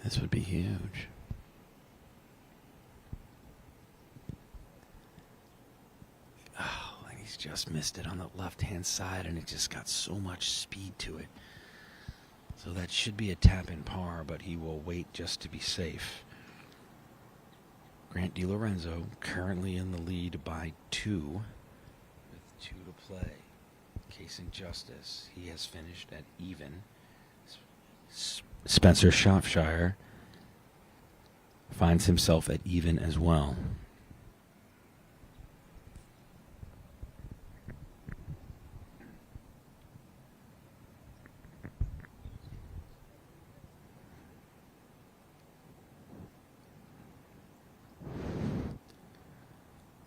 This would be huge. Just missed it on the left-hand side, and it just got so much speed to it. So that should be a tap-in par, but he will wait just to be safe. Grant DiLorenzo currently in the lead by 2, with 2 to play. Casing Justice, he has finished at even. Spencer Shropshire finds himself at even as well.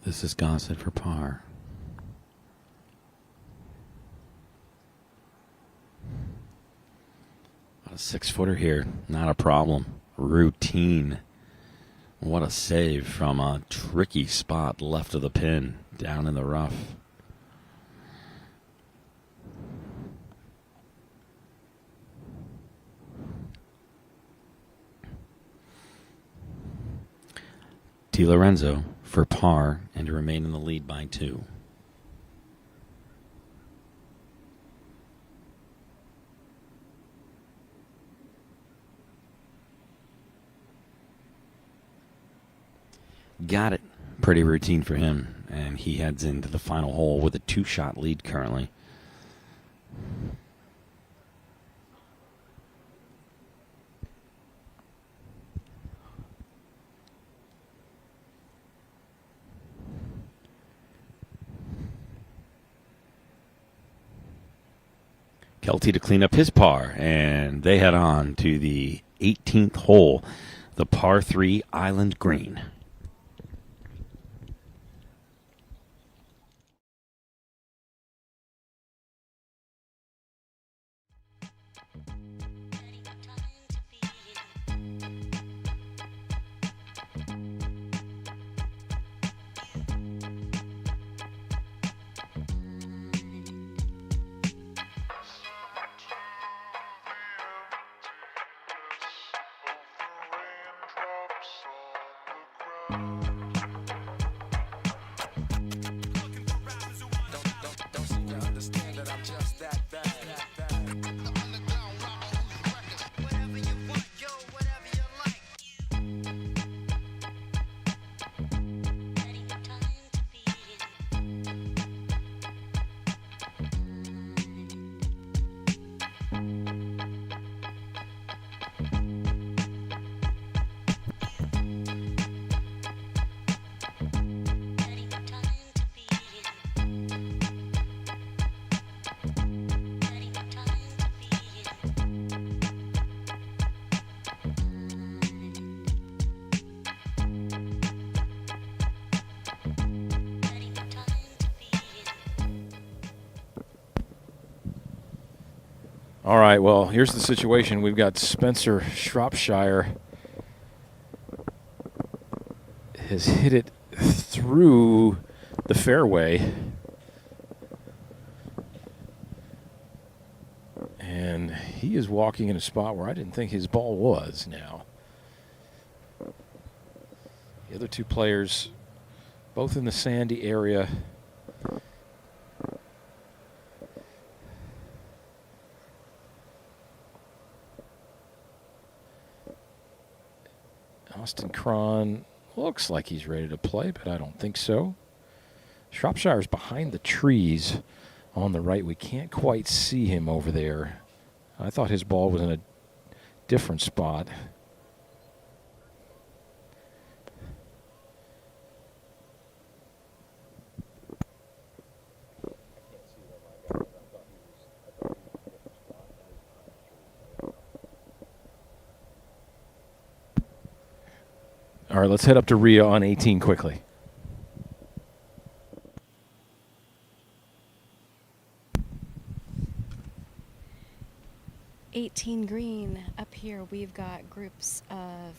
This is Gossett for par. A 6-footer here, not a problem. Routine. What a save from a tricky spot left of the pin, down in the rough. DiLorenzo for par and to remain in the lead by 2. Got it. Pretty routine for him, and he heads into the final hole with a 2-shot lead currently. Kelty to clean up his par, and they head on to the 18th hole, the par 3 Island Green. Raindrops on the ground. All right, well, here's the situation. We've got Spencer Shropshire has hit it through the fairway. And he is walking in a spot where I didn't think his ball was now. The other two players, both in the sandy area. Austin Cron looks like he's ready to play, but I don't think so. Shropshire's behind the trees on the right. We can't quite see him over there. I thought his ball was in a different spot. All right, let's head up to Rhea on 18 quickly. Green. Up here we've got groups of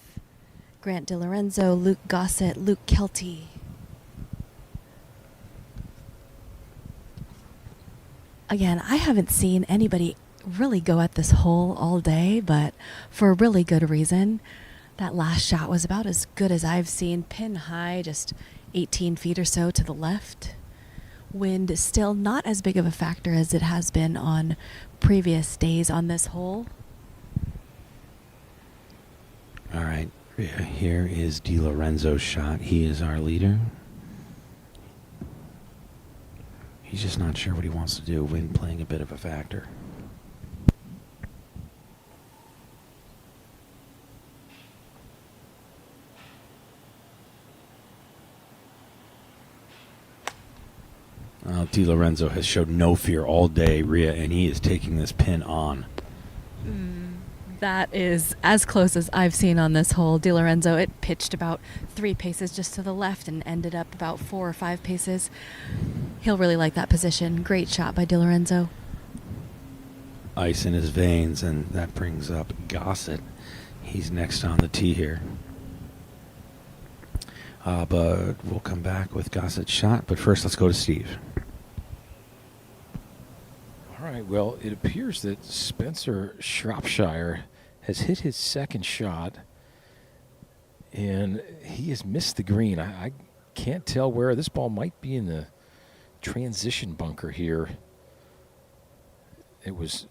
Grant DiLorenzo, Luke Gossett, Luke Kelty. Again, I haven't seen anybody really go at this hole all day, but for a really good reason. That last shot was about as good as I've seen. Pin high, just 18 feet or so to the left. Wind is still not as big of a factor as it has been on previous days on this hole. All right, here is DiLorenzo's shot. He is our leader. He's just not sure what he wants to do. Wind playing a bit of a factor. DiLorenzo has showed no fear all day, Rhea, and he is taking this pin on. That is as close as I've seen on this hole. DiLorenzo, it pitched about 3 paces just to the left and ended up about 4 or 5 paces. He'll really like that position. Great shot by DiLorenzo. Ice in his veins, and that brings up Gossett. He's next on the tee here. But we'll come back with Gossett's shot. But first, let's go to Steve. All right, well, it appears that Spencer Shropshire has hit his second shot, and he has missed the green. I can't tell where. This ball might be in the transition bunker here. It was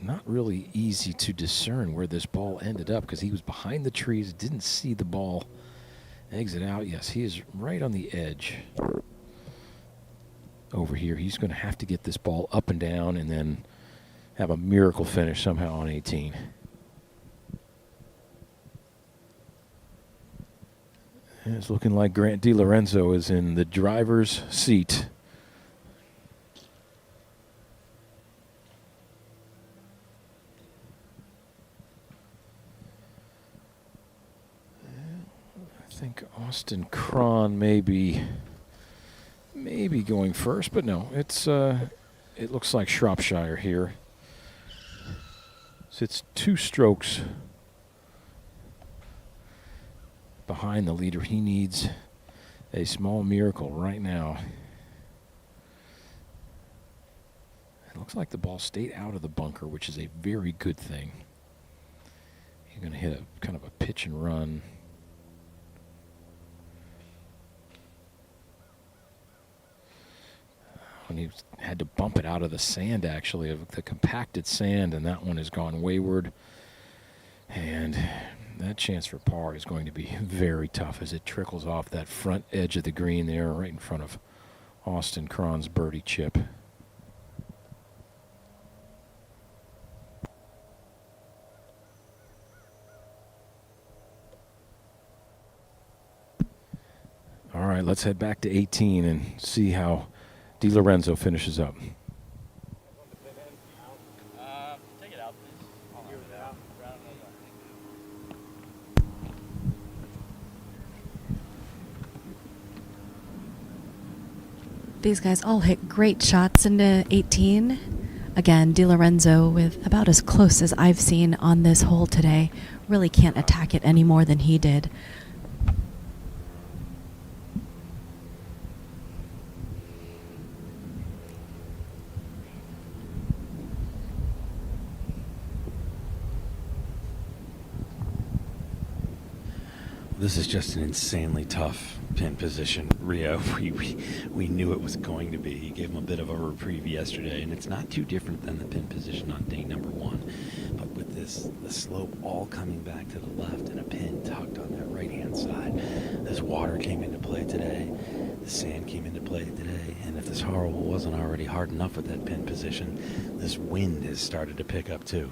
not really easy to discern where this ball ended up because he was behind the trees, didn't see the ball exit out. Yes, he is right on the edge over here. He's going to have to get this ball up and down and then have a miracle finish somehow on 18. And it's looking like Grant DiLorenzo is in the driver's seat. I think Austin Cron may be going first, but no, it looks like Shropshire here. So it's 2 strokes behind the leader. He needs a small miracle right now. It looks like the ball stayed out of the bunker, which is a very good thing. You're going to hit a kind of a pitch and run. When he had to bump it out of the sand, actually, of the compacted sand, and that one has gone wayward. And that chance for par is going to be very tough as it trickles off that front edge of the green there right in front of Austin Cron's birdie chip. All right, let's head back to 18 and see how DiLorenzo finishes up. Take it out, please. These guys all hit great shots into 18. Again, DiLorenzo with about as close as I've seen on this hole today. Really can't attack it any more than he did. This is just an insanely tough pin position, Rio. We knew it was going to be. He gave him a bit of a reprieve yesterday, and it's not too different than the pin position on day number 1. But with the slope all coming back to the left and a pin tucked on that right-hand side, this water came into play today. The sand came into play today, and if this hole wasn't already hard enough with that pin position, this wind has started to pick up too.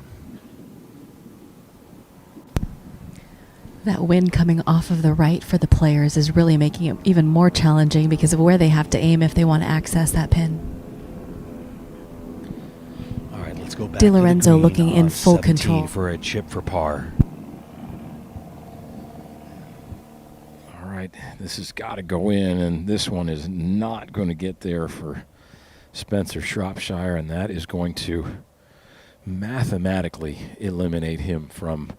That wind coming off of the right for the players is really making it even more challenging because of where they have to aim if they want to access that pin. All right, let's go back. DiLorenzo looking in full 17 control for a chip for par. All right, this has got to go in, and this one is not going to get there for Spencer Shropshire, and that is going to mathematically eliminate him from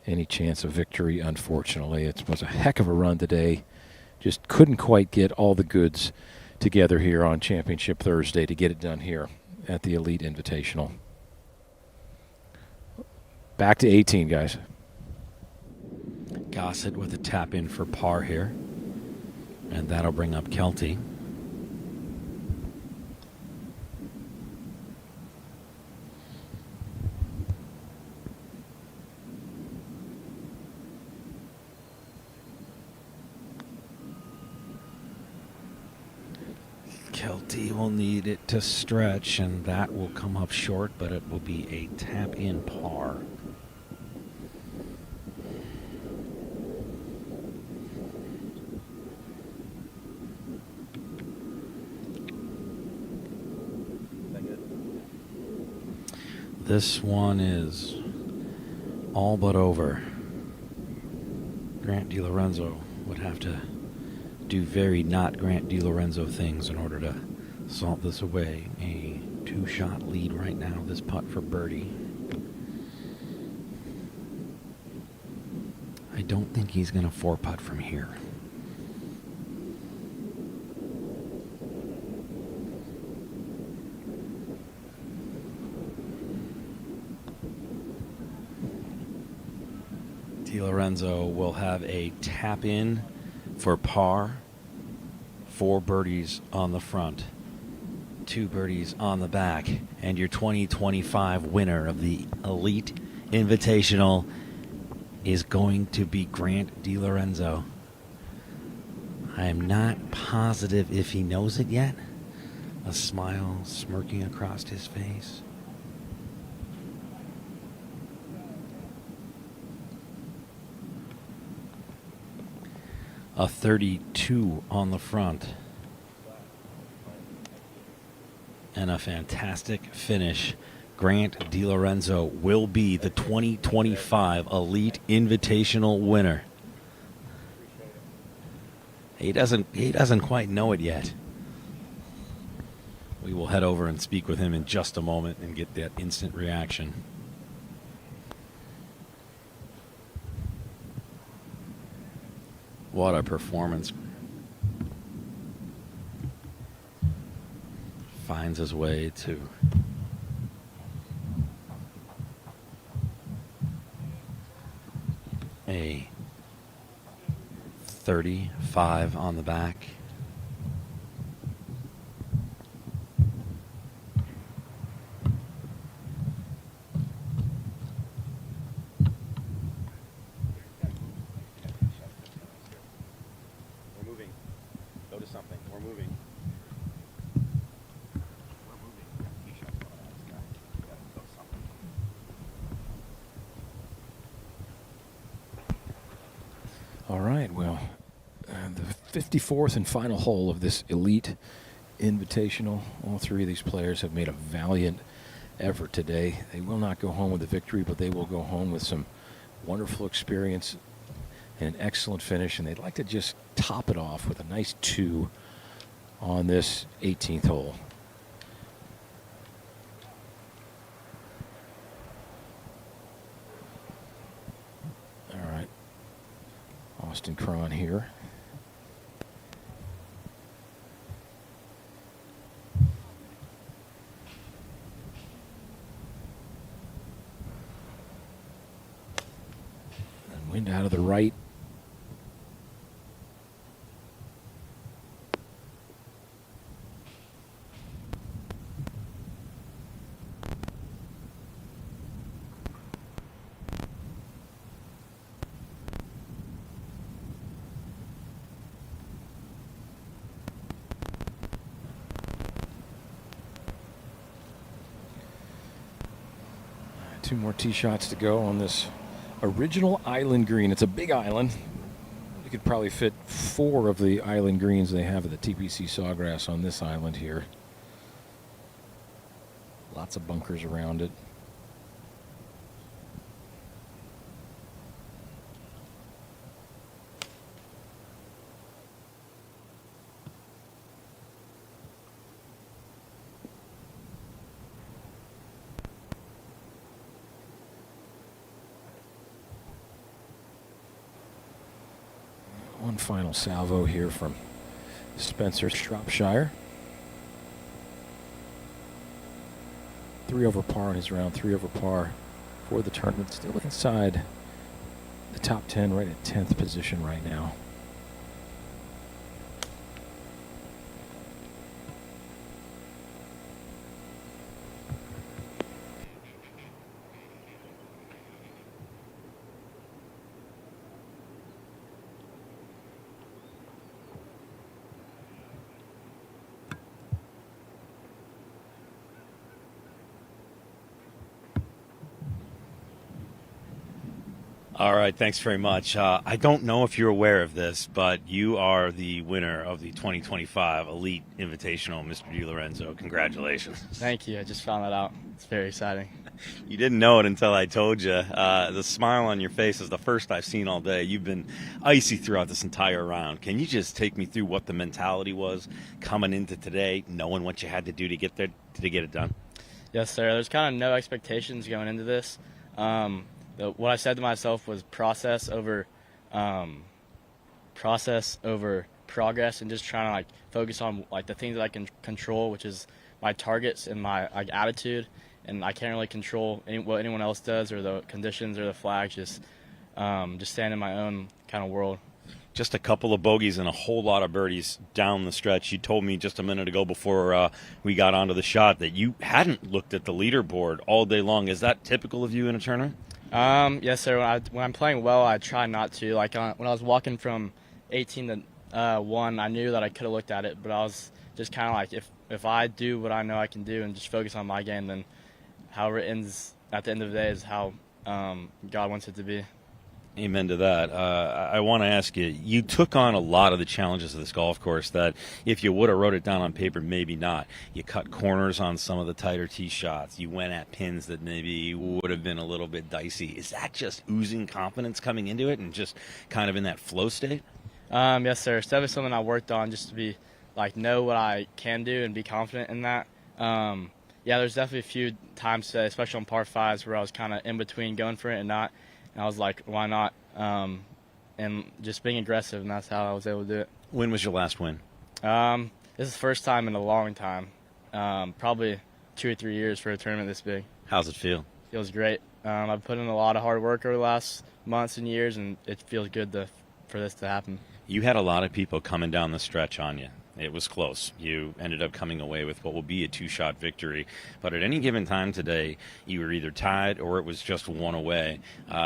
any chance of victory, unfortunately. It was a heck of a run today. Just couldn't quite get all the goods together here on Championship Thursday to get it done here at the Elite Invitational. Back to 18, guys. Gossett with a tap in for par here. And that'll bring up Kelty. Kelty will need it to stretch, and that will come up short, but it will be a tap-in par. This one is all but over. Grant DiLorenzo would have to do very not Grant DiLorenzo things in order to salt this away. A 2-shot lead right now, this putt for birdie. I don't think he's going to 4-putt from here. DiLorenzo will have a tap in for par, 4 birdies on the front, 2 birdies on the back, and your 2025 winner of the Elite Invitational is going to be Grant DiLorenzo. I am not positive if he knows it yet. A smile smirking across his face. A 32 on the front. And a fantastic finish. Grant DiLorenzo will be the 2025 Elite Invitational winner. He doesn't quite know it yet. We will head over and speak with him in just a moment and get that instant reaction. What a performance. Finds his way to a 35 on the back. All right, well, the 54th and final hole of this Elite Invitational. All 3 of these players have made a valiant effort today. They will not go home with a victory, but they will go home with some wonderful experience and an excellent finish, and they'd like to just top it off with a nice 2 on this 18th hole. Austin Cron here. And wind out of the right. Two more tee shots to go on this original island green. It's a big island. You could probably fit 4 of the island greens they have at the TPC Sawgrass on this island here. Lots of bunkers around it. One final salvo here from Spencer Shropshire. 3 over par in his round, 3 over par for the tournament. Still inside the top 10, right at 10th position right now. All right, thanks very much. I don't know if you're aware of this, but you are the winner of the 2025 Elite Invitational, Mr. DiLorenzo. Congratulations. Thank you. I just found that out. It's very exciting. You didn't know it until I told you. The smile on your face is the first I've seen all day. You've been icy throughout this entire round. Can you just take me through what the mentality was coming into today, knowing what you had to do to get there, to get it done? Yes, sir. There's kind of no expectations going into this. What I said to myself was process over progress, and just trying to like focus on like the things that I can control, which is my targets and my like attitude. And I can't really control what anyone else does or the conditions or the flags. Just stand in my own kind of world. Just a couple of bogeys and a whole lot of birdies down the stretch. You told me just a minute ago before we got onto the shot that you hadn't looked at the leaderboard all day long. Is that typical of you in a tournament? Yes, sir. When I'm playing well, I try not to. Like when I was walking from 18 to 1, I knew that I could have looked at it, but I was just kind of like, if I do what I know I can do and just focus on my game, then however it ends at the end of the day is how God wants it to be. Amen to that. I want to ask you, you took on a lot of the challenges of this golf course that if you would have wrote it down on paper, maybe not. You cut corners on some of the tighter tee shots. You went at pins that maybe would have been a little bit dicey. Is that just oozing confidence coming into it and just kind of in that flow state? Yes, sir. It's definitely something I worked on, just to be like know what I can do and be confident in that. Yeah, there's definitely a few times today, especially on par 5s, where I was kind of in between going for it and not. And I was like, why not? And just being aggressive, and that's how I was able to do it. When was your last win? This is the first time in a long time, probably 2 or 3 years for a tournament this big. How's it feel? Feels great. I've put in a lot of hard work over the last months and years, and it feels good for this to happen. You had a lot of people coming down the stretch on you. It was close. You ended up coming away with what will be a 2-shot victory. But at any given time today, you were either tied or it was just one away.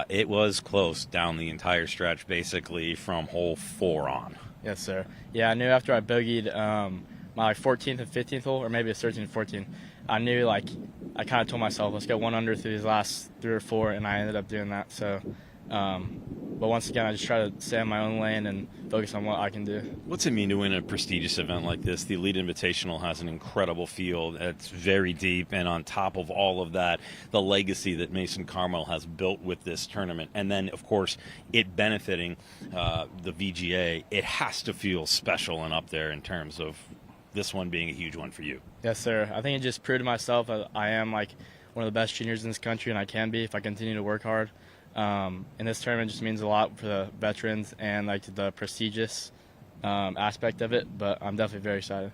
It was close down the entire stretch, basically from hole 4 on. Yes, sir. Yeah, I knew after I bogeyed my 14th and 15th hole, or maybe it's 13 and 14, I knew, like, I kind of told myself, let's go 1 under through these last 3 or 4, and I ended up doing that. So, but once again, I just try to stay in my own lane and focus on what I can do. What's it mean to win a prestigious event like this? The Elite Invitational has an incredible field. It's very deep, and on top of all of that, the legacy that Mason Carmel has built with this tournament, and then, of course, it benefiting the VGA, it has to feel special and up there in terms of this one being a huge one for you. Yes, sir. I think it just proved to myself that I am, like, one of the best juniors in this country, and I can be if I continue to work hard. And this tournament just means a lot for the veterans and like the prestigious aspect of it. But I'm definitely very excited.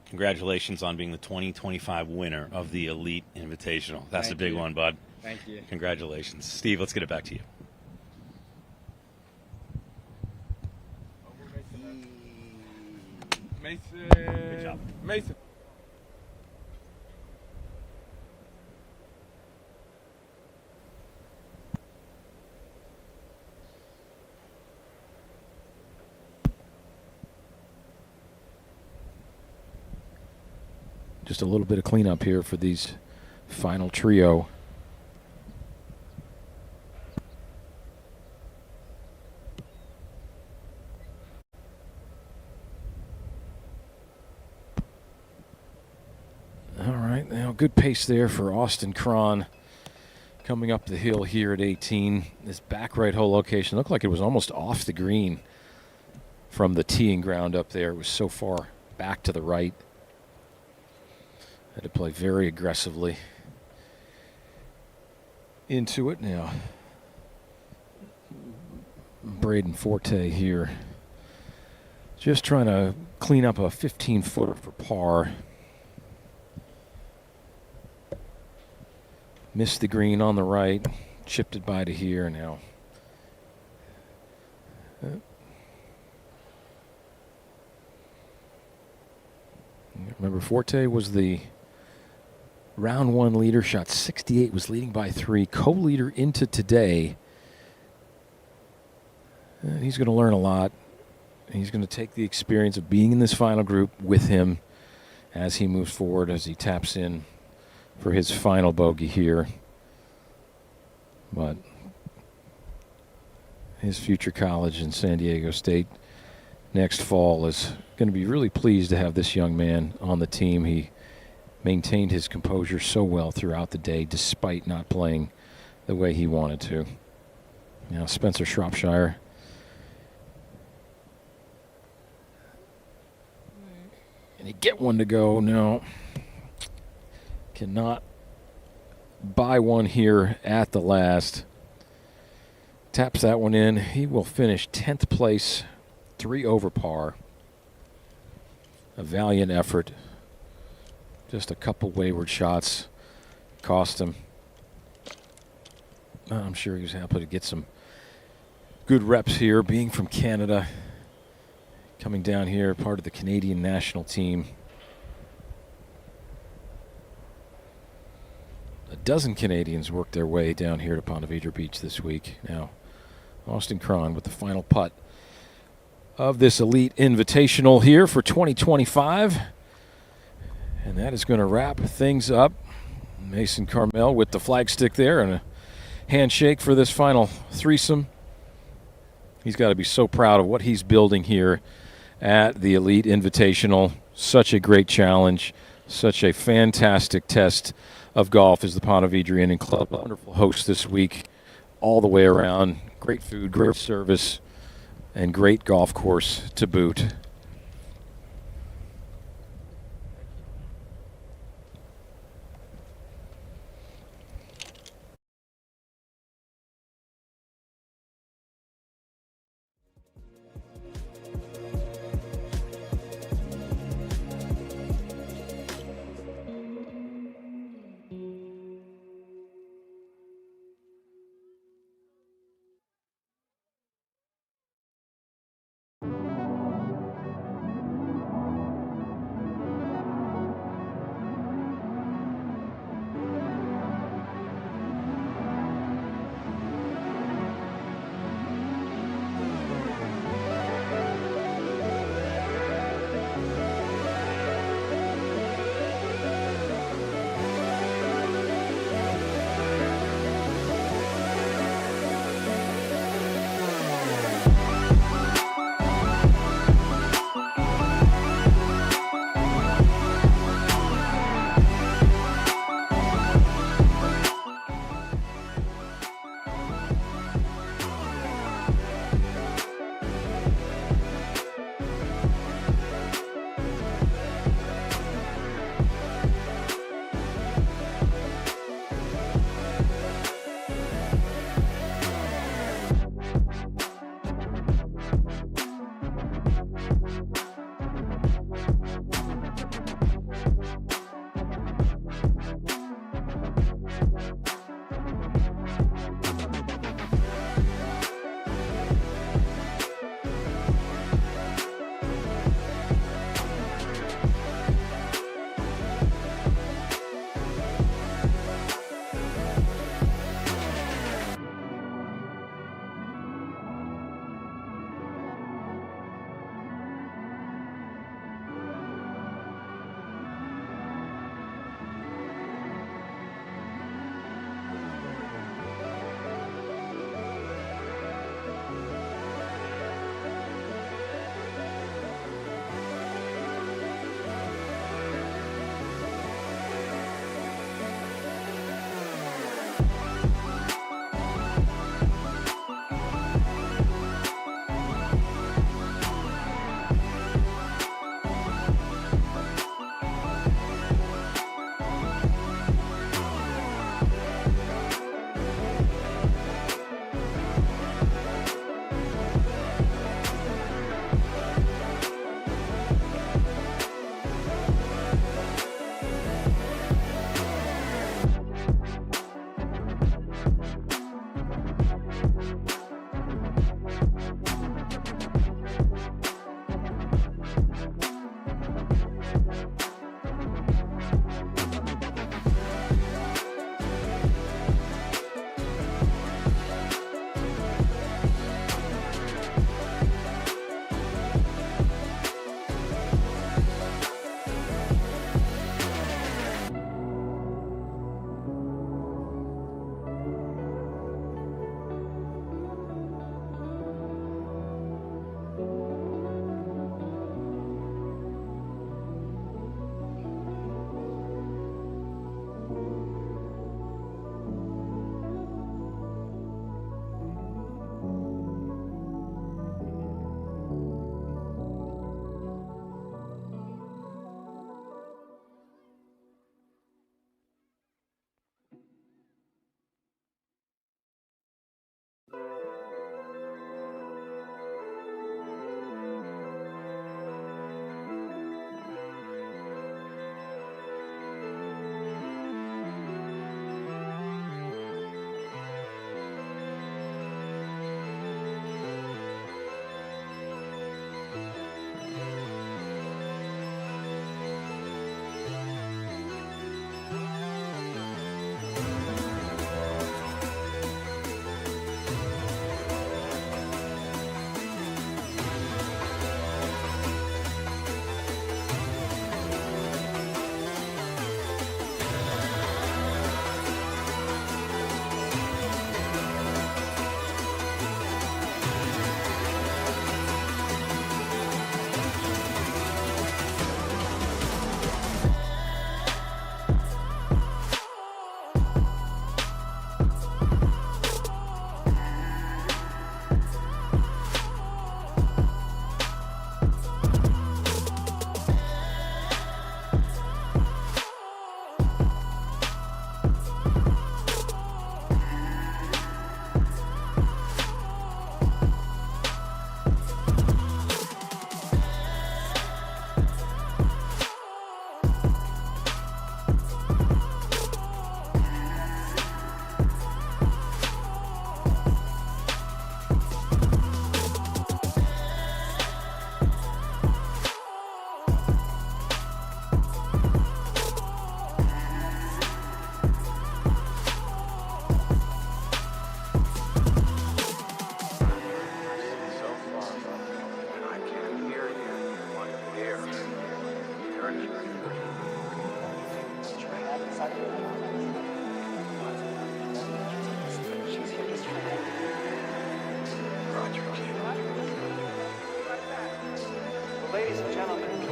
Congratulations on being the 2025 winner of the Elite Invitational. That's a big one, bud. Thank you. Congratulations. Steve, let's get it back to you. Mason. Good job. Mason. Just a little bit of cleanup here for these final trio. All right, now good pace there for Austin Cron coming up the hill here at 18. This back right hole location looked like it was almost off the green from the teeing ground up there. It was so far back to the right. Had to play very aggressively into it now. Braden Forte here. Just trying to clean up a 15-footer for par. Missed the green on the right. Chipped it by to here now. Remember, Forte was the round one leader, shot 68, was leading by 3, co-leader into today. And he's going to learn a lot. He's going to take the experience of being in this final group with him as he moves forward, as he taps in for his final bogey here. But his future college in San Diego State next fall is going to be really pleased to have this young man on the team. He maintained his composure so well throughout the day despite not playing the way he wanted to. Now Spencer Shropshire. Can he get one to go? No. Cannot buy one here at the last. Taps that one in. He will finish 10th place, 3 over par. A valiant effort. Just a couple wayward shots cost him. I'm sure he was happy to get some good reps here, being from Canada, coming down here, part of the Canadian national team. A dozen Canadians worked their way down here to Ponte Vedra Beach this week. Now, Austin Cron with the final putt of this Elite Invitational here for 2025. And that is going to wrap things up. Mason Carmel with the flagstick there and a handshake for this final threesome. He's got to be so proud of what he's building here at the Elite Invitational. Such a great challenge, such a fantastic test of golf as the Ponte Vedra Inn and Club. Wonderful host this week all the way around. Great food, great service, and great golf course to boot.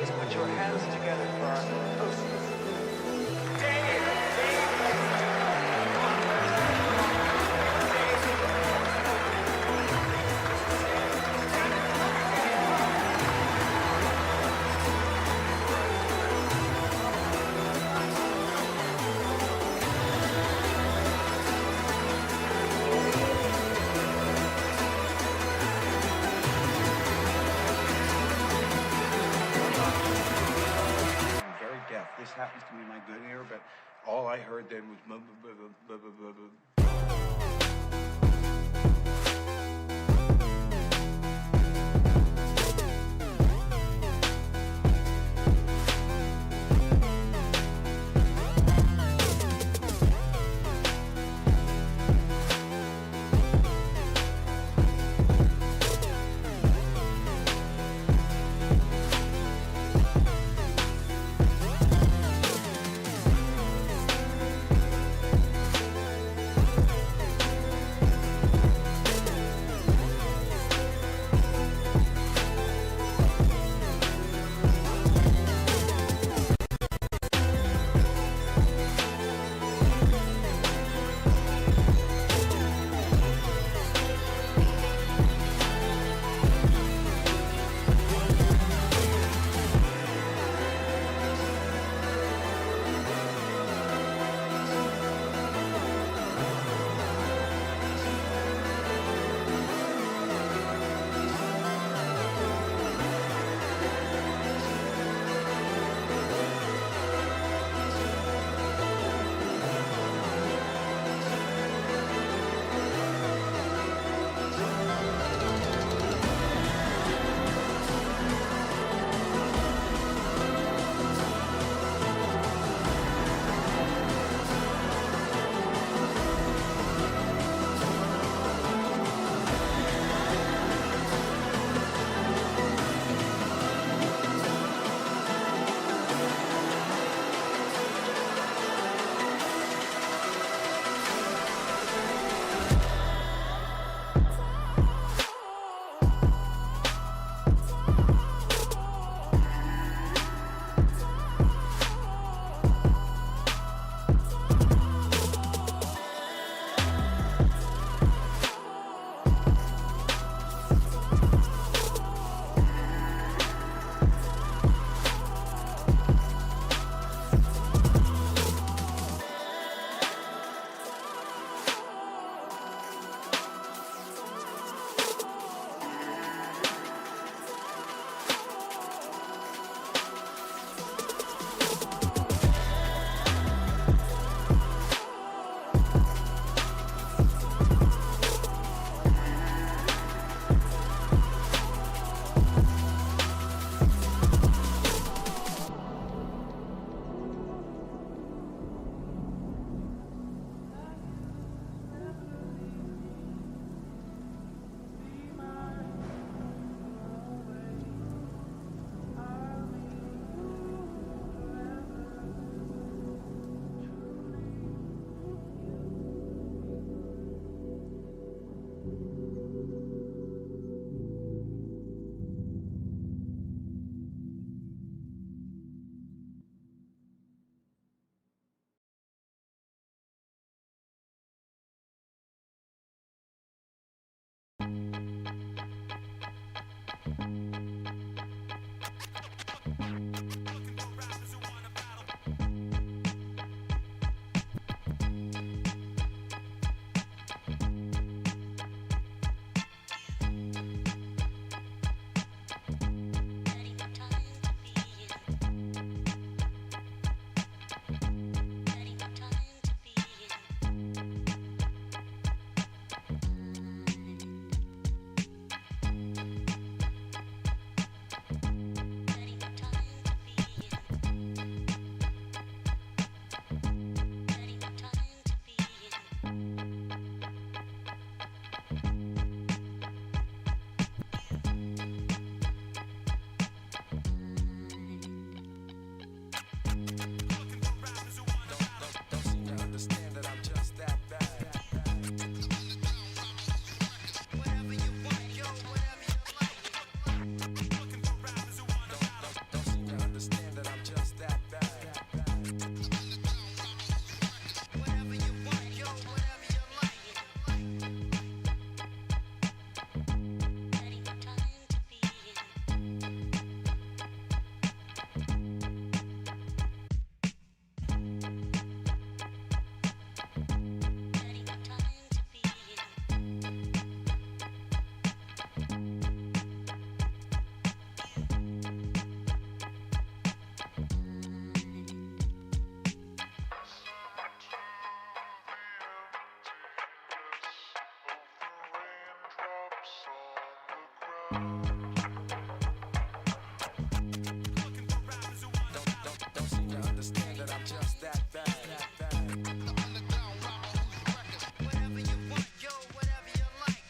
please put your hands together for our hostess. I'm very deaf. This happens to me in my good ear, but all I heard then was blah, blah, blah, blah, blah, blah, blah. Don't seem to understand that I'm just that bad. Whatever you want, yo, whatever you like.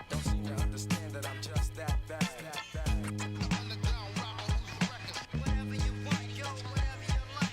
Don't seem to understand that I'm just that bad. Whatever you want, yo, whatever you like.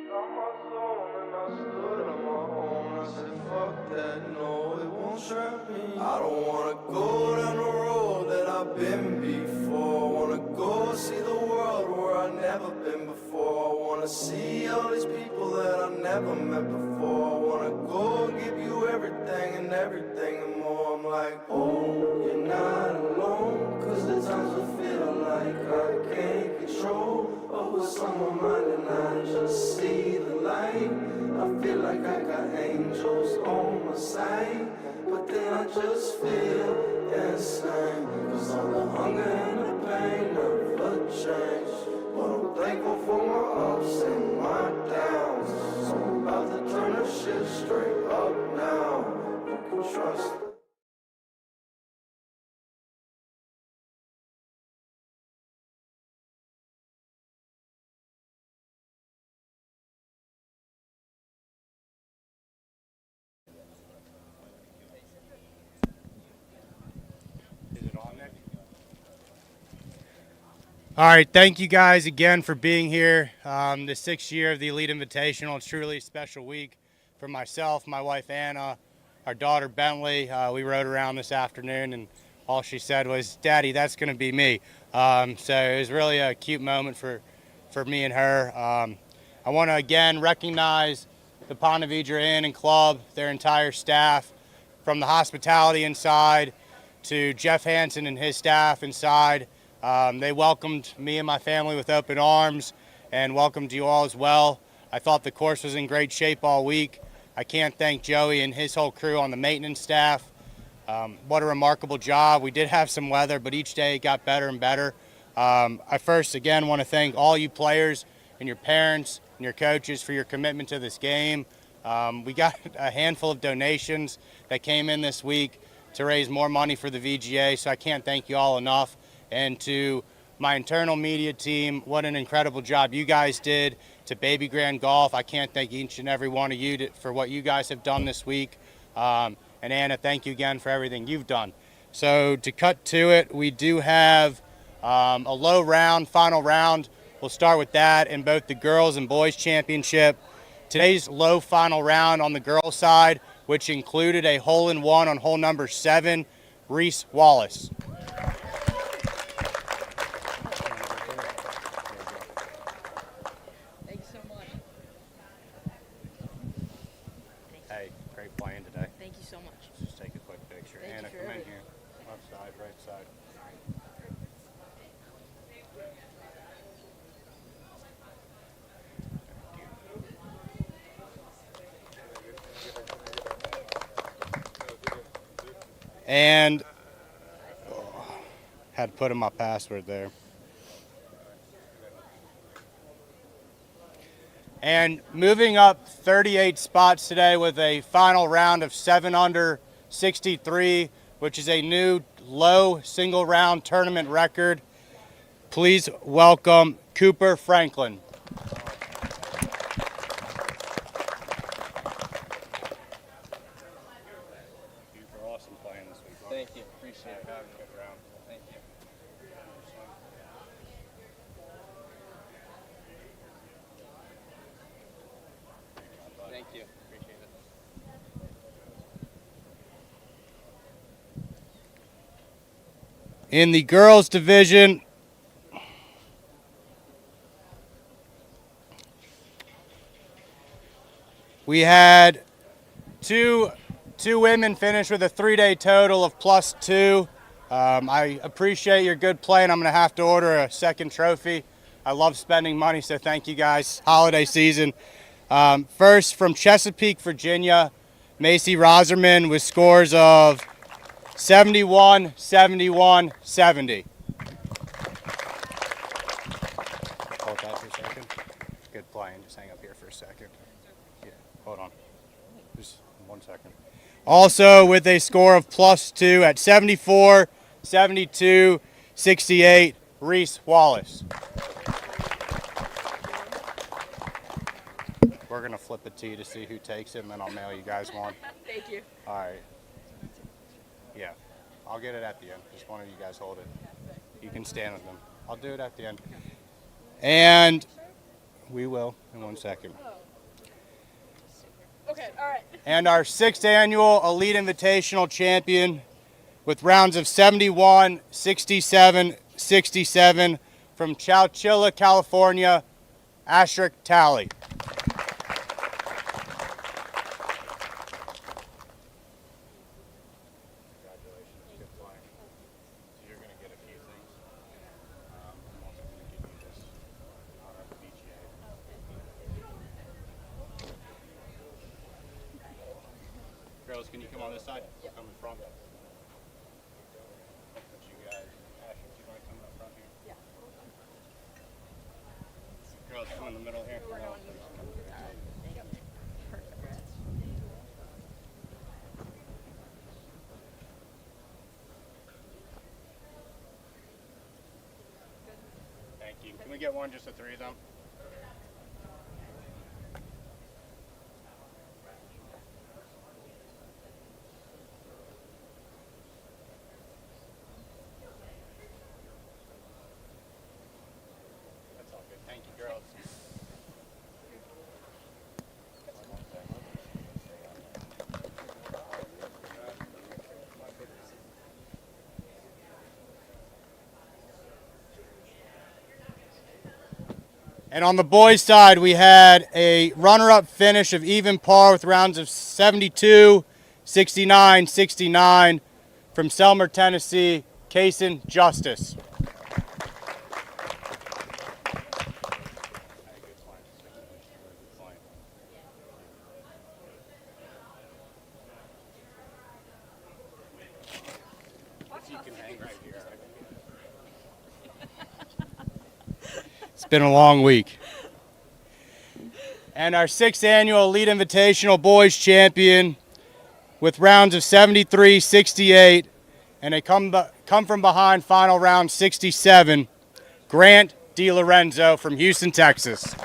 On my zone and I stood on my own. I said, fuck that, no, it won't trap me. I don't wanna go down the road that I've been before. I wanna go see the world where I've never been before. I wanna see all these people that I've never met before. I wanna go give you everything and everything and more. I'm like, oh, you're not alone. Cause the times I feel like I can't control. But what's on my mind and I just see the light. I feel like I got angels on my side. But then I just feel insane. Cause all the hunger and the pain never change. But I'm thankful for my ups and my downs. So I'm about to turn the shit straight up now. You can trust it. All right, thank you guys again for being here. The 6th year of the Elite Invitational. It's truly a special week for myself, my wife Anna, our daughter Bentley. We rode around this afternoon and all she said was, Daddy, that's going to be me. So it was really a cute moment for me and her. I want to again recognize the Ponte Vedra Inn and Club, their entire staff, from the hospitality inside to Jeff Hansen and his staff inside. They welcomed me and my family with open arms and welcomed you all as well. I thought the course was in great shape all week. I can't thank Joey and his whole crew on the maintenance staff. What a remarkable job. We did have some weather, but each day it got better and better. I first, again, want to thank all you players and your parents and your coaches for your commitment to this game. We got a handful of donations that came in this week to raise more money for the VGA, so I can't thank you all enough. And to my internal media team, what an incredible job you guys did. To Baby Grand Golf, I can't thank each and every one of you for what you guys have done this week. And Anna, thank you again for everything you've done. So to cut to it, we do have a low round, final round. We'll start with that in both the girls and boys championship. Today's low final round on the girls side, which included a hole-in-one on hole number 7, Reese Wallace. Hey, great playing today. Thank you so much. Let's just take a quick picture. Thank Anna, you for come in everything. here. Left side, right side. And had to put in my password there. And moving up 38 spots today with a final round of 7 under 63 which is a new low single round tournament record. Please welcome Cooper Franklin. Awesome playing this week. Thank you. Appreciate it. Having a good round. Thank you. Thank you. Appreciate it. In the girls division, we had two women finish with a 3-day total of +2. I appreciate your good play, and I'm going to have to order a second trophy. I love spending money, so thank you guys. Holiday season. First, from Chesapeake, Virginia, Macy Roserman with scores of 71, 71, 70. Hold that for a second. Good playing. Just hang up here for a second. Yeah, hold on. Just 1 second. Also with a score of +2 at 74, 72, 68, Reese Wallace. We're going to flip a tee to see who takes it, and then I'll mail you guys one. Thank you. All right. Yeah, I'll get it at the end. Just one of you guys hold it. You can stand with them. I'll do it at the end. And we will in 1 second. Okay, all right. And our 6th annual Elite Invitational champion with rounds of 71, 67, 67 from Chowchilla, California, Ashrick Talley. Girls, can you come on this side? Yep. Come in front. You guys, Ashley, do you want to come up front here? Yeah. Girls, come in the middle here. Thank you. Can we get one, just the 3 of them? Thank you, girls. And on the boys' side, we had a runner-up finish of even par with rounds of 72, 69, 69 from Selmer, Tennessee, Kaysen Justice. It's been a long week. And our 6th annual Elite Invitational Boys Champion with rounds of 73, 68, and a come from behind final round 67, Grant DiLorenzo from Houston, Texas.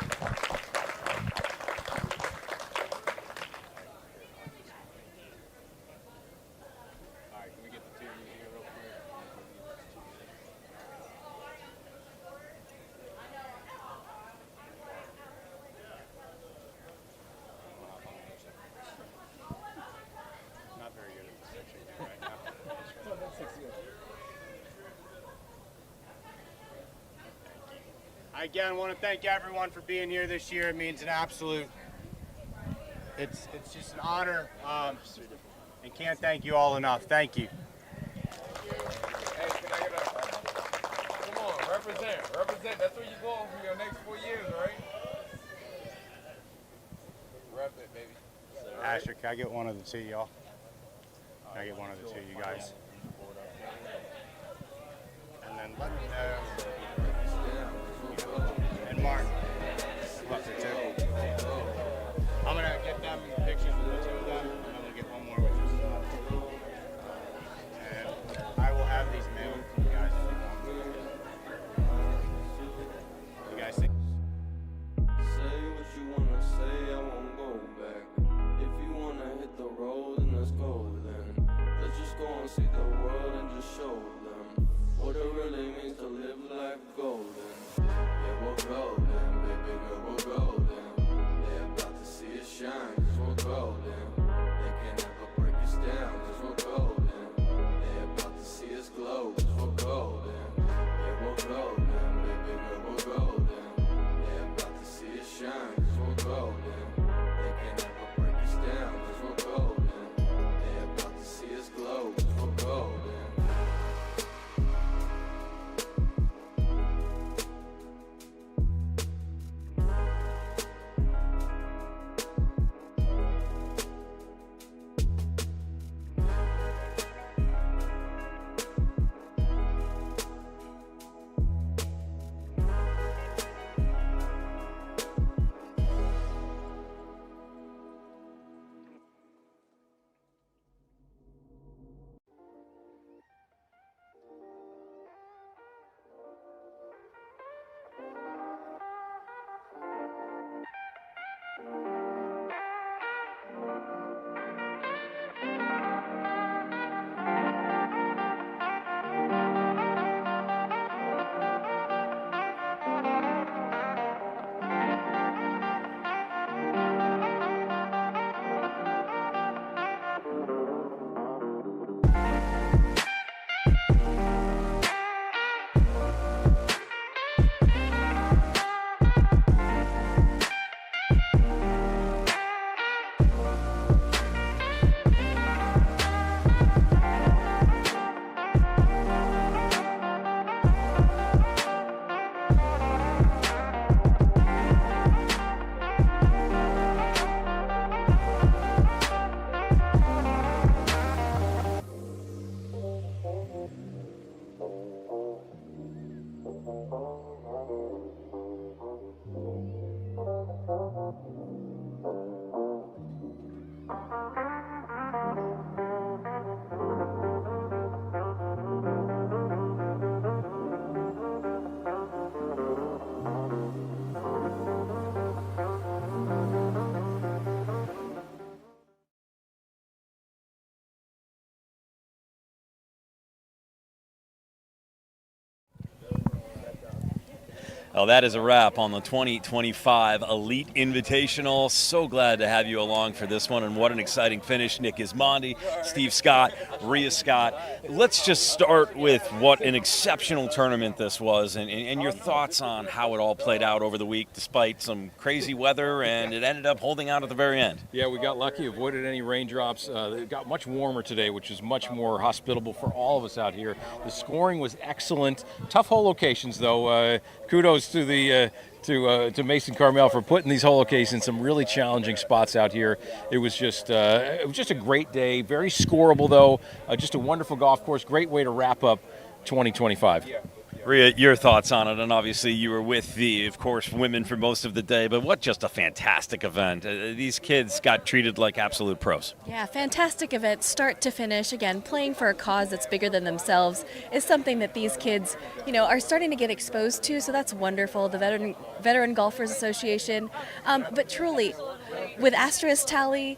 I again want to thank everyone for being here this year. It means an absolute, it's just an honor, and can't thank you all enough. Thank you. Hey, can I get a, come on, represent. That's where you're going for your next 4 years, right? Rep it, baby. Asher, can I get one of the 2, y'all? Can I get one of the 2, you guys? And then let me know. And Mark, left her too. I'm gonna get them pictures with the 2 of them, and I'm gonna get one more with you. And golden, baby girl, we're golden. They're about to see us shine, 'cause we're golden. They can never break us down, 'cause we're golden. They're about to see us glow, 'cause we're golden. Yeah, we're golden, baby girl, we're golden. They're about to see us shine, 'cause we're golden. They can never break us down, 'cause we're golden. They're about to see us glow, 'cause we're golden. Well, that is a wrap on the 2025 Elite Invitational. So glad to have you along for this one, and what an exciting finish. Nick Gismondi, Steve Scott, Rhea Scott. Let's just start with what an exceptional tournament this was, and your thoughts on how it all played out over the week despite some crazy weather, and it ended up holding out at the very end. Yeah, we got lucky, avoided any raindrops. It got much warmer today, which is much more hospitable for all of us out here. The scoring was excellent. Tough hole locations, though. Kudos to the to Mason Carmel for putting these hole locations in some really challenging spots out here. It was just a great day. Very scoreable, though. Just a wonderful golf course. Great way to wrap up 2025. Rhea, your thoughts on it, and obviously you were with the, of course, women for most of the day, but what just a fantastic event. These kids got treated like absolute pros. Yeah, fantastic event, start to finish. Again, playing for a cause that's bigger than themselves is something that these kids, are starting to get exposed to, so that's wonderful. The Veteran Golfers Association, but truly, with Asterisk Tally,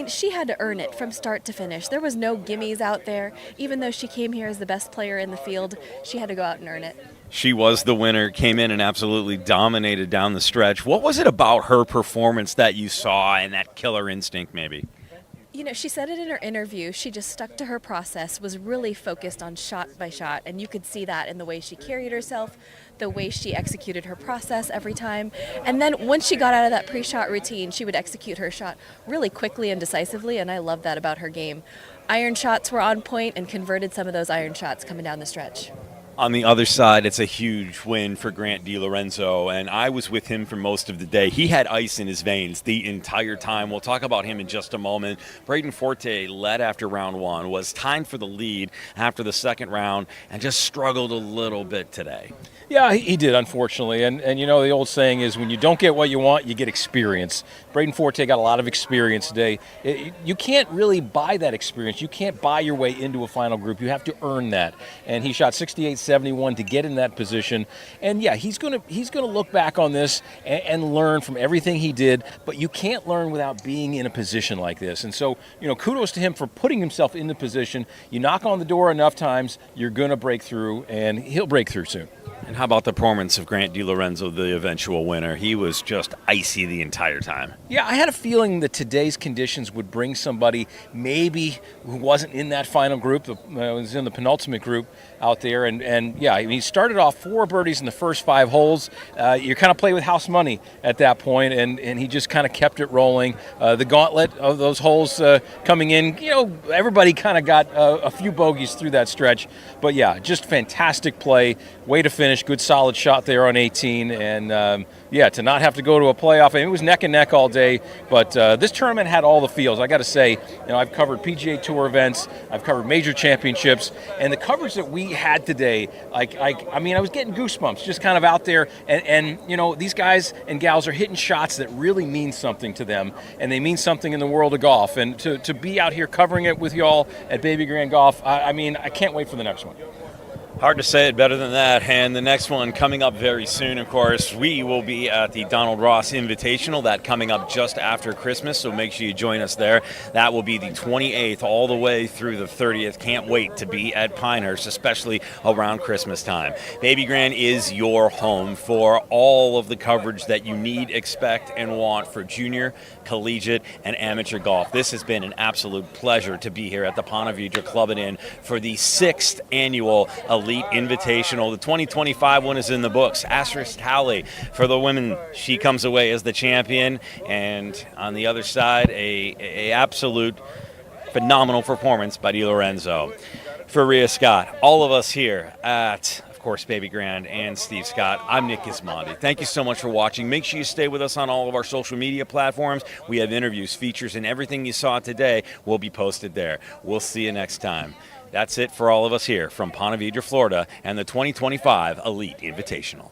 she had to earn it from start to finish. There was no gimmies out there. Even though she came here as the best player in the field, she had to go out and earn it. She was the winner, came in and absolutely dominated down the stretch. What was it about her performance that you saw and that killer instinct maybe? She said it in her interview. She just stuck to her process, was really focused on shot by shot, and you could see that in the way she carried herself, the way she executed her process every time. And then once she got out of that pre-shot routine, she would execute her shot really quickly and decisively, and I love that about her game. Iron shots were on point and converted some of those iron shots coming down the stretch. On the other side, it's a huge win for Grant DiLorenzo, and I was with him for most of the day. He had ice in his veins the entire time. We'll talk about him in just a moment. Braden Forte led after round one, was timed for the lead after the second round, and just struggled a little bit today. Yeah, he did, unfortunately. And the old saying is when you don't get what you want, you get experience. Braden Forte got a lot of experience today. You can't really buy that experience. You can't buy your way into a final group. You have to earn that. And he shot 68-71 to get in that position. And yeah, he's gonna look back on this and learn from everything he did. But you can't learn without being in a position like this. And so, kudos to him for putting himself in the position. You knock on the door enough times, you're gonna break through, and he'll break through soon. And how about the performance of Grant DiLorenzo, the eventual winner? He was just icy the entire time. Yeah, I had a feeling that today's conditions would bring somebody maybe who wasn't in that final group, was in the penultimate group out there. And yeah, I mean, he started off 4 birdies in the first 5 holes. You kind of play with house money at that point, and he just kind of kept it rolling. The gauntlet of those holes coming in, everybody kind of got a few bogeys through that stretch. But yeah, just fantastic play. Way to finish. Good solid shot there on 18. And yeah, to not have to go to a playoff. I mean, it was neck and neck all day. But this tournament had all the feels. I got to say, I've covered PGA Tour events. I've covered major championships. And the coverage that we had today, I mean, I was getting goosebumps just kind of out there. And these guys and gals are hitting shots that really mean something to them. And they mean something in the world of golf. And to be out here covering it with y'all at Baby Grand Golf, I mean, I can't wait for the next one. Hard to say it better than that. And the next one coming up very soon, of course, we will be at the Donald Ross Invitational. That coming up just after Christmas, so make sure you join us there. That will be the 28th all the way through the 30th. Can't wait to be at Pinehurst, especially around Christmas time. Baby Grand is your home for all of the coverage that you need, expect, and want for junior, collegiate, and amateur golf. This has been an absolute pleasure to be here at the Ponte Vedra Club and Inn for the 6th annual Elite Invitational. The 2025 one is in the books. Asterisk tally for the women. She comes away as the champion, and on the other side, a absolute phenomenal performance by DiLorenzo. For Rhea Scott, all of us here at, of course, Baby Grand and Steve Scott, I'm Nick Gismondi. Thank you so much for watching. Make sure you stay with us on all of our social media platforms. We have interviews, features, and everything you saw today will be posted there. We'll see you next time. That's it for all of us here from Ponte Vedra, Florida, and the 2025 Elite Invitational.